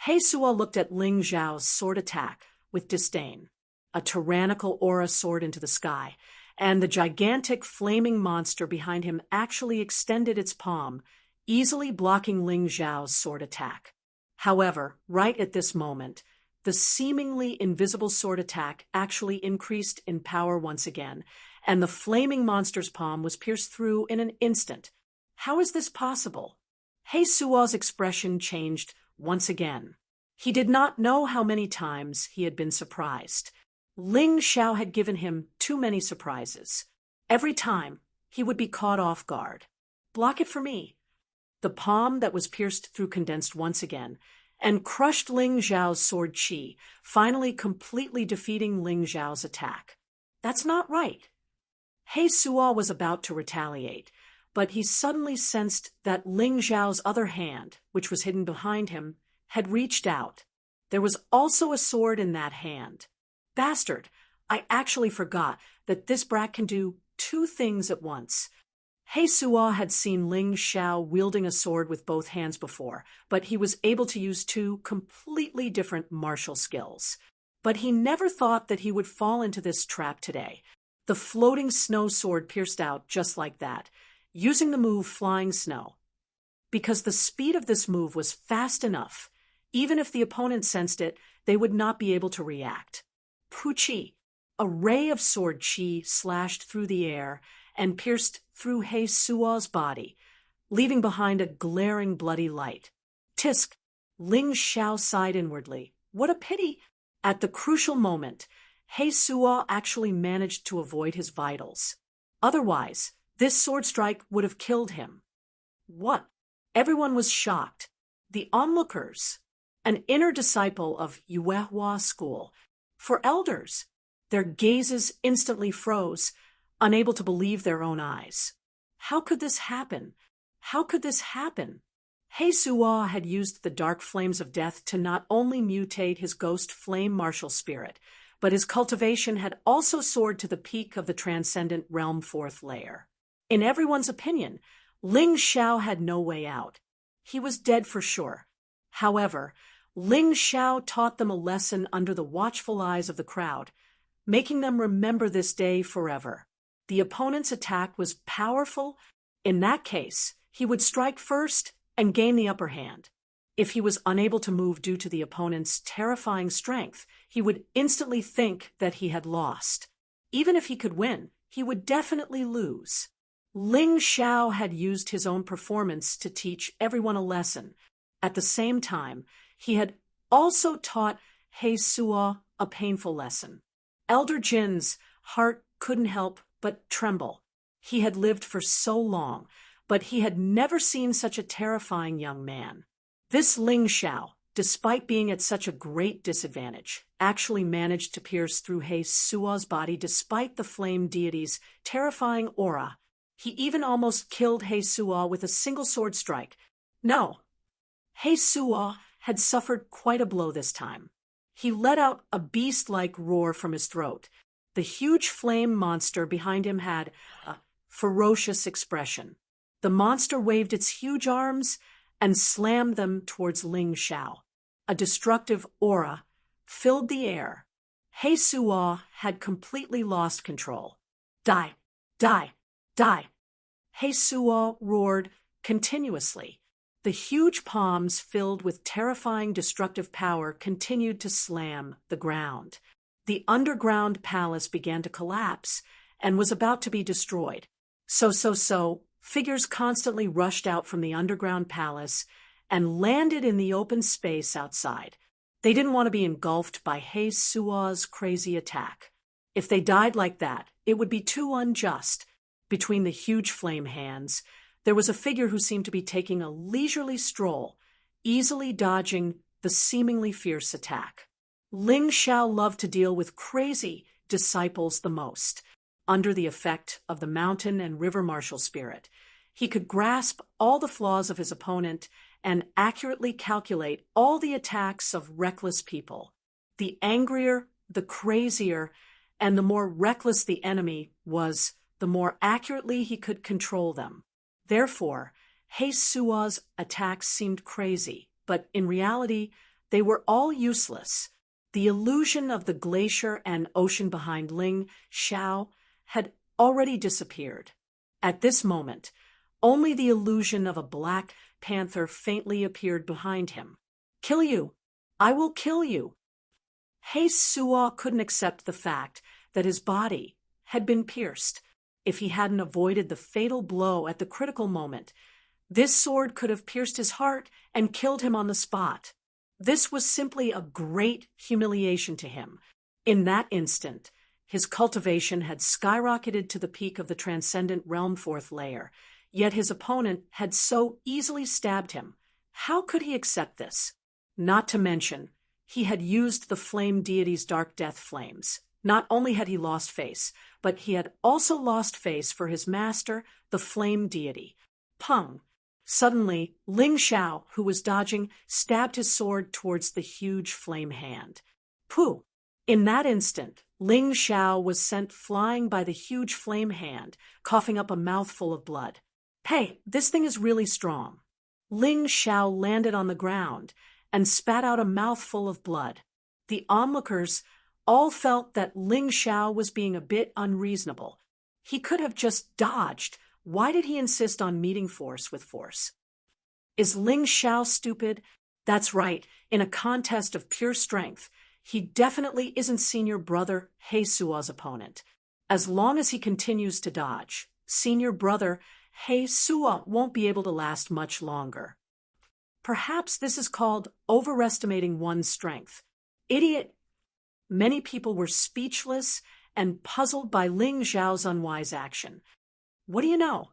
He Suo looked at Ling Xiao's sword attack with disdain. A tyrannical aura soared into the sky, and the gigantic flaming monster behind him actually extended its palm, easily blocking Ling Xiao's sword attack. However, right at this moment, the seemingly invisible sword attack actually increased in power once again, and the flaming monster's palm was pierced through in an instant. How is this possible? He Suo's expression changed once again. He did not know how many times he had been surprised. Ling Xiao had given him too many surprises. Every time, he would be caught off guard. "Block it for me." The palm that was pierced through condensed once again and crushed Ling Xiao's sword chi, finally completely defeating Ling Xiao's attack. That's not right. He Suo was about to retaliate, but he suddenly sensed that Ling Xiao's other hand, which was hidden behind him, had reached out. There was also a sword in that hand. Bastard, I actually forgot that this brat can do two things at once. He Suo had seen Ling Xiao wielding a sword with both hands before, but he was able to use two completely different martial skills. But he never thought that he would fall into this trap today. The floating snow sword pierced out just like that, using the move Flying Snow. Because the speed of this move was fast enough, even if the opponent sensed it, they would not be able to react. Pu-chi, a ray of sword chi slashed through the air and pierced through He Suo's body, leaving behind a glaring bloody light. Tisk! Ling Xiao sighed inwardly. What a pity! At the crucial moment, He Suo actually managed to avoid his vitals. Otherwise, this sword strike would have killed him. What? Everyone was shocked. The onlookers, an inner disciple of Yuehua school, for elders, their gazes instantly froze, unable to believe their own eyes. How could this happen? How could this happen? He Suo had used the dark flames of death to not only mutate his ghost flame martial spirit, but his cultivation had also soared to the peak of the transcendent realm fourth layer. In everyone's opinion, Ling Xiao had no way out. He was dead for sure. However, Ling Xiao taught them a lesson under the watchful eyes of the crowd, making them remember this day forever. The opponent's attack was powerful. In that case, he would strike first and gain the upper hand. If he was unable to move due to the opponent's terrifying strength, he would instantly think that he had lost. Even if he could win, he would definitely lose. Ling Xiao had used his own performance to teach everyone a lesson. At the same time, he had also taught He Suo a painful lesson. Elder Jin's heart couldn't help but tremble. He had lived for so long, but he had never seen such a terrifying young man. This Ling Xiao, despite being at such a great disadvantage, actually managed to pierce through He Suo's body despite the flame deity's terrifying aura. He even almost killed He Suo with a single sword strike. No, He Suo had suffered quite a blow this time. He let out a beast-like roar from his throat. The huge flame monster behind him had a ferocious expression. The monster waved its huge arms and slammed them towards Ling Xiao. A destructive aura filled the air. He Suo had completely lost control. Die! Die! Die! He Suo roared continuously. The huge palms filled with terrifying destructive power continued to slam the ground. The underground palace began to collapse and was about to be destroyed. Figures constantly rushed out from the underground palace and landed in the open space outside. They didn't want to be engulfed by He Suo's crazy attack. If they died like that, it would be too unjust. Between the huge flame hands, there was a figure who seemed to be taking a leisurely stroll, easily dodging the seemingly fierce attack. Ling Xiao loved to deal with crazy disciples the most. Under the effect of the mountain and river martial spirit, he could grasp all the flaws of his opponent and accurately calculate all the attacks of reckless people. The angrier, the crazier, and the more reckless the enemy was, the more accurately he could control them. Therefore, He Suo's attacks seemed crazy, but in reality, they were all useless. The illusion of the glacier and ocean behind Ling Xiao had already disappeared. At this moment, only the illusion of a black panther faintly appeared behind him. Kill you! I will kill you! He Suo couldn't accept the fact that his body had been pierced. If he hadn't avoided the fatal blow at the critical moment, this sword could have pierced his heart and killed him on the spot. This was simply a great humiliation to him. In that instant, his cultivation had skyrocketed to the peak of the transcendent realm fourth layer, yet his opponent had so easily stabbed him. How could he accept this? Not to mention, he had used the flame deity's dark death flames. Not only had he lost face, but he had also lost face for his master, the flame deity. Pung! Suddenly, Ling Xiao, who was dodging, stabbed his sword towards the huge flame hand. Pooh! In that instant, Ling Xiao was sent flying by the huge flame hand, coughing up a mouthful of blood. Hey, this thing is really strong. Ling Xiao landed on the ground and spat out a mouthful of blood. The onlookers all felt that Ling Xiao was being a bit unreasonable. He could have just dodged. Why did he insist on meeting force with force? Is Ling Xiao stupid? That's right, in a contest of pure strength, he definitely isn't senior brother He Suo's opponent. As long as he continues to dodge, senior brother He Suo won't be able to last much longer. Perhaps this is called overestimating one's strength. Idiot! Many people were speechless and puzzled by Ling Xiao's unwise action. What do you know?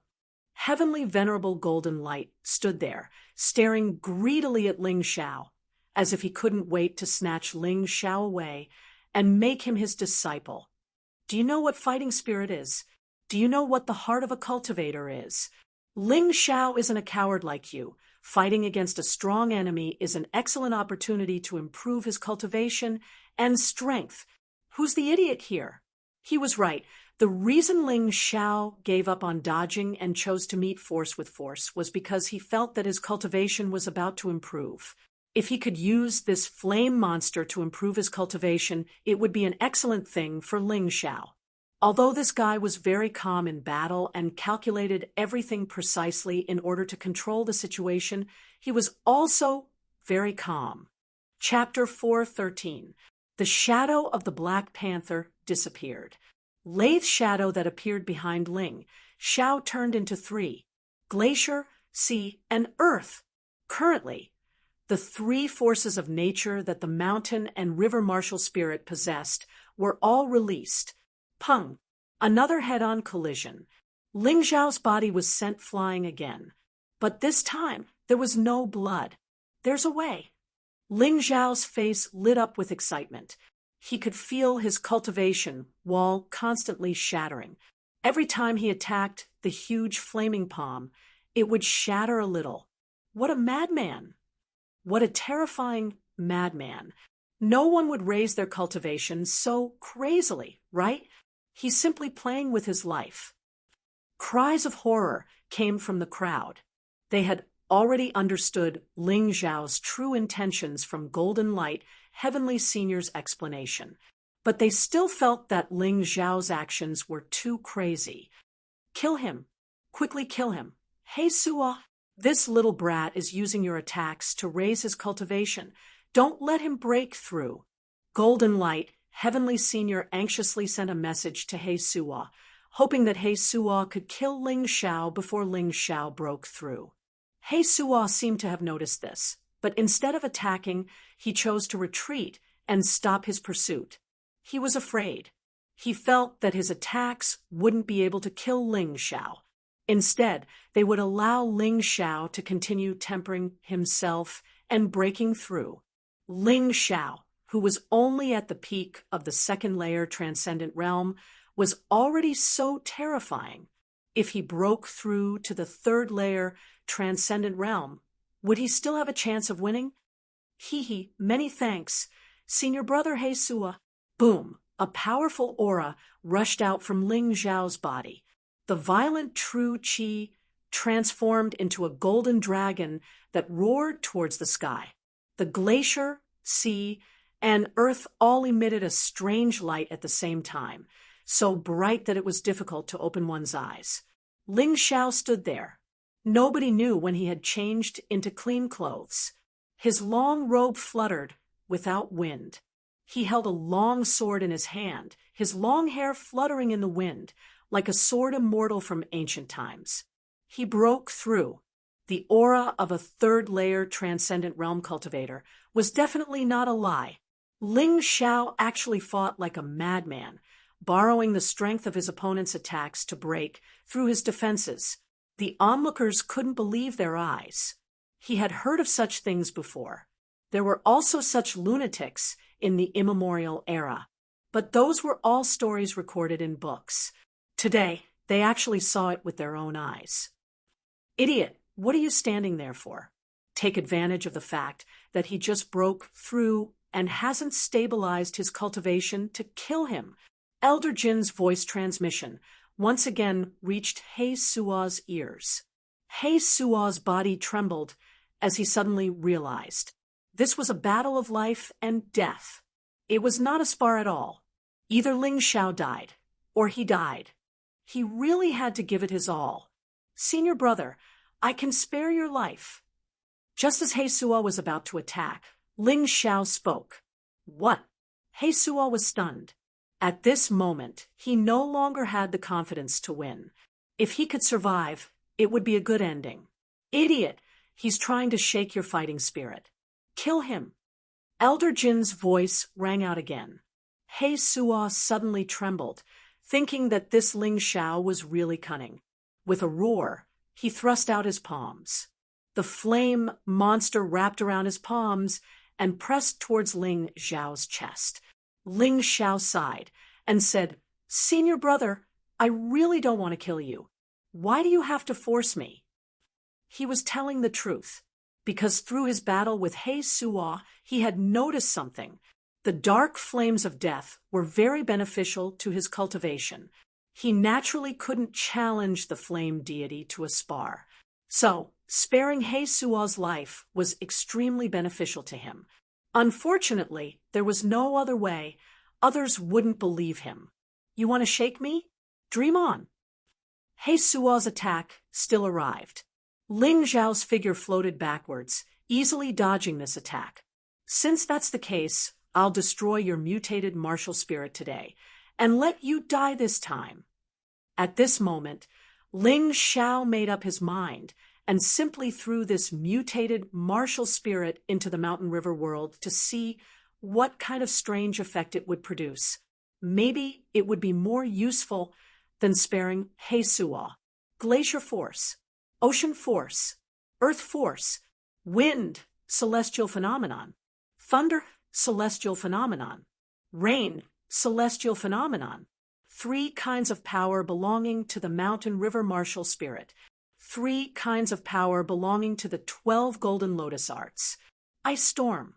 Heavenly Venerable Golden Light stood there, staring greedily at Ling Xiao, as if he couldn't wait to snatch Ling Xiao away and make him his disciple. Do you know what fighting spirit is? Do you know what the heart of a cultivator is? Ling Xiao isn't a coward like you. Fighting against a strong enemy is an excellent opportunity to improve his cultivation and strength. Who's the idiot here? He was right. The reason Ling Xiao gave up on dodging and chose to meet force with force was because he felt that his cultivation was about to improve. If he could use this flame monster to improve his cultivation, it would be an excellent thing for Ling Xiao. Although this guy was very calm in battle and calculated everything precisely in order to control the situation, he was also very calm. Chapter 4:13. The shadow of the Black Panther disappeared. Lathe shadow that appeared behind Ling Xiao turned into three: glacier, sea, and earth. Currently, the three forces of nature that the mountain and river martial spirit possessed were all released. Pung! Another head-on collision. Ling Xiao's body was sent flying again. But this time, there was no blood. There's a way. Ling Zhao's face lit up with excitement. He could feel his cultivation wall constantly shattering. Every time he attacked the huge flaming palm, it would shatter a little. What a madman! What a terrifying madman. No one would raise their cultivation so crazily, right? He's simply playing with his life. Cries of horror came from the crowd. They had already understood Ling Zhao's true intentions from Golden Light Heavenly Senior's explanation, but they still felt that Ling Zhao's actions were too crazy. Kill him. Quickly kill him. Hey, Suo, this little brat is using your attacks to raise his cultivation. Don't let him break through. Golden Light Heavenly Senior anxiously sent a message to He Suo, hoping that He Suo could kill Ling Xiao before Ling Xiao broke through. He Suo seemed to have noticed this, but instead of attacking, he chose to retreat and stop his pursuit. He was afraid. He felt that his attacks wouldn't be able to kill Ling Xiao. Instead, they would allow Ling Xiao to continue tempering himself and breaking through. Ling Xiao, who was only at the peak of the second layer transcendent realm, was already so terrifying. If he broke through to the third layer transcendent realm, would he still have a chance of winning? Hee, many thanks, Senior Brother He Suo. Boom! A powerful aura rushed out from Ling Zhao's body. The violent true qi transformed into a golden dragon that roared towards the sky. The glacier, sea, and earth all emitted a strange light at the same time, so bright that it was difficult to open one's eyes. Ling Xiao stood there. Nobody knew when he had changed into clean clothes. His long robe fluttered without wind. He held a long sword in his hand, his long hair fluttering in the wind, like a sword immortal from ancient times. He broke through. The aura of a third-layer transcendent realm cultivator was definitely not a lie. Ling Xiao actually fought like a madman, borrowing the strength of his opponent's attacks to break through his defenses. The onlookers couldn't believe their eyes. He had heard of such things before. There were also such lunatics in the immemorial era, but those were all stories recorded in books. Today, they actually saw it with their own eyes. Idiot, what are you standing there for? Take advantage of the fact that he just broke through and hasn't stabilized his cultivation to kill him. Elder Jin's voice transmission once again reached He Suo's ears. He Suo's body trembled as he suddenly realized. This was a battle of life and death. It was not a spar at all. Either Ling Xiao died, or he died. He really had to give it his all. Senior Brother, I can spare your life. Just as He Suo was about to attack, Ling Xiao spoke. What? He Suo was stunned. At this moment, he no longer had the confidence to win. If he could survive, it would be a good ending. Idiot! He's trying to shake your fighting spirit. Kill him. Elder Jin's voice rang out again. He Suo suddenly trembled, thinking that this Ling Xiao was really cunning. With a roar, he thrust out his palms. The flame monster wrapped around his palms and pressed towards Ling Xiao's chest. Ling Xiao sighed and said, Senior Brother, I really don't want to kill you. Why do you have to force me? He was telling the truth, because through his battle with He Suo, he had noticed something. The dark flames of death were very beneficial to his cultivation. He naturally couldn't challenge the flame deity to a spar. So, sparing He Suo's life was extremely beneficial to him. Unfortunately, there was no other way. Others wouldn't believe him. You want to shake me? Dream on. He Suo's attack still arrived. Ling Zhao's figure floated backwards, easily dodging this attack. Since that's the case, I'll destroy your mutated martial spirit today, and let you die this time. At this moment, Ling Xiao made up his mind and simply threw this mutated martial spirit into the mountain river world to see what kind of strange effect it would produce. Maybe it would be more useful than sparing He Suo. Glacier force, ocean force, earth force, wind, celestial phenomenon. Thunder, celestial phenomenon. Rain, celestial phenomenon. 3 kinds of power belonging to the mountain river martial spirit. 3 kinds of power belonging to the 12 golden lotus arts. Ice storm.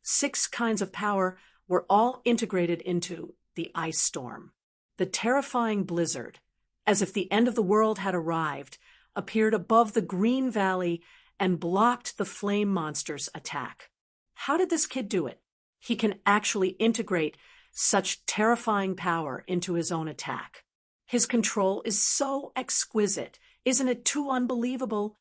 6 kinds of power were all integrated into the ice storm. The terrifying blizzard, as if the end of the world had arrived, appeared above the green valley and blocked the flame monster's attack. How did this kid do it? He can actually integrate such terrifying power into his own attack. His control is so exquisite. Isn't it too unbelievable?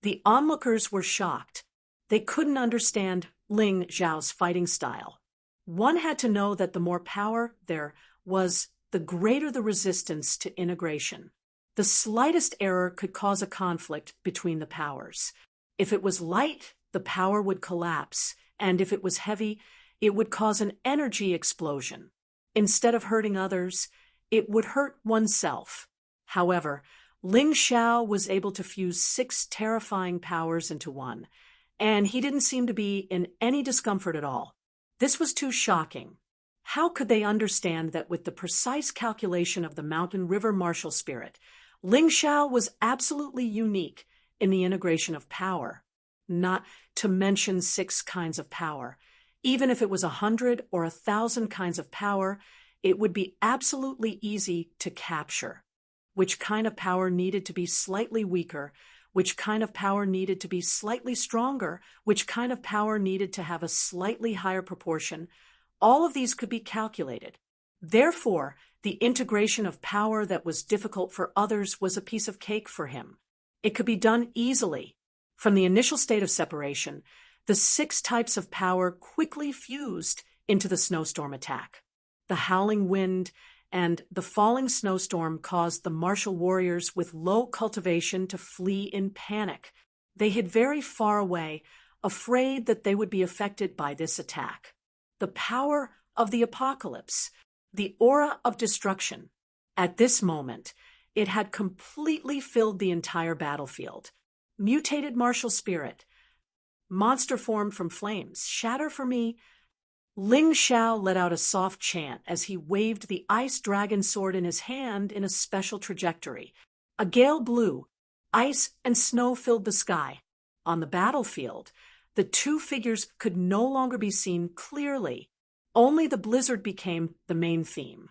The onlookers were shocked. They couldn't understand Ling Zhao's fighting style. One had to know that the more power there was, the greater the resistance to integration. The slightest error could cause a conflict between the powers. If it was light, the power would collapse, and if it was heavy, it would cause an energy explosion. Instead of hurting others, it would hurt oneself. However, Ling Zhao was able to fuse 6 terrifying powers into one, and he didn't seem to be in any discomfort at all. This was too shocking. How could they understand that with the precise calculation of the mountain river martial spirit, Ling Zhao was absolutely unique in the integration of power, not to mention 6 kinds of power. Even if it was 100 or 1,000 kinds of power, it would be absolutely easy to capture. Which kind of power needed to be slightly weaker, which kind of power needed to be slightly stronger, which kind of power needed to have a slightly higher proportion. All of these could be calculated. Therefore, the integration of power that was difficult for others was a piece of cake for him. It could be done easily. From the initial state of separation, the 6 types of power quickly fused into the snowstorm attack. The howling wind and the falling snowstorm caused the martial warriors with low cultivation to flee in panic. They hid very far away, afraid that they would be affected by this attack. The power of the apocalypse, the aura of destruction. At this moment, it had completely filled the entire battlefield. Mutated martial spirit, monster formed from flames, shatter for me. Ling Zhao let out a soft chant as he waved the ice dragon sword in his hand in a special trajectory. A gale blew. Ice and snow filled the sky. On the battlefield, the 2 figures could no longer be seen clearly. Only the blizzard became the main theme.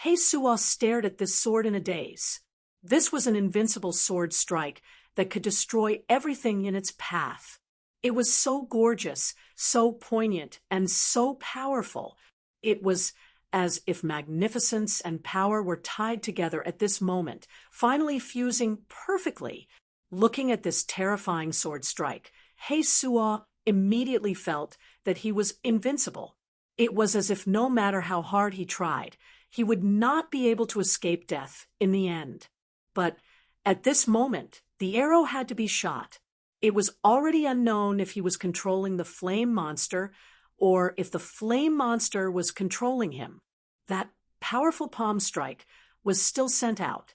He Suo stared at this sword in a daze. This was an invincible sword strike that could destroy everything in its path. It was so gorgeous, so poignant, and so powerful. It was as if magnificence and power were tied together at this moment, finally fusing perfectly. Looking at this terrifying sword strike, He Suo immediately felt that he was invincible. It was as if no matter how hard he tried, he would not be able to escape death in the end. But at this moment, the arrow had to be shot. It was already unknown if he was controlling the flame monster or if the flame monster was controlling him. That powerful palm strike was still sent out.